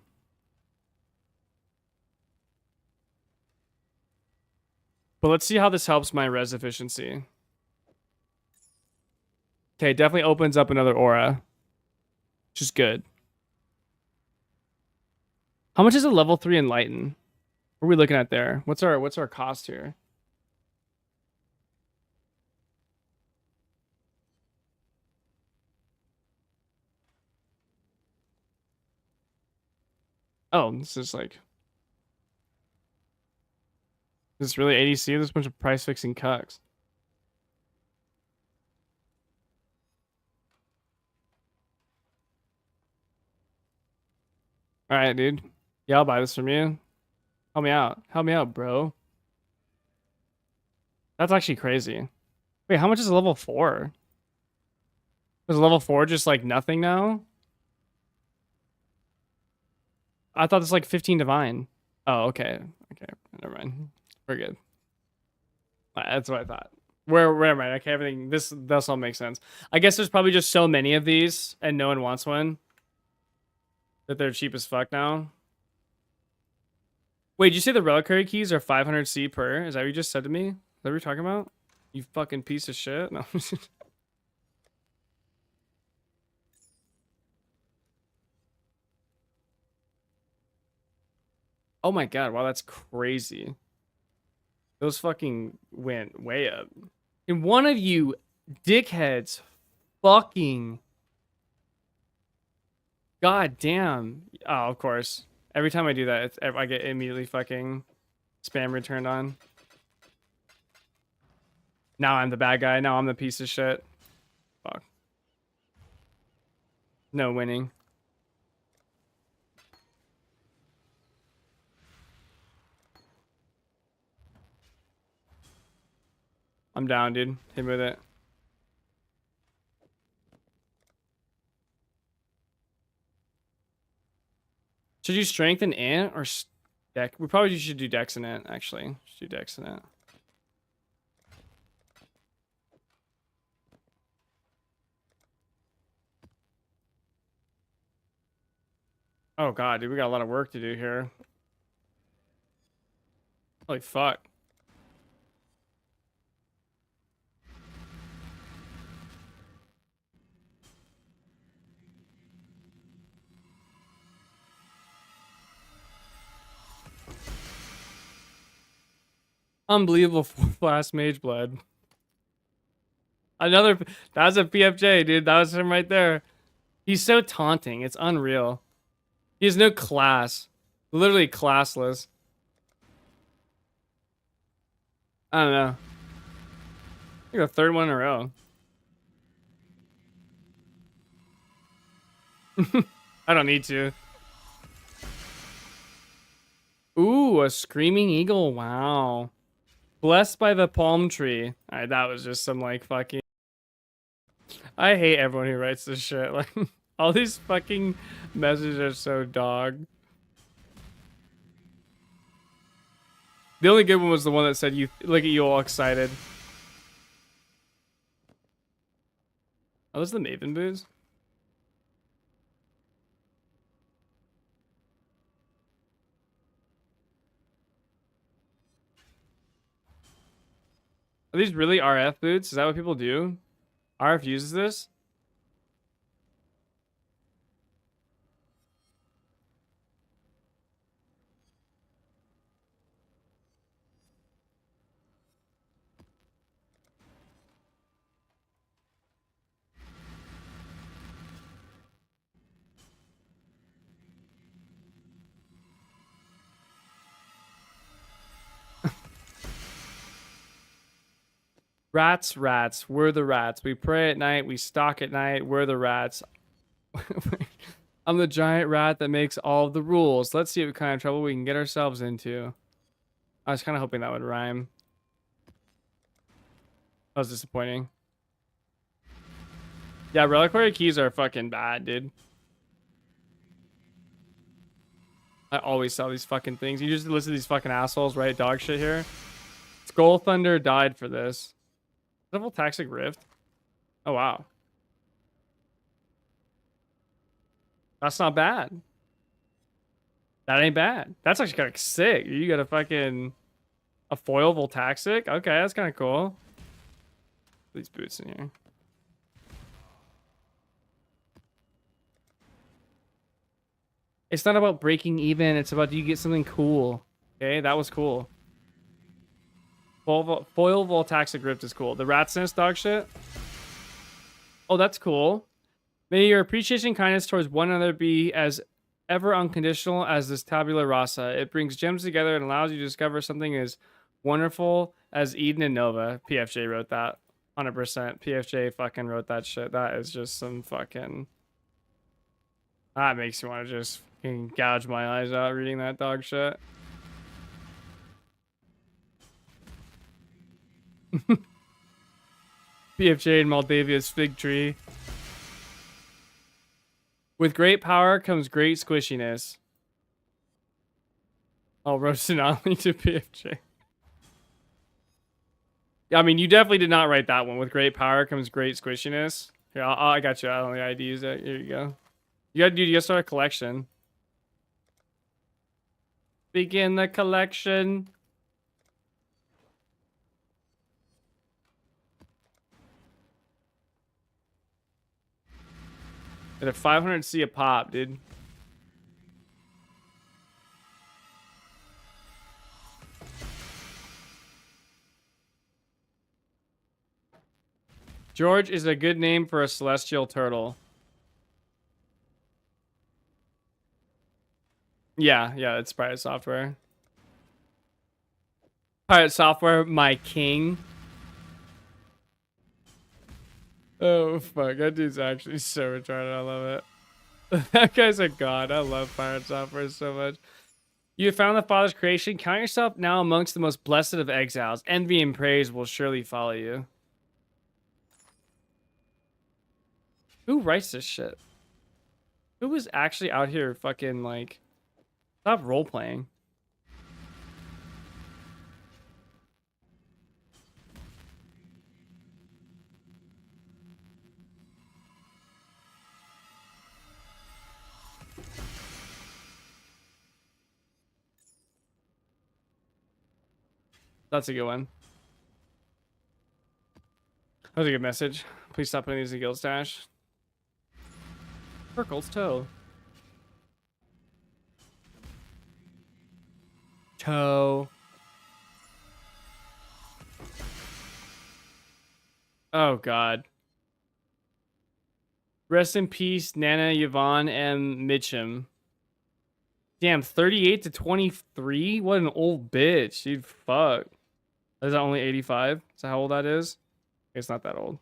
But let's see how this helps my res efficiency. Okay, definitely opens up another aura, which is good. How much is a level 3 Enlighten? What are we looking at there? What's our cost here? Oh, this is like... Is this really ADC? There's a bunch of price fixing cucks. Alright, dude. Yeah, I'll buy this from you. Help me out. Help me out, bro. That's actually crazy. Wait, how much is a level 4? Is level 4 just like nothing now? I thought it's like 15 divine. Oh, okay. Okay, never mind. We're good. That's what I thought. We're never mind. Okay, everything. This all makes sense. I guess there's probably just so many of these, and no one wants one. That they're cheap as fuck now. Wait, did you say the reliquary keys are 500C per? Is that what you just said to me? Is that what you're talking about? You fucking piece of shit. No. Oh my god, wow, that's crazy. Those fucking went way up. And one of you dickheads fucking... God damn. Oh, of course. Every time I do that, I get immediately fucking spam returned on. Now I'm the bad guy. Now I'm the piece of shit. Fuck. No winning. I'm down, dude. Hit me with it. Should you strengthen ant or deck? We probably should do dex in it, actually. Should do dex in it. Oh god, dude, we got a lot of work to do here. Holy fuck. Unbelievable fast mage blood. Another, that's a PFJ, dude. That was him right there. He's so taunting. It's unreal. He has no class. Literally classless. I don't know. I think the third one in a row. I don't need to. Ooh, a screaming eagle. Wow. Blessed by the palm tree. Alright, that was just some like fucking... I hate everyone who writes this shit. Like, all these fucking messages are so dog. The only good one was the one that said, "You look at you all excited." Oh, those are the Maven boots? Are these really RF boots? Is that what people do? RF uses this? Rats, rats. We're the rats. We pray at night. We stalk at night. We're the rats. I'm the giant rat that makes all of the rules. Let's see what kind of trouble we can get ourselves into. I was kind of hoping that would rhyme. That was disappointing. Yeah, reliquary keys are fucking bad, dude. I always sell these fucking things. You just listen to these fucking assholes write dog shit here. Skull Thunder died for this. Double Taxic Rift. Oh, wow. That's not bad. That ain't bad. That's actually kind of sick. You got a fucking... a foil Voltaxic? Okay, that's kind of cool. These boots in here. It's not about breaking even. It's about, do you get something cool? Okay, that was cool. Foil Voltaxic Rift is cool. The Rat's Nest dog shit. Oh, that's cool. May your appreciation and kindness towards one another be as ever unconditional as this tabula rasa. It brings gems together and allows you to discover something as wonderful as Eden and Nova. PFJ wrote that. 100%. PFJ fucking wrote that shit. That is just some fucking... That makes me want to just fucking gouge my eyes out reading that dog shit. PFJ in Moldavia's fig tree. With great power comes great squishiness. Oh, roasted only to PFJ. I mean, you definitely did not write that one. With great power comes great squishiness. Here, I got you. I don't think IDs it. Here you go. You gotta start a collection. Begin the collection. They're 500C a pop, dude. George is a good name for a celestial turtle. Yeah, it's Pirate Software. Pirate Software, my king. Oh, fuck. That dude's actually so retarded. I love it. That guy's a god. I love Pirate Software so much. You have found the Father's creation. Count yourself now amongst the most blessed of exiles. Envy and praise will surely follow you. Who writes this shit? Who was actually out here fucking, like... Stop role-playing. That's a good one. That was a good message. Please stop putting these in Guild Stash. Urkel's toe. Toe. Oh, God. Rest in peace, Nana, Yvonne, and Mitchum. Damn, 38 to 23? What an old bitch, dude. Fuck. Is that only 85? Is that how old that is? It's not that old.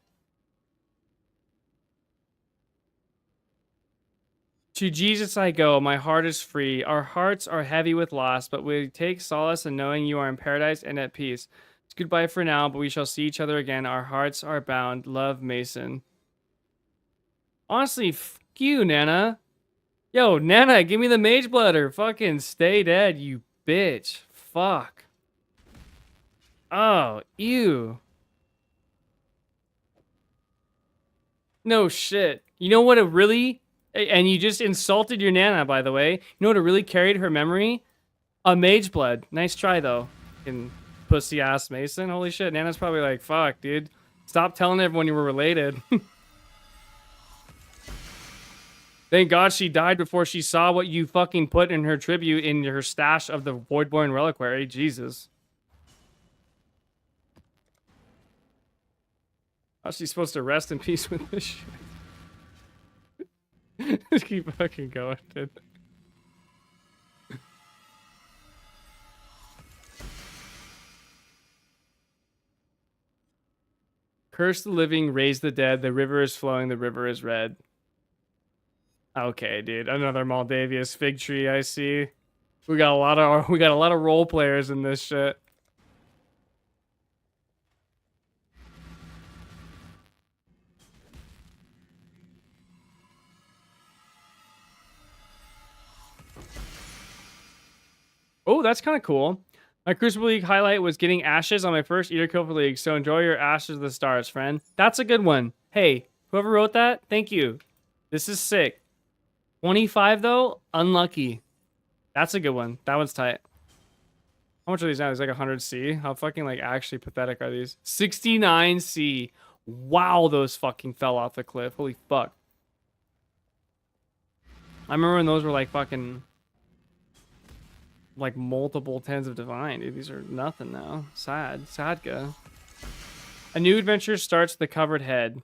To Jesus I go, my heart is free. Our hearts are heavy with loss, but we take solace in knowing you are in paradise and at peace. It's goodbye for now, but we shall see each other again. Our hearts are bound. Love, Mason. Honestly, fuck you, Nana. Yo, Nana, give me the mage blood or fucking stay dead, you bitch. Fuck. Oh, ew. No shit. You know what it really... And you just insulted your Nana, by the way. You know what really carried her memory? A mage blood. Nice try, though. Fucking pussy ass Mason. Holy shit. Nana's probably like, fuck, dude. Stop telling everyone you were related. Thank God she died before she saw what you fucking put in her tribute in her stash of the Voidborn Reliquary. Jesus. How's she supposed to rest in peace with this shit? Just keep fucking going, dude. Curse the living, raise the dead. The river is flowing, the river is red. Okay, dude. Another Moldavia's fig tree, I see. We got a lot of role players in this shit. Oh, that's kind of cool. My Crucible League highlight was getting ashes on my first Eater kill for League, so enjoy your Ashes of the Stars, friend. That's a good one. Hey, whoever wrote that, thank you. This is sick. 25, though? Unlucky. That's a good one. That one's tight. How much are these now? There's like 100C. How fucking, like, actually pathetic are these? 69C. Wow, those fucking fell off the cliff. Holy fuck. I remember when those were, like, fucking... like multiple tens of divine, dude. These are nothing now. Sad. Sadka. A new adventure starts with the covered head.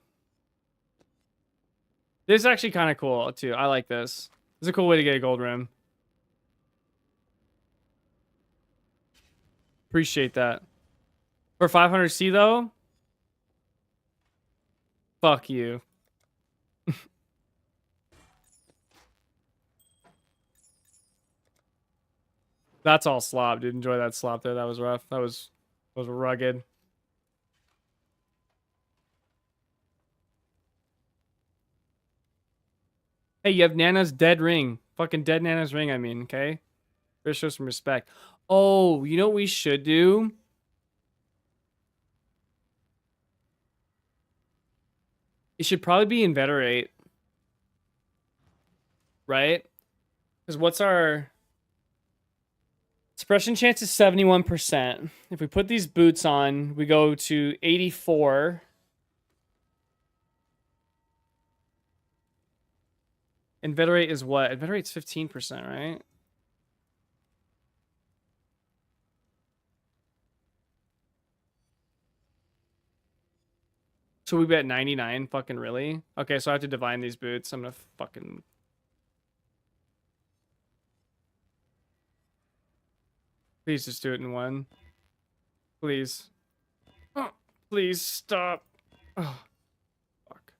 This is actually kind of cool, too. I like this. This is a cool way to get a gold rim. Appreciate that. For 500C, though? Fuck you. That's all slop, dude. Enjoy that slop there. That was rough. That was rugged. Hey, you have Nana's dead ring. Fucking dead Nana's ring, I mean, okay? Better show some respect. Oh, you know what we should do? It should probably be Inveterate. Right? Because what's our... suppression chance is 71%. If we put these boots on, we go to 84. Inveterate is what? Inveterate's 15%, right? So we bet 99? Fucking really? Okay, so I have to divine these boots. I'm gonna fucking... Please just do it in one. Please. Oh, please stop. Oh, fuck.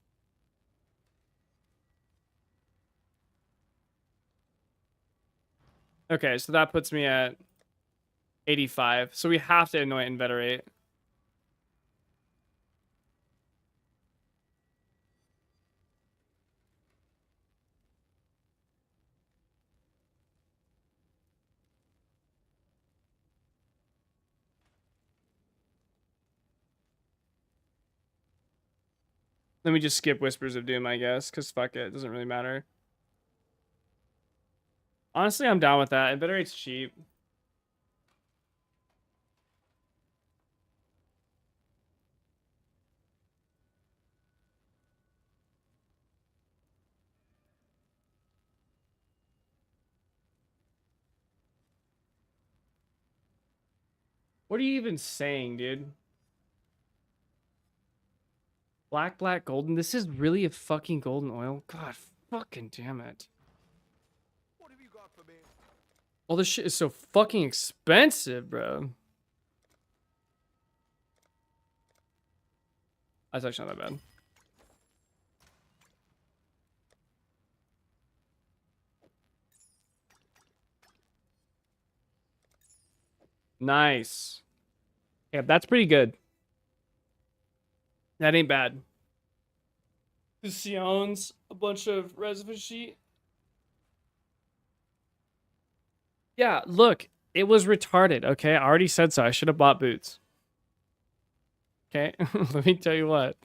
Okay, so that puts me at 85. So we have to anoint Inveterate. Let me just skip Whispers of Doom, I guess, because fuck it. It doesn't really matter. Honestly, I'm down with that. Inveterate's cheap. What are you even saying, dude? Black, golden. This is really a fucking golden oil? God fucking damn it. What have you got for me? All this shit is so fucking expensive, bro. That's actually not that bad. Nice. Yeah, that's pretty good. That ain't bad. The Sion's a bunch of reservoir sheet. Yeah, look, it was retarded, okay? I already said so. I should have bought boots. Okay? Let me tell you what.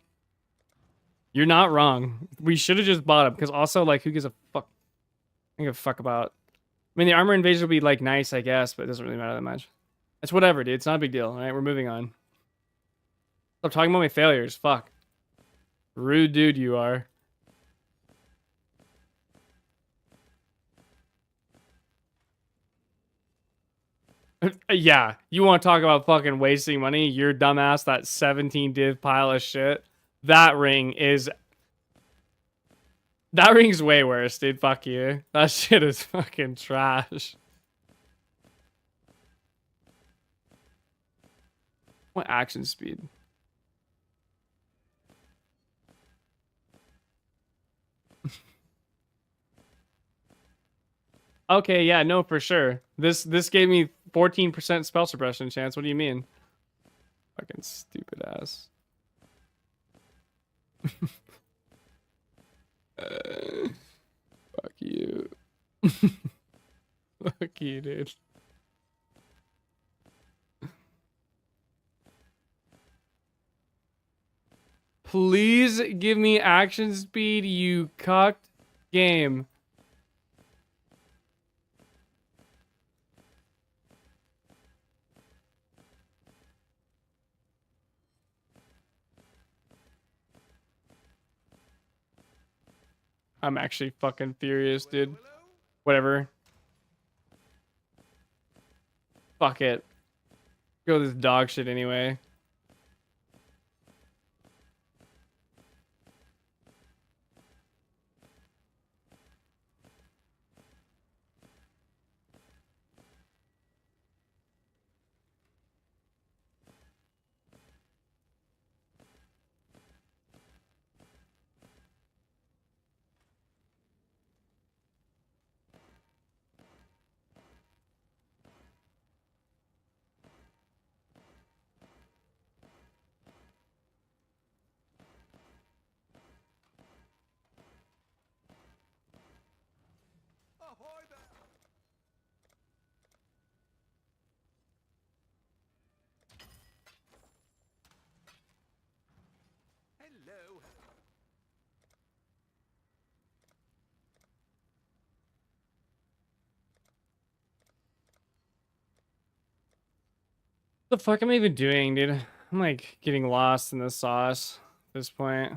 You're not wrong. We should have just bought them, because also, like, who gives a fuck? I don't give a fuck about... I mean, the armor invasion will be, like, nice, I guess, but it doesn't really matter that much. It's whatever, dude. It's not a big deal. All right, we're moving on. Stop talking about my failures. Fuck. Rude dude you are. Yeah, you want to talk about fucking wasting money? Your dumbass, that 17 div pile of shit. That ring is... That ring's way worse, dude. Fuck you. That shit is fucking trash. What action speed? Okay, yeah, no, for sure. This gave me 14% spell suppression chance. What do you mean? Fucking stupid ass. Fuck you. Fuck you, dude. Please give me action speed, you cucked game. I'm actually fucking furious, dude. Whatever. Fuck it. Go this dog shit anyway. Ahoy there! Hello. What the fuck am I even doing, dude? I'm like getting lost in the sauce at this point.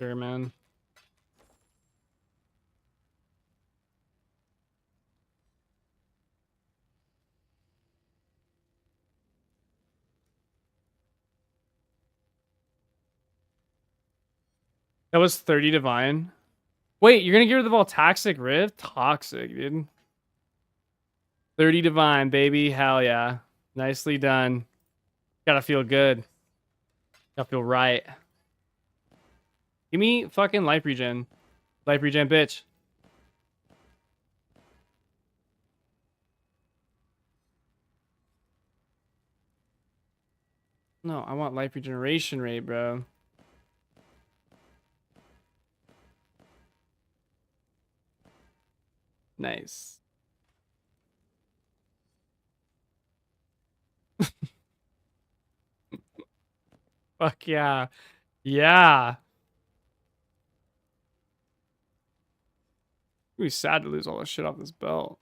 Sure, man. That was 30 divine. Wait, you're gonna get rid of all toxic rift? Toxic, dude. 30 divine, baby. Hell yeah. Nicely done. Gotta feel good. Gotta feel right. Give me fucking life regen. Life regen, bitch. No, I want life regeneration rate, bro. Nice. Fuck yeah. Yeah. It'd be sad to lose all this shit off this belt.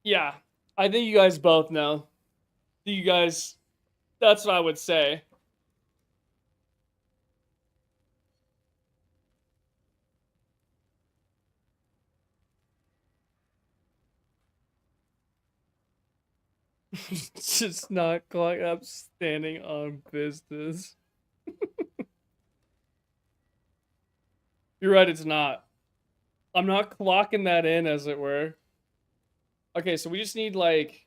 Yeah, I think you guys both know. You guys, that's what I would say. Just not clock up standing on business. You're right, it's not. I'm not clocking that in, as it were. Okay, so we just need, like...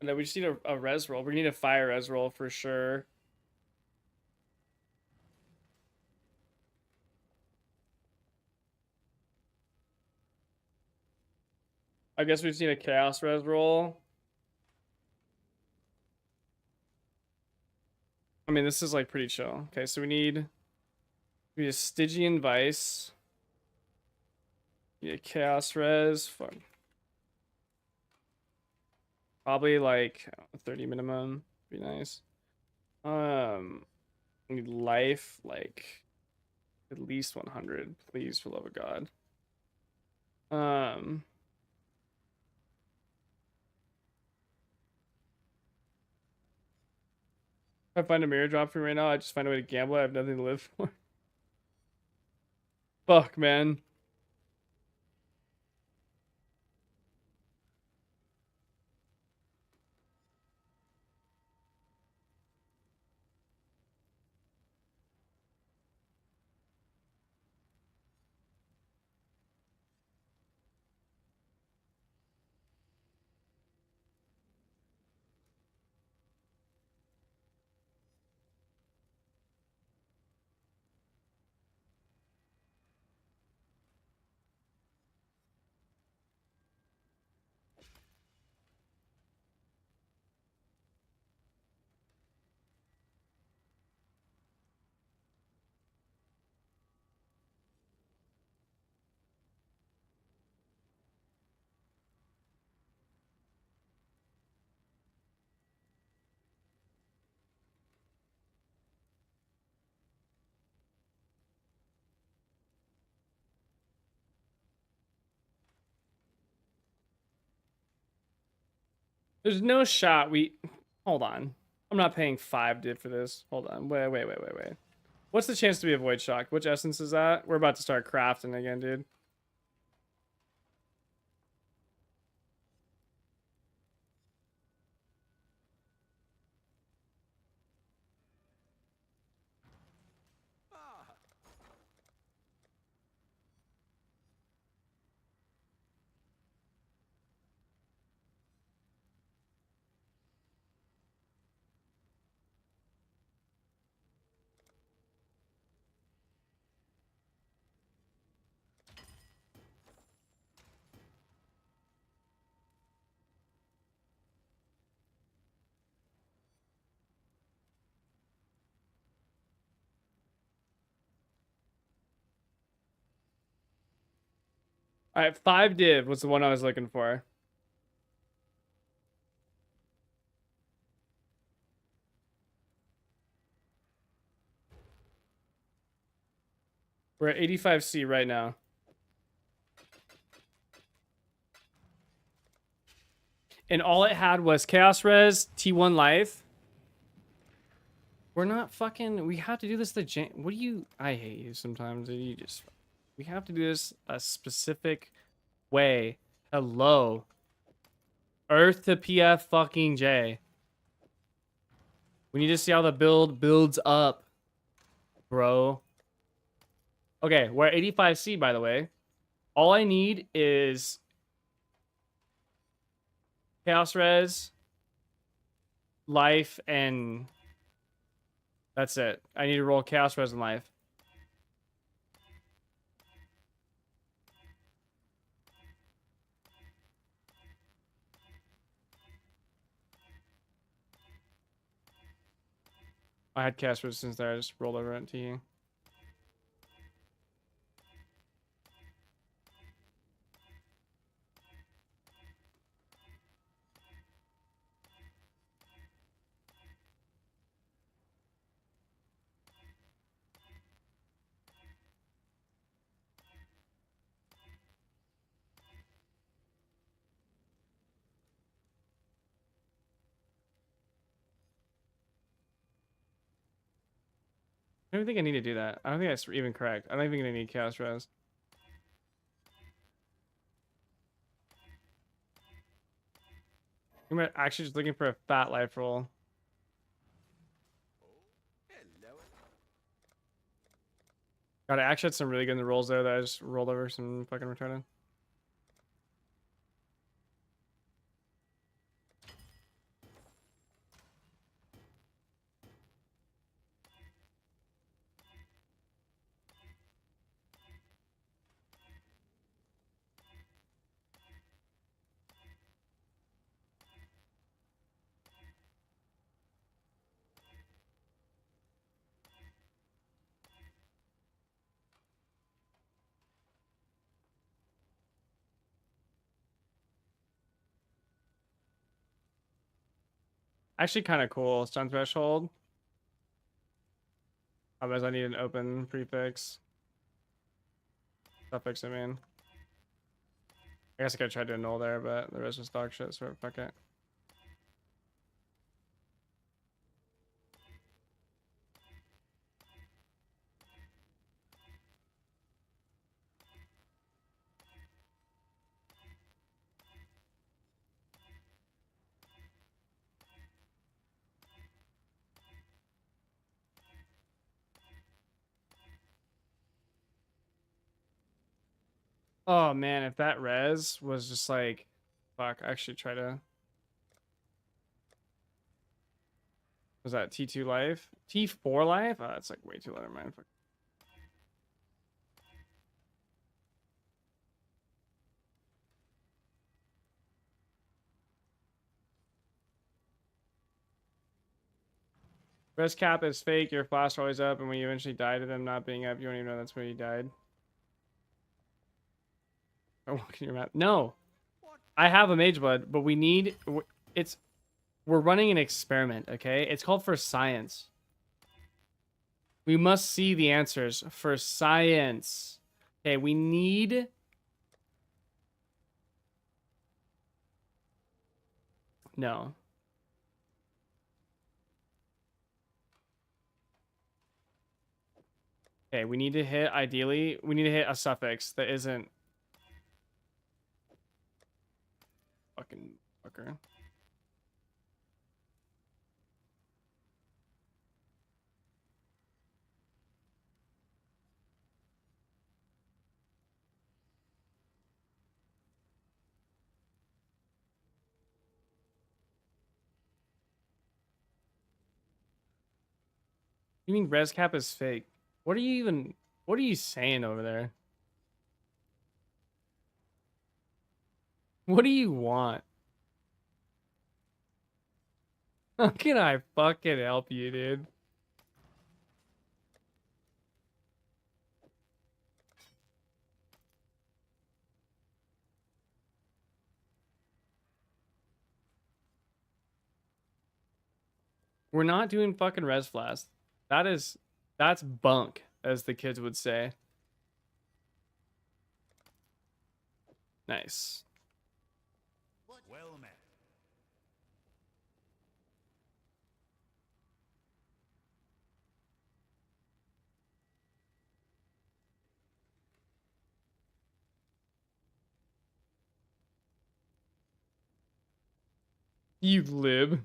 No, we just need a res roll. We need a fire res roll for sure. I guess we just need a chaos res roll. I mean, this is like pretty chill. Okay, so we need a Stygian Vice. Need a chaos res. Fuck. Probably like 30 minimum. Be nice. We need life like at least 100, please, for love of God. If I find a mirror drop for me right now, I just find a way to gamble. I have nothing to live for. Fuck, man. There's no shot we... Hold on. I'm not paying 5 div for this. Hold on. Wait. What's the chance to be a void shock? Which essence is that? We're about to start crafting again, dude. All right, 5 div was the one I was looking for. We're at 85C right now. And all it had was Chaos Res, T1 Life. We're not fucking... We have to do this the... What do you... I hate you sometimes. You just... We have to do this a specific way. Hello. Earth to PF fucking J. We need to see how the build builds up, bro. Okay, we're at 85C, by the way. All I need is Chaos Res, Life, and that's it. I need to roll Chaos Res and Life. I had Chaos Resistance there. I just rolled over it to you. I don't think I need to do that. I don't think that's even correct. I don't think I need Chaos Res. I'm actually just looking for a fat life roll. God, I actually had some really good in the rolls there that I just rolled over some fucking retarded. Actually kind of cool. Stun threshold. Otherwise I need an open prefix. Suffix, I mean. I guess I could try to null there, but the rest was dog shit, so fuck it. Oh man, if that res was just like, fuck, I actually try to. Was that T2 life? T4 life? Oh, that's like way too low. Never mind. Fuck. Res cap is fake. Your flash always up, and when you eventually die to them not being up, you don't even know that's where you died. Oh, can you map? No, I have a mage blood, but we need. We're running an experiment. Okay, it's called for science. We must see the answers for science. Okay, we need. No. Okay, we need to hit, ideally, we need to hit a suffix that isn't... Fucking fucker. You mean res cap is fake? What are you saying over there? What do you want? How can I fucking help you, dude? We're not doing fucking res blast. That's bunk, as the kids would say. Nice. Well met. You lib.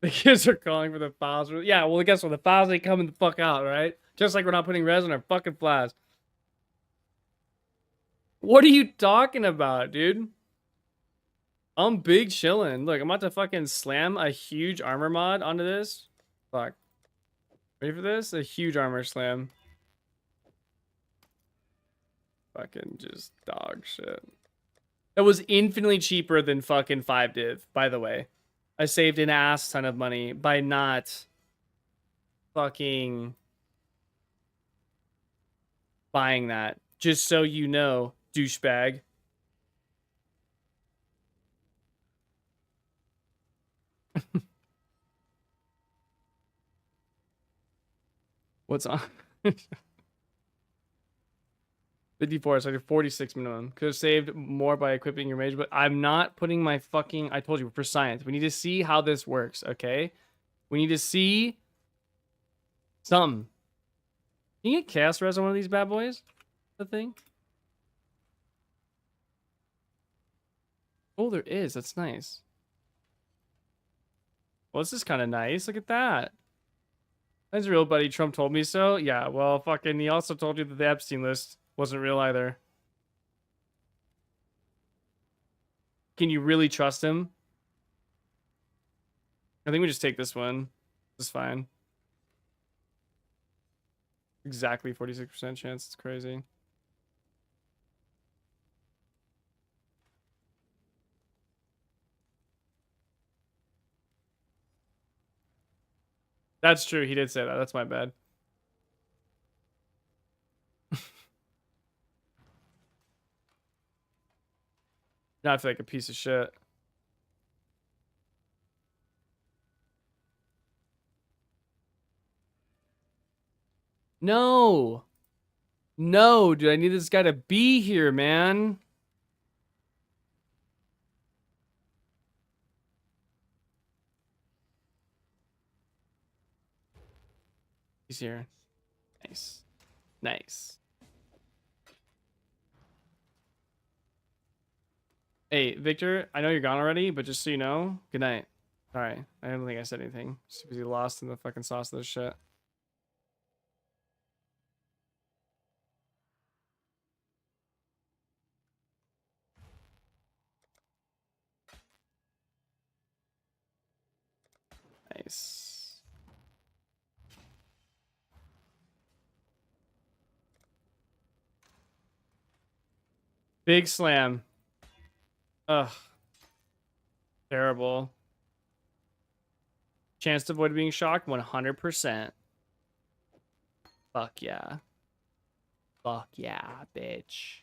The kids are calling for the files. Yeah, well, guess what? The files ain't coming the fuck out, right? Just like we're not putting res on our fucking flash. What are you talking about, dude? I'm big chillin'. Look, I'm about to fucking slam a huge armor mod onto this. Fuck. Ready for this? A huge armor slam. Fucking just dog shit. That was infinitely cheaper than fucking 5div, by the way. I saved an ass ton of money by not fucking buying that. Just so you know, douchebag. What's on? 54, so 46 minimum. Could have saved more by equipping your mage, but I'm not putting my fucking... I told you, for science. We need to see how this works, okay? We need to see something. Can you get chaos res on one of these bad boys? The thing? Oh, there is. That's nice. Well, this is kind of nice. Look at that. That's real, buddy. Trump told me so. Yeah, well, fucking, he also told you that the Epstein list wasn't real either. Can you really trust him? I think we just take this one. This is fine. Exactly 46% chance. It's crazy. That's true. He did say that. That's my bad. Now I feel like a piece of shit. No. No, dude, I need this guy to be here, man. He's here. Nice. Nice. Hey, Victor, I know you're gone already, but just so you know, good night. Sorry, I don't think I said anything. Just because you lost in the fucking sauce of this shit. Nice. Big slam. Ugh. Terrible. Chance to avoid being shocked, 100%. Fuck yeah. Fuck yeah, bitch.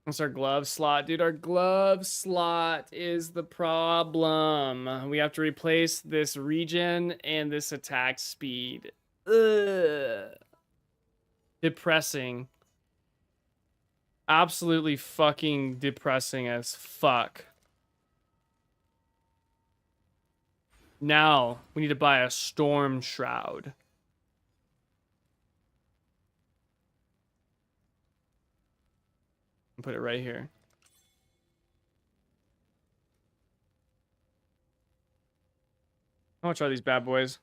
That's our glove slot, dude. Our glove slot is the problem. We have to replace this regen and this attack speed. Ugh. Depressing. Absolutely fucking depressing as fuck. Now, we need to buy a storm shroud. And put it right here. How much are these bad boys?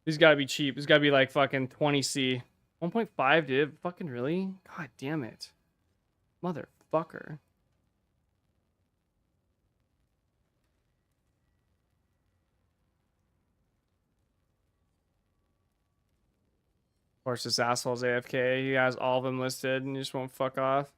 These gotta be cheap. This gotta be like fucking 20C. 1.5, dude. Fucking really? God damn it. Motherfucker. Of course, this asshole's AFK. He has all of them listed and he just won't fuck off.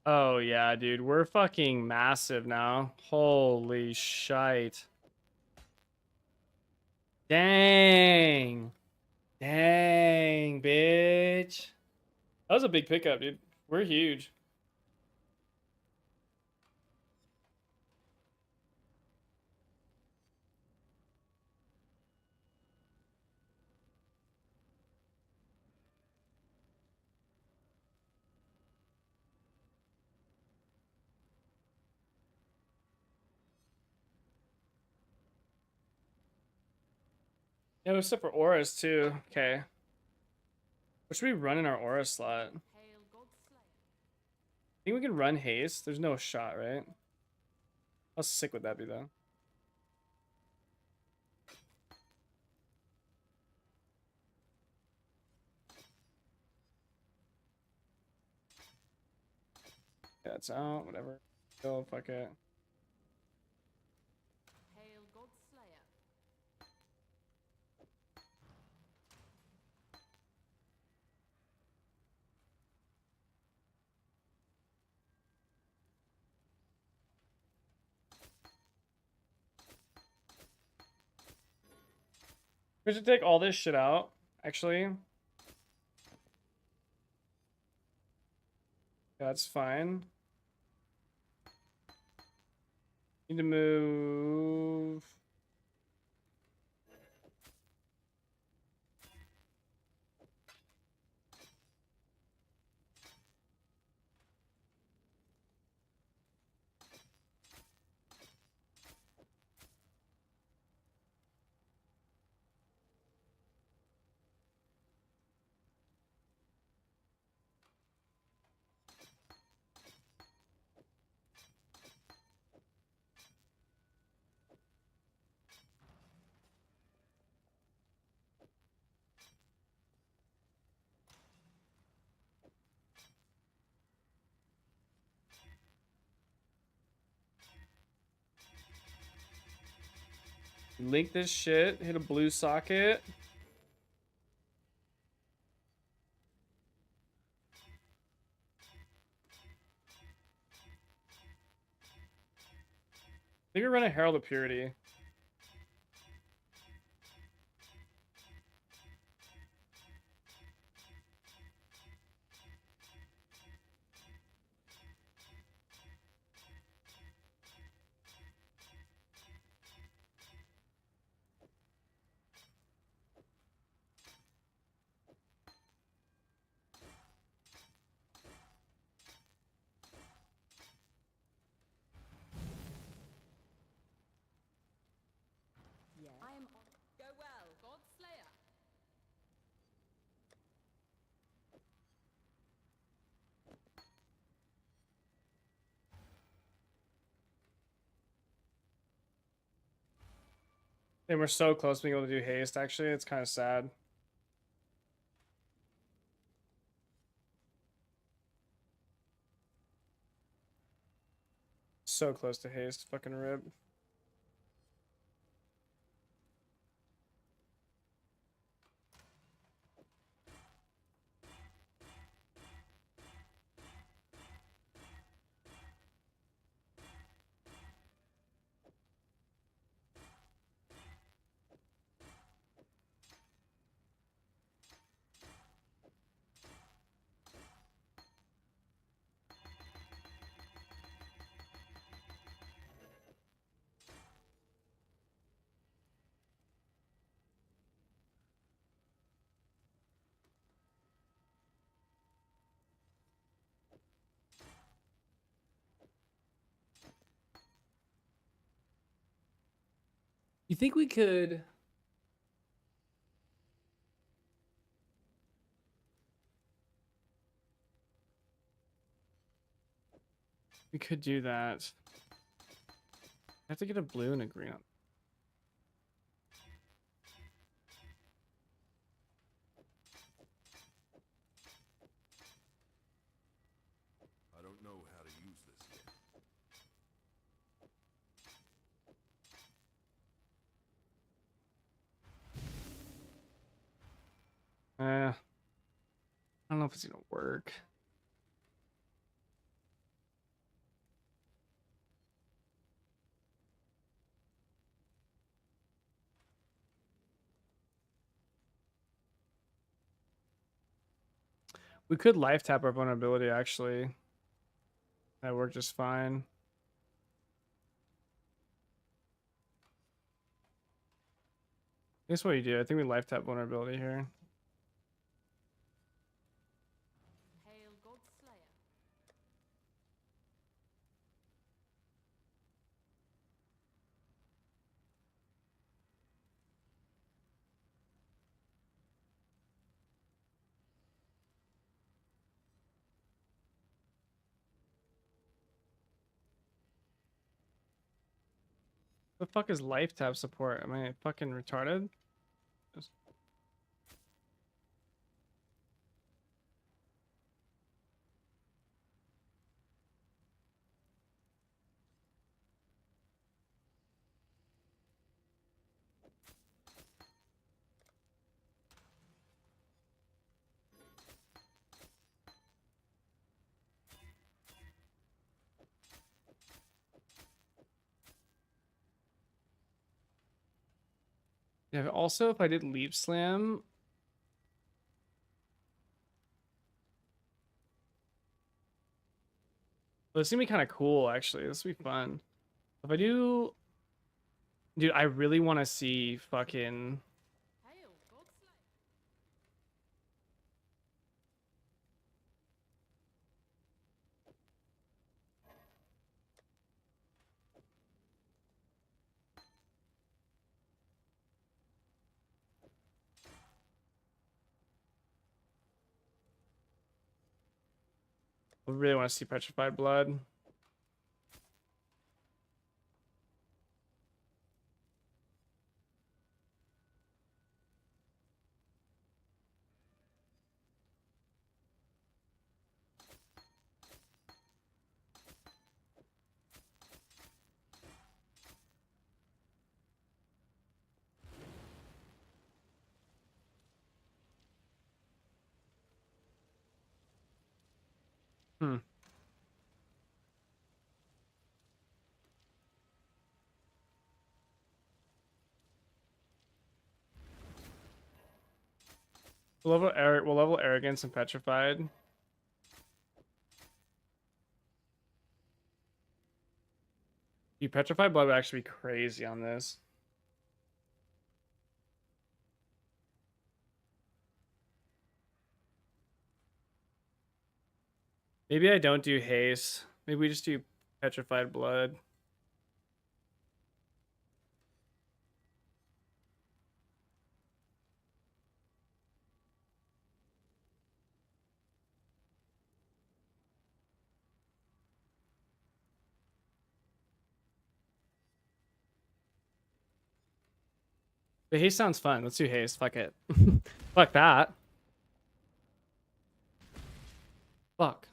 Oh, yeah, dude. We're fucking massive now. Holy shite. Dang. Dang, bitch. That was a big pickup, dude. We're huge. Yeah, there's stuff for auras too. Okay. What should we run in our aura slot? I think we can run haste. There's no shot, right? How sick would that be, though? Yeah, it's out. Whatever. Go, fuck it. We should take all this shit out, actually. Yeah, that's fine. Need to move. Link this shit. Hit a blue socket. I think we run a Herald of Purity. I am on. Go well, God Slayer. And we're so close to being able to do haste, actually. It's kind of sad. So close to haste. Fucking rip. You think we could... We could do that. I have to get a blue and a green. I don't know how to use this yet. I don't know if it's gonna work. We could life tap our vulnerability, actually. That worked just fine. That's what you do. I think we life tap vulnerability here. Hail, God Slayer. The fuck is life tap support? Am I fucking retarded? Yeah, also if I did leap slam, well, it's gonna be kind of cool actually. This will be fun. If I do, dude, I really want to see fucking. Hail, God Slayer. I really want to see petrified blood. Hmm. We'll level arrogance and petrified. Petrified blood would actually be crazy on this. Maybe I don't do haste. Maybe we just do petrified blood. The haste sounds fun. Let's do haste. Fuck it. Fuck that. Fuck.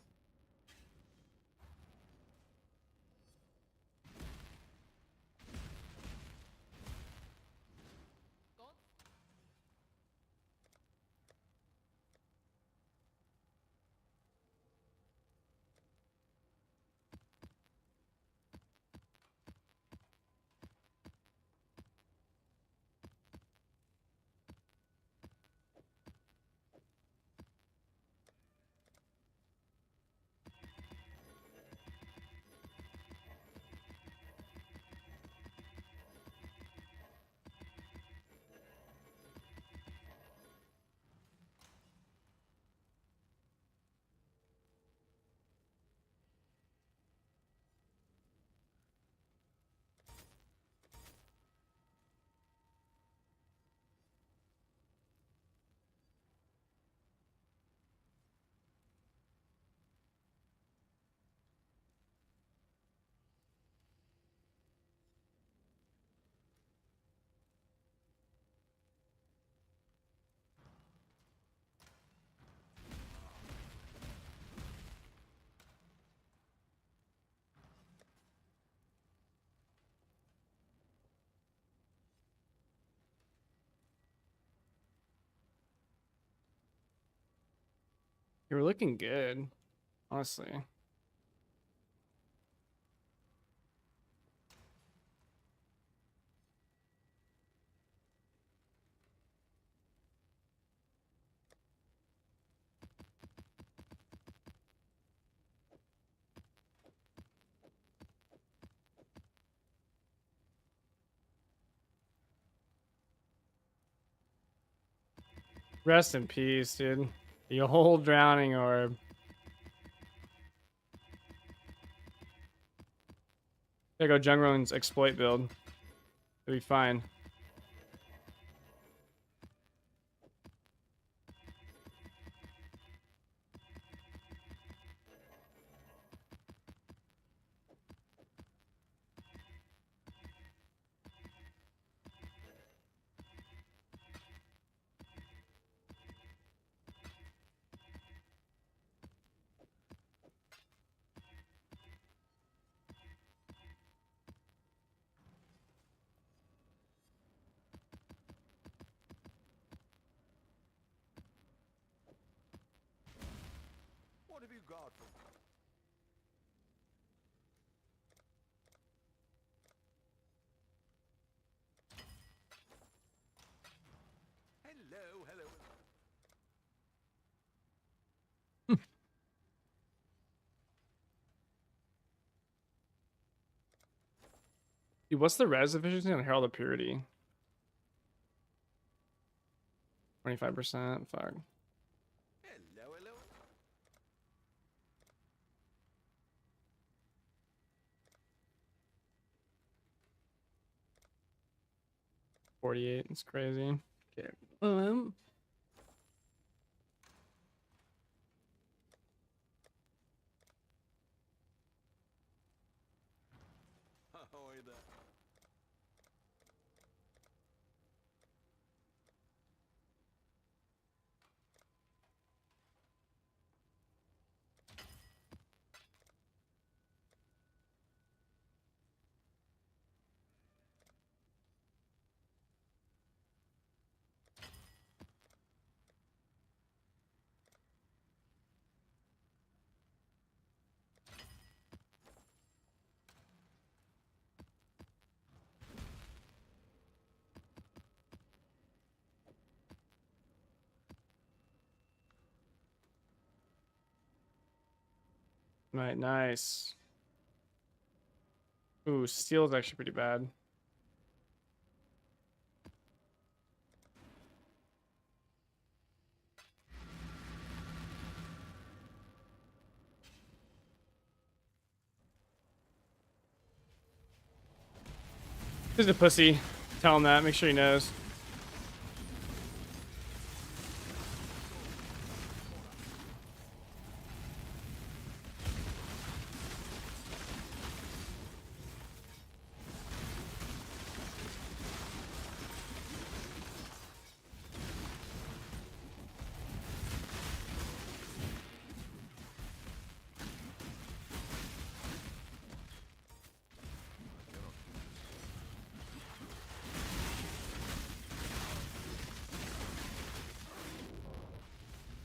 You're looking good, honestly. Rest in peace, dude. The old drowning orb. There go Jungron's exploit build. It'll be fine. What have you got for me? Hello, hello. Dude, what's the res efficiency on Herald of Purity? 25%. Fuck. Hello, hello. 48. It's crazy. Okay. Oh, there. Right, nice. Ooh, steel's actually pretty bad. He's a pussy. Tell him that. Make sure he knows.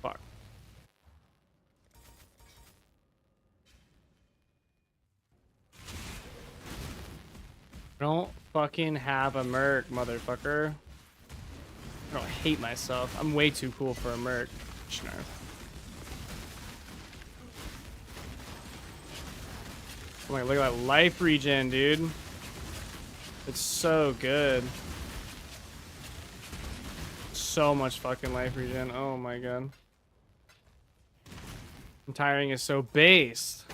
Fuck. I don't fucking have a merc, motherfucker. I don't hate myself. I'm way too cool for a merc. Schnarf. Oh my, look at that life regen, dude. It's so good. So much fucking life regen. Oh my god. And tiring is so based.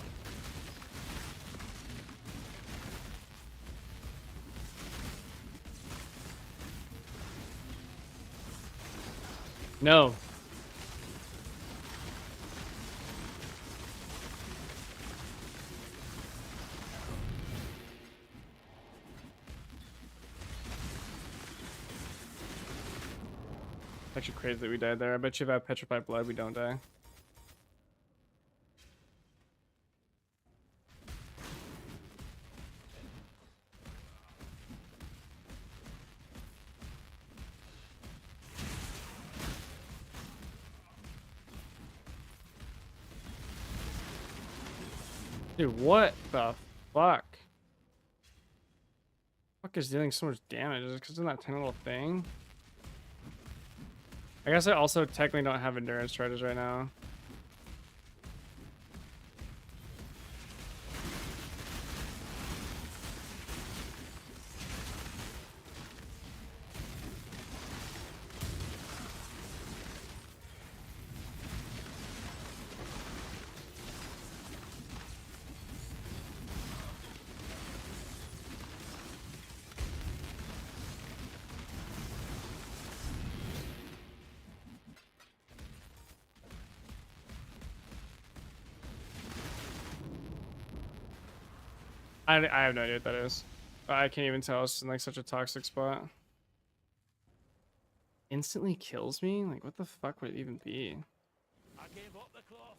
No. Actually crazy that we died there. I bet you if I have petrified blood, we don't die. Dude, what the fuck? Fuck is dealing so much damage? Is it because of that tiny little thing? I guess I also technically don't have endurance charges right now. I have no idea what that is. I can't even tell. It's in like such a toxic spot. Instantly kills me? Like what the fuck would it even be? I gave up the cloth.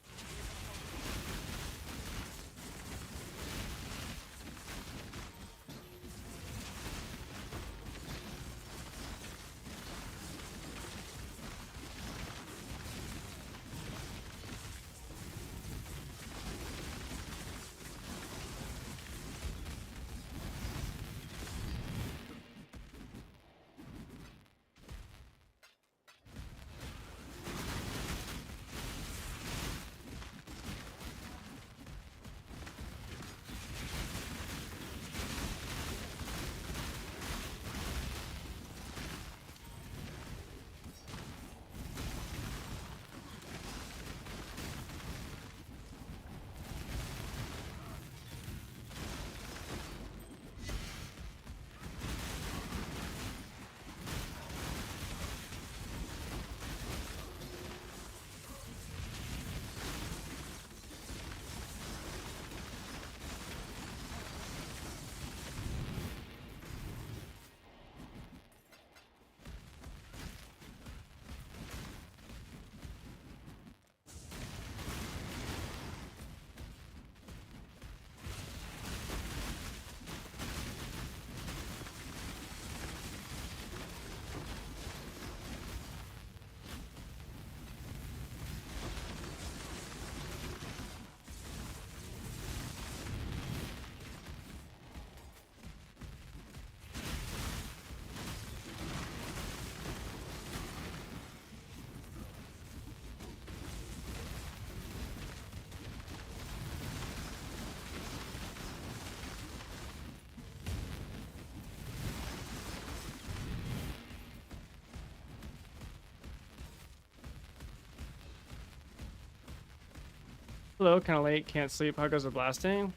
Hello, kind of late, can't sleep. How goes the blasting?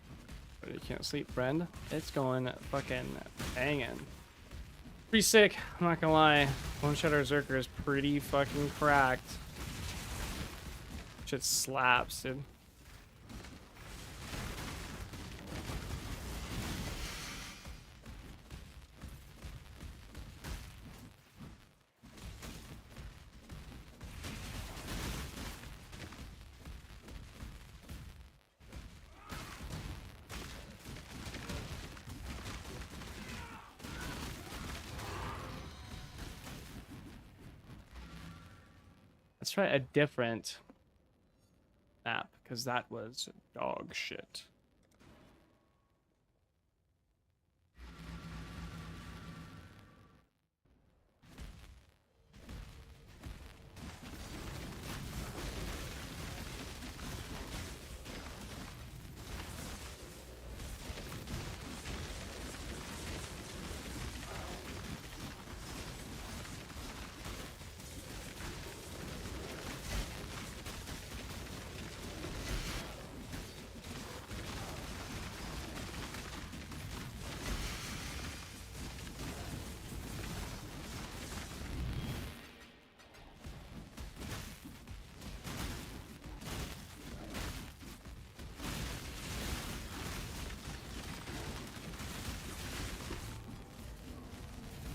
You can't sleep, friend. It's going fucking banging. Pretty sick, I'm not gonna lie. Boneshatter Zerker is pretty fucking cracked. Shit slaps, dude. Let's try a different map, because that was dog shit.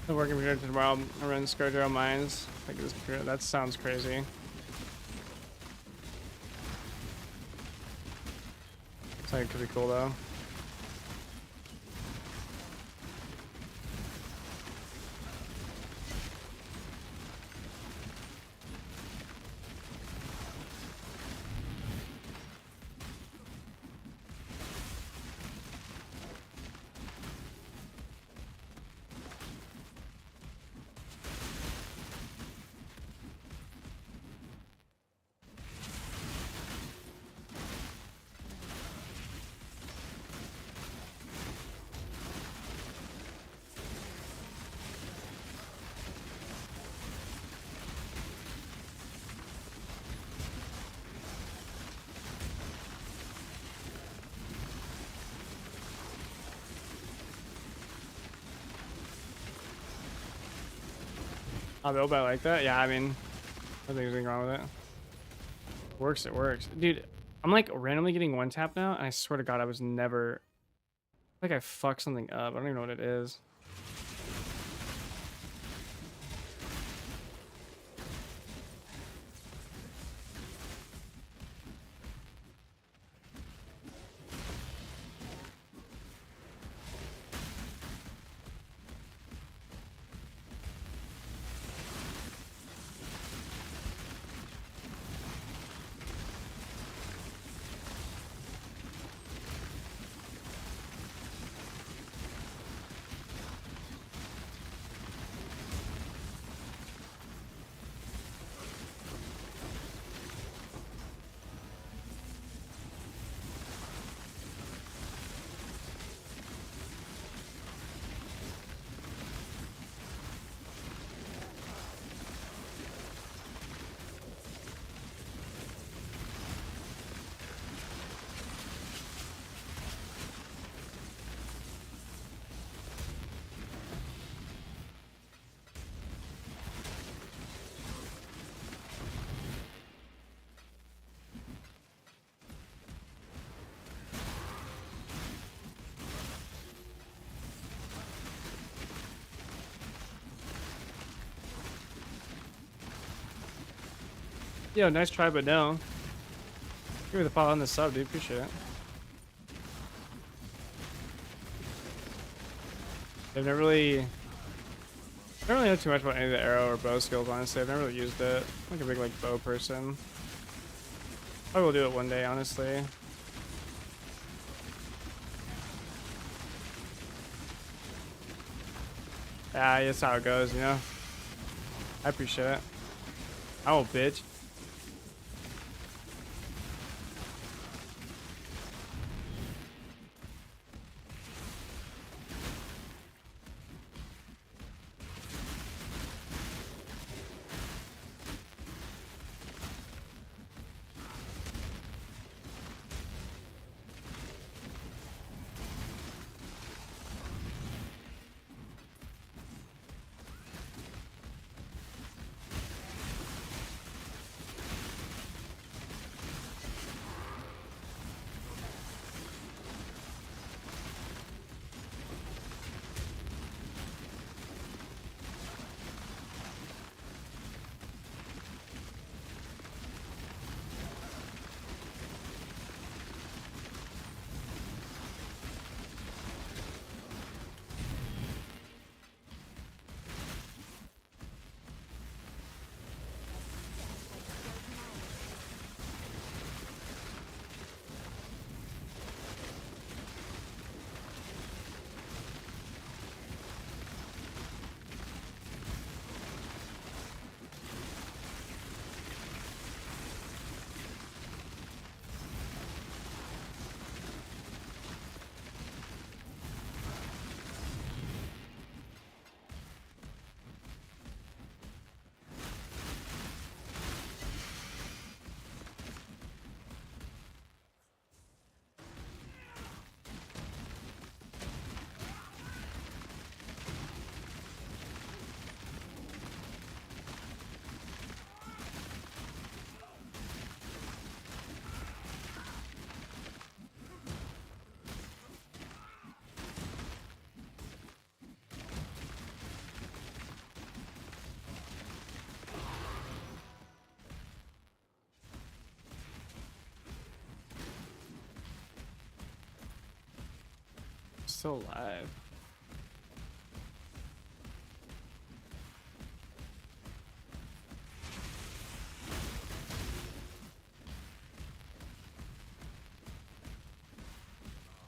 The working computer tomorrow. I run Scourge Mines. Like this computer. That sounds crazy. It's like it could be cool though. Oh, build by like that? Yeah, I mean, I think there's anything wrong with it. Works, it works. Dude, I'm like randomly getting one tap now, and I swear to God, I was never... I think I fucked something up. I don't even know what it is. Yo, nice try, but no. Give me the follow on the sub, dude. Appreciate it. I've never really... I don't really know too much about any of the arrow or bow skills, honestly. I've never really used it. I'm like a big like bow person. I will do it one day, honestly. Yeah, that's how it goes, you know? I appreciate it. Oh, bitch. still alive.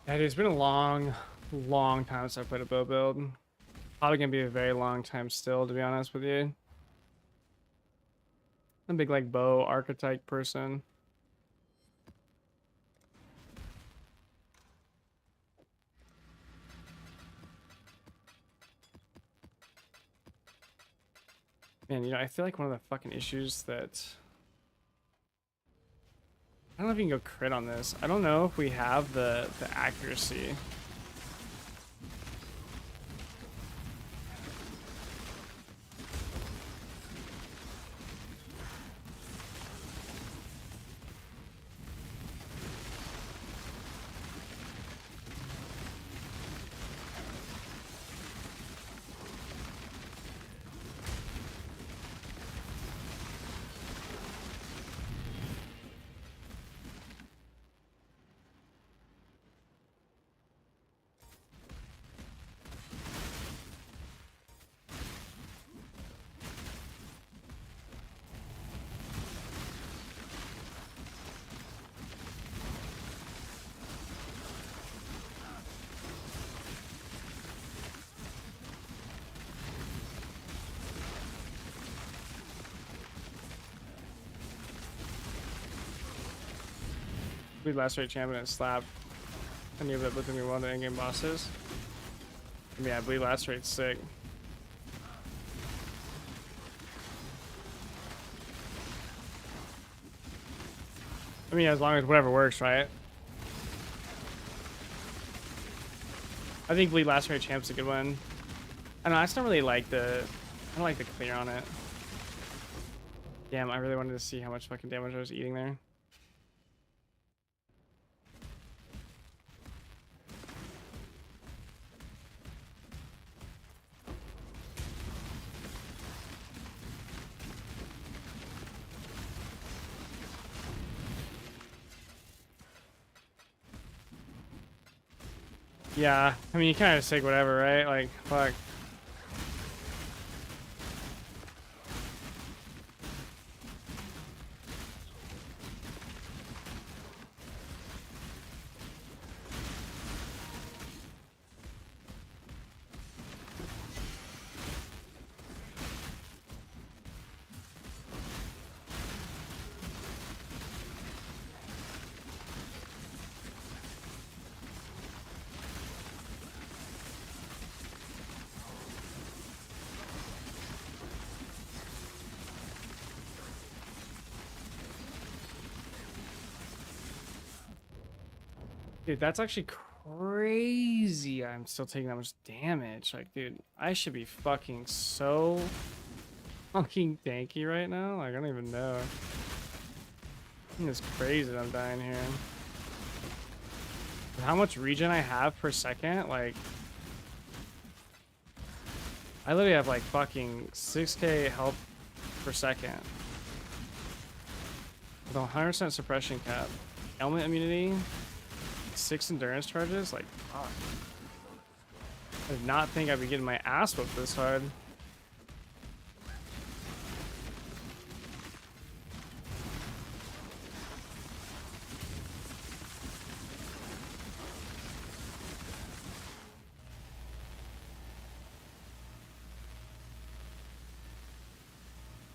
Yeah, dude, it's been a long time since I played a bow build. Probably gonna be a very long time still, to be honest with you. I'm a big like bow archetype person. Man, you know, I feel like one of the fucking issues that I don't know if you can go crit on this. I don't know if we have the accuracy. Bleed last rate champion and slap any of that within me one of the in-game bosses. I mean, I bleed last rate's sick. I mean, as long as whatever works, right? I think bleed last rate champ's a good one. I don't know, I just don't really like the I don't like the clear on it. Damn, I really wanted to see how much fucking damage I was eating there. Yeah, I mean, you kind of just take whatever, right? Like, fuck. Dude, that's actually crazy. I'm still taking that much damage. Like, dude, I should be fucking so fucking tanky right now. Like, I don't even know. I think it's crazy that I'm dying here. With how much regen I have per second? Like, I literally have like fucking 6k health per second. With a 100% suppression cap. Element immunity. 6 endurance charges? Like, fuck. I did not think I'd be getting my ass whooped this hard.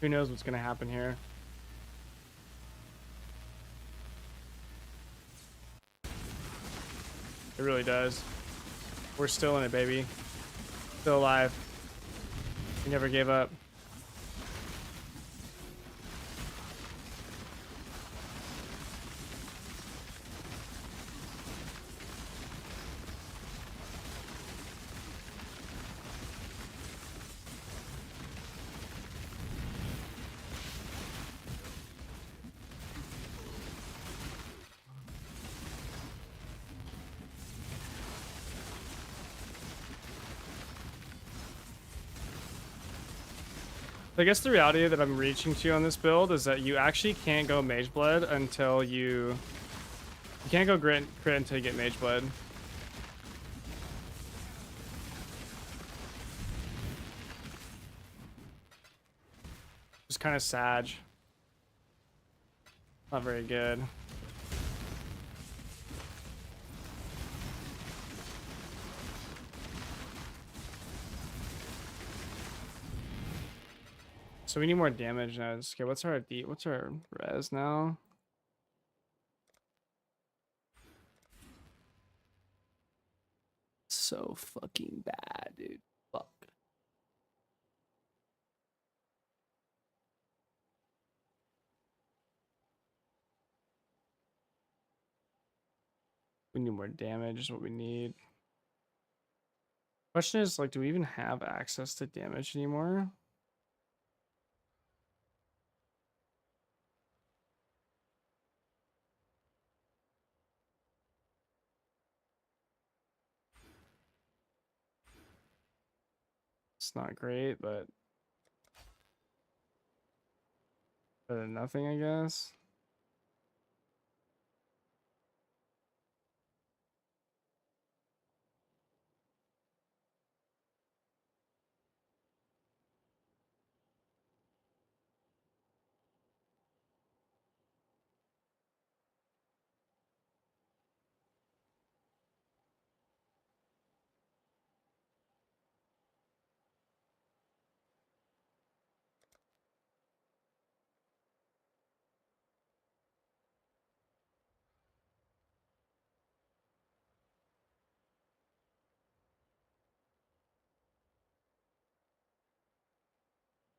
Who knows what's gonna happen here? It really does. We're still in it, baby. Still alive. We never gave up. I guess the reality that I'm reaching to on this build is that you actually can't go Mage Blood until you can't go crit until you get Mage Blood. It's kind of sad. Not very good. So we need more damage now. Okay, what's our res now? So fucking bad, dude. Fuck. We need more damage is what we need. Question is, like, do we even have access to damage anymore? It's not great, but better than nothing, I guess.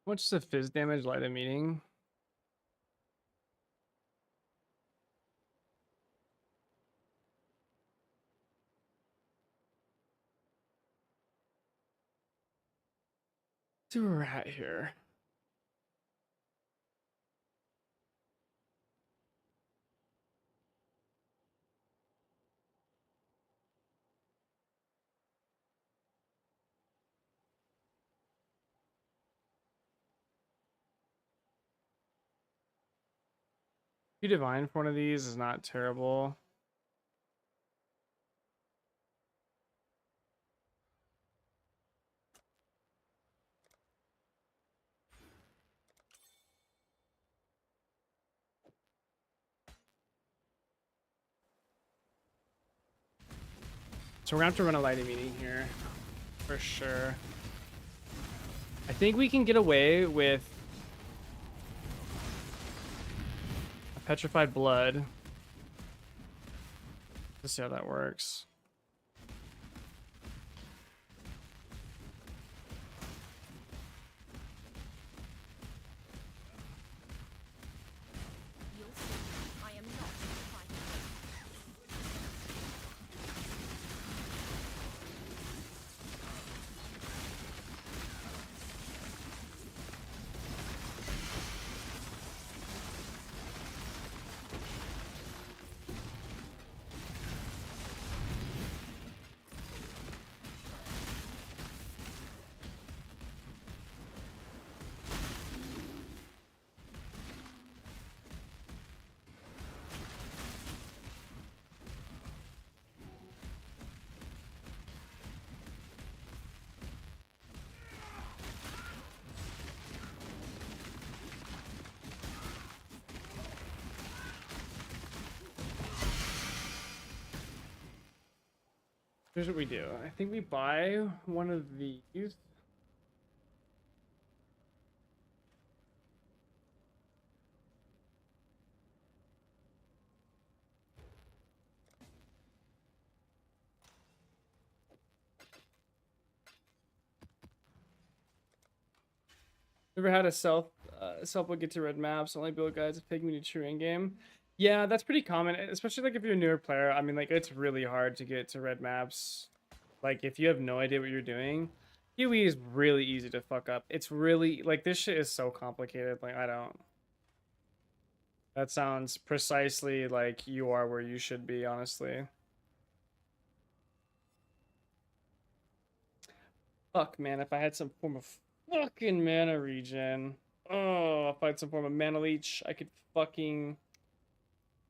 What's the fizz damage light a meeting? See where we're at here. If you divine for one of these is not terrible. So we're gonna have to run a lighting meeting here for sure. I think we can get away with a petrified blood. Let's see how that works. You'll see. I am not fighting. Here's what we do. I think we buy one of these. Never had a self will get to red maps, only build guides if taking me to true in game. Yeah, that's pretty common, especially like if you're a newer player. I mean, like it's really hard to get to red maps. Like if you have no idea what you're doing, UE is really easy to fuck up. It's really like this shit is so complicated. Like I don't. That sounds precisely like you are where you should be, honestly. Fuck, man, if I had some form of fucking mana regen. Oh, if I had some form of mana leech, I could fucking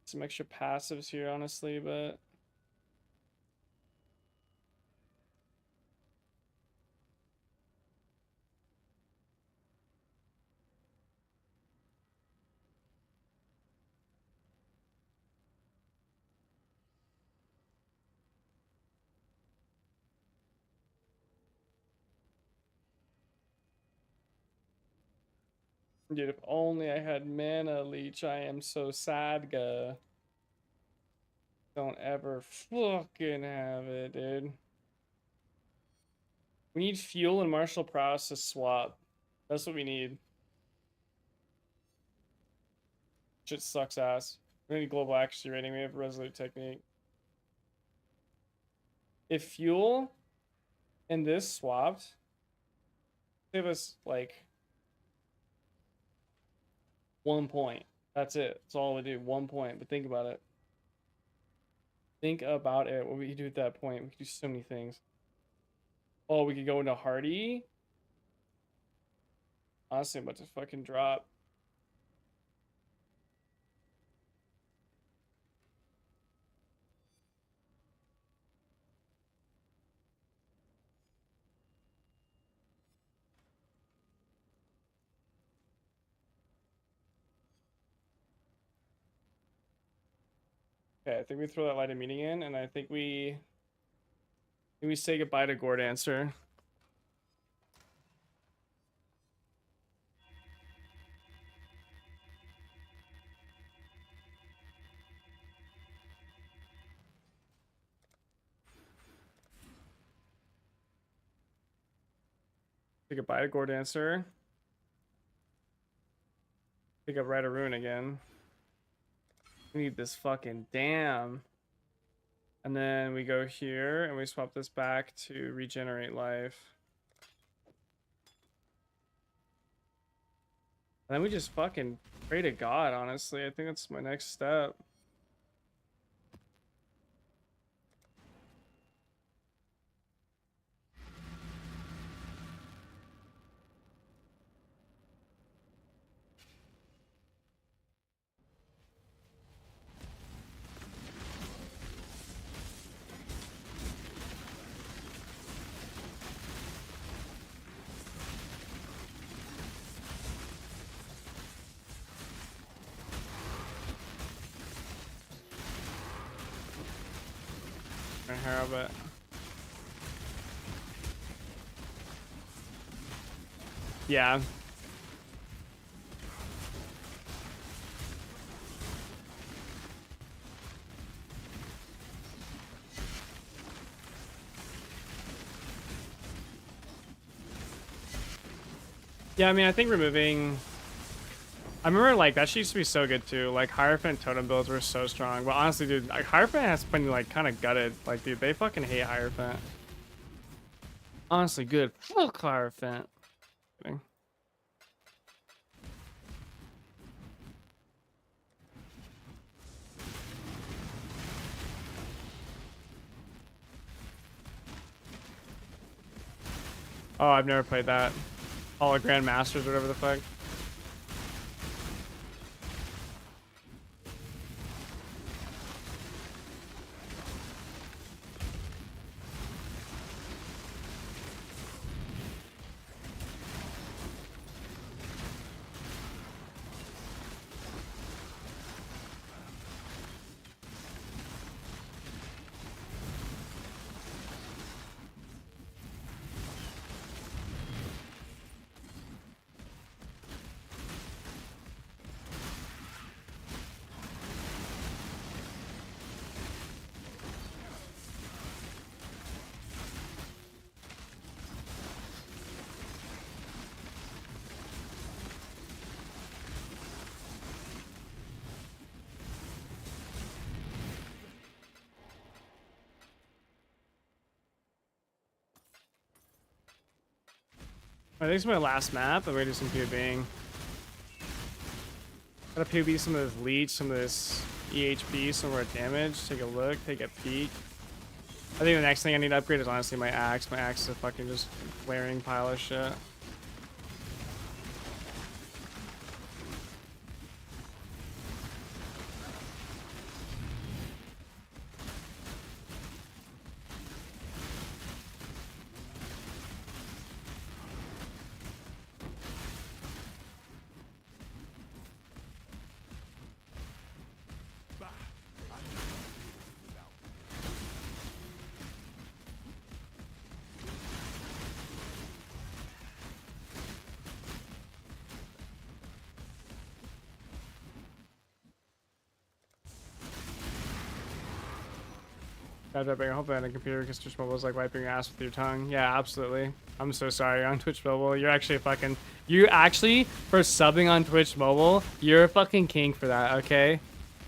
some extra passives here, honestly, but Dude, if only I had mana leech. I am so sad, guh. Don't ever fucking have it, dude. We need fuel and martial prowess to swap. That's what we need. Shit sucks ass. We need global accuracy rating. We have resolute technique. If fuel and this swapped, give us like 1 point. That's it. That's all we do. 1 point. But think about it. Think about it. What we could do at that point. We could do so many things. Oh, we could go into Hardy. Honestly, I'm about to fucking drop. Okay, I think we throw that light of meeting in, and I think we say goodbye to Gordancer. Say goodbye to Gordancer. Pick up Rite of Ruin again. We need this fucking damn. And then we go here and we swap this back to regenerate life. And then we just fucking pray to God, honestly. I think that's my next step. Herald it. Yeah. Yeah, I mean, I think removing... I remember, like, that shit used to be so good, too. Like, Hierophant totem builds were so strong. But honestly, dude, like, Hierophant has been, like, kind of gutted. Like, dude, they fucking hate Hierophant. Honestly, good. Fuck Hierophant. Kidding. Oh, I've never played that. Hologram Masters or whatever the fuck. I think it's my last map. I'm gonna do some PvPing. Gotta PvP some of this leech, some of this EHP, some more damage. Take a look, take a peek. I think the next thing I need to upgrade is honestly my axe. My axe is a fucking just flaring pile of shit. I hope that on a computer because Twitch Mobile is like wiping your ass with your tongue. Yeah, absolutely. I'm so sorry on Twitch Mobile. You're actually you actually, for subbing on Twitch Mobile, you're a fucking king for that, okay?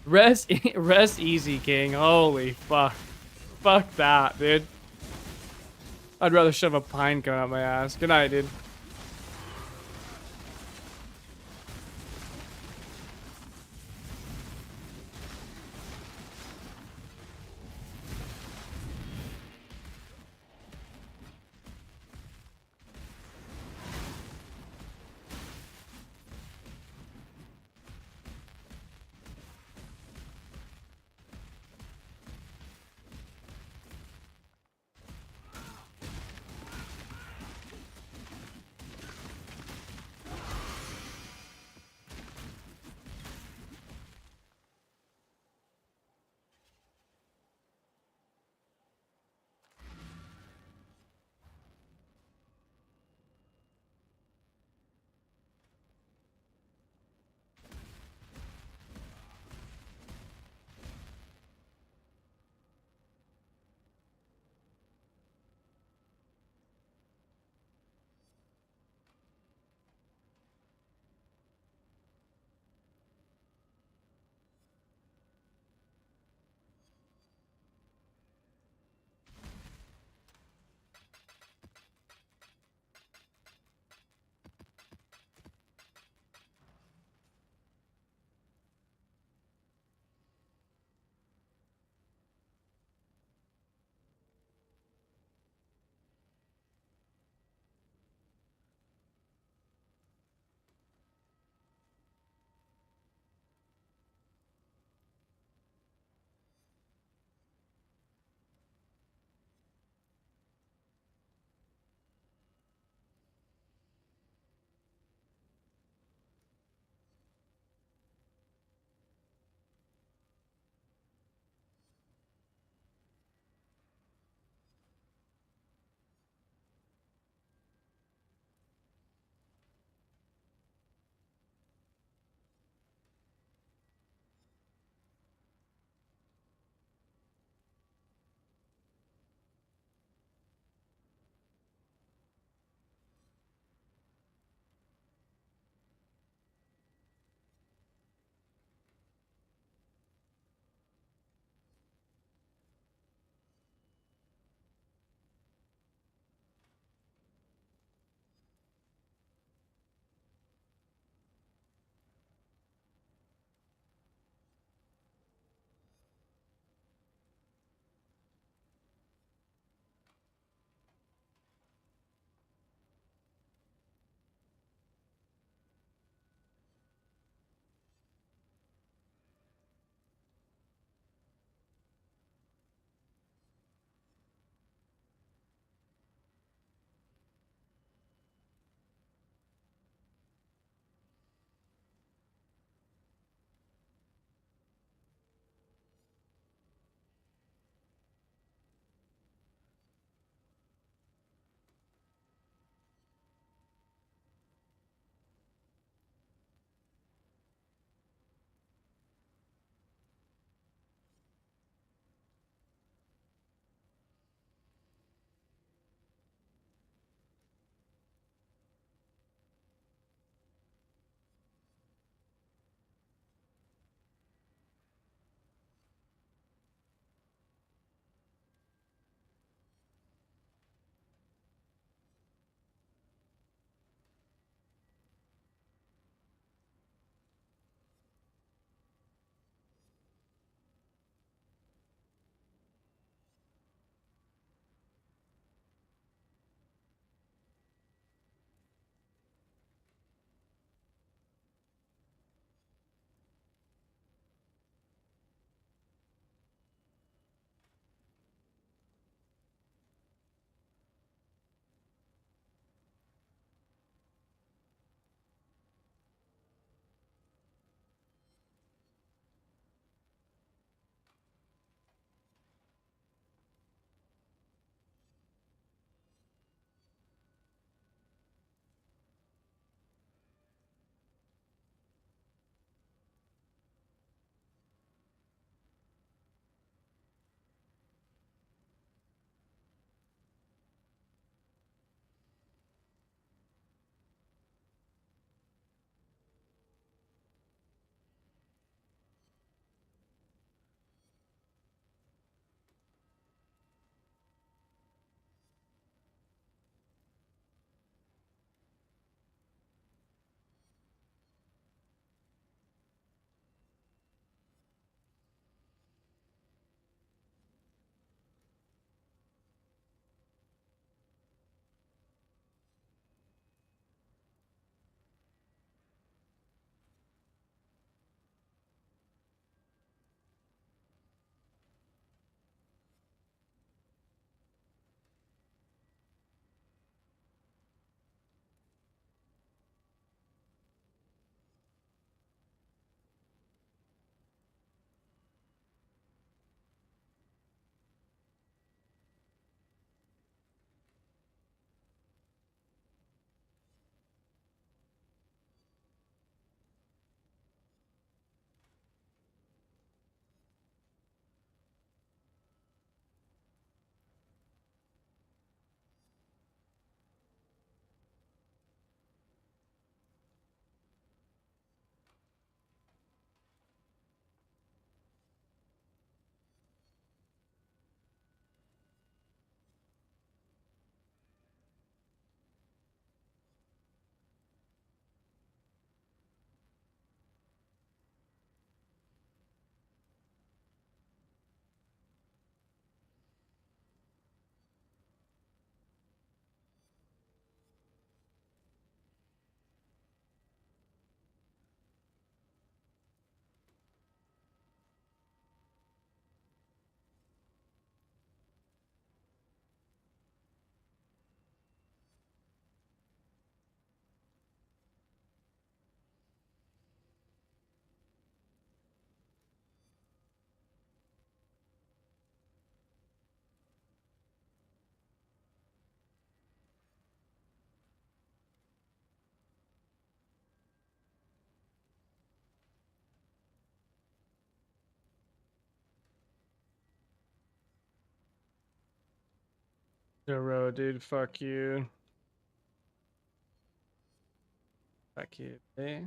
Rest easy, king. Holy fuck. Fuck that, dude. I'd rather shove a pine cone up my ass. Good night, dude. Zero, dude. Fuck you. Fuck you. Hey.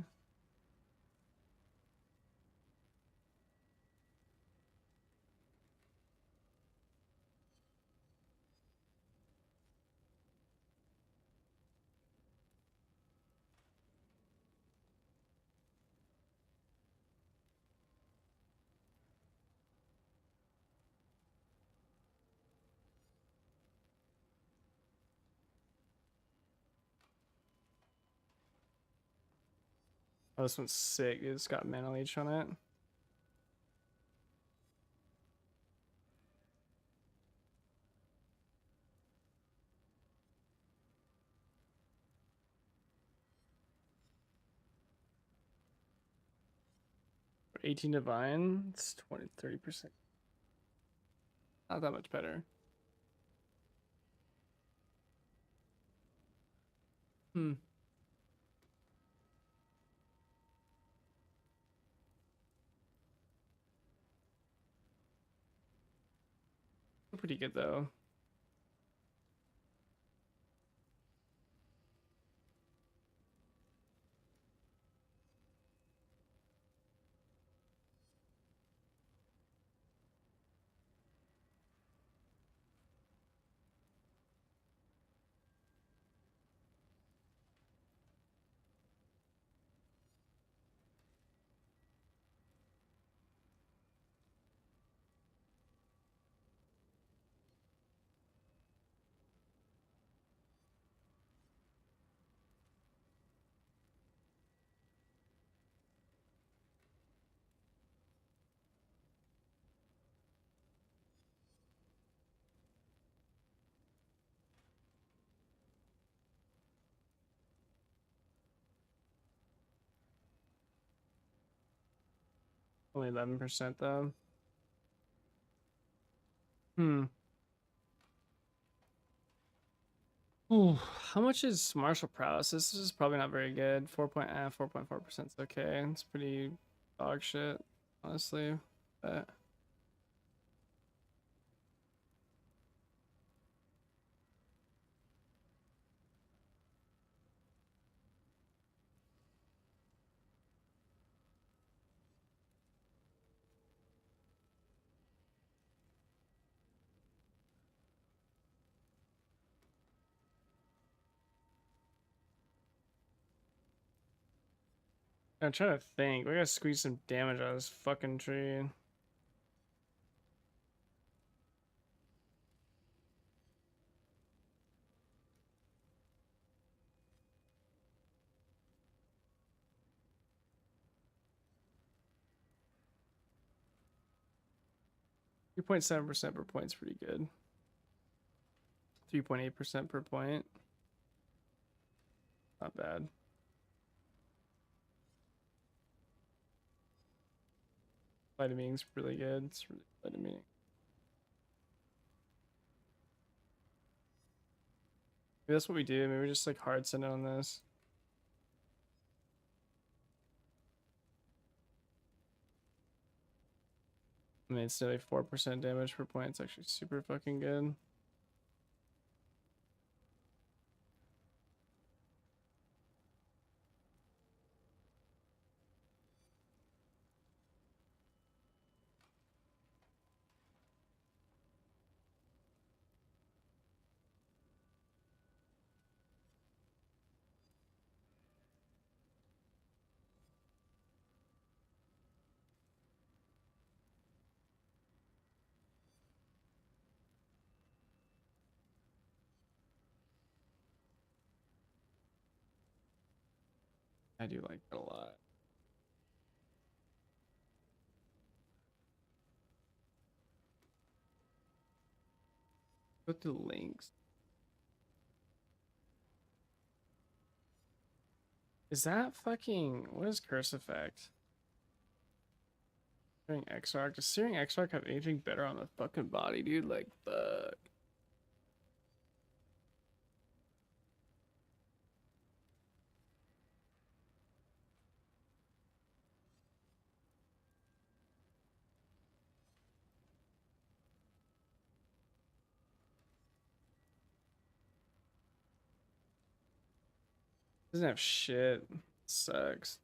Oh, this one's sick, dude. It's got mana leech on it. For 18 divine, it's 30%. Not that much better. Hmm. Pretty good though. Only 11% though. Hmm. Ooh, how much is martial prowess? This is probably not very good. 4.4% is okay. It's pretty dog shit, honestly. But I'm trying to think. We gotta squeeze some damage out of this fucking tree. Three 3.7% per point is pretty good. 3.8% per point. Not bad. Vitaming's really good. It's really vitamin. Maybe that's what we do. Maybe we just like hard send it on this. I mean, it's nearly 4% damage per point. It's actually super fucking good. I do like that a lot. Go to links. Is that fucking... What is curse effect? Searing Exarch. Does Searing Exarch have anything better on the fucking body, dude? Like, fuck. Doesn't have shit. Sucks.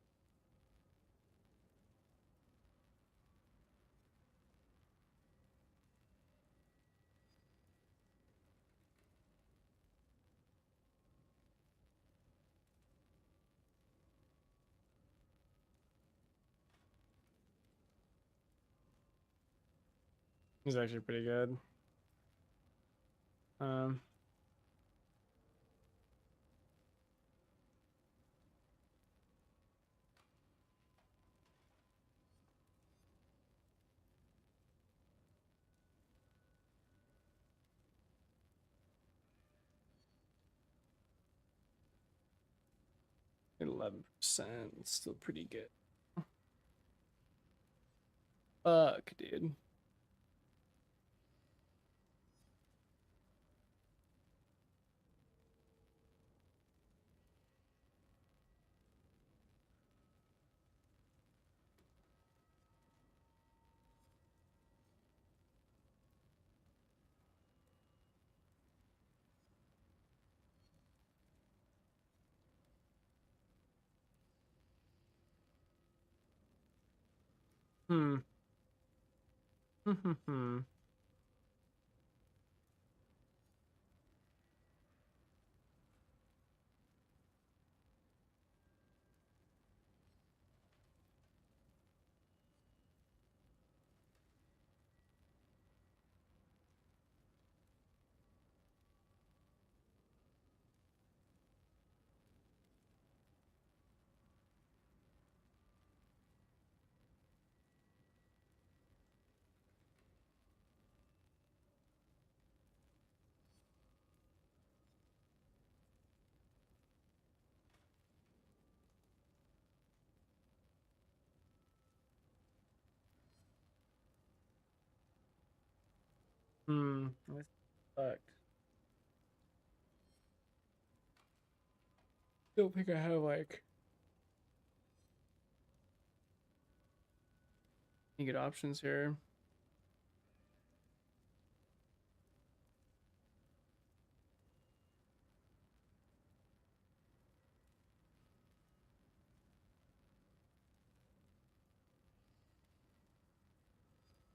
He's actually pretty good. 11%. Still pretty good. Fuck, dude. Hmm. Hmm. Fuck. Don't think I have like any good options here.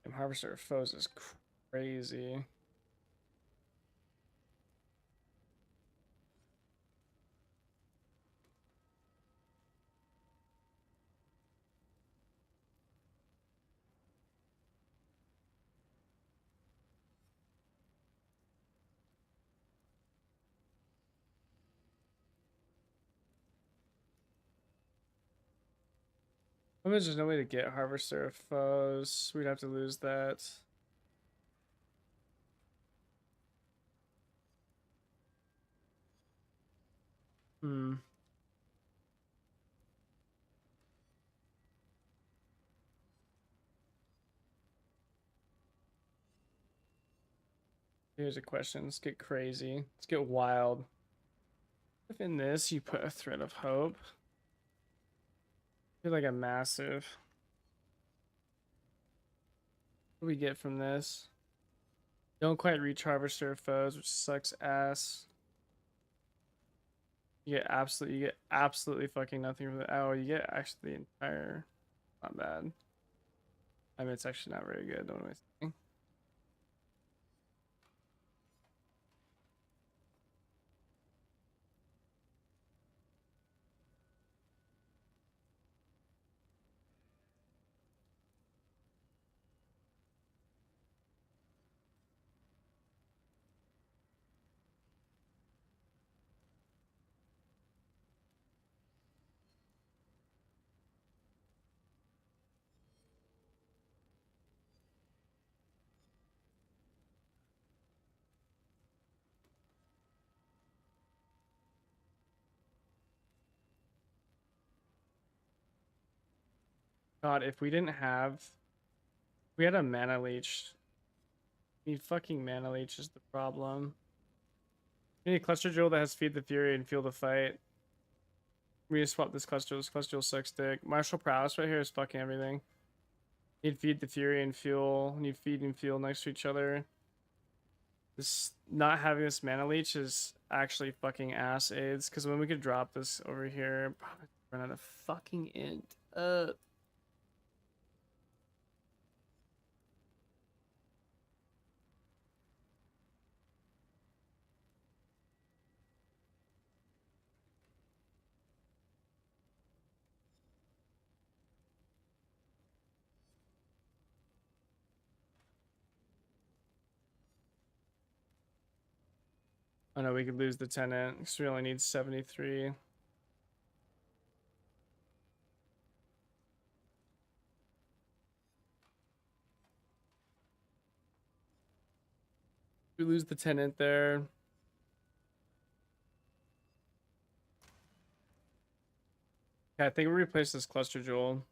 And Harvester of Foes is crazy. There's no way to get Harvester of Foes. We'd have to lose that. Hmm. Here's a question. Let's get crazy. Let's get wild. If in this you put a Thread of Hope, I feel like a massive. What do we get from this? Don't quite reach Harvester of Foes, which sucks ass. You get absolutely fucking nothing from the. Oh, you get actually the entire. Not bad. I mean, it's actually not very good. What am I saying? God, if we didn't have, we had a mana leech. We need fucking mana leech is the problem. We need a cluster jewel that has feed the fury and feel the fight. We need to swap this cluster. This cluster sucks dick. Martial prowess right here is fucking everything. Need feed the fury and fuel. Need feed and fuel next to each other. This not having this mana leech is actually fucking ass aids, because when we could drop this over here, run out of fucking int. Oh no, we could lose the tenant because we only need 73. We lose the tenant there. Okay, I think we replace this cluster jewel.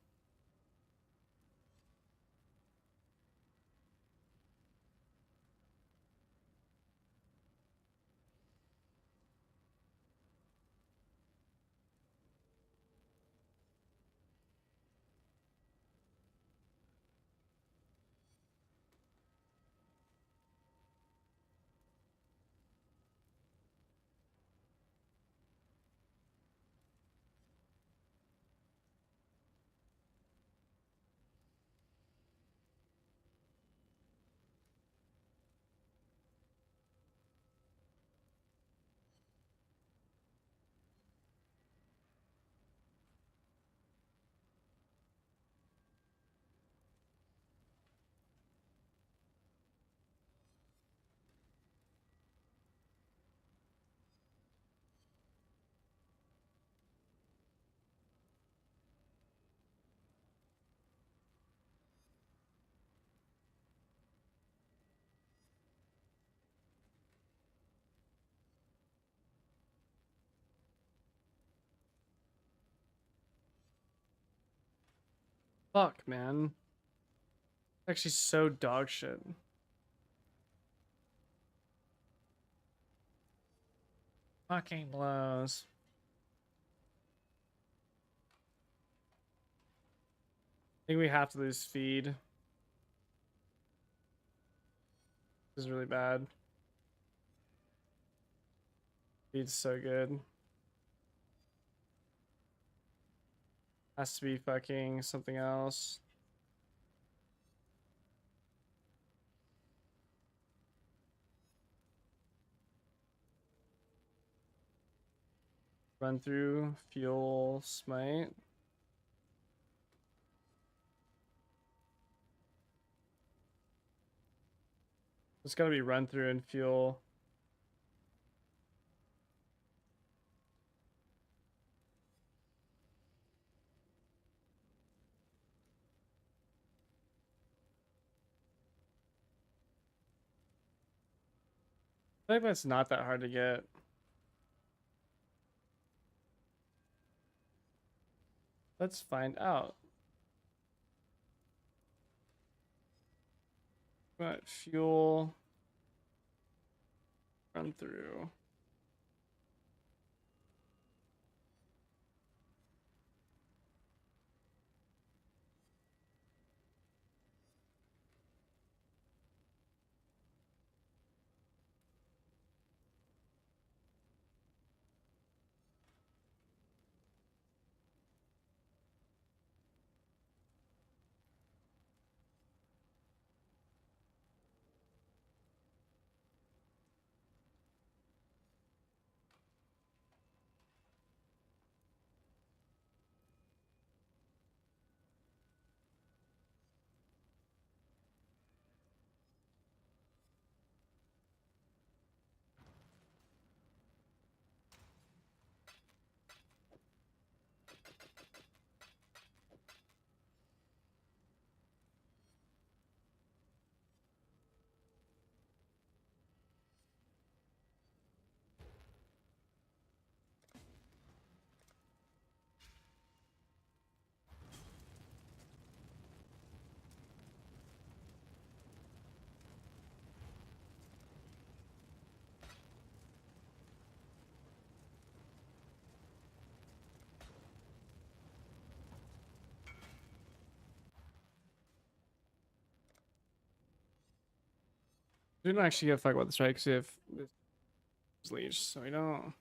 Fuck, man. Actually, so dog shit. Fucking blows. I think we have to lose feed. This is really bad. Feed's so good. Has to be fucking something else. Run through, fuel, smite. It's gotta be run through and fuel. I think that's not that hard to get. Let's find out. But fuel, run through. We don't actually give a fuck about this, right? Because we have this leash, so we don't.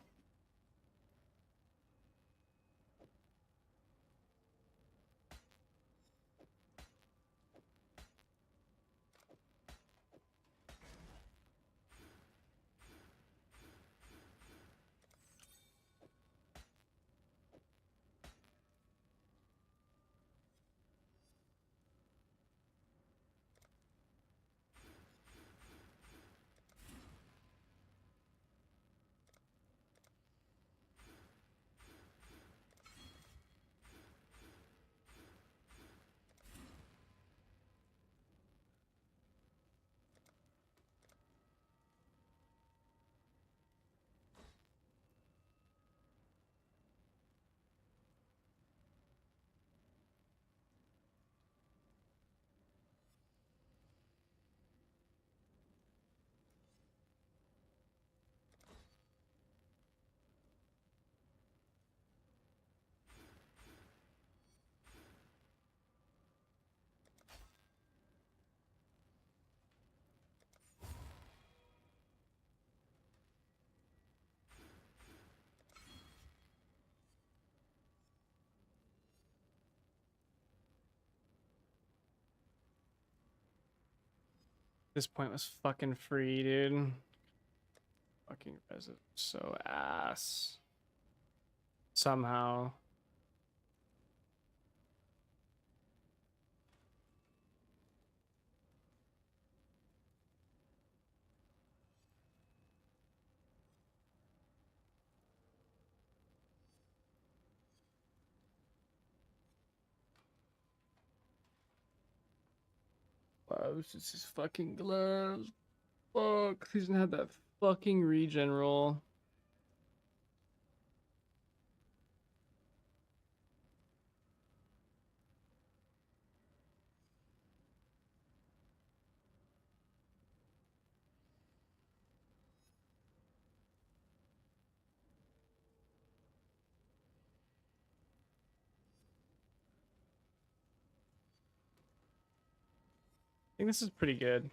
This point was fucking free, dude. Fucking resin so ass. Somehow. Gloves, it's his fucking gloves. Fuck, he doesn't have that fucking regen roll. I think this is pretty good.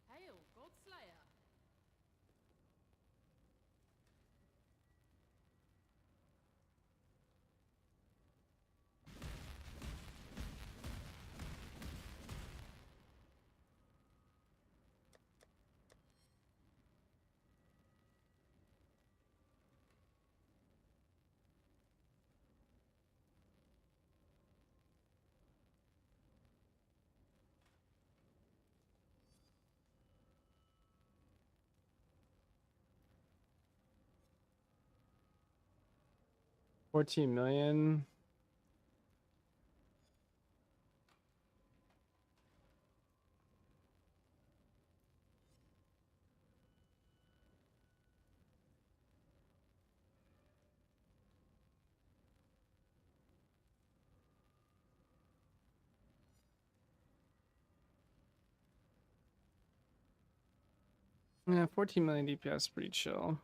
Hail, Godslayer. $14 million. Yeah, 14 million DPS is pretty chill.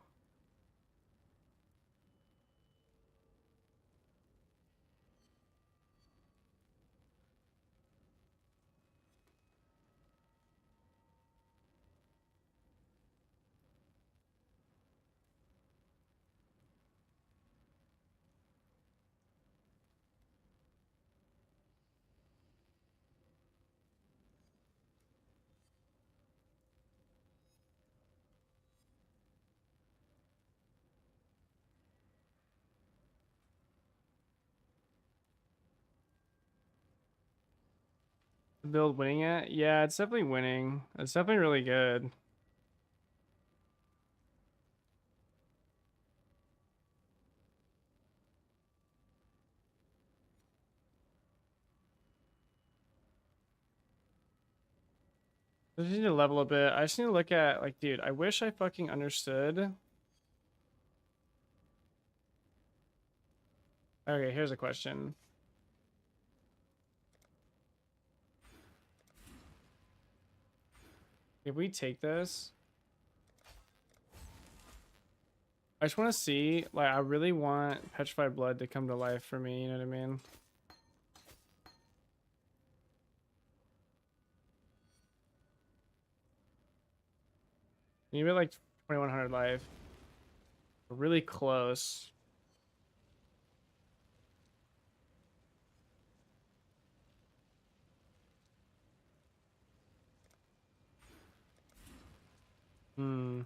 The build winning it? Yeah, it's definitely winning. It's definitely really good. I just need to level a bit. I just need to look at, like, dude, I wish I fucking understood Okay, here's a question. If we take this, I just want to see, like, I really want Petrified Blood to come to life for me, you know what I mean? You get like 2100 life. We're really close. Hmm.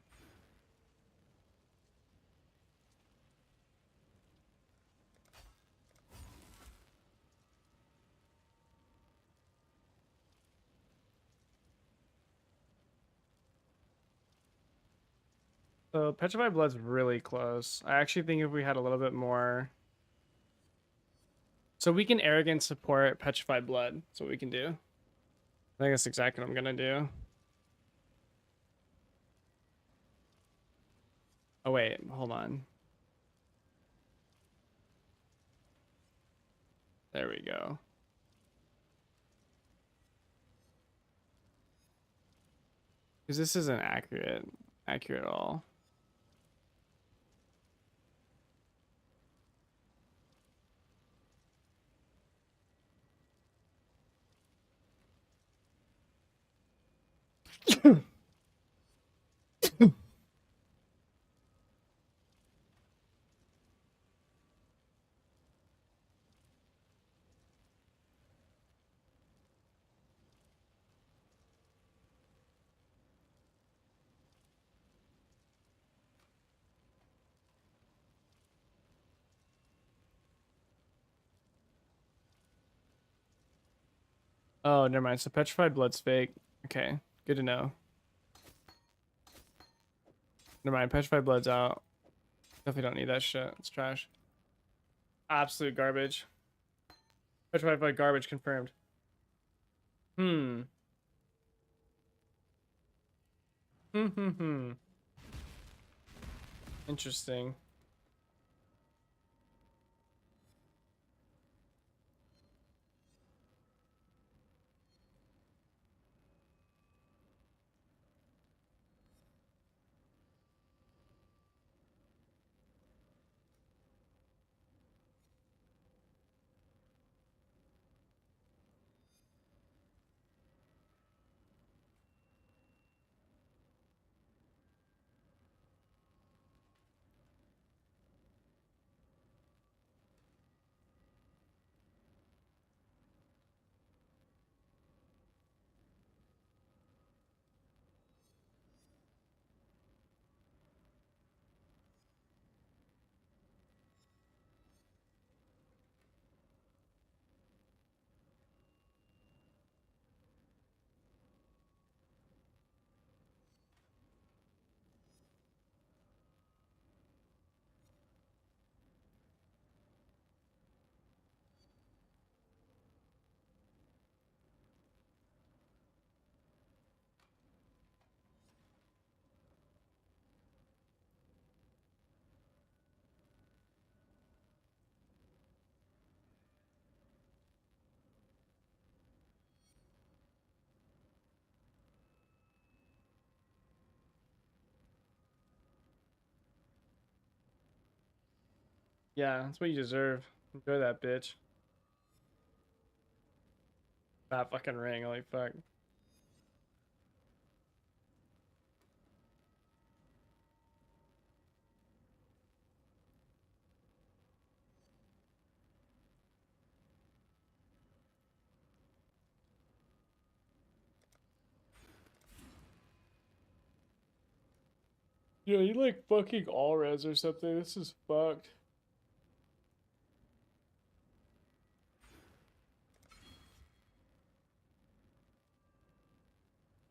So Petrified Blood's really close. I actually think if we had a little bit more. So we can arrogant support Petrified Blood. That's what we can do. I think that's exactly what I'm gonna do. Oh wait, hold on. There we go. Because this isn't accurate at all. Oh, never mind. So Petrified Blood's fake. Okay, good to know. Never mind. Petrified Blood's out. Definitely don't need that shit. It's trash. Absolute garbage. Petrified Blood garbage confirmed. Hmm. Hmm. Interesting. Yeah, that's what you deserve. Enjoy that, bitch. That fucking ring, holy fuck. Yo, you like fucking all res or something? This is fucked.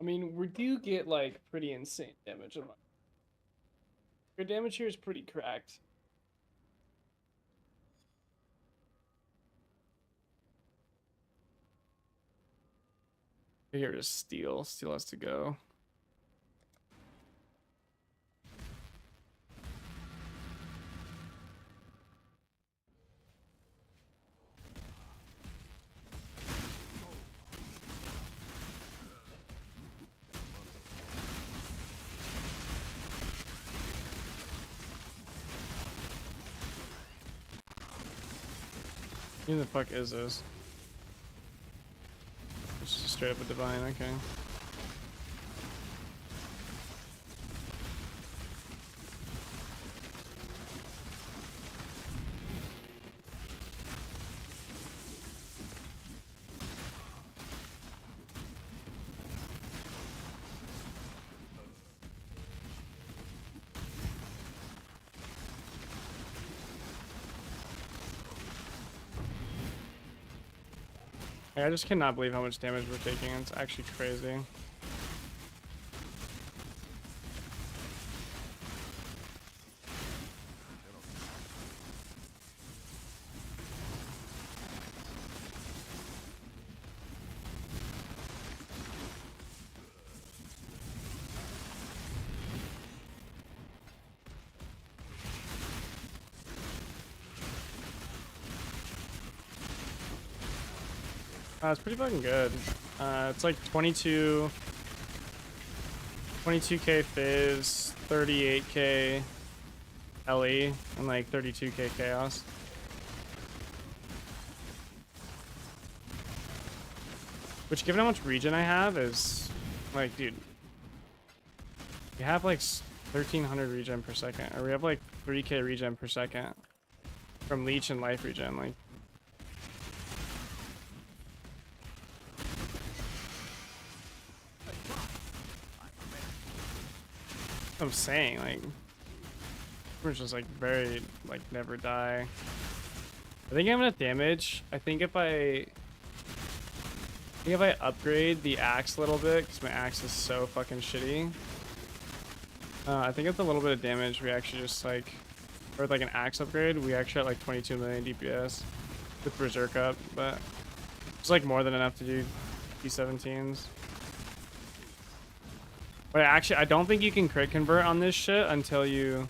I mean, we do get like pretty insane damage. Your damage here is pretty cracked. Here is Steel. Steel has to go. Who the fuck is this? It's just straight up a divine, okay. I just cannot believe how much damage we're taking. It's actually crazy. It's pretty fucking good. It's like 22k Fizz, 38k LE, and like 32k Chaos. Which, given how much regen I have, is like, dude, we have like 1300 regen per second, or we have like 3k regen per second from leech and life regen. Like, I'm saying, like, we're just like very, like, never die. I think I have enough damage. I think if I upgrade the axe a little bit, because my axe is so fucking shitty. I think with a little bit of damage, we actually just like, or with like an axe upgrade, we actually had like 22 million DPS with Berserk up, but it's like more than enough to do P17s. But actually, I don't think you can crit convert on this shit until you...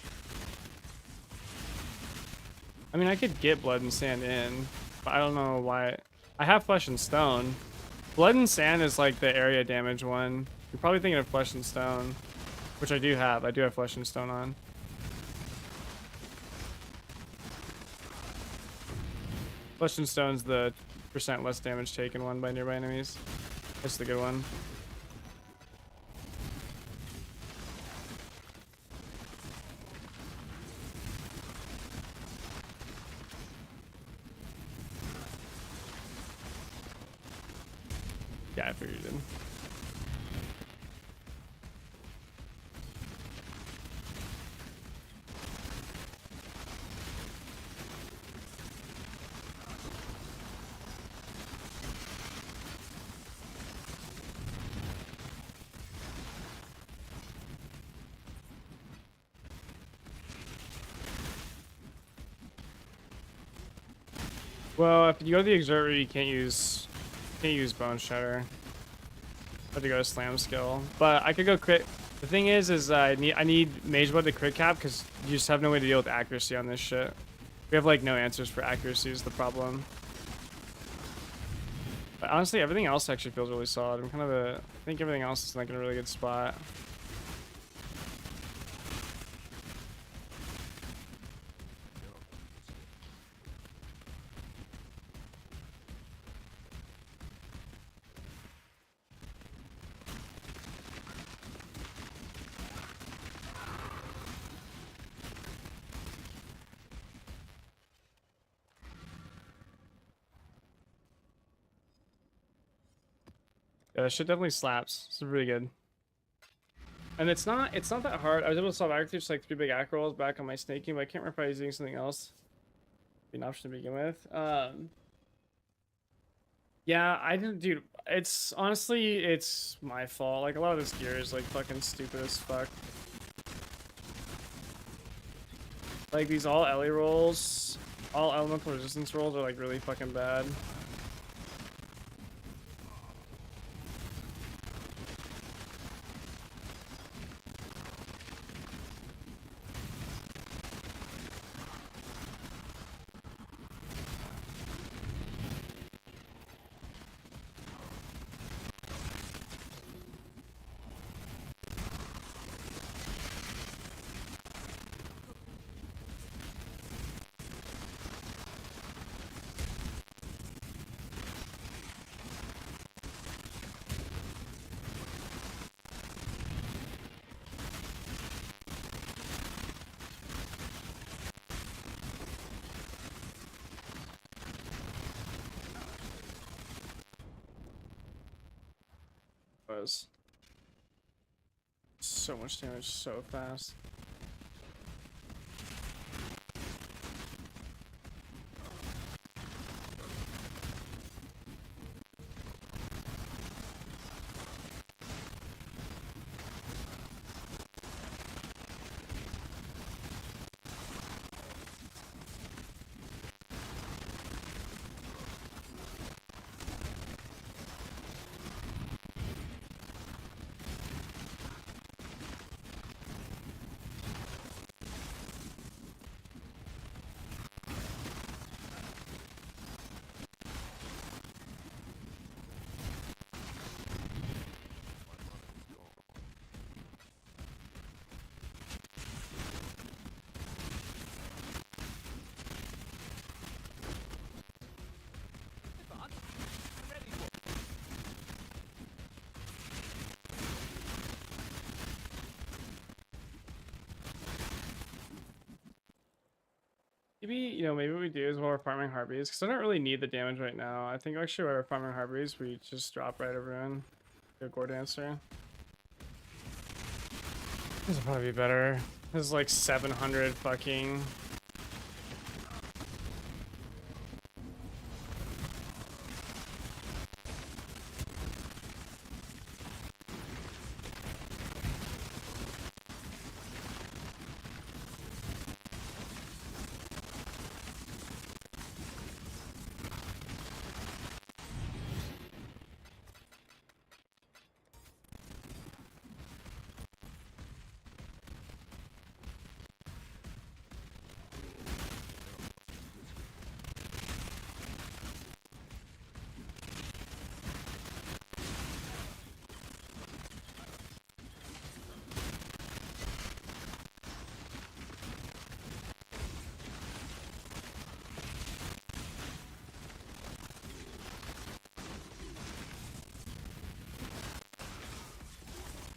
I mean, I could get Blood and Sand in, but I don't know why. I have Flesh and Stone. Blood and Sand is like the area damage one. You're probably thinking of Flesh and Stone, which I do have. I do have Flesh and Stone on. Flesh and Stone's the % less damage taken one by nearby enemies. That's the good one. Yeah, I figured you did. Well, if you go to the Exert route, you can't use Boneshatter. I have to go to Slam skill, but I could go crit. The thing is I need Mage Blood to crit cap because you just have no way to deal with accuracy on this shit. We have like no answers for accuracy is the problem. But honestly, everything else actually feels really solid. I'm kind of I think everything else is like in a really good spot. Yeah, that shit definitely slaps. It's really good. And it's not that hard. I was able to solve accuracy just like 3 big acro rolls back on my snaking, but I can't remember if I was using something else. Be an option to begin with. Yeah, I didn't, dude. It's honestly, it's my fault. Like a lot of this gear is like fucking stupid as fuck. Like these all LE rolls, all elemental resistance rolls are like really fucking bad. was. So much damage so fast. Maybe, you know, maybe what we do is while we're farming Harpies, because I don't really need the damage right now. I think actually while we're farming Harpies, we just drop right everyone. Go Gore Dancer. This will probably be better. This is like 700 fucking...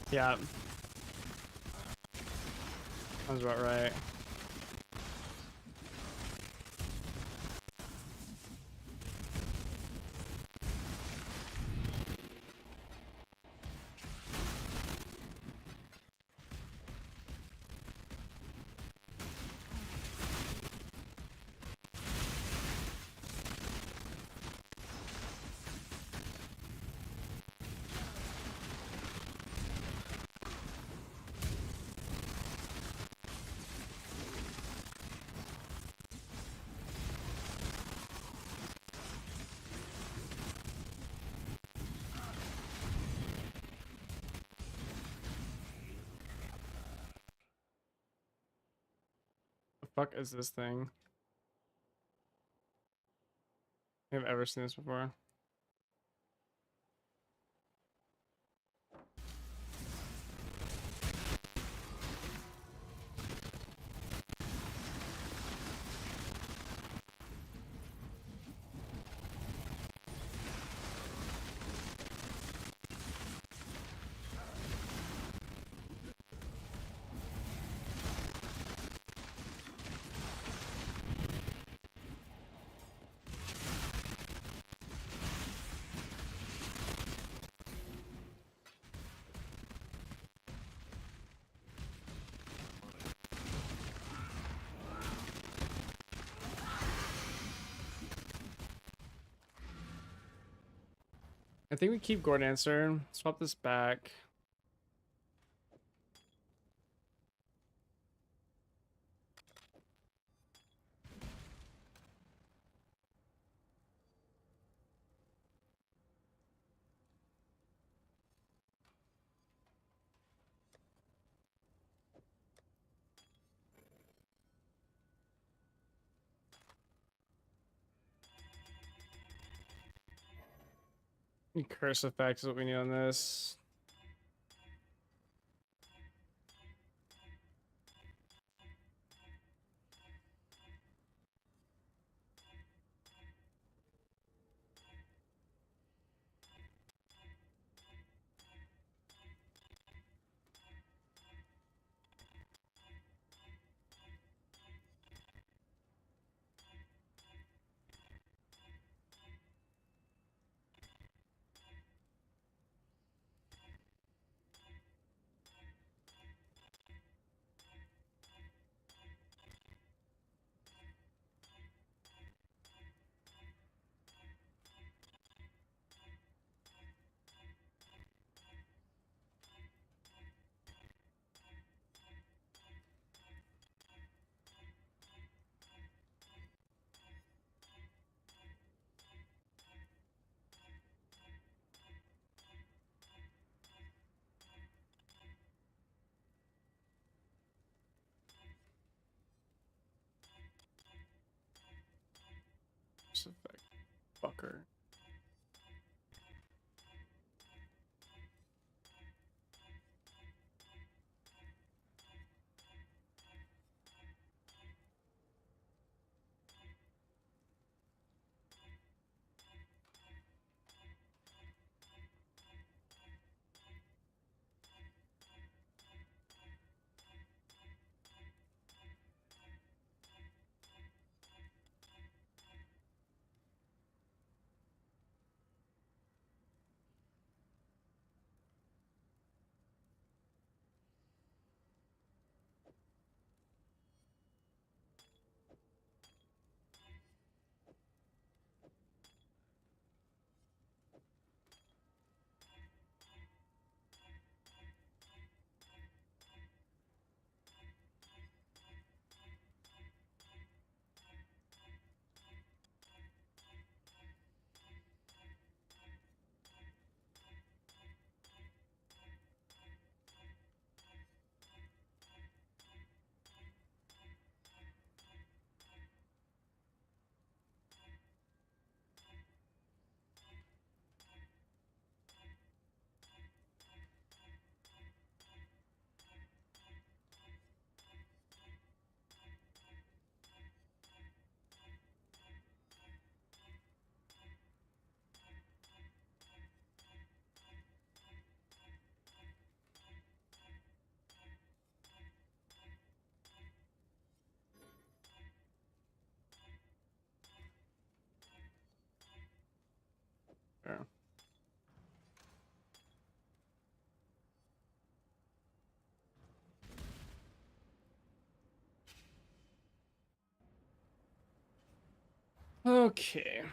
Yeah. Sounds about right. The fuck is this thing? I've ever seen this before. I think we keep Gore Dancer. Swap this back. Curse effect is what we need on this. Force effect. Fucker. Yeah. Okay.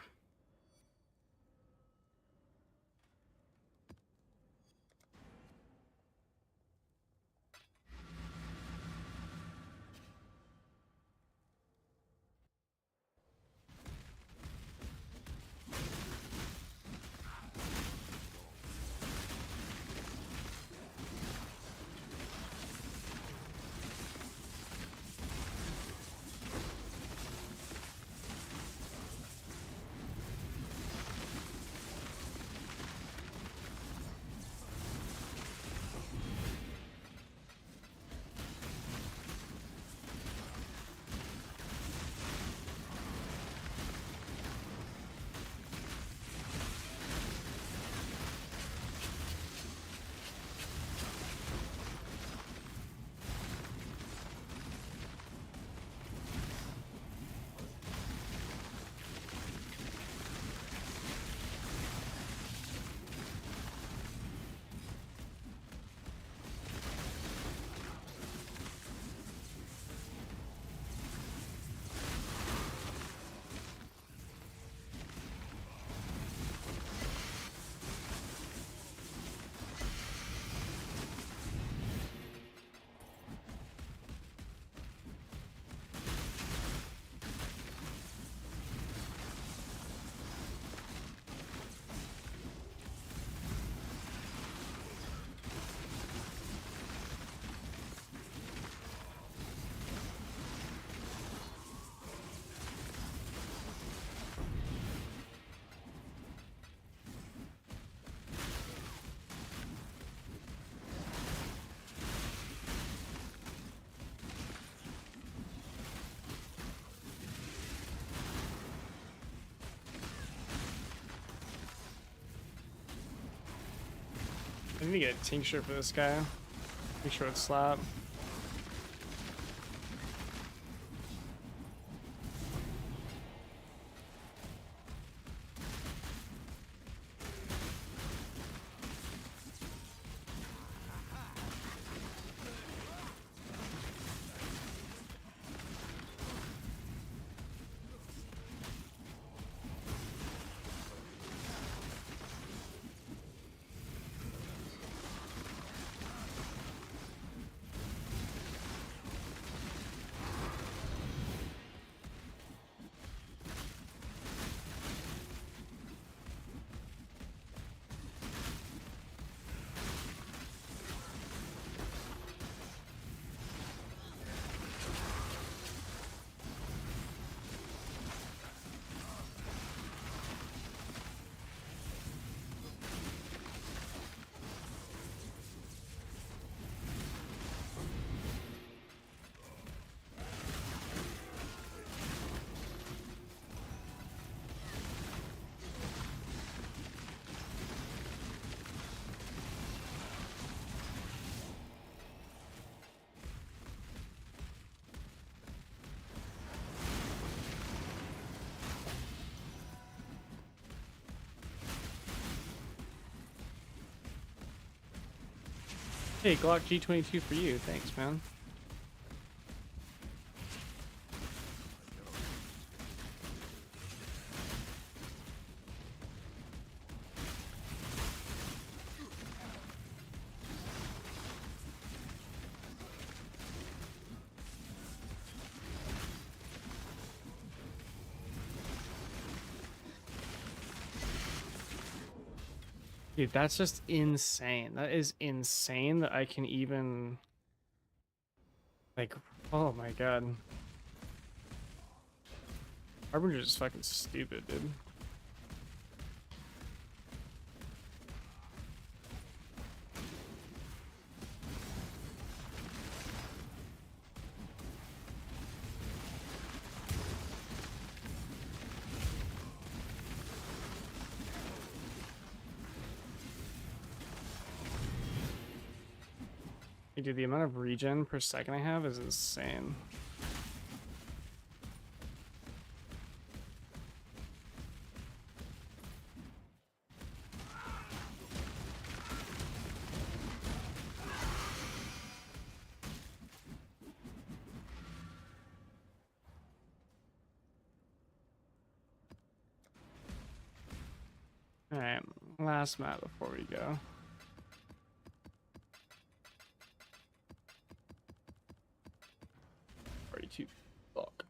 I need to get a tincture for this guy. Make sure it's slap. Hey, Glock G22 for you. Thanks, man. Dude, that's just insane. That is insane that I can even... Like, oh my god. Harbinger's just fucking stupid, dude. Dude, the amount of regen per second I have is insane. Alright, last map before we go. Too. Fuck.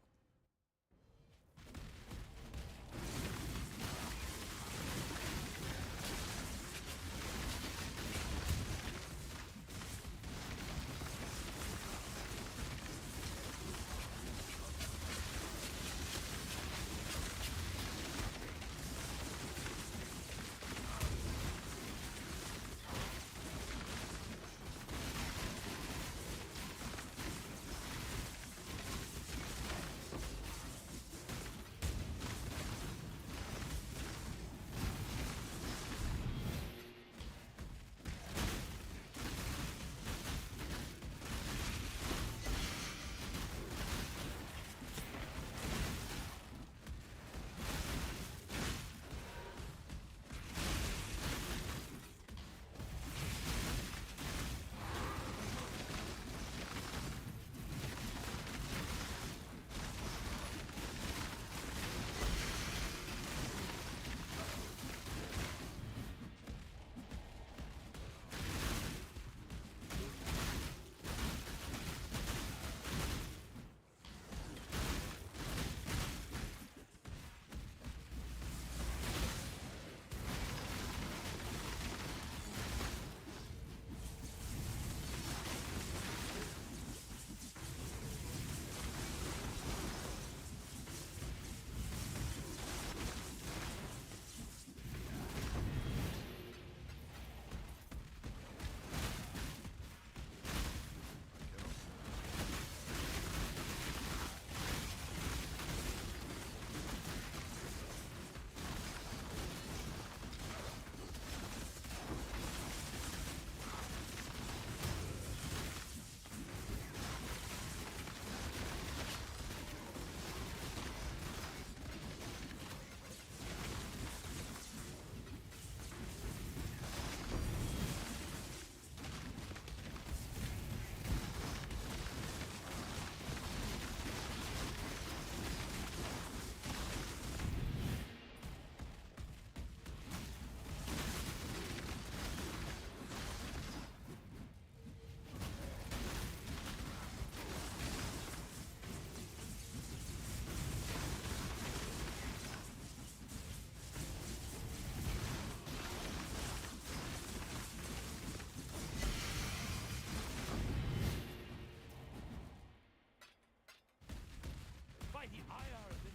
By the ire of it.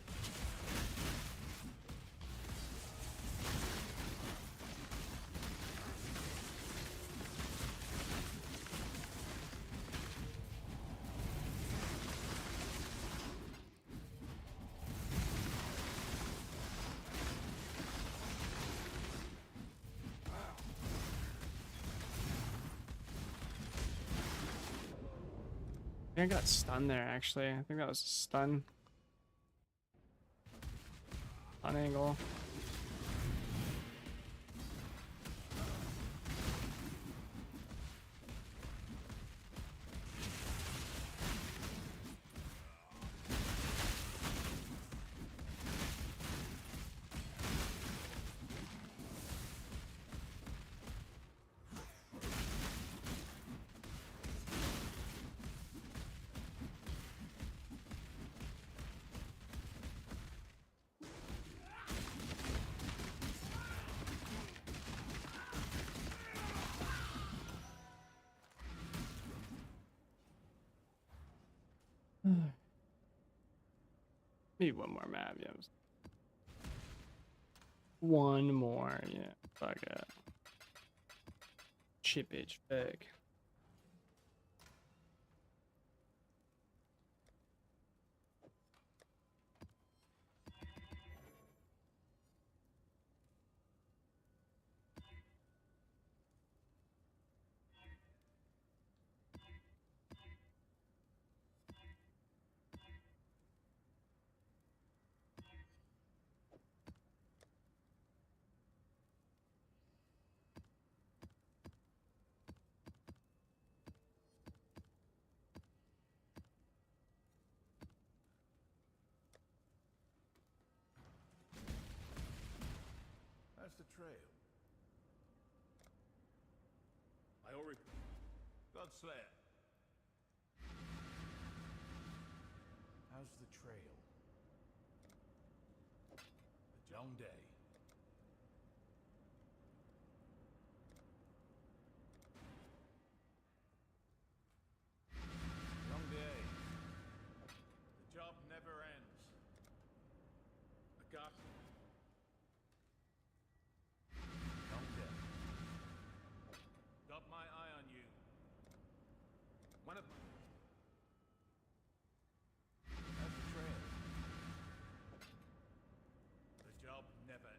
I think I got stunned there, actually. I think that was a stun. On angle. Maybe one more map, yeah. One more, yeah. Fuck it. Chip itch bag. How's the trail? I already... Godslayer. How's the trail? A long day. Long day. The job never ends. I got... Long day. Got my eye on you. One of my... How's the trail? The job never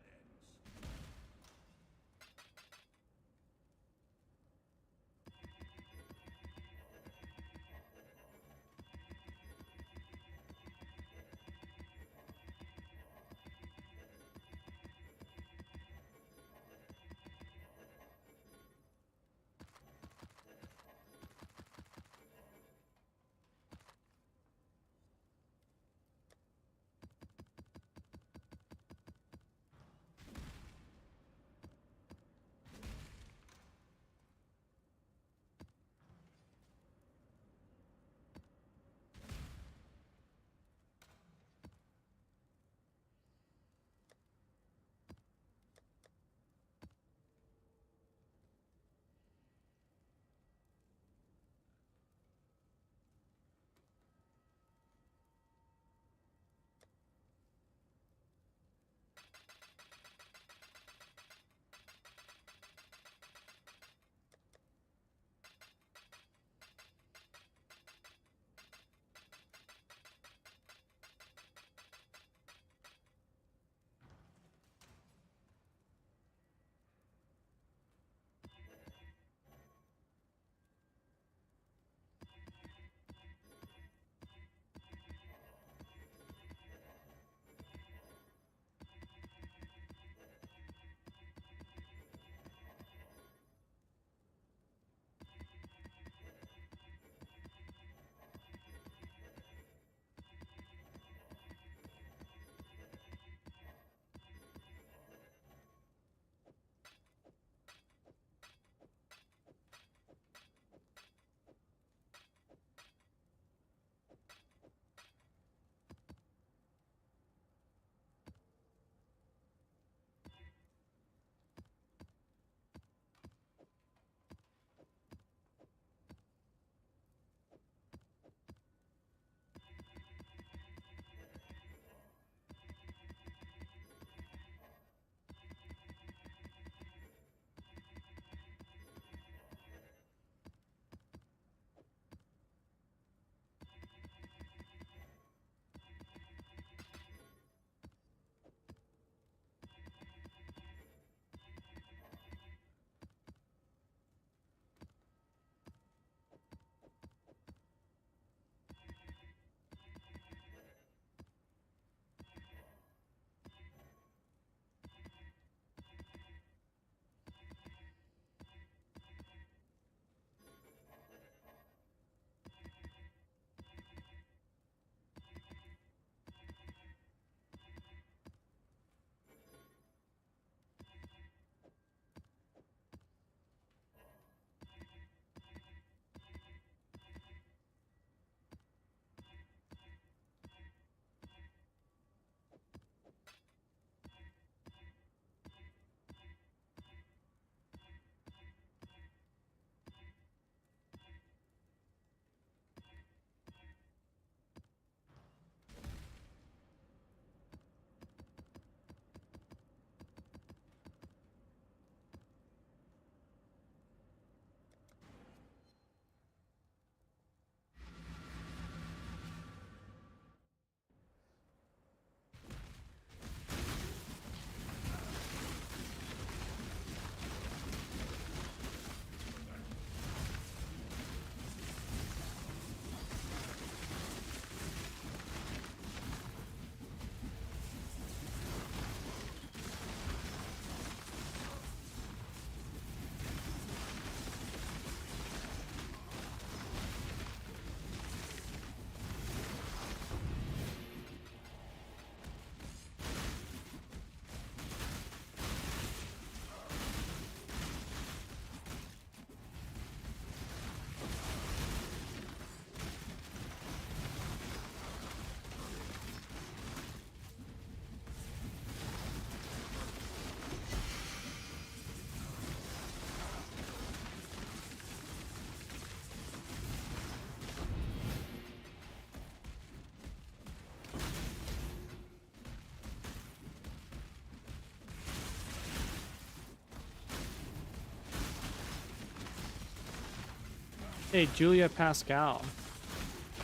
Hey, Julia Pascal.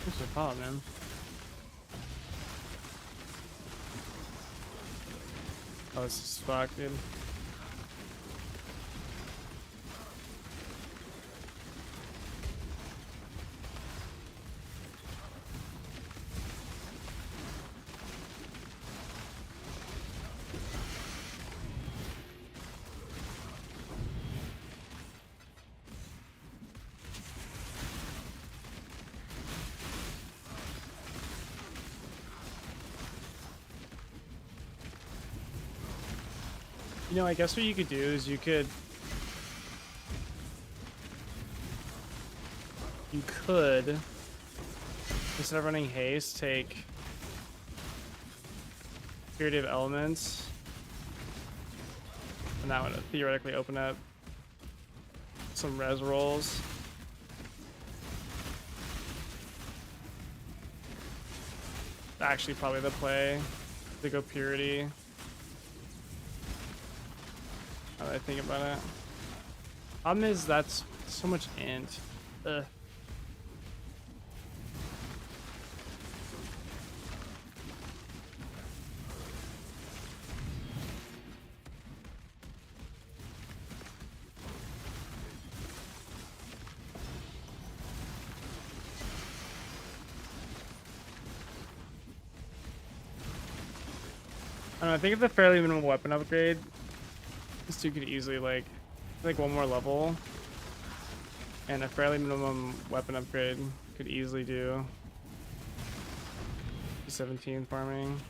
What's your call, man? Oh, this is fucked, dude. You know, I guess what you could do is you could instead of running haste, take creative elements, and that would theoretically open up some res rolls. Actually, probably the play to go purity. Now that I think about it, problem is that's so much int. Ugh. I don't know, I think if the fairly minimum weapon upgrade, this dude could easily like one more level, and a fairly minimum weapon upgrade could easily do 17 farming.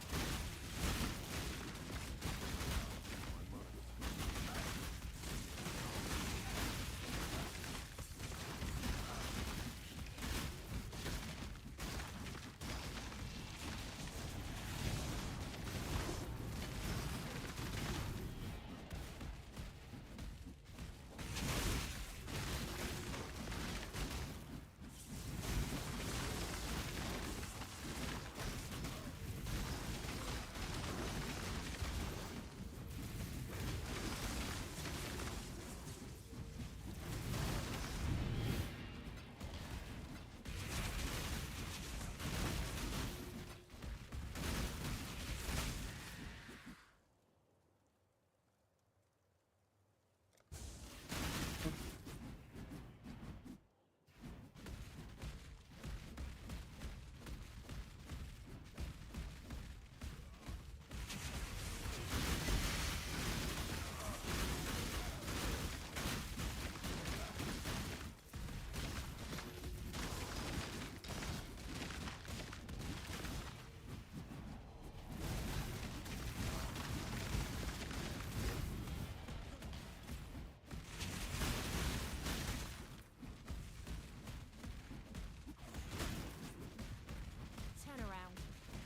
Turn around.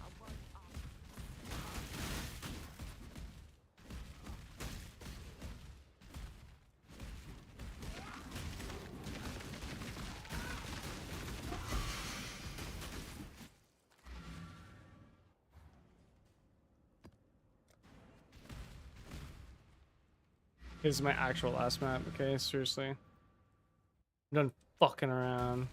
I'll work off. This is my actual last map, okay? Seriously. I'm done fucking around.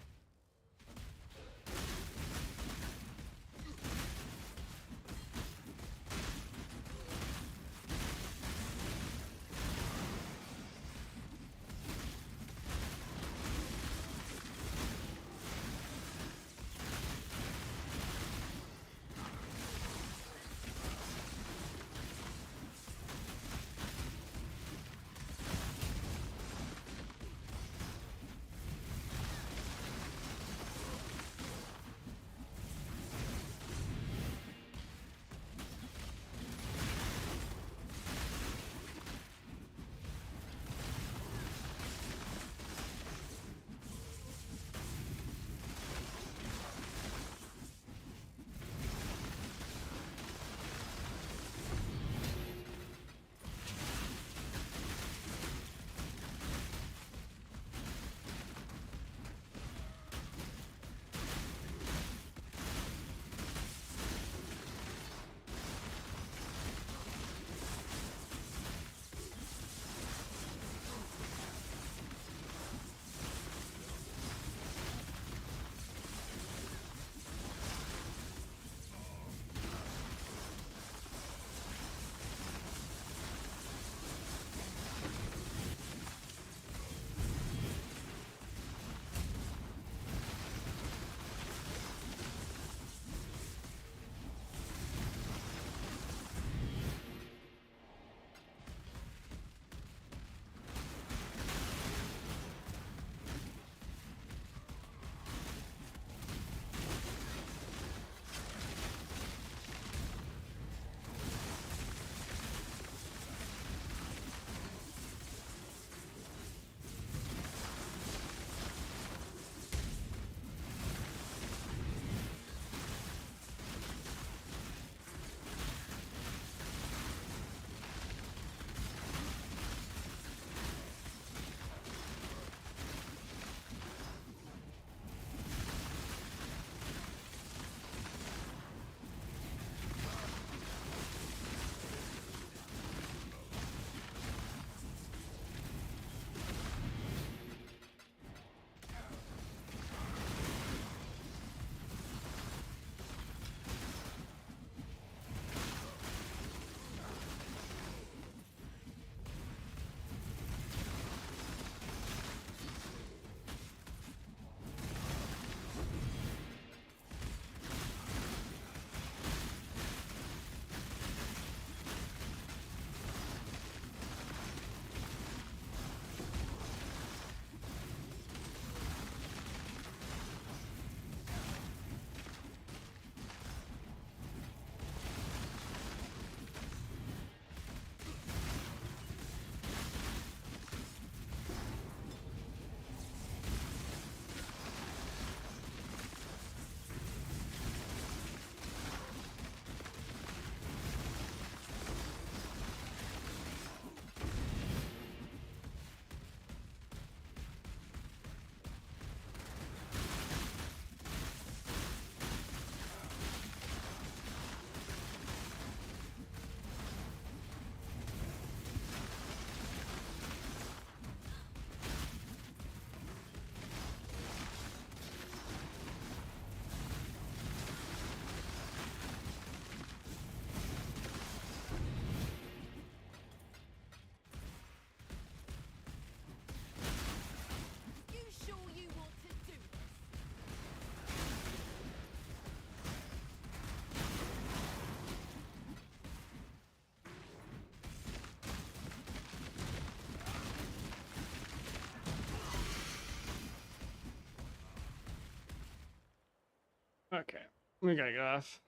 Okay, we gotta get off.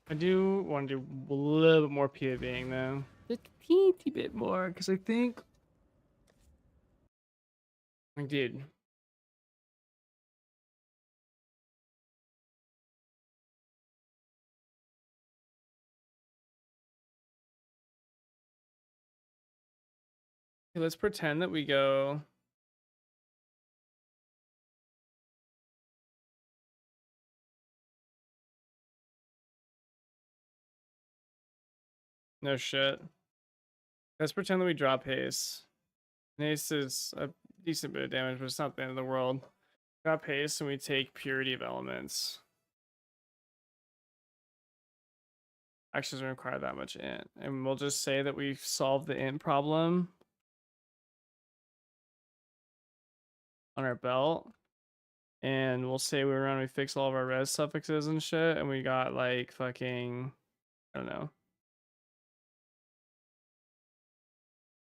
I do want to do a little bit more PvPing though. Just a teeny bit more, because I think, like, dude. Okay, let's pretend that we go. No shit. Let's pretend that we drop haste. And haste is a decent bit of damage, but it's not the end of the world. Drop haste and we take purity of elements. Actually doesn't require that much int. And we'll just say that we've solved the int problem on our belt. And we'll say we fix all of our res suffixes and shit, and we got like fucking, I don't know.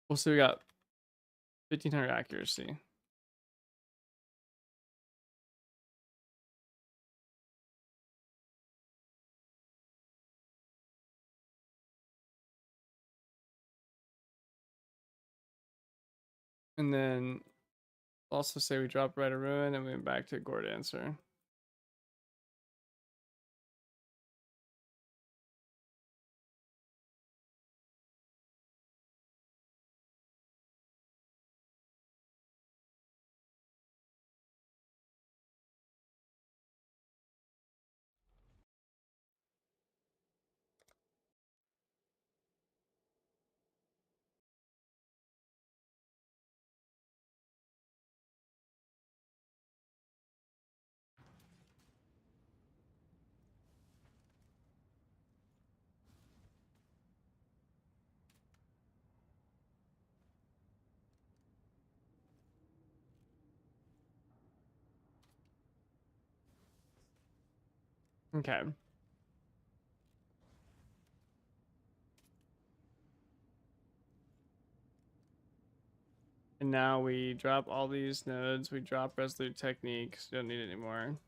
We'll say we got 1500 accuracy. And then also say we drop Rite of Ruin and we went back to Gore Dancer. Okay. And now we drop all these nodes. We drop Resolute Techniques. You don't need it anymore.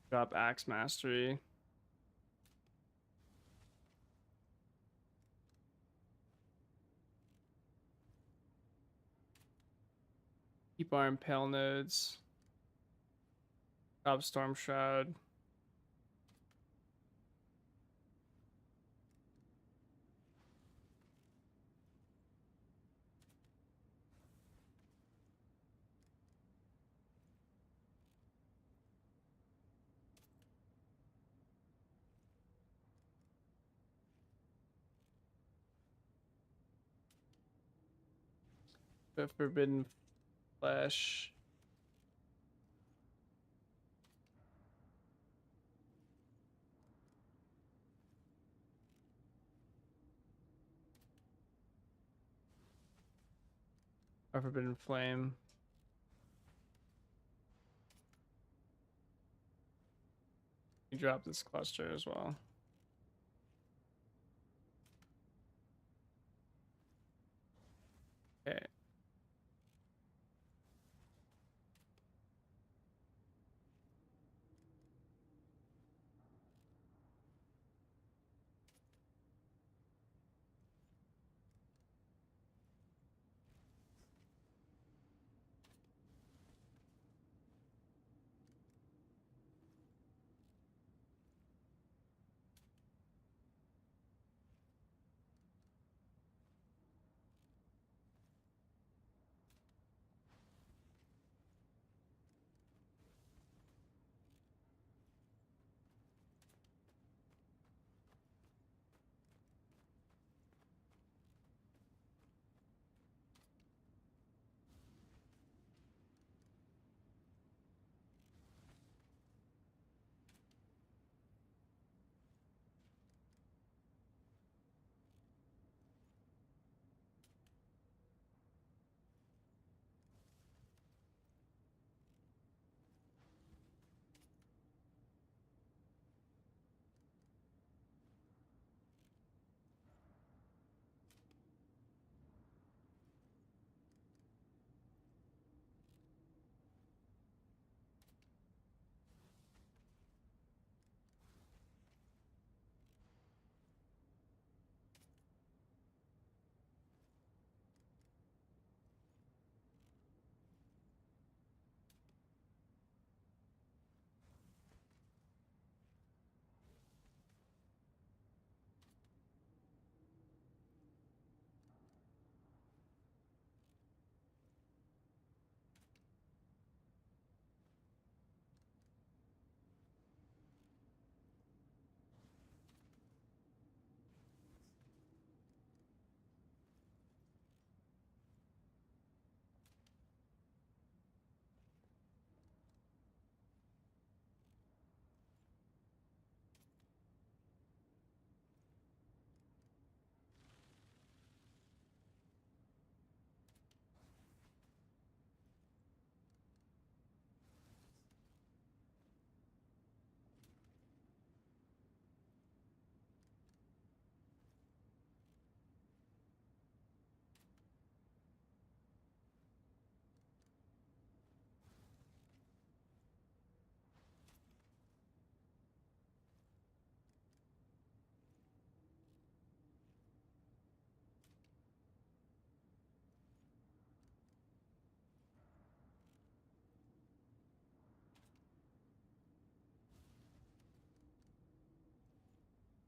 Drop Axe Mastery. Keep our Impale nodes. Drop Storm Shroud. But Forbidden Flesh. Or Forbidden Flame. You drop this cluster as well. Okay.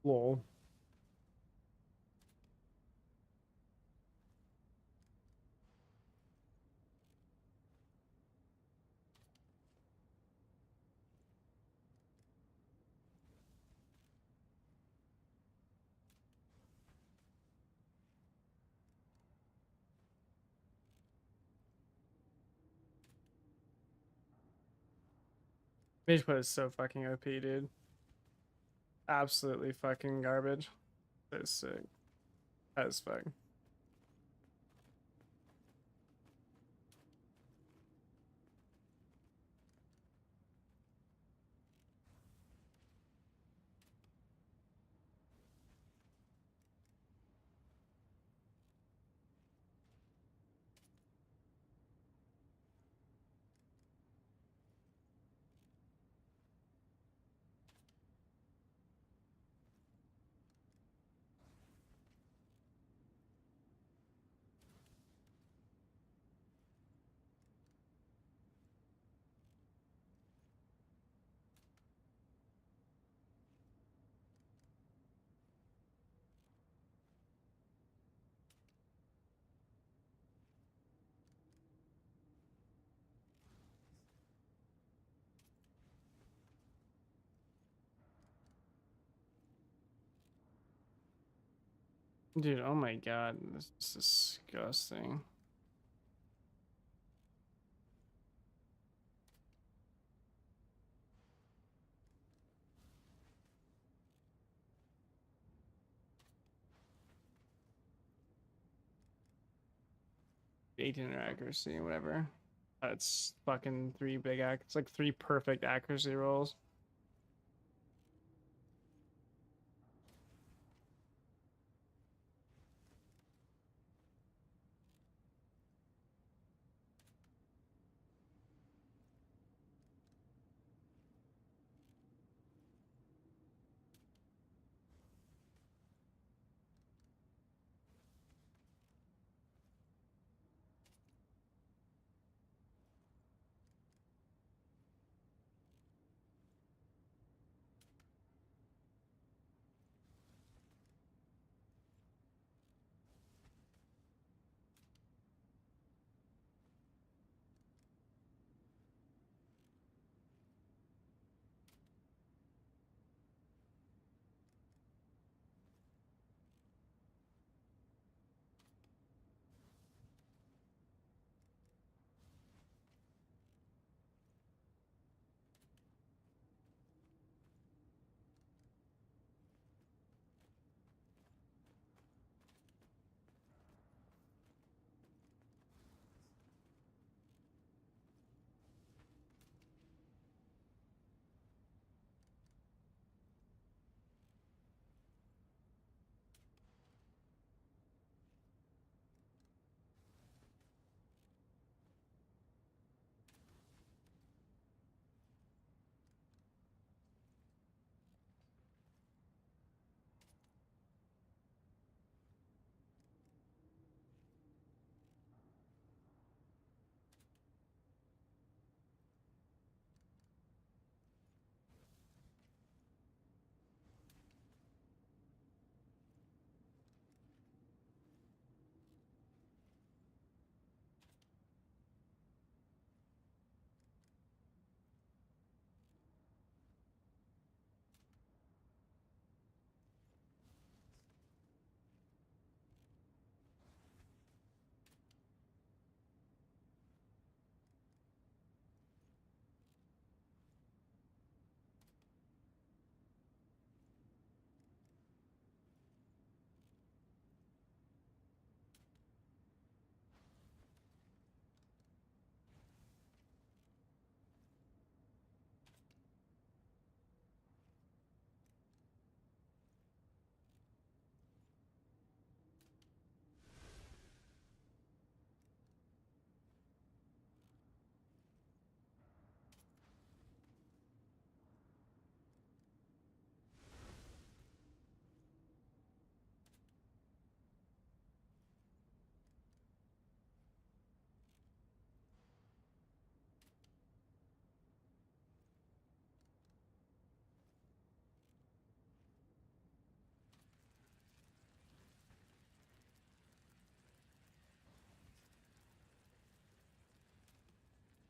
Lol. Mage Put is so fucking OP, dude. Absolutely fucking garbage. That is sick. That is fuck. Dude, oh my god, this is disgusting. #18 accuracy, whatever. That's fucking 3 big it's like 3 perfect accuracy rolls.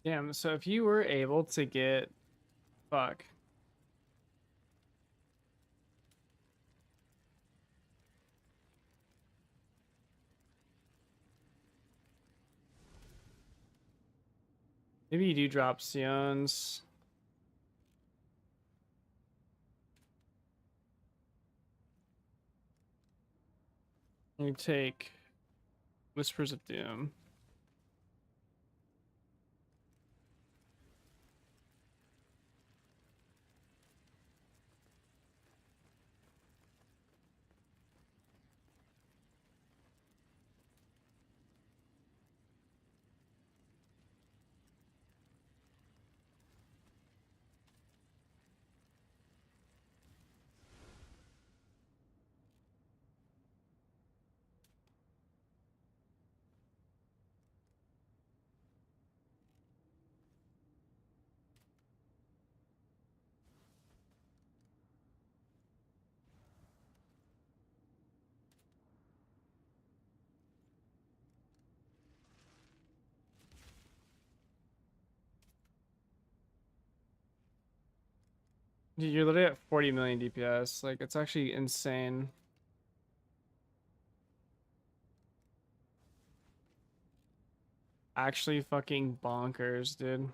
Damn, so if you were able to get, fuck. Maybe you do drop Sions. You take Whispers of Doom. Dude, you're literally at 40 million DPS. Like, it's actually insane. Actually fucking bonkers, dude.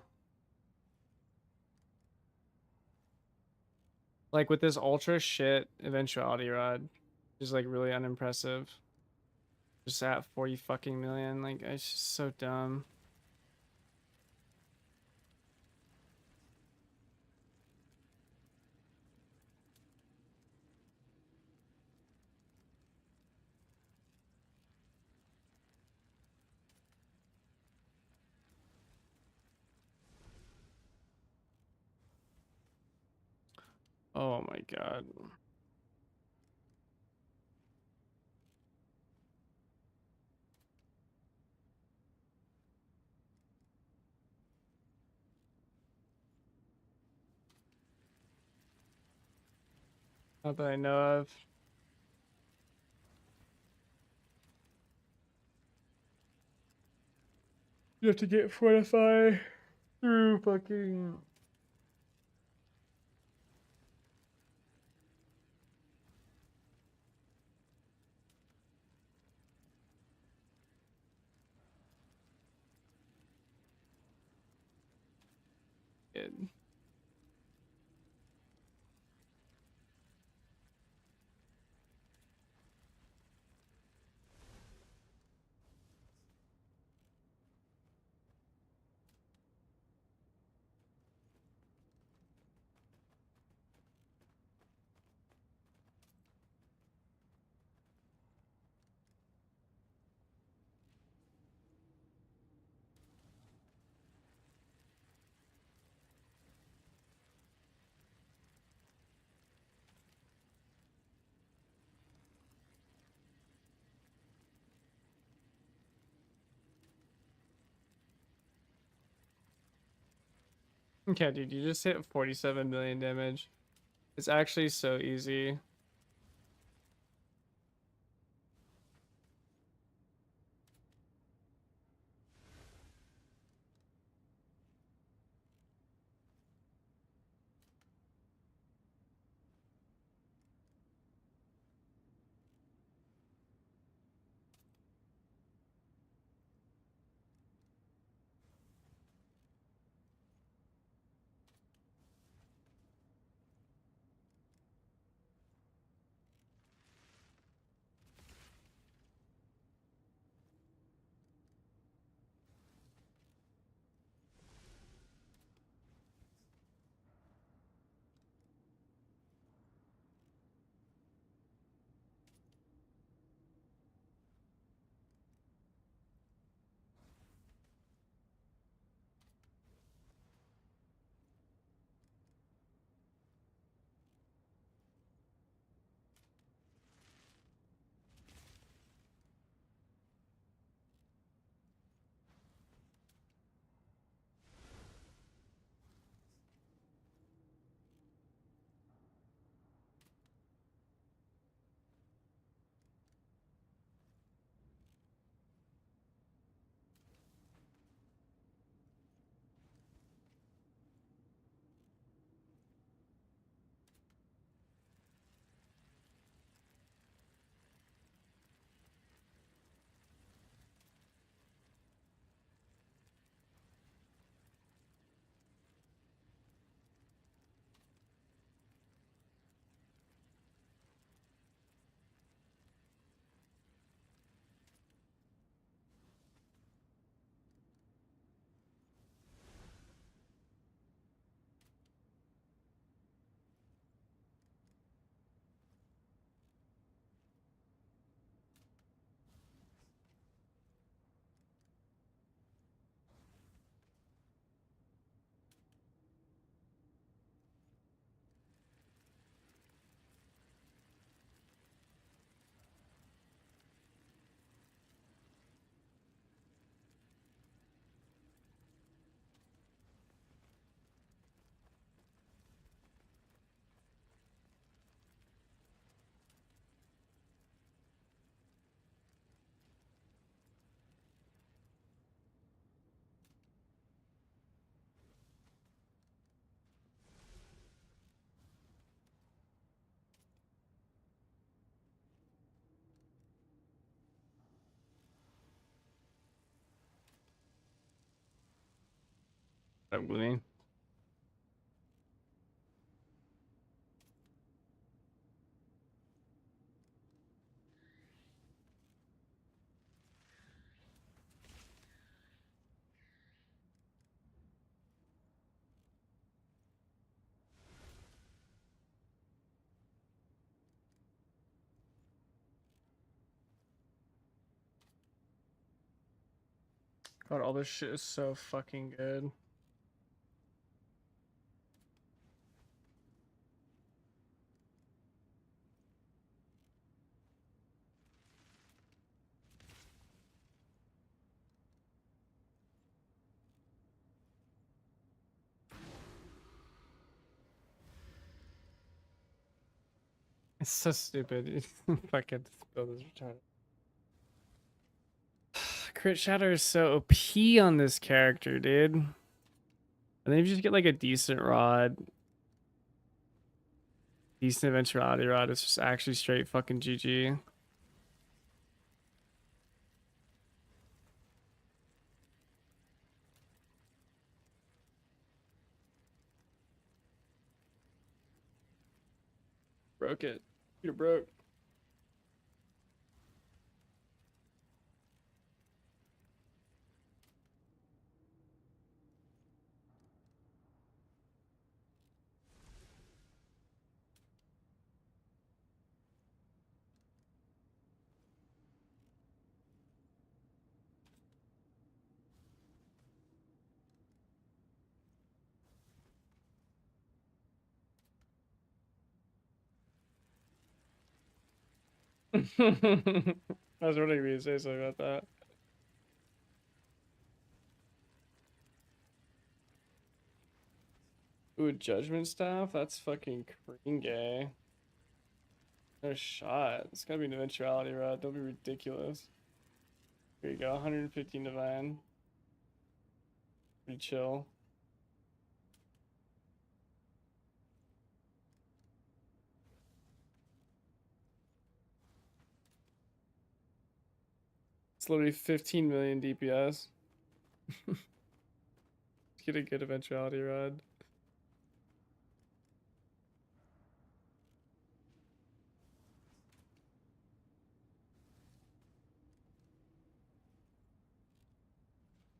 Like, with this ultra shit eventuality rod, is like really unimpressive. Just at 40 fucking million. Like, it's just so dumb. Oh my god. Not that I know of. You have to get Fortify through fucking. It. Okay, dude, you just hit 47 million damage. It's actually so easy. That with me. God, all this shit is so fucking good. It's so stupid. Fucking build is retarded. Crit Shatter is so OP on this character, dude. And then if you just get like a decent rod, decent eventuality rod, it's just actually straight fucking GG. Broke it. You're broke. I was wondering if you'd say something about that. Ooh, Judgment Staff? That's fucking gay. No shot. It's gotta be an eventuality rod. Don't be ridiculous. Here you go, 115 divine. Pretty chill. It's literally 15 million DPS. Get a good eventuality rod.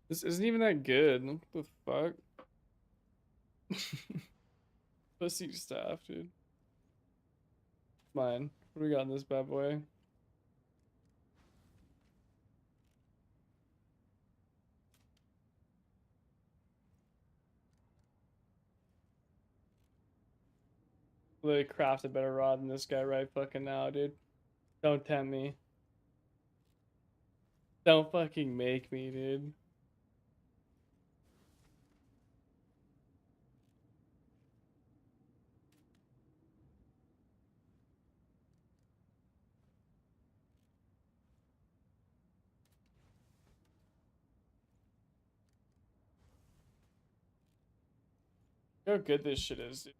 This isn't even that good. What the fuck? Pussy staff, dude. Mine. What do we got in this bad boy? Literally craft a better rod than this guy right fucking now, dude. Don't tempt me. Don't fucking make me, dude. Look how good this shit is, dude.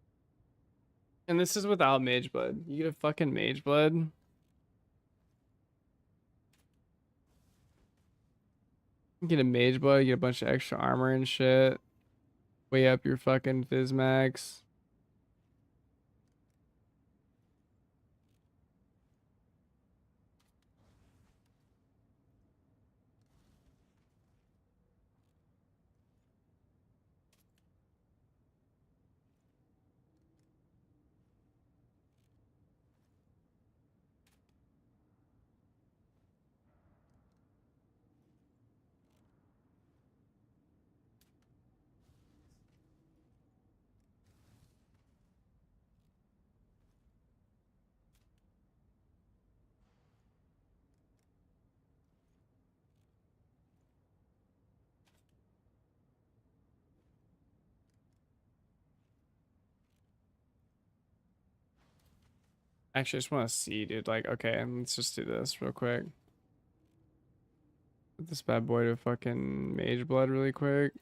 And this is without Mage Blood. You get a fucking Mage Blood. You get a Mage Blood, you get a bunch of extra armor and shit. Way up your fucking Fizz Max. Actually, I just want to see, dude. Like, okay, let's just do this real quick. Put this bad boy to fucking Mage Blood really quick.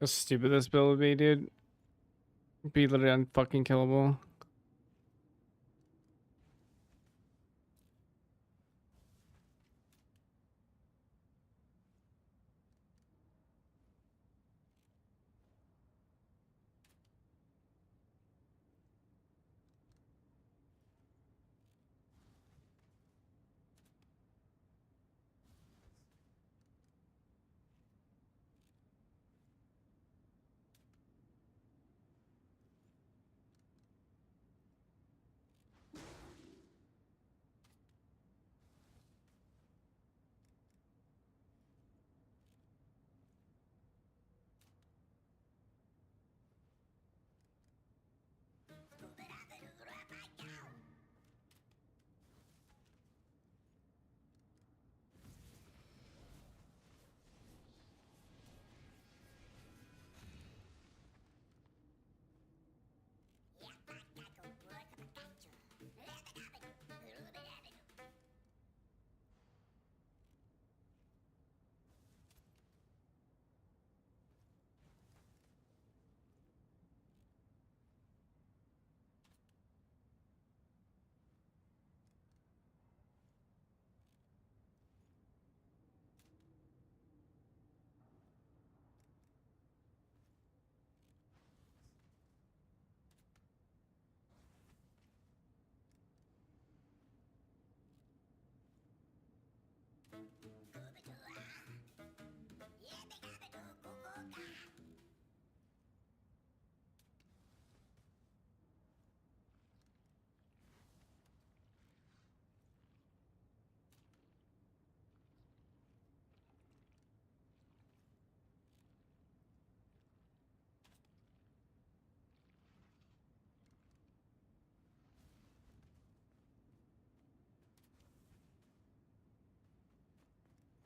How stupid this build would be, dude. Be literally unfucking killable.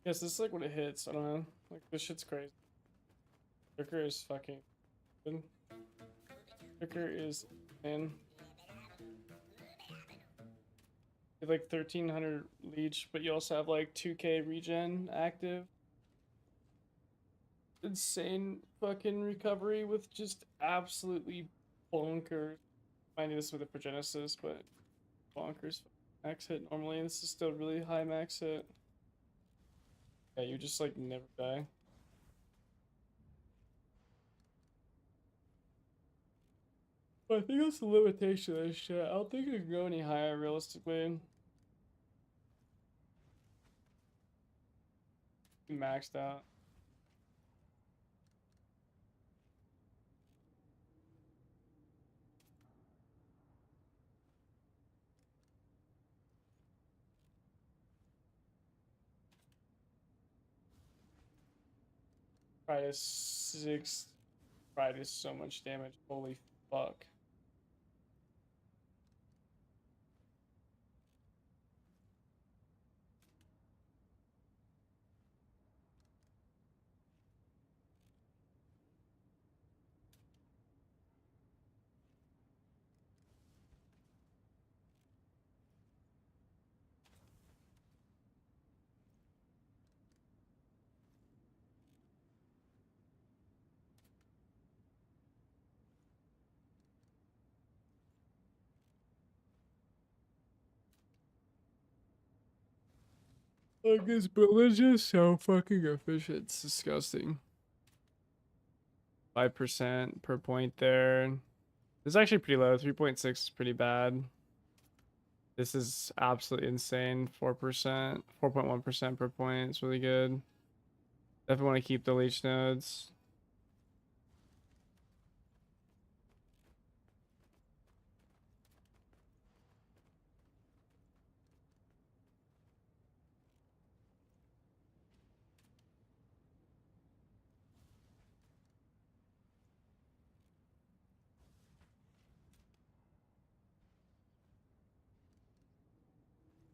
Yes, this is like when it hits. I don't know. Like this shit's crazy. Zerker is fucking good. Zerker is in. You have like 1300 leech, but you also have like 2k regen active. Insane fucking recovery with just absolutely bonkers. I need this with a Progenesis, but bonkers max hit normally. This is still really high max hit. Yeah, you just like never die. But I think that's the limitation of this shit. I don't think it can go any higher realistically. Maxed out. Pride is 6. Pride is so much damage. Holy fuck. Like this build is just so fucking efficient. It's disgusting. 5% per point there. This is actually pretty low. 3.6 is pretty bad. This is absolutely insane. 4%, 4.1% per point. It's really good. Definitely want to keep the leech nodes.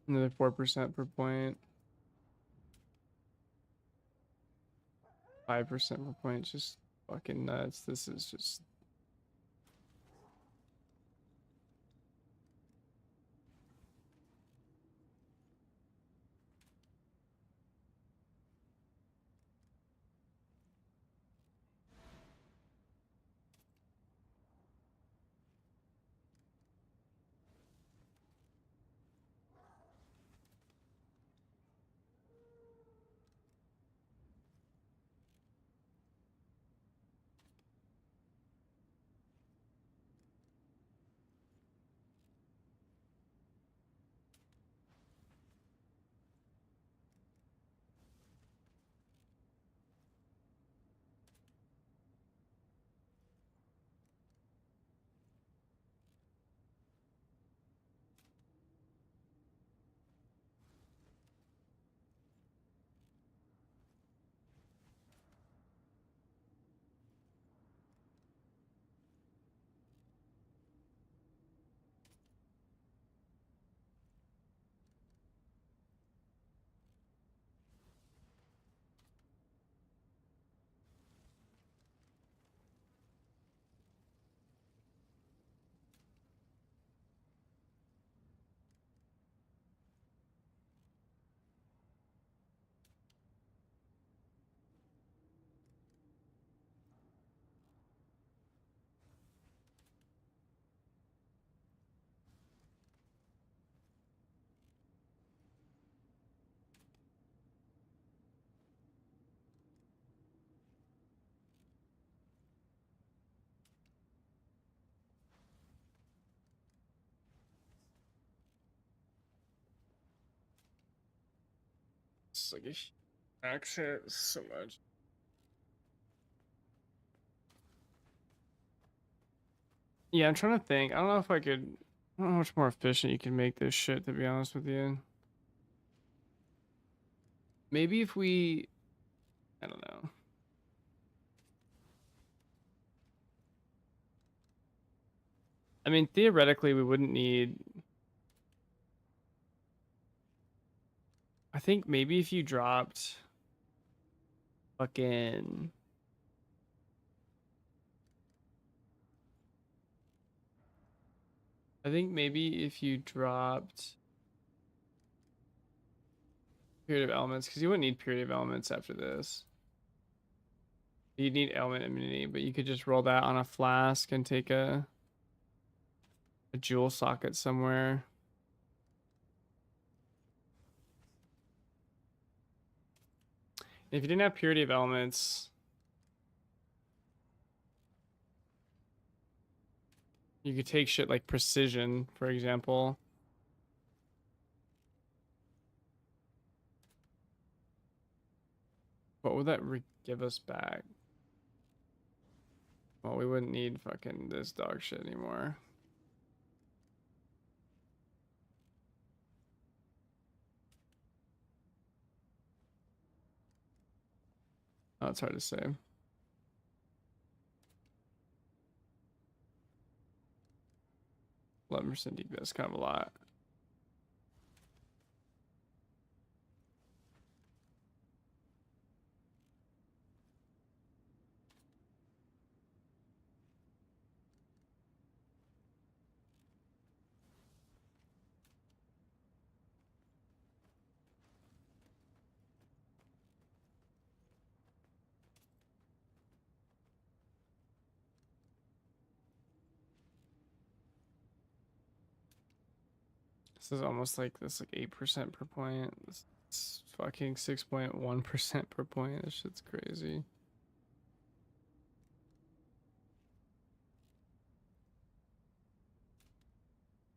Another 4% per point. 5% per point. Just fucking nuts. This is just. just like a accent so much. Yeah, I'm trying to think. I don't know if I could. I don't know how much more efficient you can make this shit, to be honest with you. Maybe if we. I don't know. I mean, theoretically, we wouldn't need. I think maybe if you dropped. Fucking. I think maybe if you dropped. Period of elements, because you wouldn't need period of elements after this. You'd need element immunity, but you could just roll that on a flask and take a jewel socket somewhere. If you didn't have purity of elements, you could take shit like precision, for example. What would that give us back? Well, we wouldn't need fucking this dog shit anymore. Oh, it's hard to say. 11% DPS, kind of a lot. This is almost like this, like 8% per point. This is fucking 6.1% per point. This shit's crazy.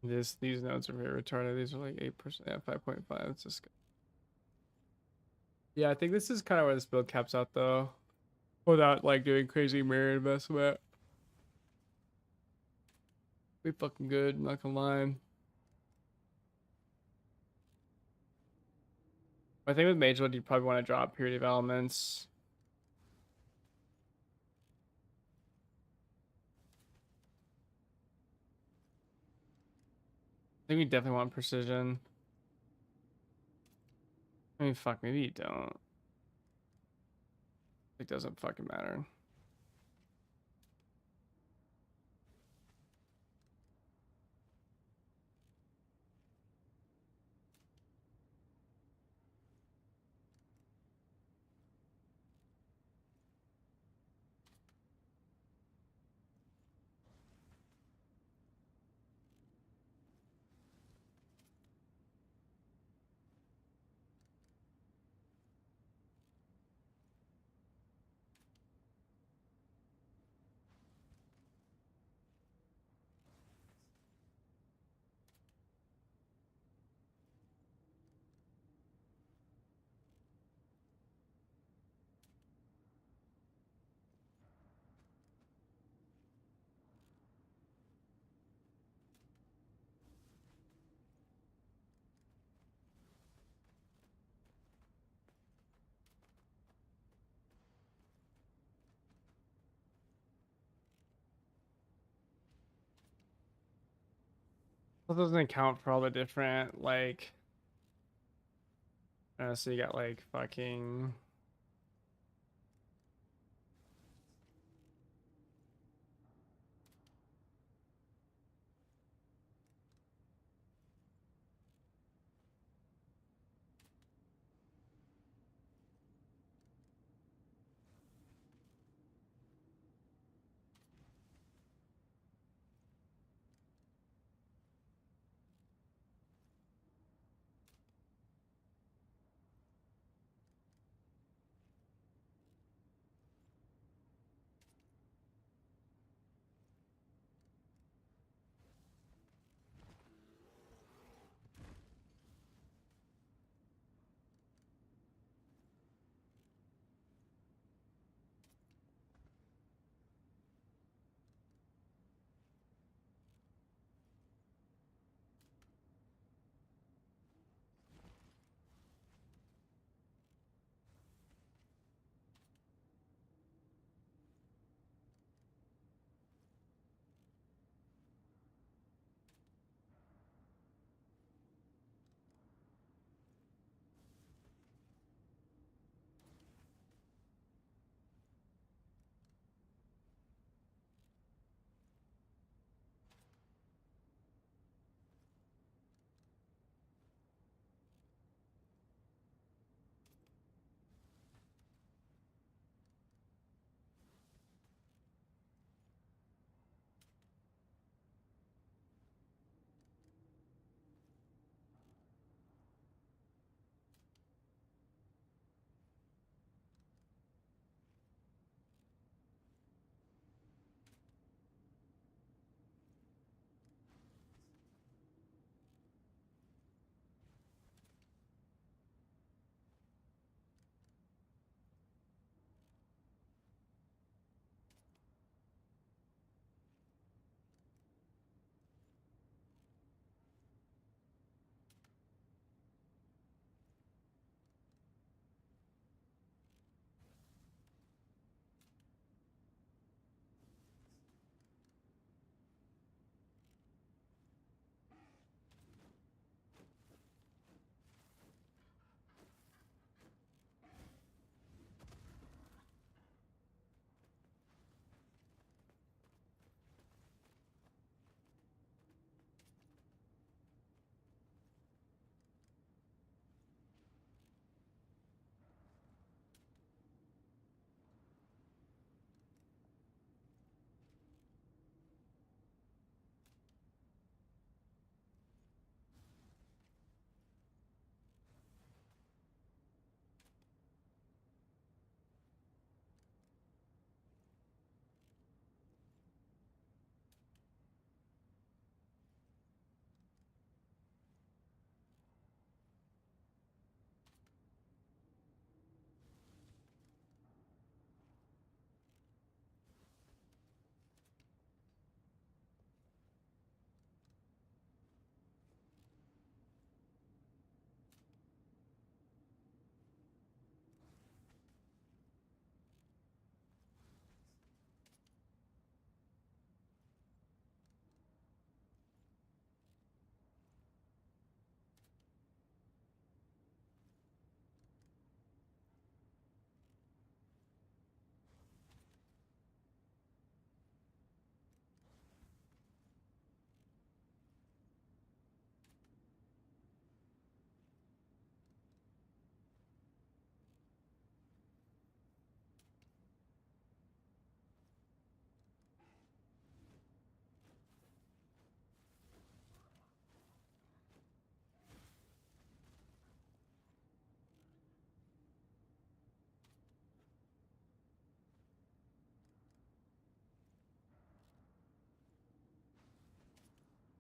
These nodes are very retarded. These are like 8%. Yeah, 5.5. It's just. Yeah, I think this is kind of where this build caps out though, without like doing crazy mirror investment. Be fucking good. I'm not gonna lie. I think with Magewood, you'd probably want to drop Purity of Elements. I think we definitely want Precision. I mean, fuck, maybe you don't. It doesn't fucking matter. That doesn't account for all the different, like, so you got like fucking.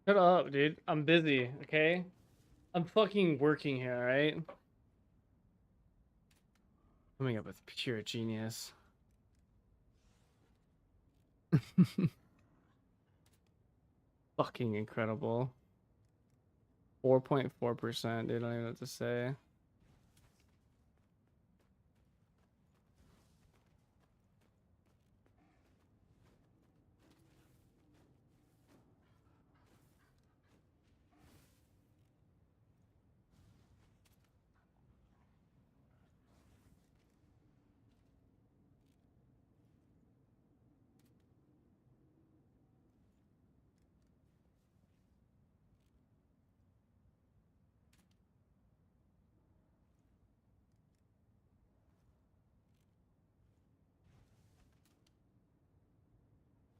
Shut up, dude. I'm busy, okay? I'm fucking working here, right? Coming up with pure genius. Fucking incredible. 4.4%, dude. I don't even know what to say.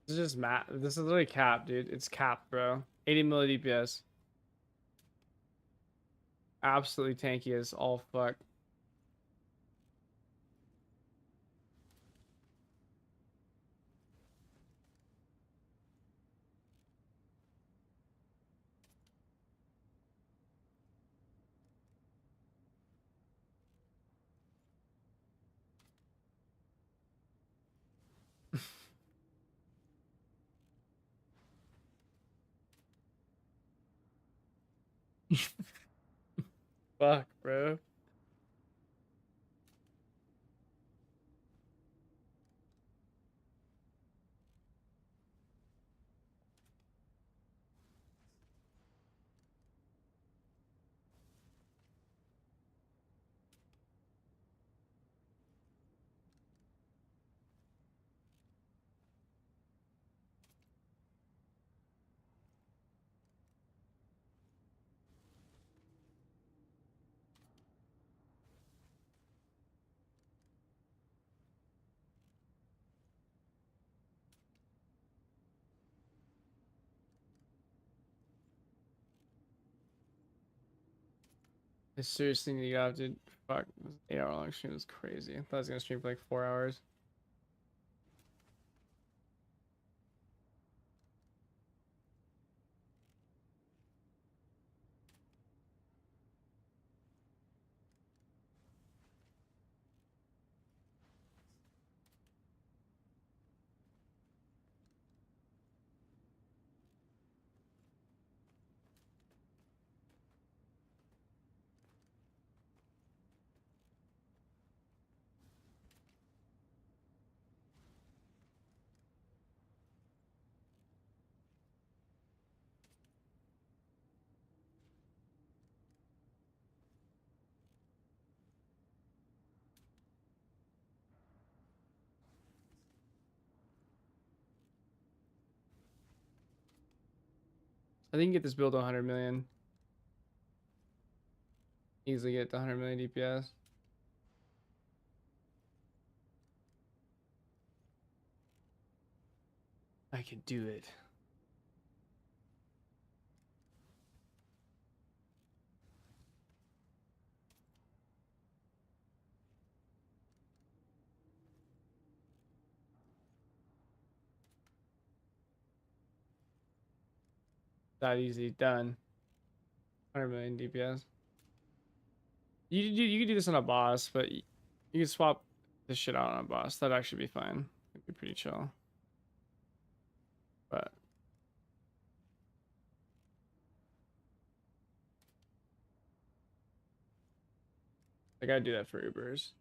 This is just this is literally cap, dude. It's cap, bro. 80 milli DPS. Absolutely tanky as all fuck. Fuck, bro. I seriously need to get out, dude. Fuck, this 8-hour long stream is crazy. I thought I was gonna stream for like 4 hours. I think you can get this build to 100 million. Easily get to 100 million DPS. I can do it. That easy. Done. 100 million DPS. You could do this on a boss, but you could swap this shit out on a boss. That'd actually be fine. It'd be pretty chill. But I gotta do that for Ubers.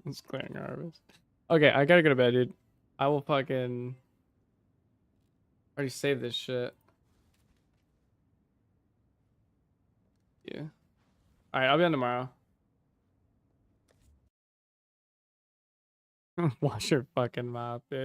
It's clearing harvest. Okay, I gotta go to bed, dude. I will fucking already save this shit. Yeah. Alright, I'll be on tomorrow. Wash your fucking mouth, dude.